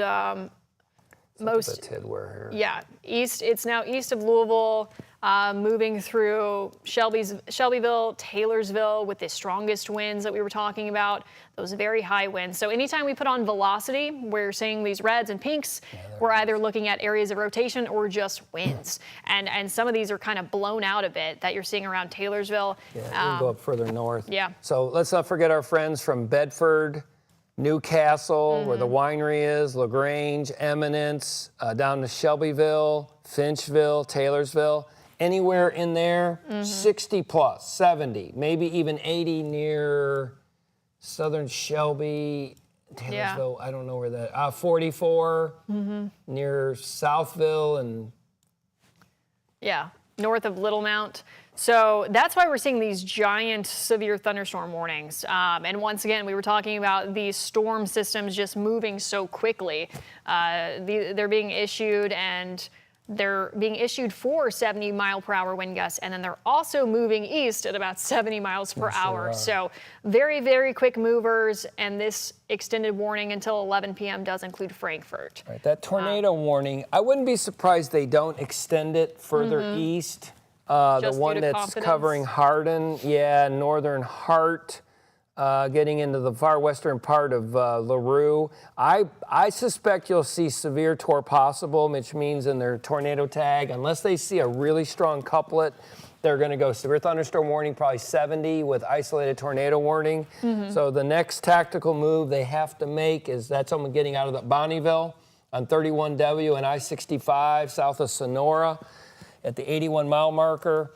east. It's now east of Louisville. Moving through Shelbyville, Taylorsville with the strongest winds that we were talking about, those very high winds. So anytime we put on velocity, we're seeing these reds and pinks, we're either looking at areas of rotation or just winds. And some of these are kind of blown out a bit that you're seeing around Taylorsville. Yeah, we can go up further north. Yeah. So let's not forget our friends from Bedford, Newcastle, where the winery is, LaGrange, Eminence, down to Shelbyville, Finchville, Taylorsville. Anywhere in there, 60 plus, 70, maybe even 80 near southern Shelby, Taylorsville, I don't know where that, 44 near Southville and. Yeah, north of Little Mount. So that's why we're seeing these giant severe thunderstorm warnings. And once again, we were talking about these storm systems just moving so quickly. They're being issued for 70 mile per hour wind gusts, and then they're also moving east at about 70 miles per hour. So very, very quick movers, and this extended warning until 11 p.m. does include Frankfort. Right, that tornado warning, I wouldn't be surprised they don't extend it further east. The one that's covering Hardin, northern Hart, getting into the far western part of LaRue. I suspect you'll see severe torr possible, which means in their tornado tag, unless they see a really strong couplet, they're going to go severe thunderstorm warning, probably 70 with isolated tornado warning. So the next tactical move they have to make is that's someone getting out of the Bonneville on 31W and I-65 south of Sonora at the 81 mile marker.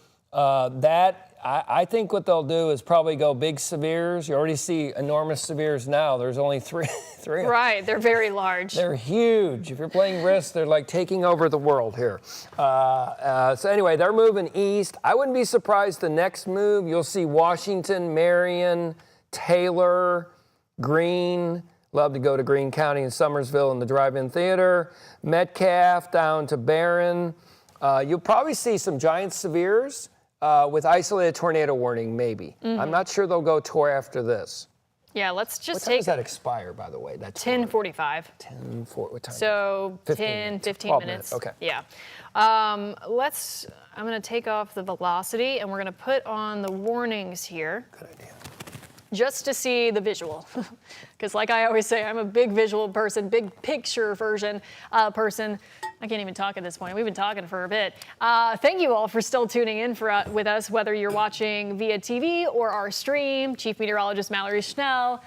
I think what they'll do is probably go big severes. You already see enormous severes now. There's only three. Right, they're very large. They're huge. If you're playing Risk, they're like taking over the world here. So anyway, they're moving east. I wouldn't be surprised the next move, you'll see Washington, Marion, Taylor, Greene. Love to go to Greene County and Summersville in the drive-in theater. Metcalf down to Barron. You'll probably see some giant severes. With isolated tornado warning, maybe. I'm not sure they'll go tour after this. Yeah, let's just what time does that expire, by the way? That's 10:45. 10:40. What time? So 15 minutes. Okay. Yeah. I'm going to take off the velocity, and we're going to put on the warnings here. Good idea. Just to see the visual, because like I always say, I'm a big visual person, big picture person. I can't even talk at this point. We've been talking for a bit. Thank you all for still tuning in with us, whether you're watching via TV or our stream. Chief Meteorologist Mallory Schnell,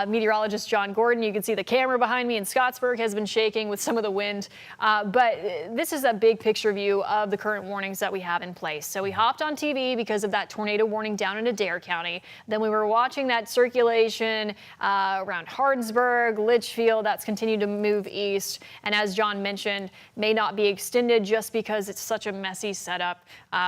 Meteorologist John Gordon. You can see the camera behind me in Scottsburg has been shaking with some of the wind. But this is a big picture view of the current warnings that we have in place. So we hopped on TV because of that tornado warning down in Adair County. Then we were watching that circulation around Hardinsburg, Litchfield. That's continued to move east. And as John mentioned, may not be extended just because it's such a messy setup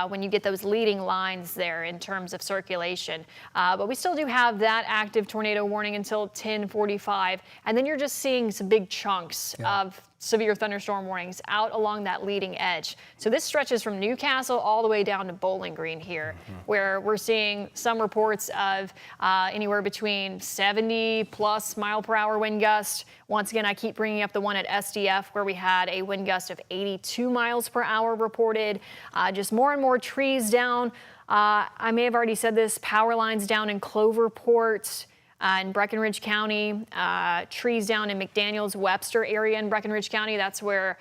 when you get those leading lines there in terms of circulation. But we still do have that active tornado warning until 10:45. And then you're just seeing some big chunks of severe thunderstorm warnings out along that leading edge. So this stretches from Newcastle all the way down to Bowling Green here, where we're seeing some reports of anywhere between 70 plus mile per hour wind gust. Once again, I keep bringing up the one at SDF where we had a wind gust of 82 miles per hour reported. Just more and more trees down. I may have already said this, power lines down in Cloverport. In Breckinridge County, trees down in McDaniels, Webster area in Breckinridge County. That's where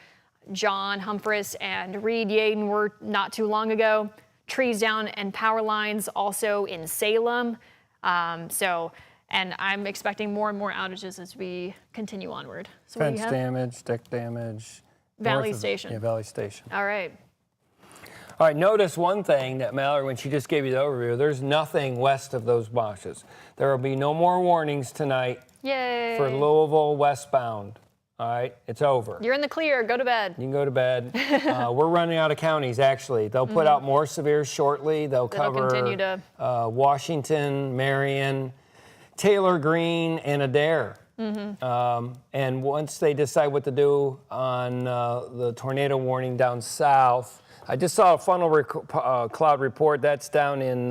John Humphreys and Reed Yaden were not too long ago. Trees down and power lines also in Salem. And I'm expecting more and more outages as we continue onward. So Fence damage, deck damage. Valley Station. Yeah, Valley Station. All right. All right, notice one thing that Mallory, when she just gave you the overview, there's nothing west of those washes. There will be no more warnings tonight. Yay. For Louisville westbound. All right, it's over. You're in the clear. Go to bed. You can go to bed. We're running out of counties, actually. They'll put out more severe shortly. They'll cover continue to... Washington, Marion, Taylor Green, and Adair. And once they decide what to do on the tornado warning down south, I just saw a funnel cloud report. That's down in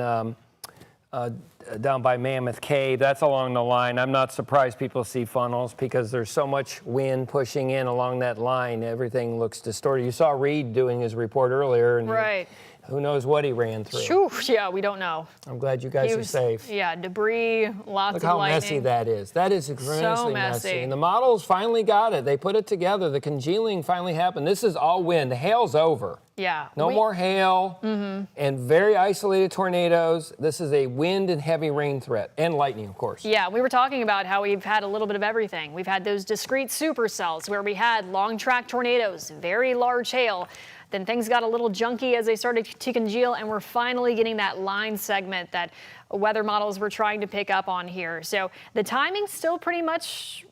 down by Mammoth Cave. That's along the line. I'm not surprised people see funnels because there's so much wind pushing in along that line. Everything looks distorted. You saw Reed doing his report earlier. And right. Who knows what he ran through. Whew, yeah, we don't know. I'm glad you guys are safe. Yeah, debris, lots of lightning. Look how messy that is. That is extremely messy. And the models finally got it. They put it together. The congealing finally happened. This is all wind. The hail's over. Yeah. No more hail and very isolated tornadoes. This is a wind and heavy rain threat and lightning, of course. Yeah, we were talking about how we've had a little bit of everything. We've had those discrete supercells where we had long track tornadoes, very large hail. Then things got a little junky as they started to congeal, and we're finally getting that line segment that weather models were trying to pick up on here. So the timing's still pretty much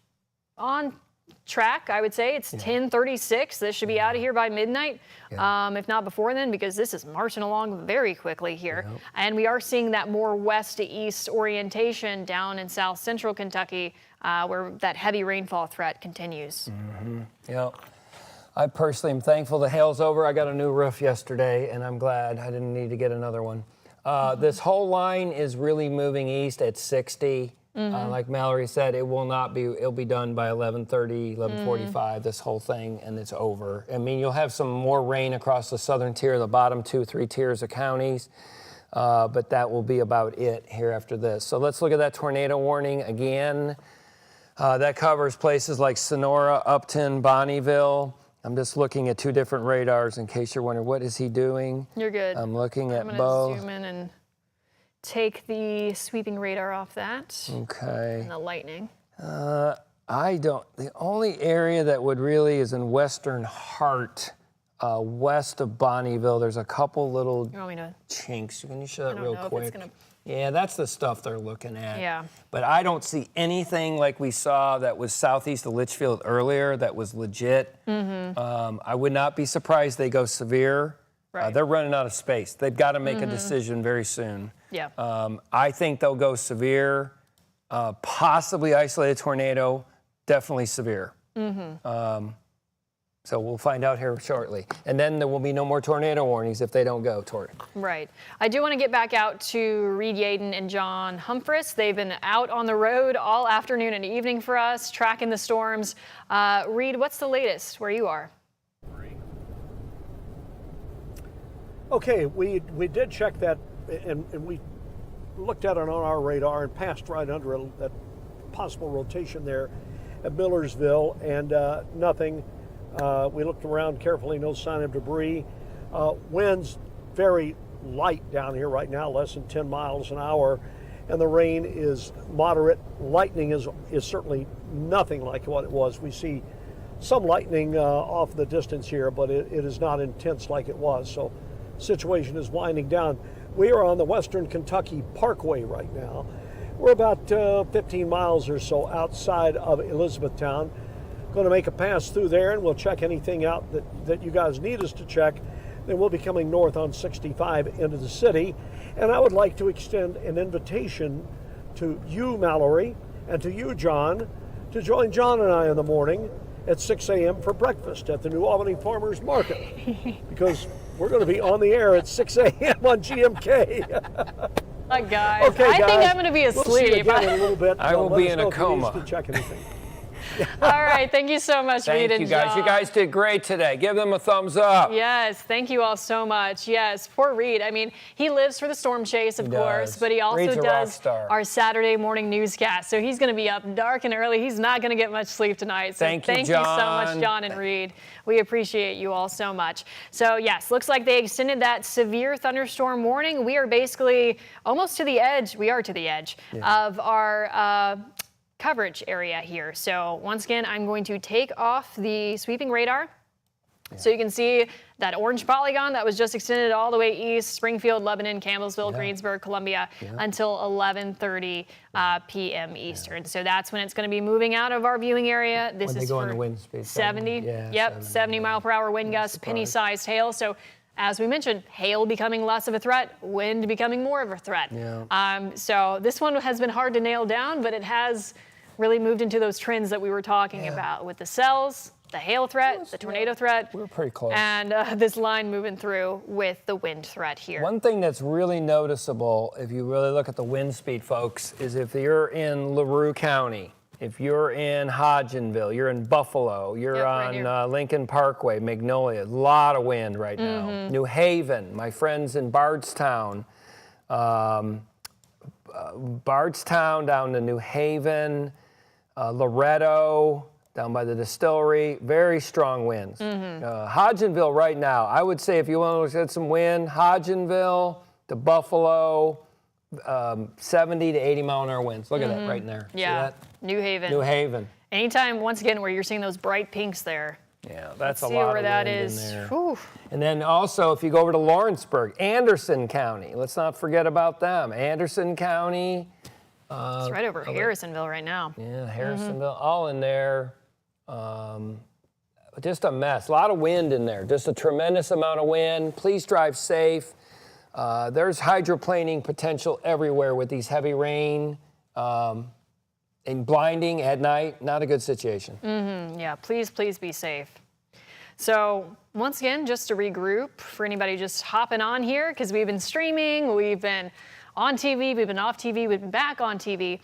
on track, I would say. It's 10:36. This should be out of here by midnight, if not before then, because this is marching along very quickly here. And we are seeing that more west to east orientation down in south central Kentucky, where that heavy rainfall threat continues. Yep. I personally am thankful the hail's over. I got a new roof yesterday, and I'm glad I didn't need to get another one. This whole line is really moving east at 60. Like Mallory said, it'll be done by 11:30, 11:45, this whole thing, and it's over. I mean, you'll have some more rain across the southern tier, the bottom 2-3 tiers of counties, but that will be about it here after this. So let's look at that tornado warning again. That covers places like Sonora, Upton, Bonneville. I'm just looking at two different radars in case you're wondering, what is he doing? You're good. I'm looking at both. I'm going to zoom in and take the sweeping radar off that. Okay. And the lightning. The only area that would really is in Western Hart, west of Bonneville. There's a couple little chinks. Can you show that real quick? Yeah, that's the stuff they're looking at. Yeah. But I don't see anything like we saw that was southeast of Litchfield earlier that was legit. I would not be surprised they go severe. Right. They're running out of space. They've got to make a decision very soon. Yeah. I think they'll go severe, possibly isolated tornado, definitely severe. So we'll find out here shortly. And then there will be no more tornado warnings if they don't go toward it. Right. I do want to get back out to Reed Yaden and John Humphreys. They've been out on the road all afternoon and evening for us, tracking the storms. Reed, what's the latest where you are? Okay, we did check that, and we looked at it on our radar and passed right under that possible rotation there at Millersville, and nothing. We looked around carefully, no sign of debris. Winds very light down here right now, less than 10 miles an hour, and the rain is moderate. Lightning is certainly nothing like what it was. We see some lightning off the distance here, but it is not intense like it was. So the situation is winding down. We are on the Western Kentucky Parkway right now. We're about 15 miles or so outside of Elizabethtown. Going to make a pass through there, and we'll check anything out that you guys need us to check. Then we'll be coming north on 65 into the city. And I would like to extend an invitation to you, Mallory, and to you, John, to join John and I in the morning at 6 a.m. for breakfast at the New Albany Farmers Market, because we're going to be on the air at 6 a.m. on GMK. Guys, Okay, I think guys, I'm going to be we'll see you asleep. again in a little bit. I will Let be us in know a if you need us coma. to check anything. All right, thank you so much, Reed Thank and you guys. John. You guys did great today. Give them a thumbs up. Yes, thank you all so much. Yes, poor Reed. I mean, he lives for the storm chase, of course, does. but he also Reed's a rock does star. our Saturday morning newscast. So he's going to be up dark and early. He's not going to get much sleep tonight. So Thank you, so John. much, John and Reed. We appreciate you all so much. So yes, looks like they extended that severe thunderstorm warning. We are basically almost to the edge. We are to the edge of our coverage area here. So once again, I'm going to take off the sweeping radar. So you can see that orange polygon that was just extended all the way east, Springfield, Lebanon, Campbellsville, Greensburg, Columbia, until 11:30 p.m. Eastern. So that's when it's going to be moving out of our viewing area. This When is they go for in the wind speed. 70. Yeah, Yep, 70 mile per hour wind gusts, penny-sized hail. So as we mentioned, hail becoming less of a threat, wind becoming more of a threat. Yeah. So this one has been hard to nail down, but it has really moved into those trends that we were talking about with the cells, the hail threat, the tornado threat. We were pretty close. And this line moving through with the wind threat here. One thing that's really noticeable, if you really look at the wind speed, folks, is if you're in LaRue County, if you're in Hodgenville, you're in Buffalo, you're right here. on Lincoln Parkway, Magnolia, a lot of wind right now. New Haven, my friends in Bardstown, Bardstown down to New Haven, Loretto, down by the distillery, very strong winds. Hodgenville right now, I would say if you want to get some wind, Hodgenville to Buffalo, 70 to 80 mile an hour winds. Look at that right in there. See Yeah, that? New Haven. New Haven. Anytime, once again, where you're seeing those bright pinks there. Yeah, that's See a lot where of that wind is. in there. Whew. And then also, if you go over to Lawrenceburg, Anderson County, let's not forget about them. Anderson County. It's right over Harrisonville right now. Yeah, Harrisonville, all in there. Just a mess. A lot of wind in there. Just a tremendous amount of wind. Please drive safe. There's hydroplaning potential everywhere with these heavy rain. And blinding at night, not a good situation. Yeah, please be safe. So once again, just to regroup for anybody just hopping on here, because we've been streaming, we've been on TV, we've been off TV, we've been back on TV.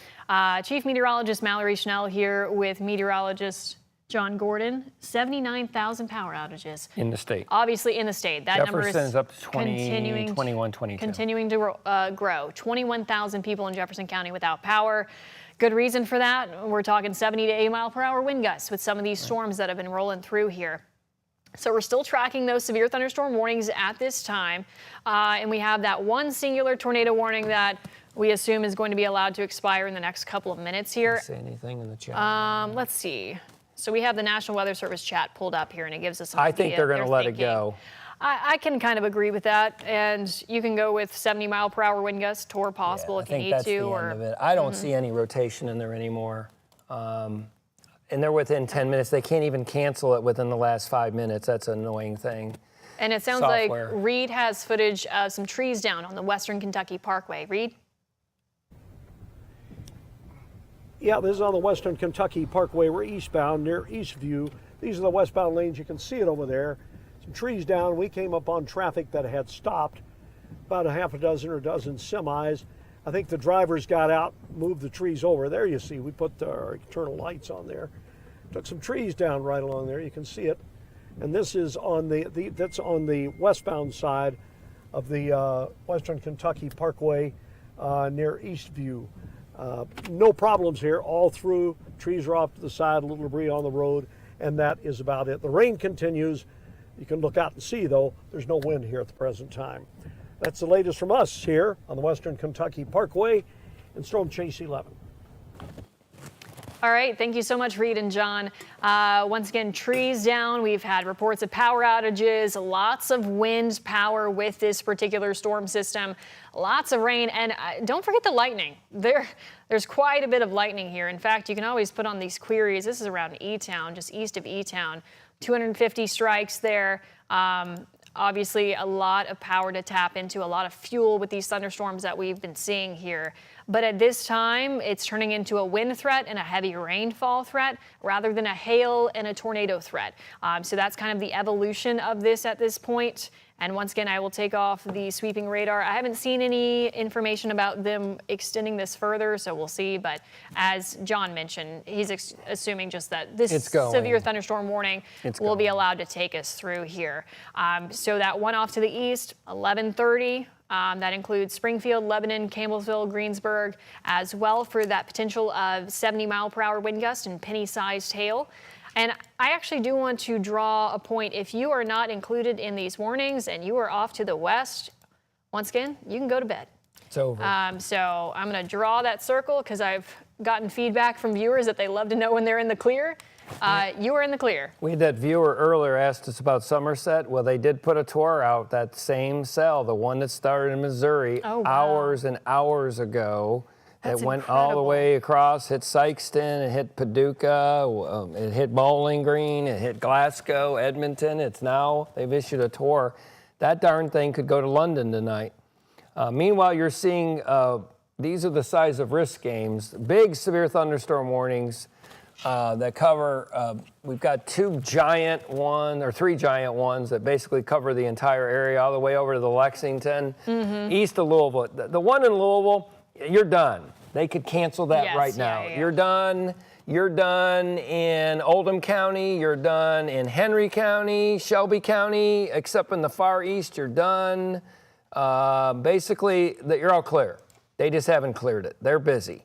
Chief Meteorologist Mallory Schnell here with meteorologist John Gordon. 79,000 power outages. In the state. Obviously in the state. That number is Jefferson's up to 20, continuing, 21, 22. Continuing to grow. 21,000 people in Jefferson County without power. Good reason for that. We're talking 70 to 80 mile per hour wind gusts with some of these storms that have been rolling through here. So we're still tracking those severe thunderstorm warnings at this time. And we have that one singular tornado warning that we assume is going to be allowed to expire in the next couple of minutes here. Say anything in the chat? Let's see. So we have the National Weather Service chat pulled up here, and it gives us an I idea think they're going to of let their it go. I can kind of agree with that, and you can go with 70 mile per hour wind gusts or possible I if you think need that's to. the end of it. I don't see any rotation in there anymore. And they're within 10 minutes. They can't even cancel it within the last 5 minutes. That's an annoying thing. And it sounds Software. like Reed has footage of some trees down on the Western Kentucky Parkway. Reed? Yeah, this is on the Western Kentucky Parkway. We're eastbound near Eastview. These are the westbound lanes. You can see it over there. Some trees down. We came up on traffic that had stopped, about a half a dozen or a dozen semis. I think the drivers got out, moved the trees over. There you see, we put our internal lights on there. Took some trees down right along there. You can see it. And this is on that's on the westbound side of the Western Kentucky Parkway near Eastview. No problems here all through. Trees are off to the side, a little debris on the road, and that is about it. The rain continues. You can look out and see, though, there's no wind here at the present time. That's the latest from us here on the Western Kentucky Parkway in Storm Chase 11. All right, thank you so much, Reed and John. Once again, trees down. We've had reports of power outages, lots of wind power with this particular storm system, lots of rain, and don't forget the lightning. There's quite a bit of lightning here. In fact, you can always put on these queries. This is around E-Town, just east of E-Town. 250 strikes there. Obviously, a lot of power to tap into, a lot of fuel with these thunderstorms that we've been seeing here. But at this time, it's turning into a wind threat and a heavy rainfall threat rather than a hail and a tornado threat. So that's kind of the evolution of this at this point. And once again, I will take off the sweeping radar. I haven't seen any information about them extending this further, so we'll see. But as John mentioned, he's assuming just that this severe thunderstorm warning will be allowed to take us through here. So that one off to the east, 11:30. That includes Springfield, Lebanon, Campbellsville, Greensburg, as well for that potential of 70-mile-per-hour wind gust and penny-sized hail. And I actually do want to draw a point. If you are not included in these warnings and you are off to the west, once again, you can go to bed. It's over. So I'm going to draw that circle because I've gotten feedback from viewers that they love to know when they're in the clear. You are in the clear. We had that viewer earlier asked us about Somerset. Well, they did put a tour out, that same cell, the one that started in Missouri, hours and hours ago. That's it went incredible. all the way across, hit Sykeston, it hit Paducah, it hit Bowling Green, it hit Glasgow, Edmonton. It's now, they've issued a tour. That darn thing could go to London tonight. Meanwhile, you're seeing, these are the size of risk games, big severe thunderstorm warnings that cover, we've got three giant ones that basically cover the entire area all the way over to the Lexington, east of Louisville. The one in Louisville, you're done. They could cancel that right now. Yeah. You're done. You're done in Oldham County. You're done in Henry County, Shelby County, except in the far east, you're done. Basically, you're all clear. They just haven't cleared it. They're busy,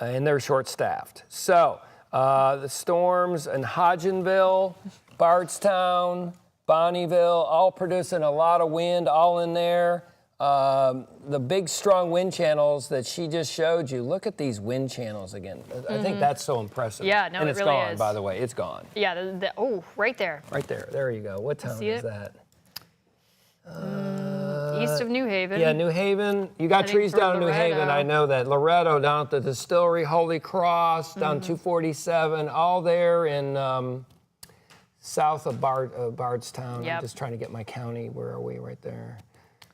and they're short-staffed. So the storms in Hodgenville, Bardstown, Bonnieville, all producing a lot of wind, all in there. The big strong wind channels that she just showed you. Look at these wind channels again. I think that's so impressive. Yeah, no, and it it's really gone, is. by the way. It's gone. Yeah, right there. Right there. There you go. What town is that? East of New Haven. Yeah, New Haven. You got Heading trees for down in New Loretto. Haven. I know that. Loretto, down at the Distillery, Holy Cross, down 247, all there in south of Bardstown. Yep. I'm just trying to get my county. Where are we? Right there.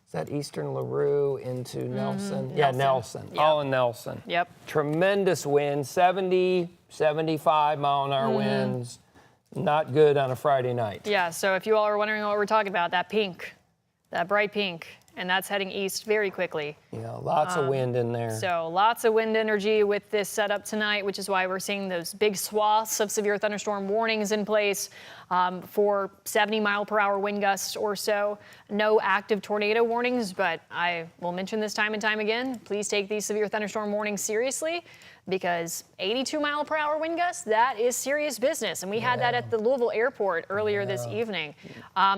Is that Eastern LaRue into Nelson? Yeah, Nelson. Yep. All in Nelson. Yep. Tremendous wind, 70, 75 mile-an-hour winds. Not good on a Friday night. Yeah, so if you all are wondering what we're talking about, that pink, that bright pink, and that's heading east very quickly. Yeah, lots of wind in there. So lots of wind energy with this setup tonight, which is why we're seeing those big swaths of severe thunderstorm warnings in place for 70-mile-per-hour wind gusts or so. No active tornado warnings, but I will mention this time and time again. Please take these severe thunderstorm warnings seriously, because 82-mile-per-hour wind gusts, that is serious business. And we had that at the Louisville airport earlier this evening.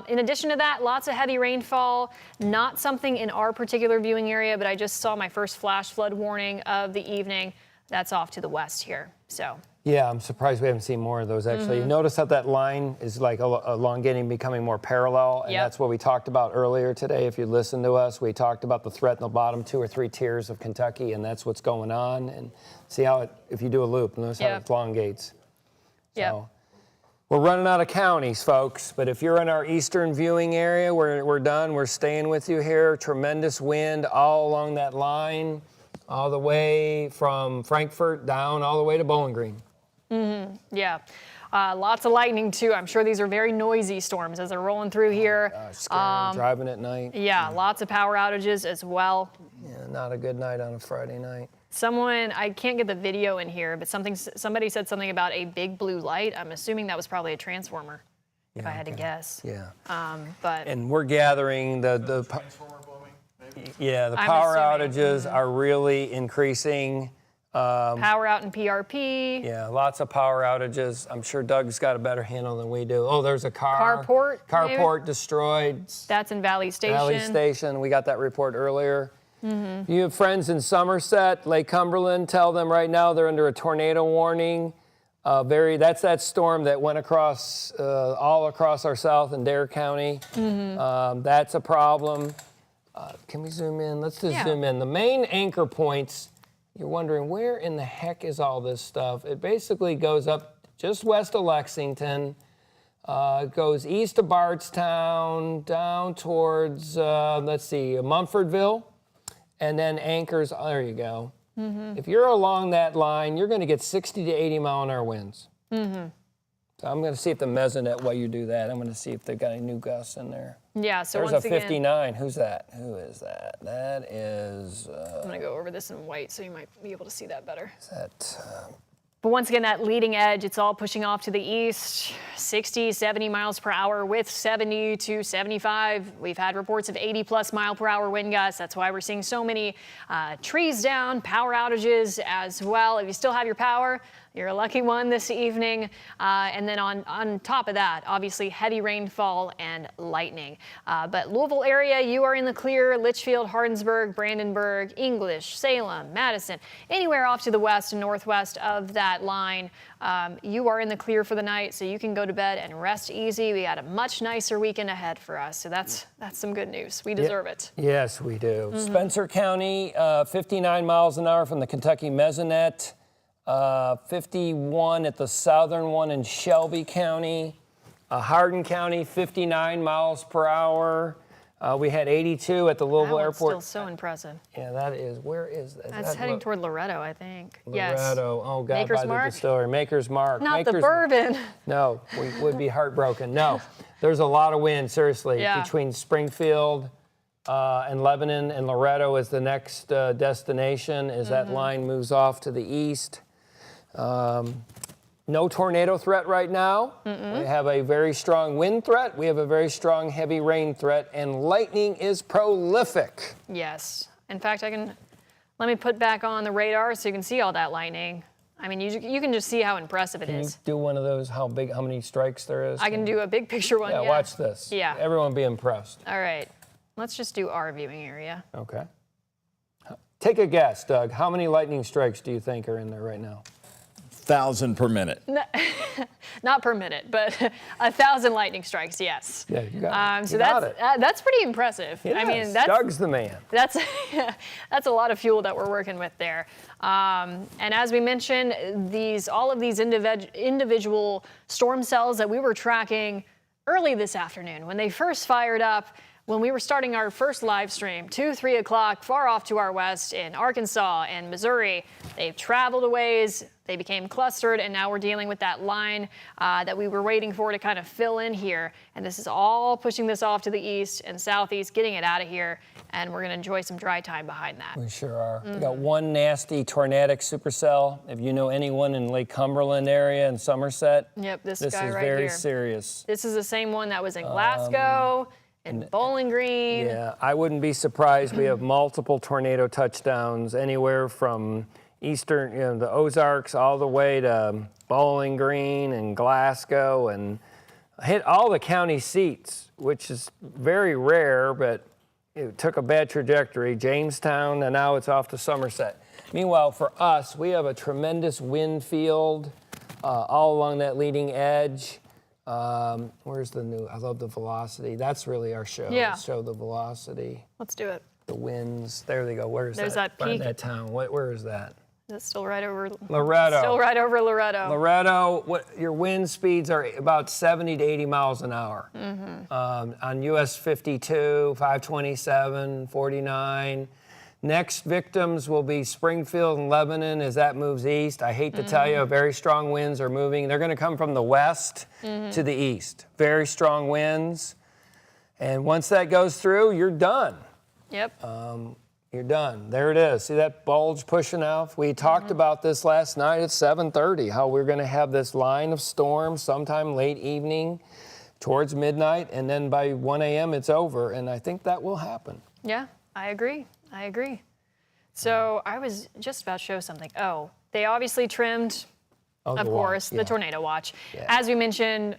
In addition to that, lots of heavy rainfall, not something in our particular viewing area, but I just saw my first flash flood warning of the evening. That's off to the west here, so. Yeah, I'm surprised we haven't seen more of those, actually. Notice how that line is like elongating, becoming more parallel, and that's what we talked about earlier today. If you listen to us, we talked about the threat in the bottom 2 or 3 tiers of Kentucky, and that's what's going on. And see how if you do a loop, notice how it elongates. So we're running out of counties, folks, but if you're in our eastern viewing area, we're done. We're staying with you here. Tremendous wind all along that line, all the way from Frankfort down all the way to Bowling Green. Yeah, lots of lightning too. I'm sure these are very noisy storms as they're rolling through here. Scary, driving at night. Yeah, lots of power outages as well. Yeah, not a good night on a Friday night. Someone, I can't get the video in here, but somebody said something about a big blue light. I'm assuming that was probably a transformer, if I had to guess. Yeah. But And we're gathering the Transformer blowing, maybe? yeah, the I'm power assuming. outages are really increasing. Power out in PRP. Yeah, lots of power outages. I'm sure Doug's got a better handle than we do. Oh, there's a car. Carport, maybe? Carport destroyed. That's in Valley Station. Valley Station. We got that report earlier. You have friends in Somerset, Lake Cumberland. Tell them right now they're under a tornado warning. That's that storm that went across all across our south in Dare County. That's a problem. Can we zoom in? Let's just zoom in. The main anchor points. You're wondering, where in the heck is all this stuff? It basically goes up just west of Lexington, goes east of Bardstown, down towards, Mumfordville, and then anchors, there you go. If you're along that line, you're going to get 60 to 80 mile an hour winds. So I'm going to see if the mesonet, while you do that, I'm going to see if they've got any new gusts in there. Yeah, so There's once a 59. Who's that? Who is that? That is... I'm going to go over this in white so you might be able to see that better. Is that... But once again, that leading edge, it's all pushing off to the east, 60, 70 miles per hour with 70 to 75. We've had reports of 80 plus mile per hour wind gusts. That's why we're seeing so many trees down, power outages as well. If you still have your power, you're a lucky one this evening. And then on top of that, obviously heavy rainfall and lightning. But Louisville area, you are in the clear. Litchfield, Hardinsburg, Brandenburg, English, Salem, Madison, anywhere off to the west and northwest of that line, you are in the clear for the night, so you can go to bed and rest easy. We got a much nicer weekend ahead for us, so that's some good news. We deserve it. Yes, we do. Spencer County, 59 miles an hour from the Kentucky Mesonet. 51 at the southern one in Shelby County. Hardin County, 59 miles per hour. We had 82 at the Louisville Airport. Still so impressive. Yeah, that is. Where is that? That's heading toward Loretto, I think. Loretto. Oh, God, Maker's by the Mark? distillery. Maker's Mark. Not the bourbon. No, we would be heartbroken. No, there's a lot of wind, seriously, between Springfield and Lebanon, and Loretto is the next destination as that line moves off to the east. No tornado threat right now. We have a very strong wind threat. We have a very strong heavy rain threat, and lightning is prolific. Yes. In fact, let me put back on the radar so you can see all that lightning. I mean, you can just see how impressive it is. Do one of those, how many strikes there is? I can do a big picture one, yeah. Watch this. Yeah. Everyone be impressed. All right. Let's just do our viewing area. Okay. Take a guess, Doug. How many lightning strikes do you think are in there right now? 1,000 per minute. Not per minute, but 1,000 lightning strikes, yes. Yeah, you got it. So that's pretty impressive. Yes, I mean, Doug's the man. That's a lot of fuel that we're working with there. And as we mentioned, all of these individual storm cells that we were tracking early this afternoon when they first fired up, when we were starting our first live stream, 2-3 o'clock, far off to our west in Arkansas and Missouri. They've traveled a ways, they became clustered, and now we're dealing with that line that we were waiting for to kind of fill in here. And this is all pushing this off to the east and southeast, getting it out of here, and we're going to enjoy some dry time behind that. We sure are. We got one nasty tornadic supercell. If you know anyone in Lake Cumberland area and Somerset, yep, this guy right here. This is very serious. This is the same one that was in Glasgow. And Bowling Green. Yeah, I wouldn't be surprised. We have multiple tornado touchdowns anywhere from eastern, the Ozarks all the way to Bowling Green and Glasgow, and hit all the county seats, which is very rare, but it took a bad trajectory. Jamestown, and now it's off to Somerset. Meanwhile, for us, we have a tremendous wind field all along that leading edge. Where's the new? I love the velocity. That's really our show. Yeah. Let's show the velocity. Let's do it. The winds. There they go. Where's There's that? that peak. That town. Where is that? That's still right over Loretto. Still right over Loretto. Loretto. Your wind speeds are about 70 to 80 miles an hour. On US 52, 527, 49. Next victims will be Springfield and Lebanon as that moves east. I hate to tell you, very strong winds are moving. They're going to come from the west to the east. Very strong winds. And once that goes through, you're done. Yep. You're done. There it is. See that bulge pushing out? We talked about this last night at 7:30, how we're going to have this line of storms sometime late evening towards midnight, and then by 1 a.m. it's over, and I think that will happen. Yeah, I agree. So I was just about to show something. Oh, they obviously trimmed, of course, the tornado watch. Yeah. As we mentioned,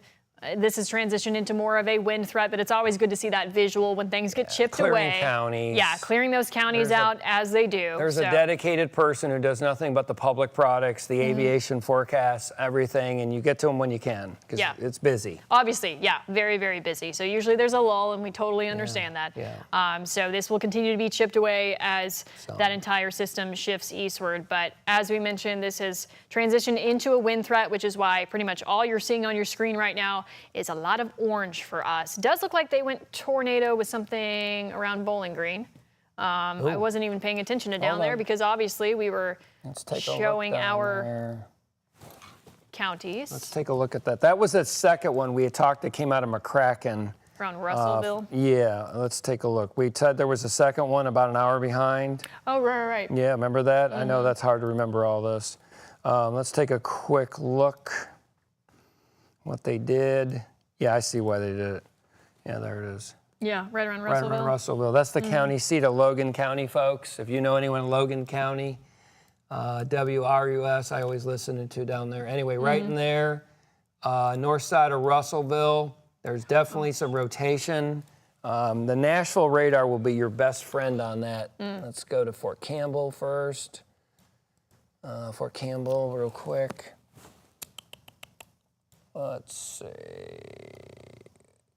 this has transitioned into more of a wind threat, but it's always good to see that visual when things get chipped Clearing away. counties. Yeah, clearing those counties out as they do. There's a dedicated person who does nothing but the public products, the aviation forecasts, everything, and you get to them when you can because it's busy. Obviously, yeah, very, very busy. So usually there's a lull, and we totally understand that. Yeah. So this will continue to be chipped away as that entire system shifts eastward. But as we mentioned, this has transitioned into a wind threat, which is why pretty much all you're seeing on your screen right now is a lot of orange for us. Does look like they went tornado with something around Bowling Green. I wasn't even paying attention to down there because obviously we were showing our counties. Let's take a look at that. That was the second one we had talked that came out of McCracken. Around Russellville? Yeah, let's take a look. We said there was a second one about an hour behind. Oh, right. Yeah, remember that? I know that's hard to remember all this. Let's take a quick look what they did. Yeah, I see why they did it. Yeah, there it is. Yeah, right around Russellville. Right around Russellville. That's the county seat of Logan County, folks. If you know anyone in Logan County, WRUS, I always listen to down there. Anyway, right in there, north side of Russellville, there's definitely some rotation. The Nashville radar will be your best friend on that. Let's go to Fort Campbell first. Fort Campbell, real quick. Let's see.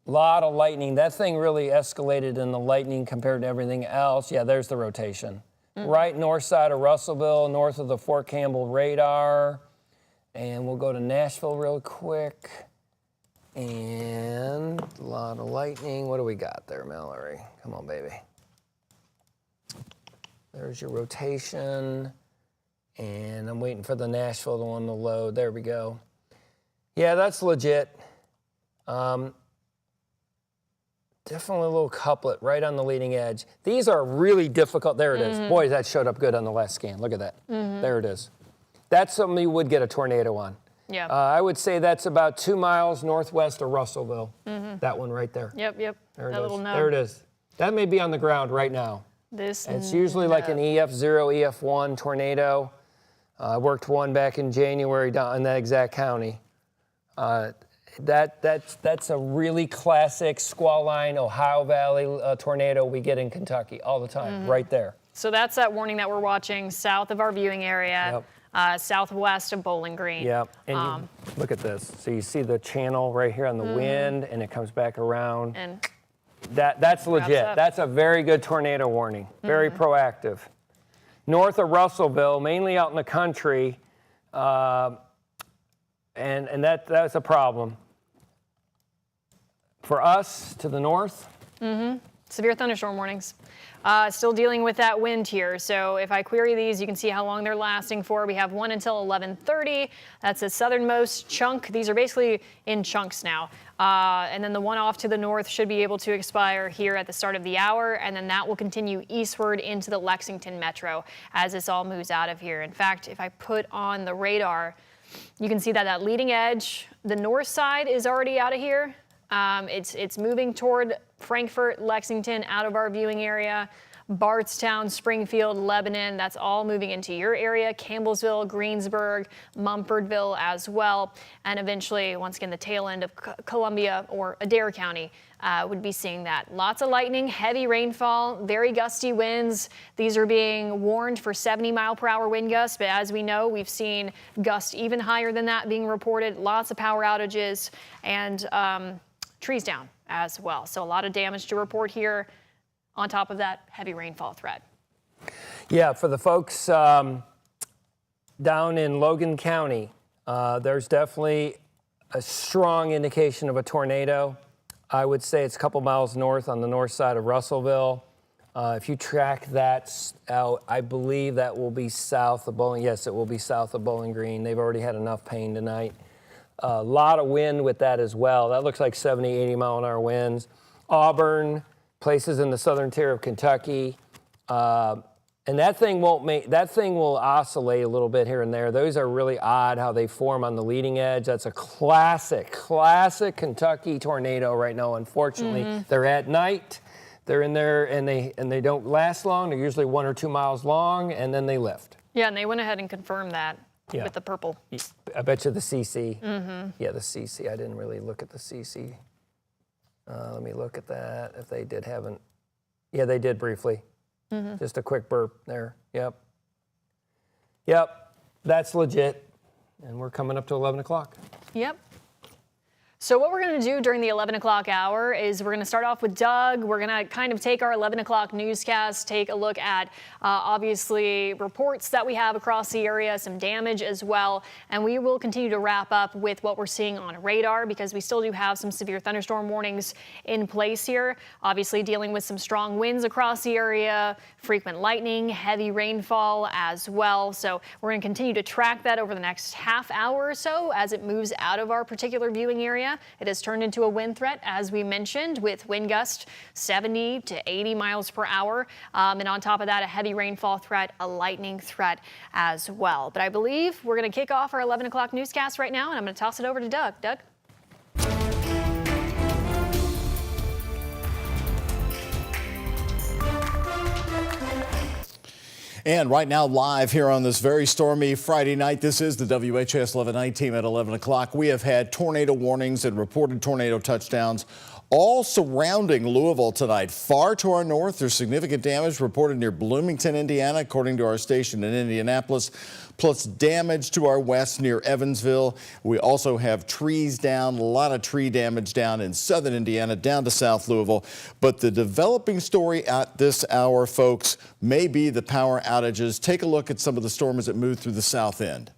A lot of lightning. That thing really escalated in the lightning compared to everything else. Yeah, there's the rotation. Right north side of Russellville, north of the Fort Campbell radar. And we'll go to Nashville real quick. And a lot of lightning. What do we got there, Mallory? Come on, baby. There's your rotation. And I'm waiting for the Nashville one to load. There we go. Yeah, that's legit. Definitely a little couplet right on the leading edge. These are really difficult. There it is. Boy, that showed up good on the last scan. Look at that. There it is. That's something you would get a tornado on. Yeah. I would say that's about 2 miles northwest of Russellville. That one right there. Yep. There it that is. little nub. There it is. That may be on the ground right now. It's usually like an EF0, EF1 tornado. I worked one back in January down in that exact county. That's a really classic squall line Ohio Valley tornado we get in Kentucky all the time, right there. So that's that warning that we're watching south of our viewing area, southwest of Bowling Green. Yep. And look at this. So you see the channel right here on the wind, and it comes back around. And that's legit. up. That's a very good tornado warning. Very proactive. North of Russellville, mainly out in the country, and that's a problem. For us, to the north. severe thunderstorm warnings. Still dealing with that wind here. So if I query these, you can see how long they're lasting for. We have one until 11:30. That's the southernmost chunk. These are basically in chunks now. And then the one off to the north should be able to expire here at the start of the hour. And then that will continue eastward into the Lexington metro as this all moves out of here. In fact, if I put on the radar, you can see that that leading edge, the north side is already out of here. It's moving toward Frankfort, Lexington, out of our viewing area. Bardstown, Springfield, Lebanon, that's all moving into your area. Campbellsville, Greensburg, Mumfordville as well. And eventually, once again, the tail end of Columbia or Adair County would be seeing that. Lots of lightning, heavy rainfall, very gusty winds. These are being warned for 70-mile-per-hour wind gusts, but as we know, we've seen gusts even higher than that being reported. Lots of power outages and trees down as well. So a lot of damage to report here on top of that heavy rainfall threat. Yeah, for the folks down in Logan County, there's definitely a strong indication of a tornado. I would say it's a couple miles north on the north side of Russellville. If you track that out, I believe that will be south of Bowling. Yes, it will be south of Bowling Green. They've already had enough pain tonight. A lot of wind with that as well. That looks like 70, 80 mile an hour winds. Auburn, places in the southern tier of Kentucky. And that thing will oscillate a little bit here and there. Those are really odd how they form on the leading edge. That's a classic Kentucky tornado right now, unfortunately. They're at night. They're in there and they don't last long. They're usually 1 or 2 miles long, and then they lift. Yeah, and they went ahead and confirmed that with the purple. I bet you the CC. Yeah, the CC. I didn't really look at the CC. Let me look at that. If they did haven't. Yeah, they did briefly. Just a quick burp there. Yep. That's legit. And we're coming up to 11 o'clock. Yep. So what we're going to do during the 11 o'clock hour is we're going to start off with Doug. We're going to kind of take our 11 o'clock newscast, take a look at obviously reports that we have across the area, some damage as well. And we will continue to wrap up with what we're seeing on radar because we still do have some severe thunderstorm warnings in place here. Obviously dealing with some strong winds across the area, frequent lightning, heavy rainfall as well. So we're going to continue to track that over the next half hour or so as it moves out of our particular viewing area. It has turned into a wind threat, as we mentioned, with wind gusts 70 to 80 miles per hour. And on top of that, a heavy rainfall threat, a lightning threat as well. But I believe we're going to kick off our 11 o'clock newscast right now, and I'm going to toss it over to Doug. Doug? And right now, live here on this very stormy Friday night, this is the WHS 11 team at 11 o'clock. We have had tornado warnings and reported tornado touchdowns all surrounding Louisville tonight. Far to our north, there's significant damage reported near Bloomington, Indiana, according to our station in Indianapolis, plus damage to our west near Evansville. We also have trees down, a lot of tree damage down in southern Indiana, down to South Louisville. But the developing story at this hour, folks, may be the power outages. Take a look at some of the storms that moved through the south end.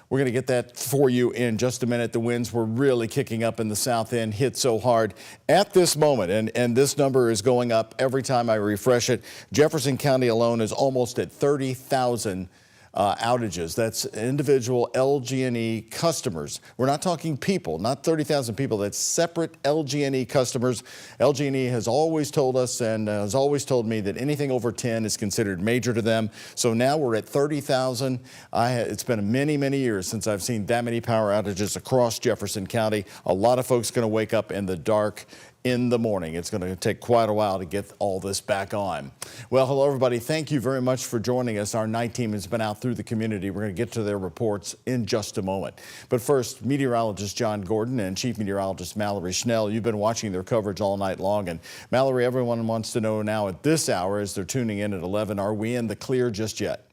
We're going to get that for you in just a minute. The winds were really kicking up in the south end, hit so hard at this moment. And this number is going up every time I refresh it. Jefferson County alone is almost at 30,000 outages. That's individual LG&E customers. We're not talking people, not 30,000 people. That's separate LG&E customers. LG&E has always told us and has always told me that anything over 10 is considered major to them. So now we're at 30,000. It's been many, many years since I've seen that many power outages across Jefferson County. A lot of folks going to wake up in the dark in the morning. It's going to take quite a while to get all this back on. Well, hello, everybody. Thank you very much for joining us. Our night team has been out through the community. We're going to get to their reports in just a moment. But first, meteorologist John Gordon and chief meteorologist Mallory Schnell, you've been watching their coverage all night long. And Mallory, everyone wants to know now at this hour as they're tuning in at 11, are we in the clear just yet?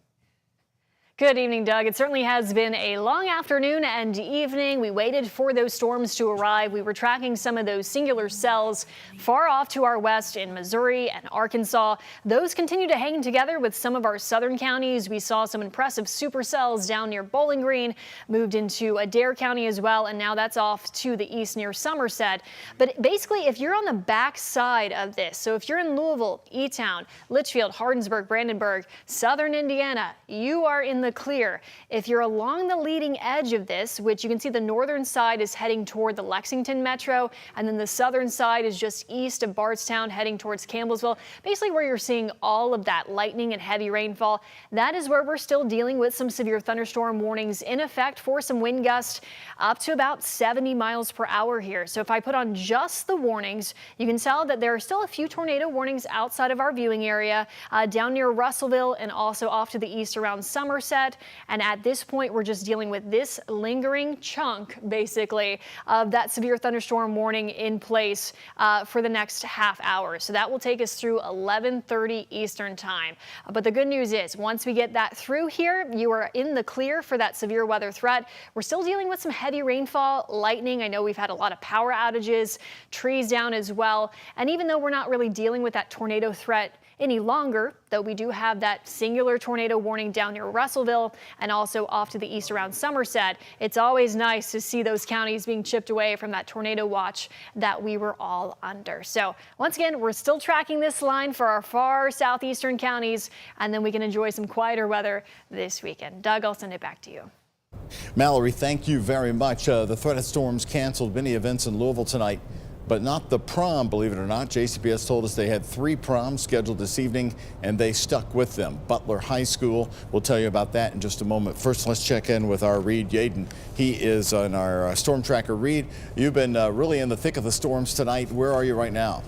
Good evening, Doug. It certainly has been a long afternoon and evening. We waited for those storms to arrive. We were tracking some of those singular cells far off to our west in Missouri and Arkansas. Those continue to hang together with some of our southern counties. We saw some impressive supercells down near Bowling Green, moved into Adair County as well, and now that's off to the east near Somerset. But basically, if you're on the back side of this, so if you're in Louisville, E-Town, Litchfield, Hardinsburg, Brandenburg, southern Indiana, you are in the clear. If you're along the leading edge of this, which you can see the northern side is heading toward the Lexington metro, and then the southern side is just east of Bardstown heading towards Campbellsville, basically where you're seeing all of that lightning and heavy rainfall, that is where we're still dealing with some severe thunderstorm warnings in effect for some wind gusts up to about 70 miles per hour here. So if I put on just the warnings, you can tell that there are still a few tornado warnings outside of our viewing area, down near Russellville and also off to the east around Somerset. And at this point, we're just dealing with this lingering chunk, basically, of that severe thunderstorm warning in place for the next half hour. So that will take us through 11:30 Eastern time. But the good news is, once we get that through here, you are in the clear for that severe weather threat. We're still dealing with some heavy rainfall, lightning. I know we've had a lot of power outages, trees down as well. And even though we're not really dealing with that tornado threat any longer, though we do have that singular tornado warning down near Russellville and also off to the east around Somerset, it's always nice to see those counties being chipped away from that tornado watch that we were all under. So once again, we're still tracking this line for our far southeastern counties, and then we can enjoy some quieter weather this weekend. Doug, I'll send it back to you. Mallory, thank you very much. The threat of storms canceled many events in Louisville tonight. but not the prom, believe it or not. JCPS told us they had 3 proms scheduled this evening, and they stuck with them. Butler High School, we'll tell you about that in just a moment. First, let's check in with our Reed Yaden. He is on our storm tracker. Reed, you've been really in the thick of the storms tonight. Where are you right now?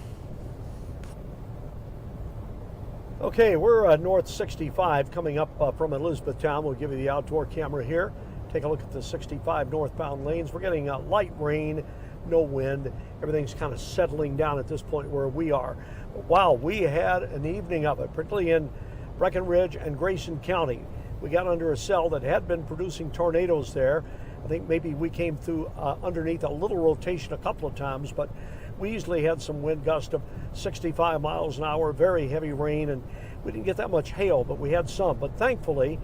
Okay, we're north 65 coming up from Elizabethtown. We'll give you the outdoor camera here. Take a look at the 65 northbound lanes. We're getting light rain, no wind. Everything's kind of settling down at this point where we are. But wow, we had an evening of it, particularly in Breckenridge and Grayson County. We got under a cell that had been producing tornadoes there. I think maybe we came through underneath a little rotation a couple of times, but we easily had some wind gusts of 65 miles an hour, very heavy rain, and we didn't get that much hail, but we had some. But thankfully,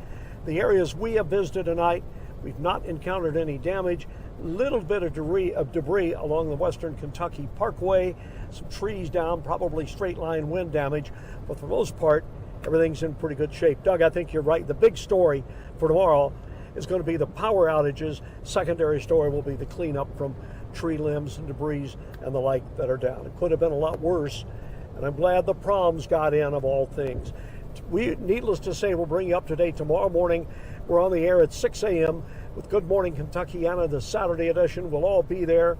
the areas we have visited tonight, we've not encountered any damage. Little bit of debris along the Western Kentucky Parkway, some trees down, probably straight line wind damage, but for the most part, everything's in pretty good shape. Doug, I think you're right. The big story for tomorrow is going to be the power outages. Secondary story will be the cleanup from tree limbs and debris and the like that are down. It could have been a lot worse, and I'm glad the proms got in of all things. Needless to say, we'll bring you up to date tomorrow morning. We're on the air at 6 a.m. with Good Morning Kentuckiana, the Saturday edition. We'll all be there,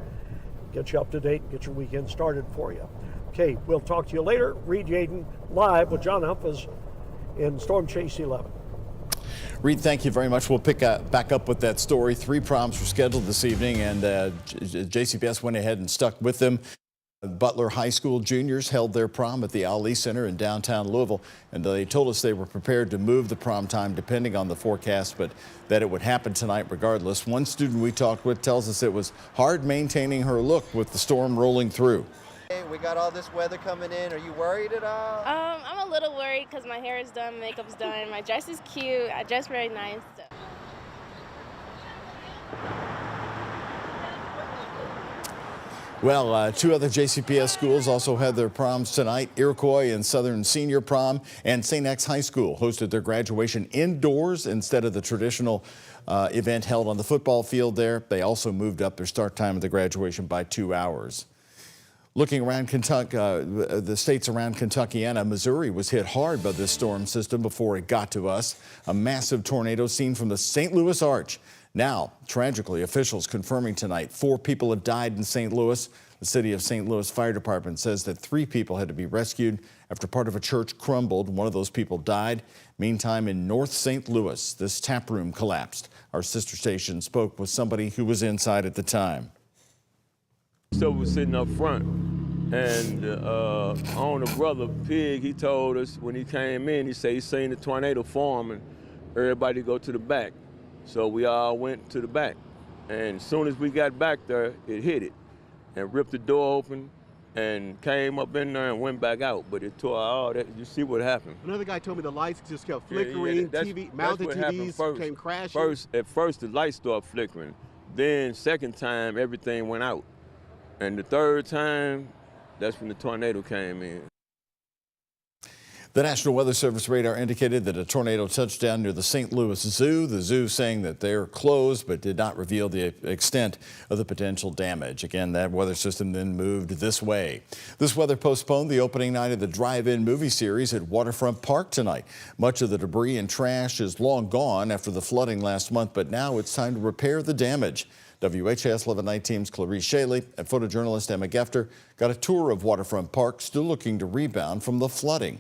get you up to date and get your weekend started for you. Okay, we'll talk to you later. Reed Yaden live with John Humphas in Storm Chase 11. Reed, thank you very much. We'll pick back up with that story. 3 proms were scheduled this evening, and JCPS went ahead and stuck with them. Butler High School juniors held their prom at the Ali Center in downtown Louisville, and they told us they were prepared to move the prom time depending on the forecast, but that it would happen tonight regardless. One student we talked with tells us it was hard maintaining her look with the storm rolling through. Hey, we got all this weather coming in. Are you worried at all? I'm a little worried because my hair is done, makeup's done, my dress is cute, I dress very nice. Well, 2 other JCPS schools also had their proms tonight. Iroquois and Southern Senior Prom and St. X High School hosted their graduation indoors instead of the traditional event held on the football field there. They also moved up their start time of the graduation by 2 hours. Looking around Kentucky, the states around Kentuckiana, Missouri was hit hard by this storm system before it got to us. A massive tornado seen from the St. Louis Arch. Now, tragically, officials confirming tonight 4 people have died in St. Louis. The City of St. Louis Fire Department says that 3 people had to be rescued after part of a church crumbled. One of those people died. Meantime, in North St. Louis, this tap room collapsed. Our sister station spoke with somebody who was inside at the time. So we was sitting up front, and owner brother Pig, he told us when he came in, he said he seen the tornado form and everybody go to the back. So we all went to the back, and as soon as we got back there, it hit it and ripped the door open and came up in there and went back out. But it tore all that. You see what happened? Another guy told me the lights just kept flickering. Mounted TVs came crashing. At first, the lights started flickering. Then second time, everything went out. And the third time, that's when the tornado came in. The National Weather Service radar indicated that a tornado touched down near the St. Louis Zoo. The zoo saying that they're closed, but did not reveal the extent of the potential damage. Again, that weather system then moved this way. This weather postponed the opening night of the drive-in movie series at Waterfront Park tonight. Much of the debris and trash is long gone after the flooding last month, but now it's time to repair the damage. WHAS 1119's Clarice Shaley and photojournalist Emma Gefter got a tour of Waterfront Park, still looking to rebound from the flooding.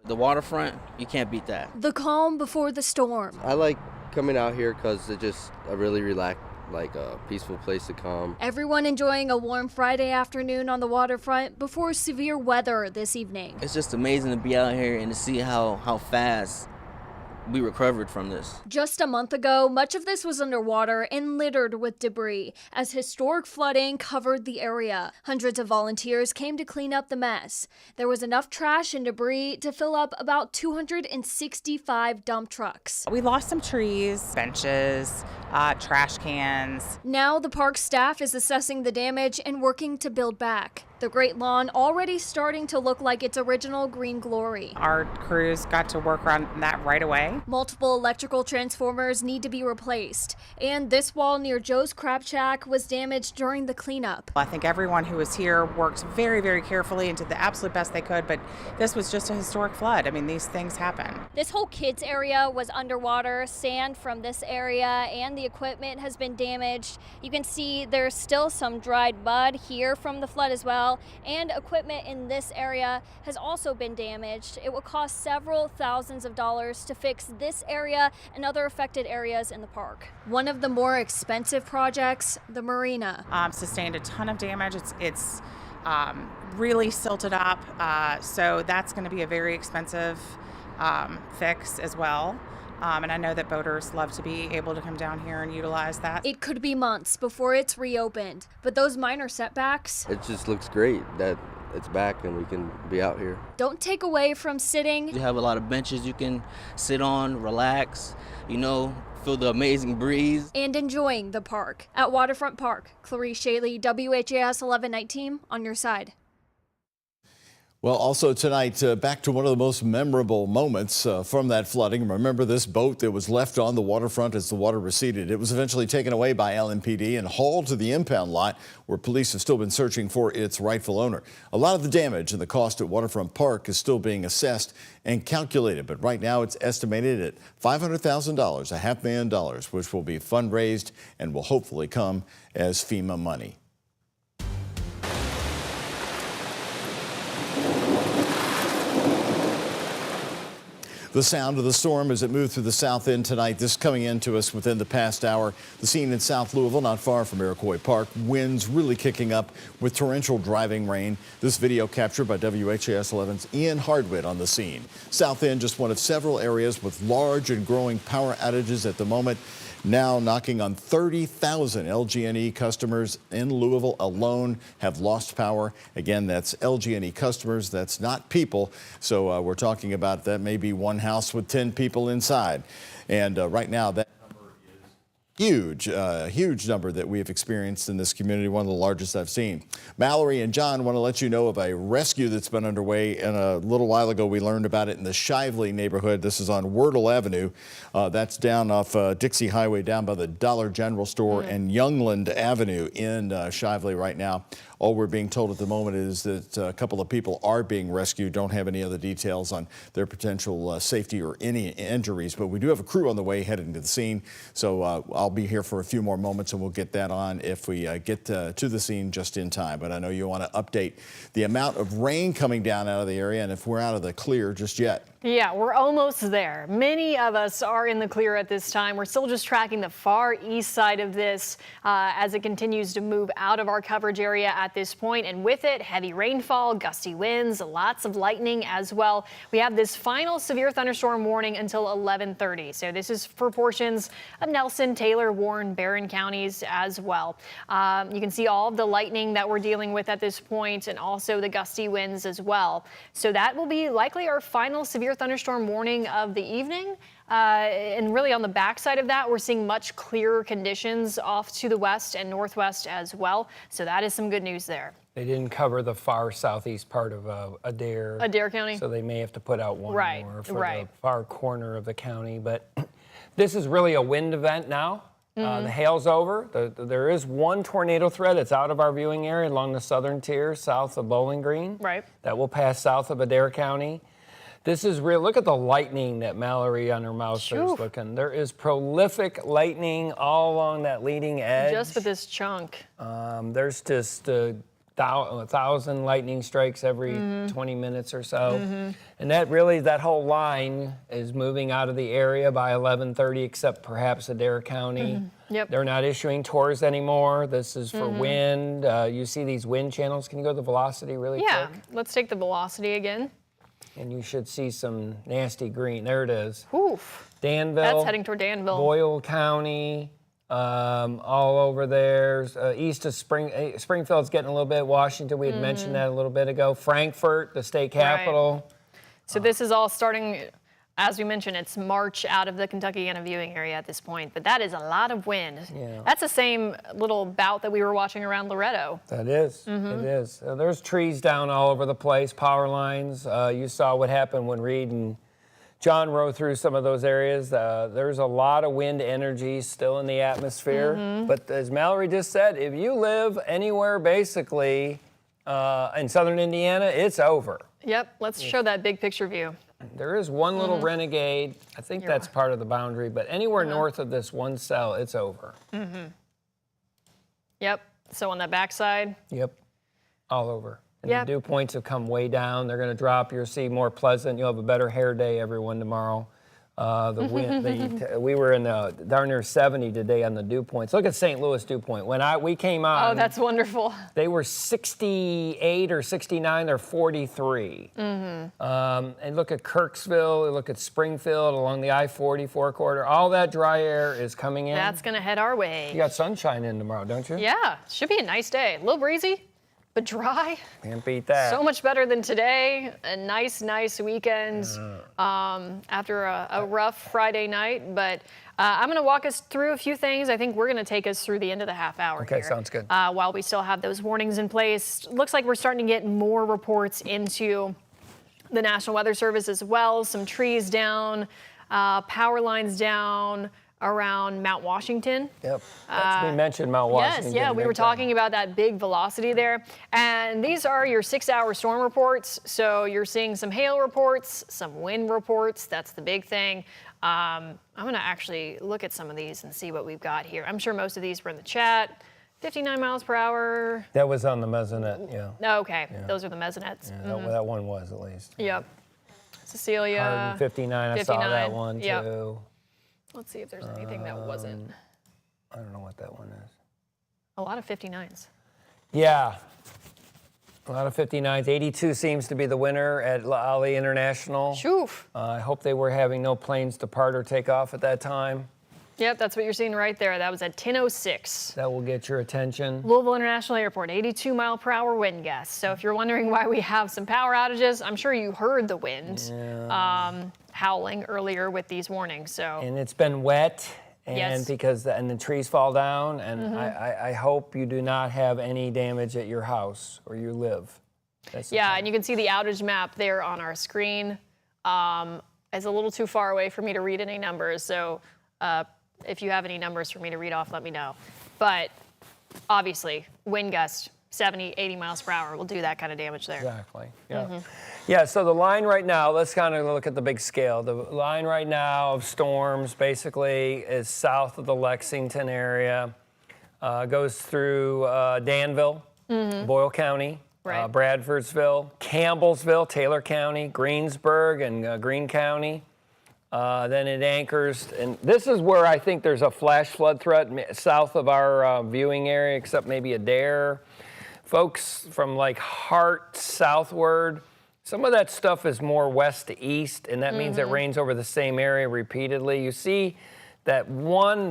The waterfront, you can't beat that. The calm before the storm. I like coming out here because it's just a really relaxed, a peaceful place to come. Everyone enjoying a warm Friday afternoon on the waterfront before severe weather this evening. It's just amazing to be out here and to see how fast we recovered from this. Just a month ago, much of this was underwater and littered with debris as historic flooding covered the area. Hundreds of volunteers came to clean up the mess. There was enough trash and debris to fill up about 265 dump trucks. We lost some trees, benches, trash cans. Now the park staff is assessing the damage and working to build back. The Great Lawn already starting to look like its original green glory. Our crews got to work on that right away. Multiple electrical transformers need to be replaced, and this wall near Joe's Crab Shack was damaged during the cleanup. I think everyone who was here worked very, very carefully and did the absolute best they could, but this was just a historic flood. I mean, these things happen. This whole kids area was underwater. Sand from this area and the equipment has been damaged. You can see there's still some dried mud here from the flood as well, and equipment in this area has also been damaged. It will cost several thousands of dollars to fix this area and other affected areas in the park. One of the more expensive projects, the marina. Sustained a ton of damage. It's really silted up, so that's going to be a very expensive fix as well. And I know that boaters love to be able to come down here and utilize that. It could be months before it's reopened, but those minor setbacks, It just looks great that it's back and we can be out here. don't take away from sitting. You have a lot of benches you can sit on, relax, feel the amazing breeze. And enjoying the park. At Waterfront Park, Clarice Shaley, WHAS 1119 on your side. Well, also tonight, back to one of the most memorable moments from that flooding. Remember this boat that was left on the waterfront as the water receded. It was eventually taken away by LMPD and hauled to the impound lot where police have still been searching for its rightful owner. A lot of the damage and the cost at Waterfront Park is still being assessed and calculated, but right now it's estimated at $500,000, $500,000, which will be fundraised and will hopefully come as FEMA money. The sound of the storm as it moved through the south end tonight. This coming into us within the past hour. The scene in South Louisville, not far from Iroquois Park. Winds really kicking up with torrential driving rain. This video captured by WHAS 11's Ian Hardwitt on the scene. South end, just one of several areas with large and growing power outages at the moment. Now knocking on 30,000 LG&E customers in Louisville alone have lost power. Again, that's LG&E customers. That's not people. So we're talking about that may be one house with 10 people inside. And right now that number is huge number that we have experienced in this community, one of the largest I've seen. Mallory and John want to let you know of a rescue that's been underway, and a little while ago we learned about it in the Shively neighborhood. This is on Wordle Avenue. That's down off Dixie Highway, down by the Dollar General store, and Youngland Avenue in Shively right now. All we're being told at the moment is that a couple of people are being rescued. Don't have any other details on their potential safety or any injuries, but we do have a crew on the way heading to the scene. So I'll be here for a few more moments and we'll get that on if we get to the scene just in time. But I know you want to update the amount of rain coming down out of the area and if we're out of the clear just yet. Yeah, we're almost there. Many of us are in the clear at this time. We're still just tracking the far east side of this as it continues to move out of our coverage area at this point. And with it, heavy rainfall, gusty winds, lots of lightning as well. We have this final severe thunderstorm warning until 11:30. So this is for portions of Nelson, Taylor, Warren, Barron counties as well. You can see all of the lightning that we're dealing with at this point and also the gusty winds as well. So that will be likely our final severe thunderstorm warning of the evening. And really on the backside of that, we're seeing much clearer conditions off to the west and northwest as well. So that is some good news there. They didn't cover the far southeast part of Adair. Adair County. So they may have to put out one more for the far corner of the county. But this is really a wind event now. The hail's over. There is one tornado threat that's out of our viewing area along the southern tier, south of Bowling Green. Right. That will pass south of Adair County. This is real. Look at the lightning that Mallory on her mouse is looking. There is prolific lightning all along that leading edge. Just with this chunk. There's just 1,000 lightning strikes every 20 minutes or so. And that whole line is moving out of the area by 11:30, except perhaps Adair County. Yep. They're not issuing tours anymore. This is for wind. You see these wind channels. Can you go to the velocity really quick? Yeah, let's take the velocity again. And you should see some nasty green. There it is. Oof. Danville. That's heading toward Danville. Boyle County, all over there. East of Springfield's getting a little bit. Washington, we had mentioned that a little bit ago. Frankfurt, the state capital. Right. So this is all starting As we mentioned, it's March out of the Kentuckiana viewing area at this point, but that is a lot of wind. Yeah. That's the same little bout that we were watching around Loretto. That is. It is. There's trees down all over the place, power lines. You saw what happened when Reed and John rode through some of those areas. There's a lot of wind energy still in the atmosphere. But as Mallory just said, if you live anywhere basically in southern Indiana, it's over. Yep, let's show that big picture view. There is one little renegade. I think that's part of the boundary, but anywhere north of this one cell, it's over. Yep, so on that backside. Yep, all over. And Yep. the dew points have come way down. They're going to drop. You'll see more pleasant. You'll have a better hair day, everyone, tomorrow. The wind, we were in darn near 70 today on the dew points. Look at St. Louis dew point. When we came on, Oh, that's wonderful. they were 68 or 69. They're 43. And look at Kirksville. Look at Springfield along the I-44 corridor. All that dry air is coming in. That's going to head our way. You got sunshine in tomorrow, don't you? Yeah, should be a nice day. A little breezy, but dry. Can't beat that. So much better than today. A nice weekend after a rough Friday night. But I'm going to walk us through a few things. I think we're going to take us through the end of the half hour Okay, here. sounds good. While we still have those warnings in place. Looks like we're starting to get more reports into the National Weather Service as well. Some trees down, power lines down around Mount Washington. Yep. We mentioned Mount Washington. Yes, yeah, we were talking about that big velocity there. And these are your 6-hour storm reports. So you're seeing some hail reports, some wind reports. That's the big thing. I'm going to actually look at some of these and see what we've got here. I'm sure most of these were in the chat. 59 miles per hour. That was on the mesonet, yeah. Oh, okay, those are the mesonettes. Yeah, that one was at least. Yep. Cecilia. 159, I saw that one Yep. too. Let's see if there's anything that wasn't. I don't know what that one is. A lot of 59s. Yeah, a lot of 59s. 82 seems to be the winner at Ali International. Shoof. I hope they were having no planes depart or take off at that time. Yep, that's what you're seeing right there. That was at 10:06. That will get your attention. Louisville International Airport, 82 mile per hour wind gusts. So if you're wondering why we have some power outages, I'm sure you heard the wind howling earlier with these warnings. So And it's been wet, and Yes. because the trees fall down, and I hope you do not have any damage at your house where you live. That's the yeah, plan. and you can see the outage map there on our screen. It's a little too far away for me to read any numbers. So if you have any numbers for me to read off, let me know. But obviously, wind gust 70, 80 miles per hour will do that kind of damage there. Exactly. Yeah. Yeah. So the line right now, let's kind of look at the big scale. The line right now of storms basically is south of the Lexington area, goes through Danville, Boyle County, Right. Bradfordsville, Campbellsville, Taylor County, Greensburg, and Greene County. Then it anchors, and this is where I think there's a flash flood threat south of our viewing area, except maybe Adair. Folks from like Hart southward, some of that stuff is more west to east, and that means it rains over the same area repeatedly. You see that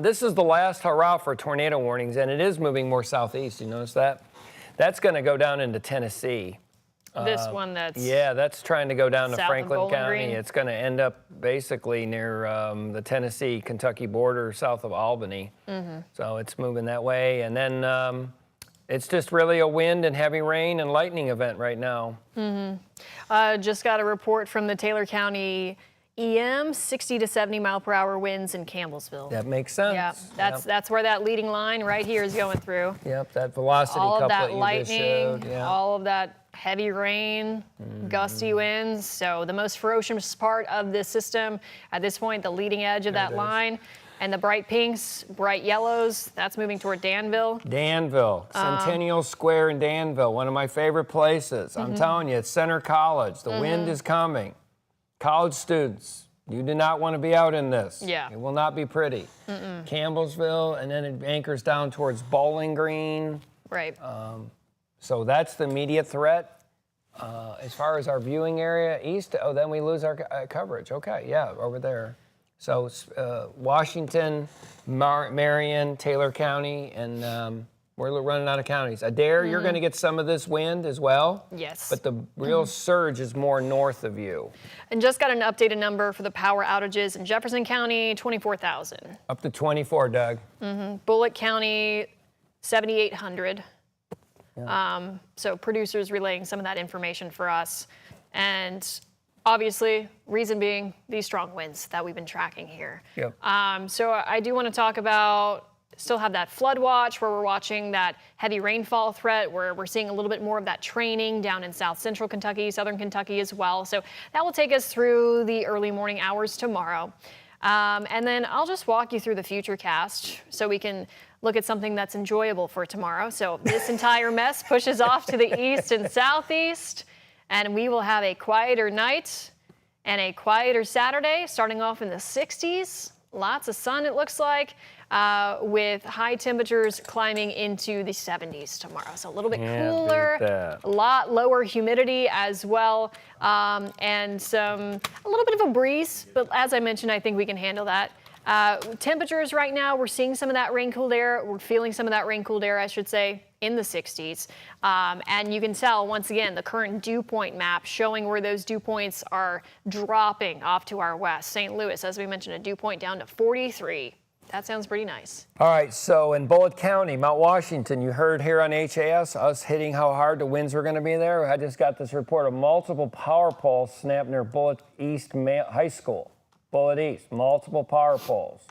this is the last hurrah for tornado warnings, and it is moving more southeast. You notice that? That's going to go down into Tennessee. This one that's that's trying to go down to south of Franklin Bowling County. Green. It's going to end up basically near the Tennessee-Kentucky border, south of Albany. So it's moving that way, and then it's just really a wind and heavy rain and lightning event right now. just got a report from the Taylor County EM, 60 to 70 mile per hour winds in Campbellsville. That makes sense. Yeah, that's where that leading line right here is going through. Yep, that velocity All of couplet that you lightning, just showed. Yeah. all of that heavy rain, gusty winds. So the most ferocious part of this system at this point, the leading edge of that line, and the bright pinks, bright yellows, that's moving toward Danville. Danville, Centennial Square in Danville, one of my favorite places. I'm telling you, it's Center College. The wind is coming. College students, you do not want to be out in this. Yeah. It will not be pretty. Campbellsville, and then it anchors down towards Bowling Green. Right. So that's the immediate threat. As far as our viewing area east, then we lose our coverage. Okay, yeah, over there. So Washington, Marion, Taylor County, and We're running out of counties. Adair, you're going to get some of this wind as well. Yes. But the real surge is more north of you. And just got an updated number for the power outages in Jefferson County, 24,000. Up to 24, Doug. Bullitt County, 7,800. Yeah. So producers relaying some of that information for us. And obviously, reason being these strong winds that we've been tracking here. Yep. So I do want to talk about, still have that flood watch where we're watching that heavy rainfall threat, where we're seeing a little bit more of that training down in South Central Kentucky, Southern Kentucky as well. So that will take us through the early morning hours tomorrow. And then I'll just walk you through the future cast so we can look at something that's enjoyable for tomorrow. So this entire mess pushes off to the east and southeast, and we will have a quieter night and a quieter Saturday, starting off in the 60s. Lots of sun, it looks like, with high temperatures climbing into the 70s tomorrow. So a little bit cooler, a lot lower humidity as well, and a little bit of a breeze. But as I mentioned, I think we can handle that. Temperatures right now, we're seeing some of that rain-cooled air. We're feeling some of that rain-cooled air, I should say, in the 60s. And you can tell, once again, the current dew point map showing where those dew points are dropping off to our west. St. Louis, as we mentioned, a dew point down to 43. That sounds pretty nice. All right, so in Bullitt County, Mount Washington, you heard here on HAS us hitting how hard the winds were going to be there. I just got this report of multiple power poles snapped near Bullitt East High School. Bullitt East, multiple power poles.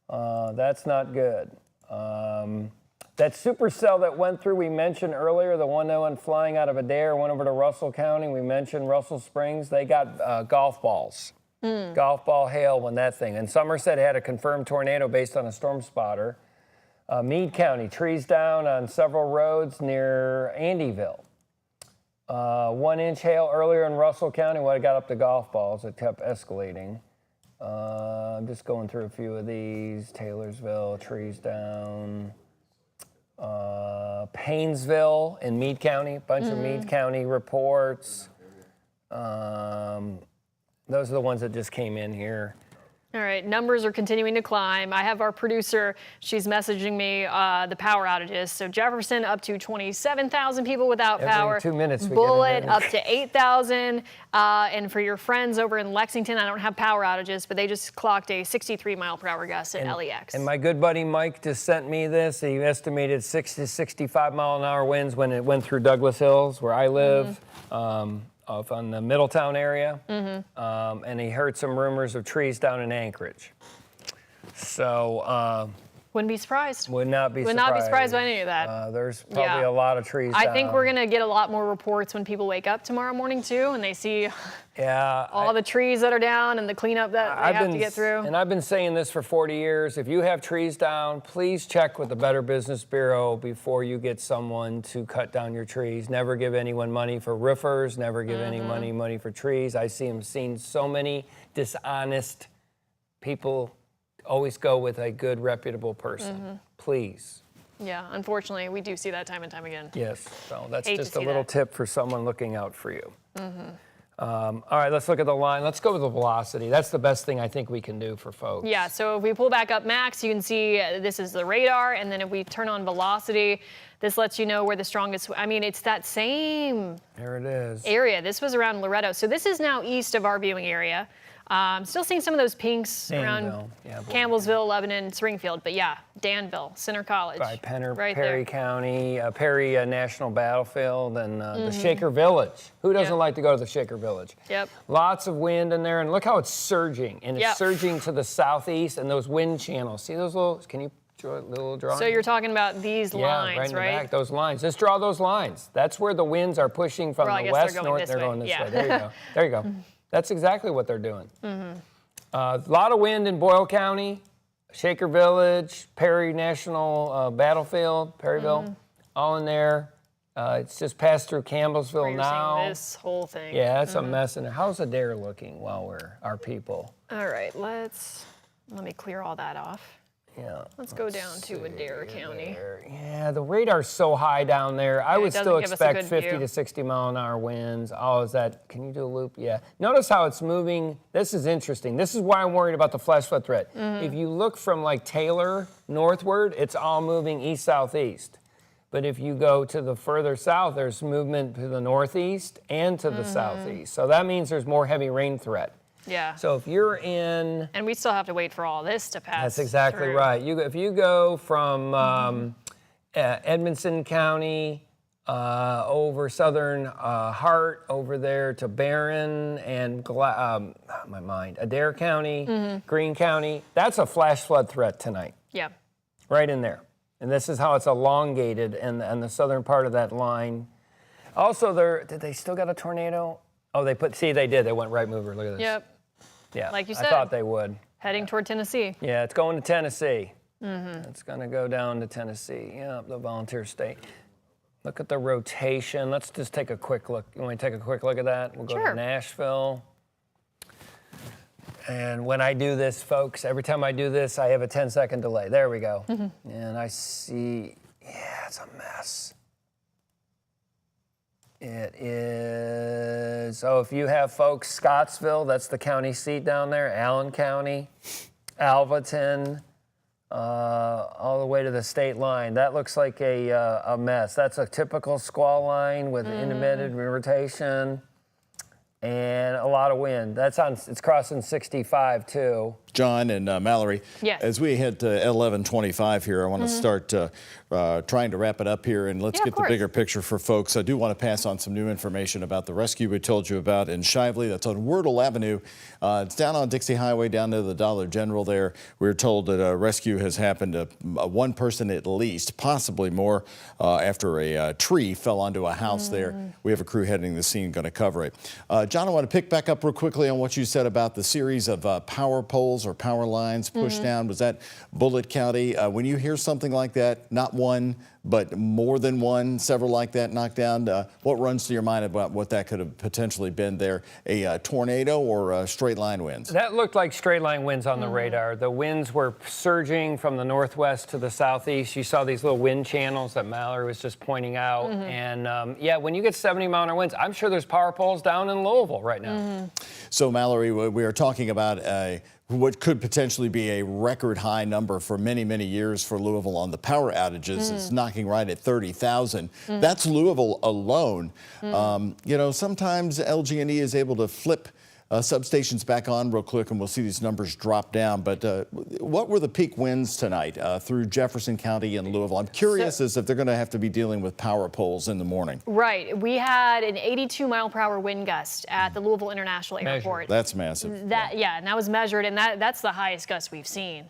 That's not good. That supercell that went through, we mentioned earlier, the one that went flying out of Adair, went over to Russell County. We mentioned Russell Springs. They got golf balls. Golf ball hail when that thing. And Somerset had a confirmed tornado based on a storm spotter. Meade County, trees down on several roads near Andyville. 1 inch hail earlier in Russell County when it got up to golf balls. It kept escalating. I'm just going through a few of these. Taylorsville, trees down. Paynesville in Meade County, a bunch of Meade County reports. Those are the ones that just came in here. All right, numbers are continuing to climb. I have our producer, she's messaging me the power outages. So Jefferson up to 27,000 people without power. Every 2 minutes we Bullitt get up to 8,000. And for your friends over in Lexington, I don't have power outages, but they just clocked a 63 mile per hour gust at LEX. And my good buddy Mike just sent me this. He estimated 60 to 65 mile an hour winds when it went through Douglas Hills, where I live. Off on the Middletown area, and he heard some rumors of trees down in Anchorage. So wouldn't be surprised. Would not be surprised by any of that. There's probably a lot of trees I down. think we're gonna get a lot more reports when people wake up tomorrow morning too, and they see all the trees that are down and the cleanup that they have to get through. And I've been saying this for 40 years. If you have trees down, please check with the Better Business Bureau before you get someone to cut down your trees. Never give anyone money for roofers. Never give any money for trees. I've seen so many dishonest people. Always go with a good, reputable person. Please. Yeah, unfortunately, we do see that time and time again. Yes, so that's Hate just to a see little that. tip for someone looking out for you. All right, let's look at the line. Let's go with the velocity. That's the best thing I think we can do for folks. Yeah, so if we pull back up max, you can see this is the radar, and then if we turn on velocity, this lets you know where the strongest, I mean, it's that same There it is. area. This was around Loretto. So this is now east of our viewing area. Still seeing some of those pinks around Campbellsville, Lebanon, Springfield, but yeah, Danville, Center College. By right Perry there. County, Perry National Battlefield, and the Shaker Village. Who doesn't like to go to the Shaker Village? Yep. Lots of wind in there, and look how it's surging. And it's surging to the southeast, and those wind channels. See those little, can you draw a little drawing? So you're talking about these lines, right? In right? the back, those lines. Just draw those lines. That's where the winds are pushing from Well, I the guess west, they're going north. this They're way. going this Yeah. way. There you go. There you go. That's exactly what they're doing. A lot of wind in Boyle County, Shaker Village, Perry National Battlefield, Perryville, all in there. It's just passed through Campbellsville Where you're now. seeing this whole thing. Yeah, it's a mess in there. How's Adair looking while we're our people? All right, let me clear all that off. Yeah. Let's go down to Adair County. Yeah, the radar's so high down there. I would it doesn't still give us a expect good 50 view. to 60 mile an hour winds. Oh, is that, can you do a loop? Yeah. Notice how it's moving. This is interesting. This is why I'm worried about the flash flood threat. If you look from like Taylor northward, it's all moving east-southeast. But if you go to the further south, there's movement to the northeast and to the southeast. So that means there's more heavy rain threat. Yeah. So if you're in... And we still have to wait for all this to pass. That's exactly right. If you go from Edmonson County over southern Hart over there to Barron and Adair County, Greene County, that's a flash flood threat tonight. Yeah. Right in there. And this is how it's elongated in the southern part of that line. Also, did they still got a tornado? Oh, they did. They went right mover. Look at this. Yep. Yeah. Like you said. I thought they would. Heading toward Tennessee. Yeah, it's going to Tennessee. It's going to go down to Tennessee. Yeah, the volunteer state. Look at the rotation. Let's just take a quick look. You want to take a quick look at that? We'll go to Nashville. And when I do this, folks, every time I do this, I have a 10-second delay. There we go. And I see, it's a mess. It is, if you have folks, Scottsville, that's the county seat down there, Allen County, Alvaton, all the way to the state line. That looks like a mess. That's a typical squall line with intermittent rotation and a lot of wind. It's crossing 65 too. John and Mallory, yes. As we head to 11:25 here, I want to start trying to wrap it up here, and let's get the bigger picture for folks. I do want to pass on some new information about the rescue we told you about in Shively. That's on Wordle Avenue. It's down on Dixie Highway, down to the Dollar General there. We were told that a rescue has happened to one person at least, possibly more, after a tree fell onto a house there. We have a crew heading the scene going to cover it. John, I want to pick back up real quickly on what you said about the series of power poles or power lines pushed down. Was that Bullitt County? When you hear something like that, not one, but more than one, several like that knocked down, what runs to your mind about what that could have potentially been there? A tornado or straight line winds? That looked like straight line winds on the radar. The winds were surging from the northwest to the southeast. You saw these little wind channels that Mallory was just pointing out. And when you get 70-mile-an-hour winds, I'm sure there's power poles down in Louisville right now. So Mallory, we are talking about what could potentially be a record high number for many, many years for Louisville on the power outages. It's knocking right at 30,000. That's Louisville alone. Sometimes LG&E is able to flip substations back on real quick, and we'll see these numbers drop down. But what were the peak winds tonight through Jefferson County and Louisville? I'm curious as if they're going to have to be dealing with power poles in the morning. Right. We had an 82-mile-per-hour wind gust at the Louisville International Airport. That's massive. And that was measured, and that's the highest gust we've seen.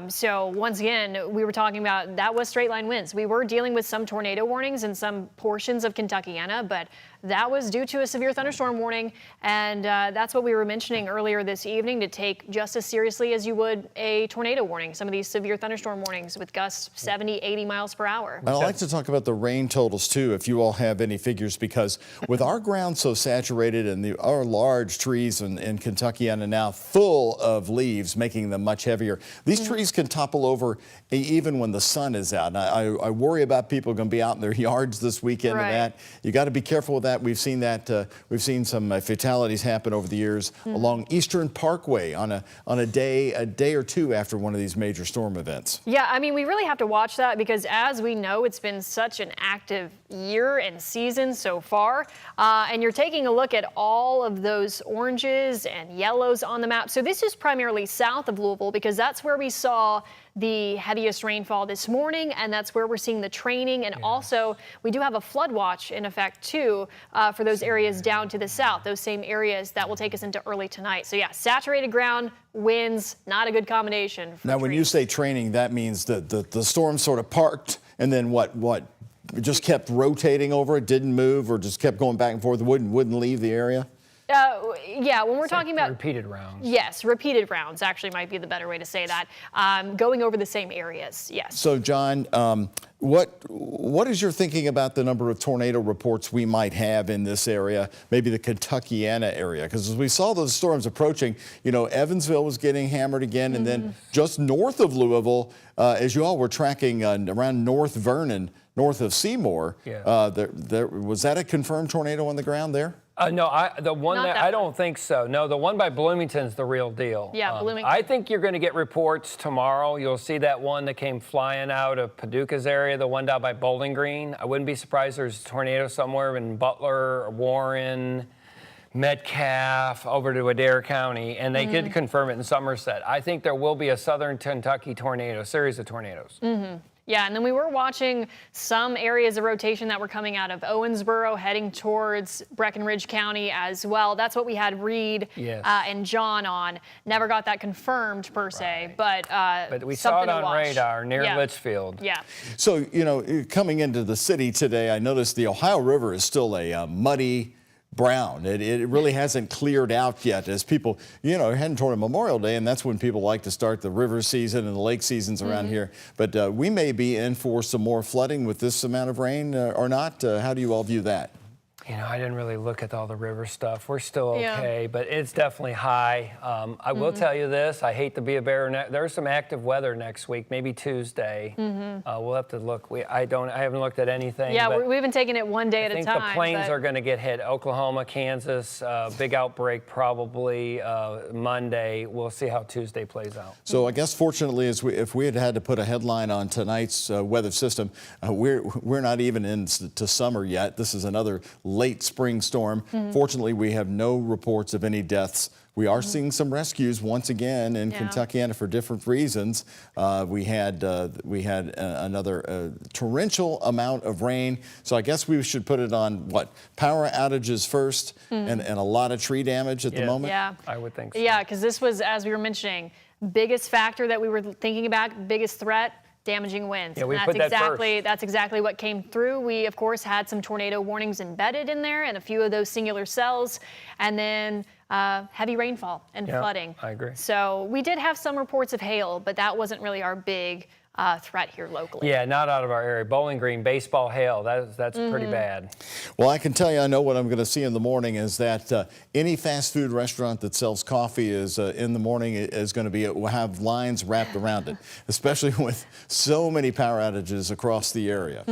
So once again, we were talking about that was straight line winds. We were dealing with some tornado warnings in some portions of Kentuckiana, but that was due to a severe thunderstorm warning. And that's what we were mentioning earlier this evening, to take just as seriously as you would a tornado warning. Some of these severe thunderstorm warnings with gusts 70, 80 miles per hour. I'd like to talk about the rain totals too, if you all have any figures, because with our ground so saturated and our large trees in Kentuckiana now full of leaves, making them much heavier, these trees can topple over even when the sun is out. And I worry about people going to be out in their yards this weekend and that. You got to be careful with that. We've seen that. We've seen some fatalities happen over the years along Eastern Parkway on a day or two after one of these major storm events. Yeah, I mean, we really have to watch that because, as we know, it's been such an active year and season so far. And you're taking a look at all of those oranges and yellows on the map. So this is primarily south of Louisville because that's where we saw the heaviest rainfall this morning, and that's where we're seeing the training. And also, we do have a flood watch in effect too for those areas down to the south, those same areas that will take us into early tonight. So yeah, saturated ground, winds, not a good combination. Now, when you say training, that means the storm sort of parked, and then what? It just kept rotating over, it didn't move, or just kept going back and forth, wouldn't leave the area? Yeah, when we're talking about repeated rounds. Yes, repeated rounds actually might be the better way to say that. Going over the same areas, yes. So, John, what is your thinking about the number of tornado reports we might have in this area, maybe the Kentuckiana area? Because as we saw those storms approaching, Evansville was getting hammered again, and then just north of Louisville, as you all were tracking around North Vernon, north of Seymour, was that a confirmed tornado on the ground there? No, the one Not that that I don't think so. No, the one by Bloomington's the real deal. Yeah, Bloomington. I think you're going to get reports tomorrow. You'll see that one that came flying out of Paducah's area, the one down by Bowling Green. I wouldn't be surprised there's a tornado somewhere in Butler, Warren, Metcalf, over to Adair County, and they could confirm it in Somerset. I think there will be a southern Kentucky tornado, series of tornadoes. Yeah, and then we were watching some areas of rotation that were coming out of Owensboro, heading towards Breckinridge County as well. That's what we had Reed and John on. Never got that confirmed per se, but we saw it something to on watch. radar near Litchfield. Yeah. So, you know, coming into the city today, I noticed the Ohio River is still a muddy brown. It really hasn't cleared out yet as people, you know, are heading toward Memorial Day, and that's when people like to start the river season and the lake seasons around here. But we may be in for some more flooding with this amount of rain or not. How do you all view that? You know, I didn't really look at all the river stuff. We're still okay, but it's definitely high. I will tell you this. I hate to be a bearer. There's some active weather next week, maybe Tuesday. We'll have to look. I haven't looked at anything. Yeah, we've been taking it one day at a time. I think the plains are going to get hit. Oklahoma, Kansas, big outbreak probably Monday. We'll see how Tuesday plays out. So I guess fortunately, if we had to put a headline on tonight's weather system, we're not even into summer yet. This is another late spring storm. Fortunately, we have no reports of any deaths. We are seeing some rescues once again in Kentucky for different reasons. We had another torrential amount of rain. So I guess we should put it on power outages first and a lot of tree damage at the moment. Yeah, I would think so. Yeah, because this was, as we were mentioning, biggest factor that we were thinking about, biggest threat. Damaging winds. Yeah, we and put that first. That's exactly what came through. We, of course, had some tornado warnings embedded in there and a few of those singular cells, and then heavy rainfall and flooding. I agree. So we did have some reports of hail, but that wasn't really our big threat here locally. Yeah, not out of our area. Bowling Green, baseball hail, that's pretty bad. Well, I can tell you, I know what I'm going to see in the morning is that any fast food restaurant that sells coffee is in the morning is going to will have lines wrapped around it, especially with so many power outages across the area.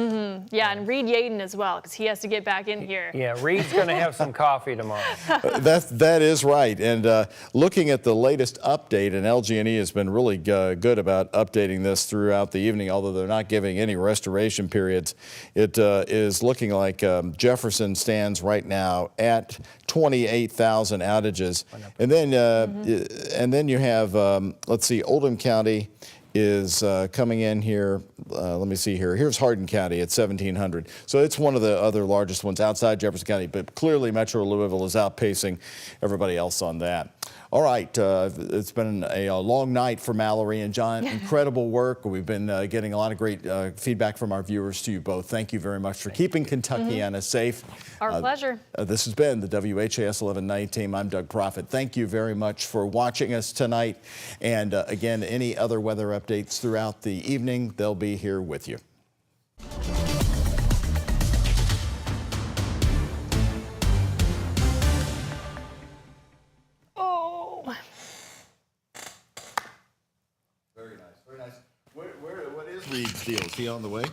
Yeah, and Reed Yaden as well, because he has to get back in here. Yeah, Reed's going to have some coffee tomorrow. That is right. And looking at the latest update, and LG&E has been really good about updating this throughout the evening, although they're not giving any restoration periods. It is looking like Jefferson stands right now at 28,000 outages. And then you have, let's see, Oldham County is coming in here. Let me see here. Here's Hardin County at 1,700. So it's one of the other largest ones outside Jefferson County, but clearly Metro Louisville is outpacing everybody else on that. All right, it's been a long night for Mallory and John. Incredible work. We've been getting a lot of great feedback from our viewers to you both. Thank you very much for keeping Kentuckiana safe. Our pleasure. This has been the WHAS 1190 team. I'm Doug Proffitt. Thank you very much for watching us tonight. And again, any other weather updates throughout the evening, they'll be here with you. Very nice, very nice. What is Reed's deal? Is he on the way?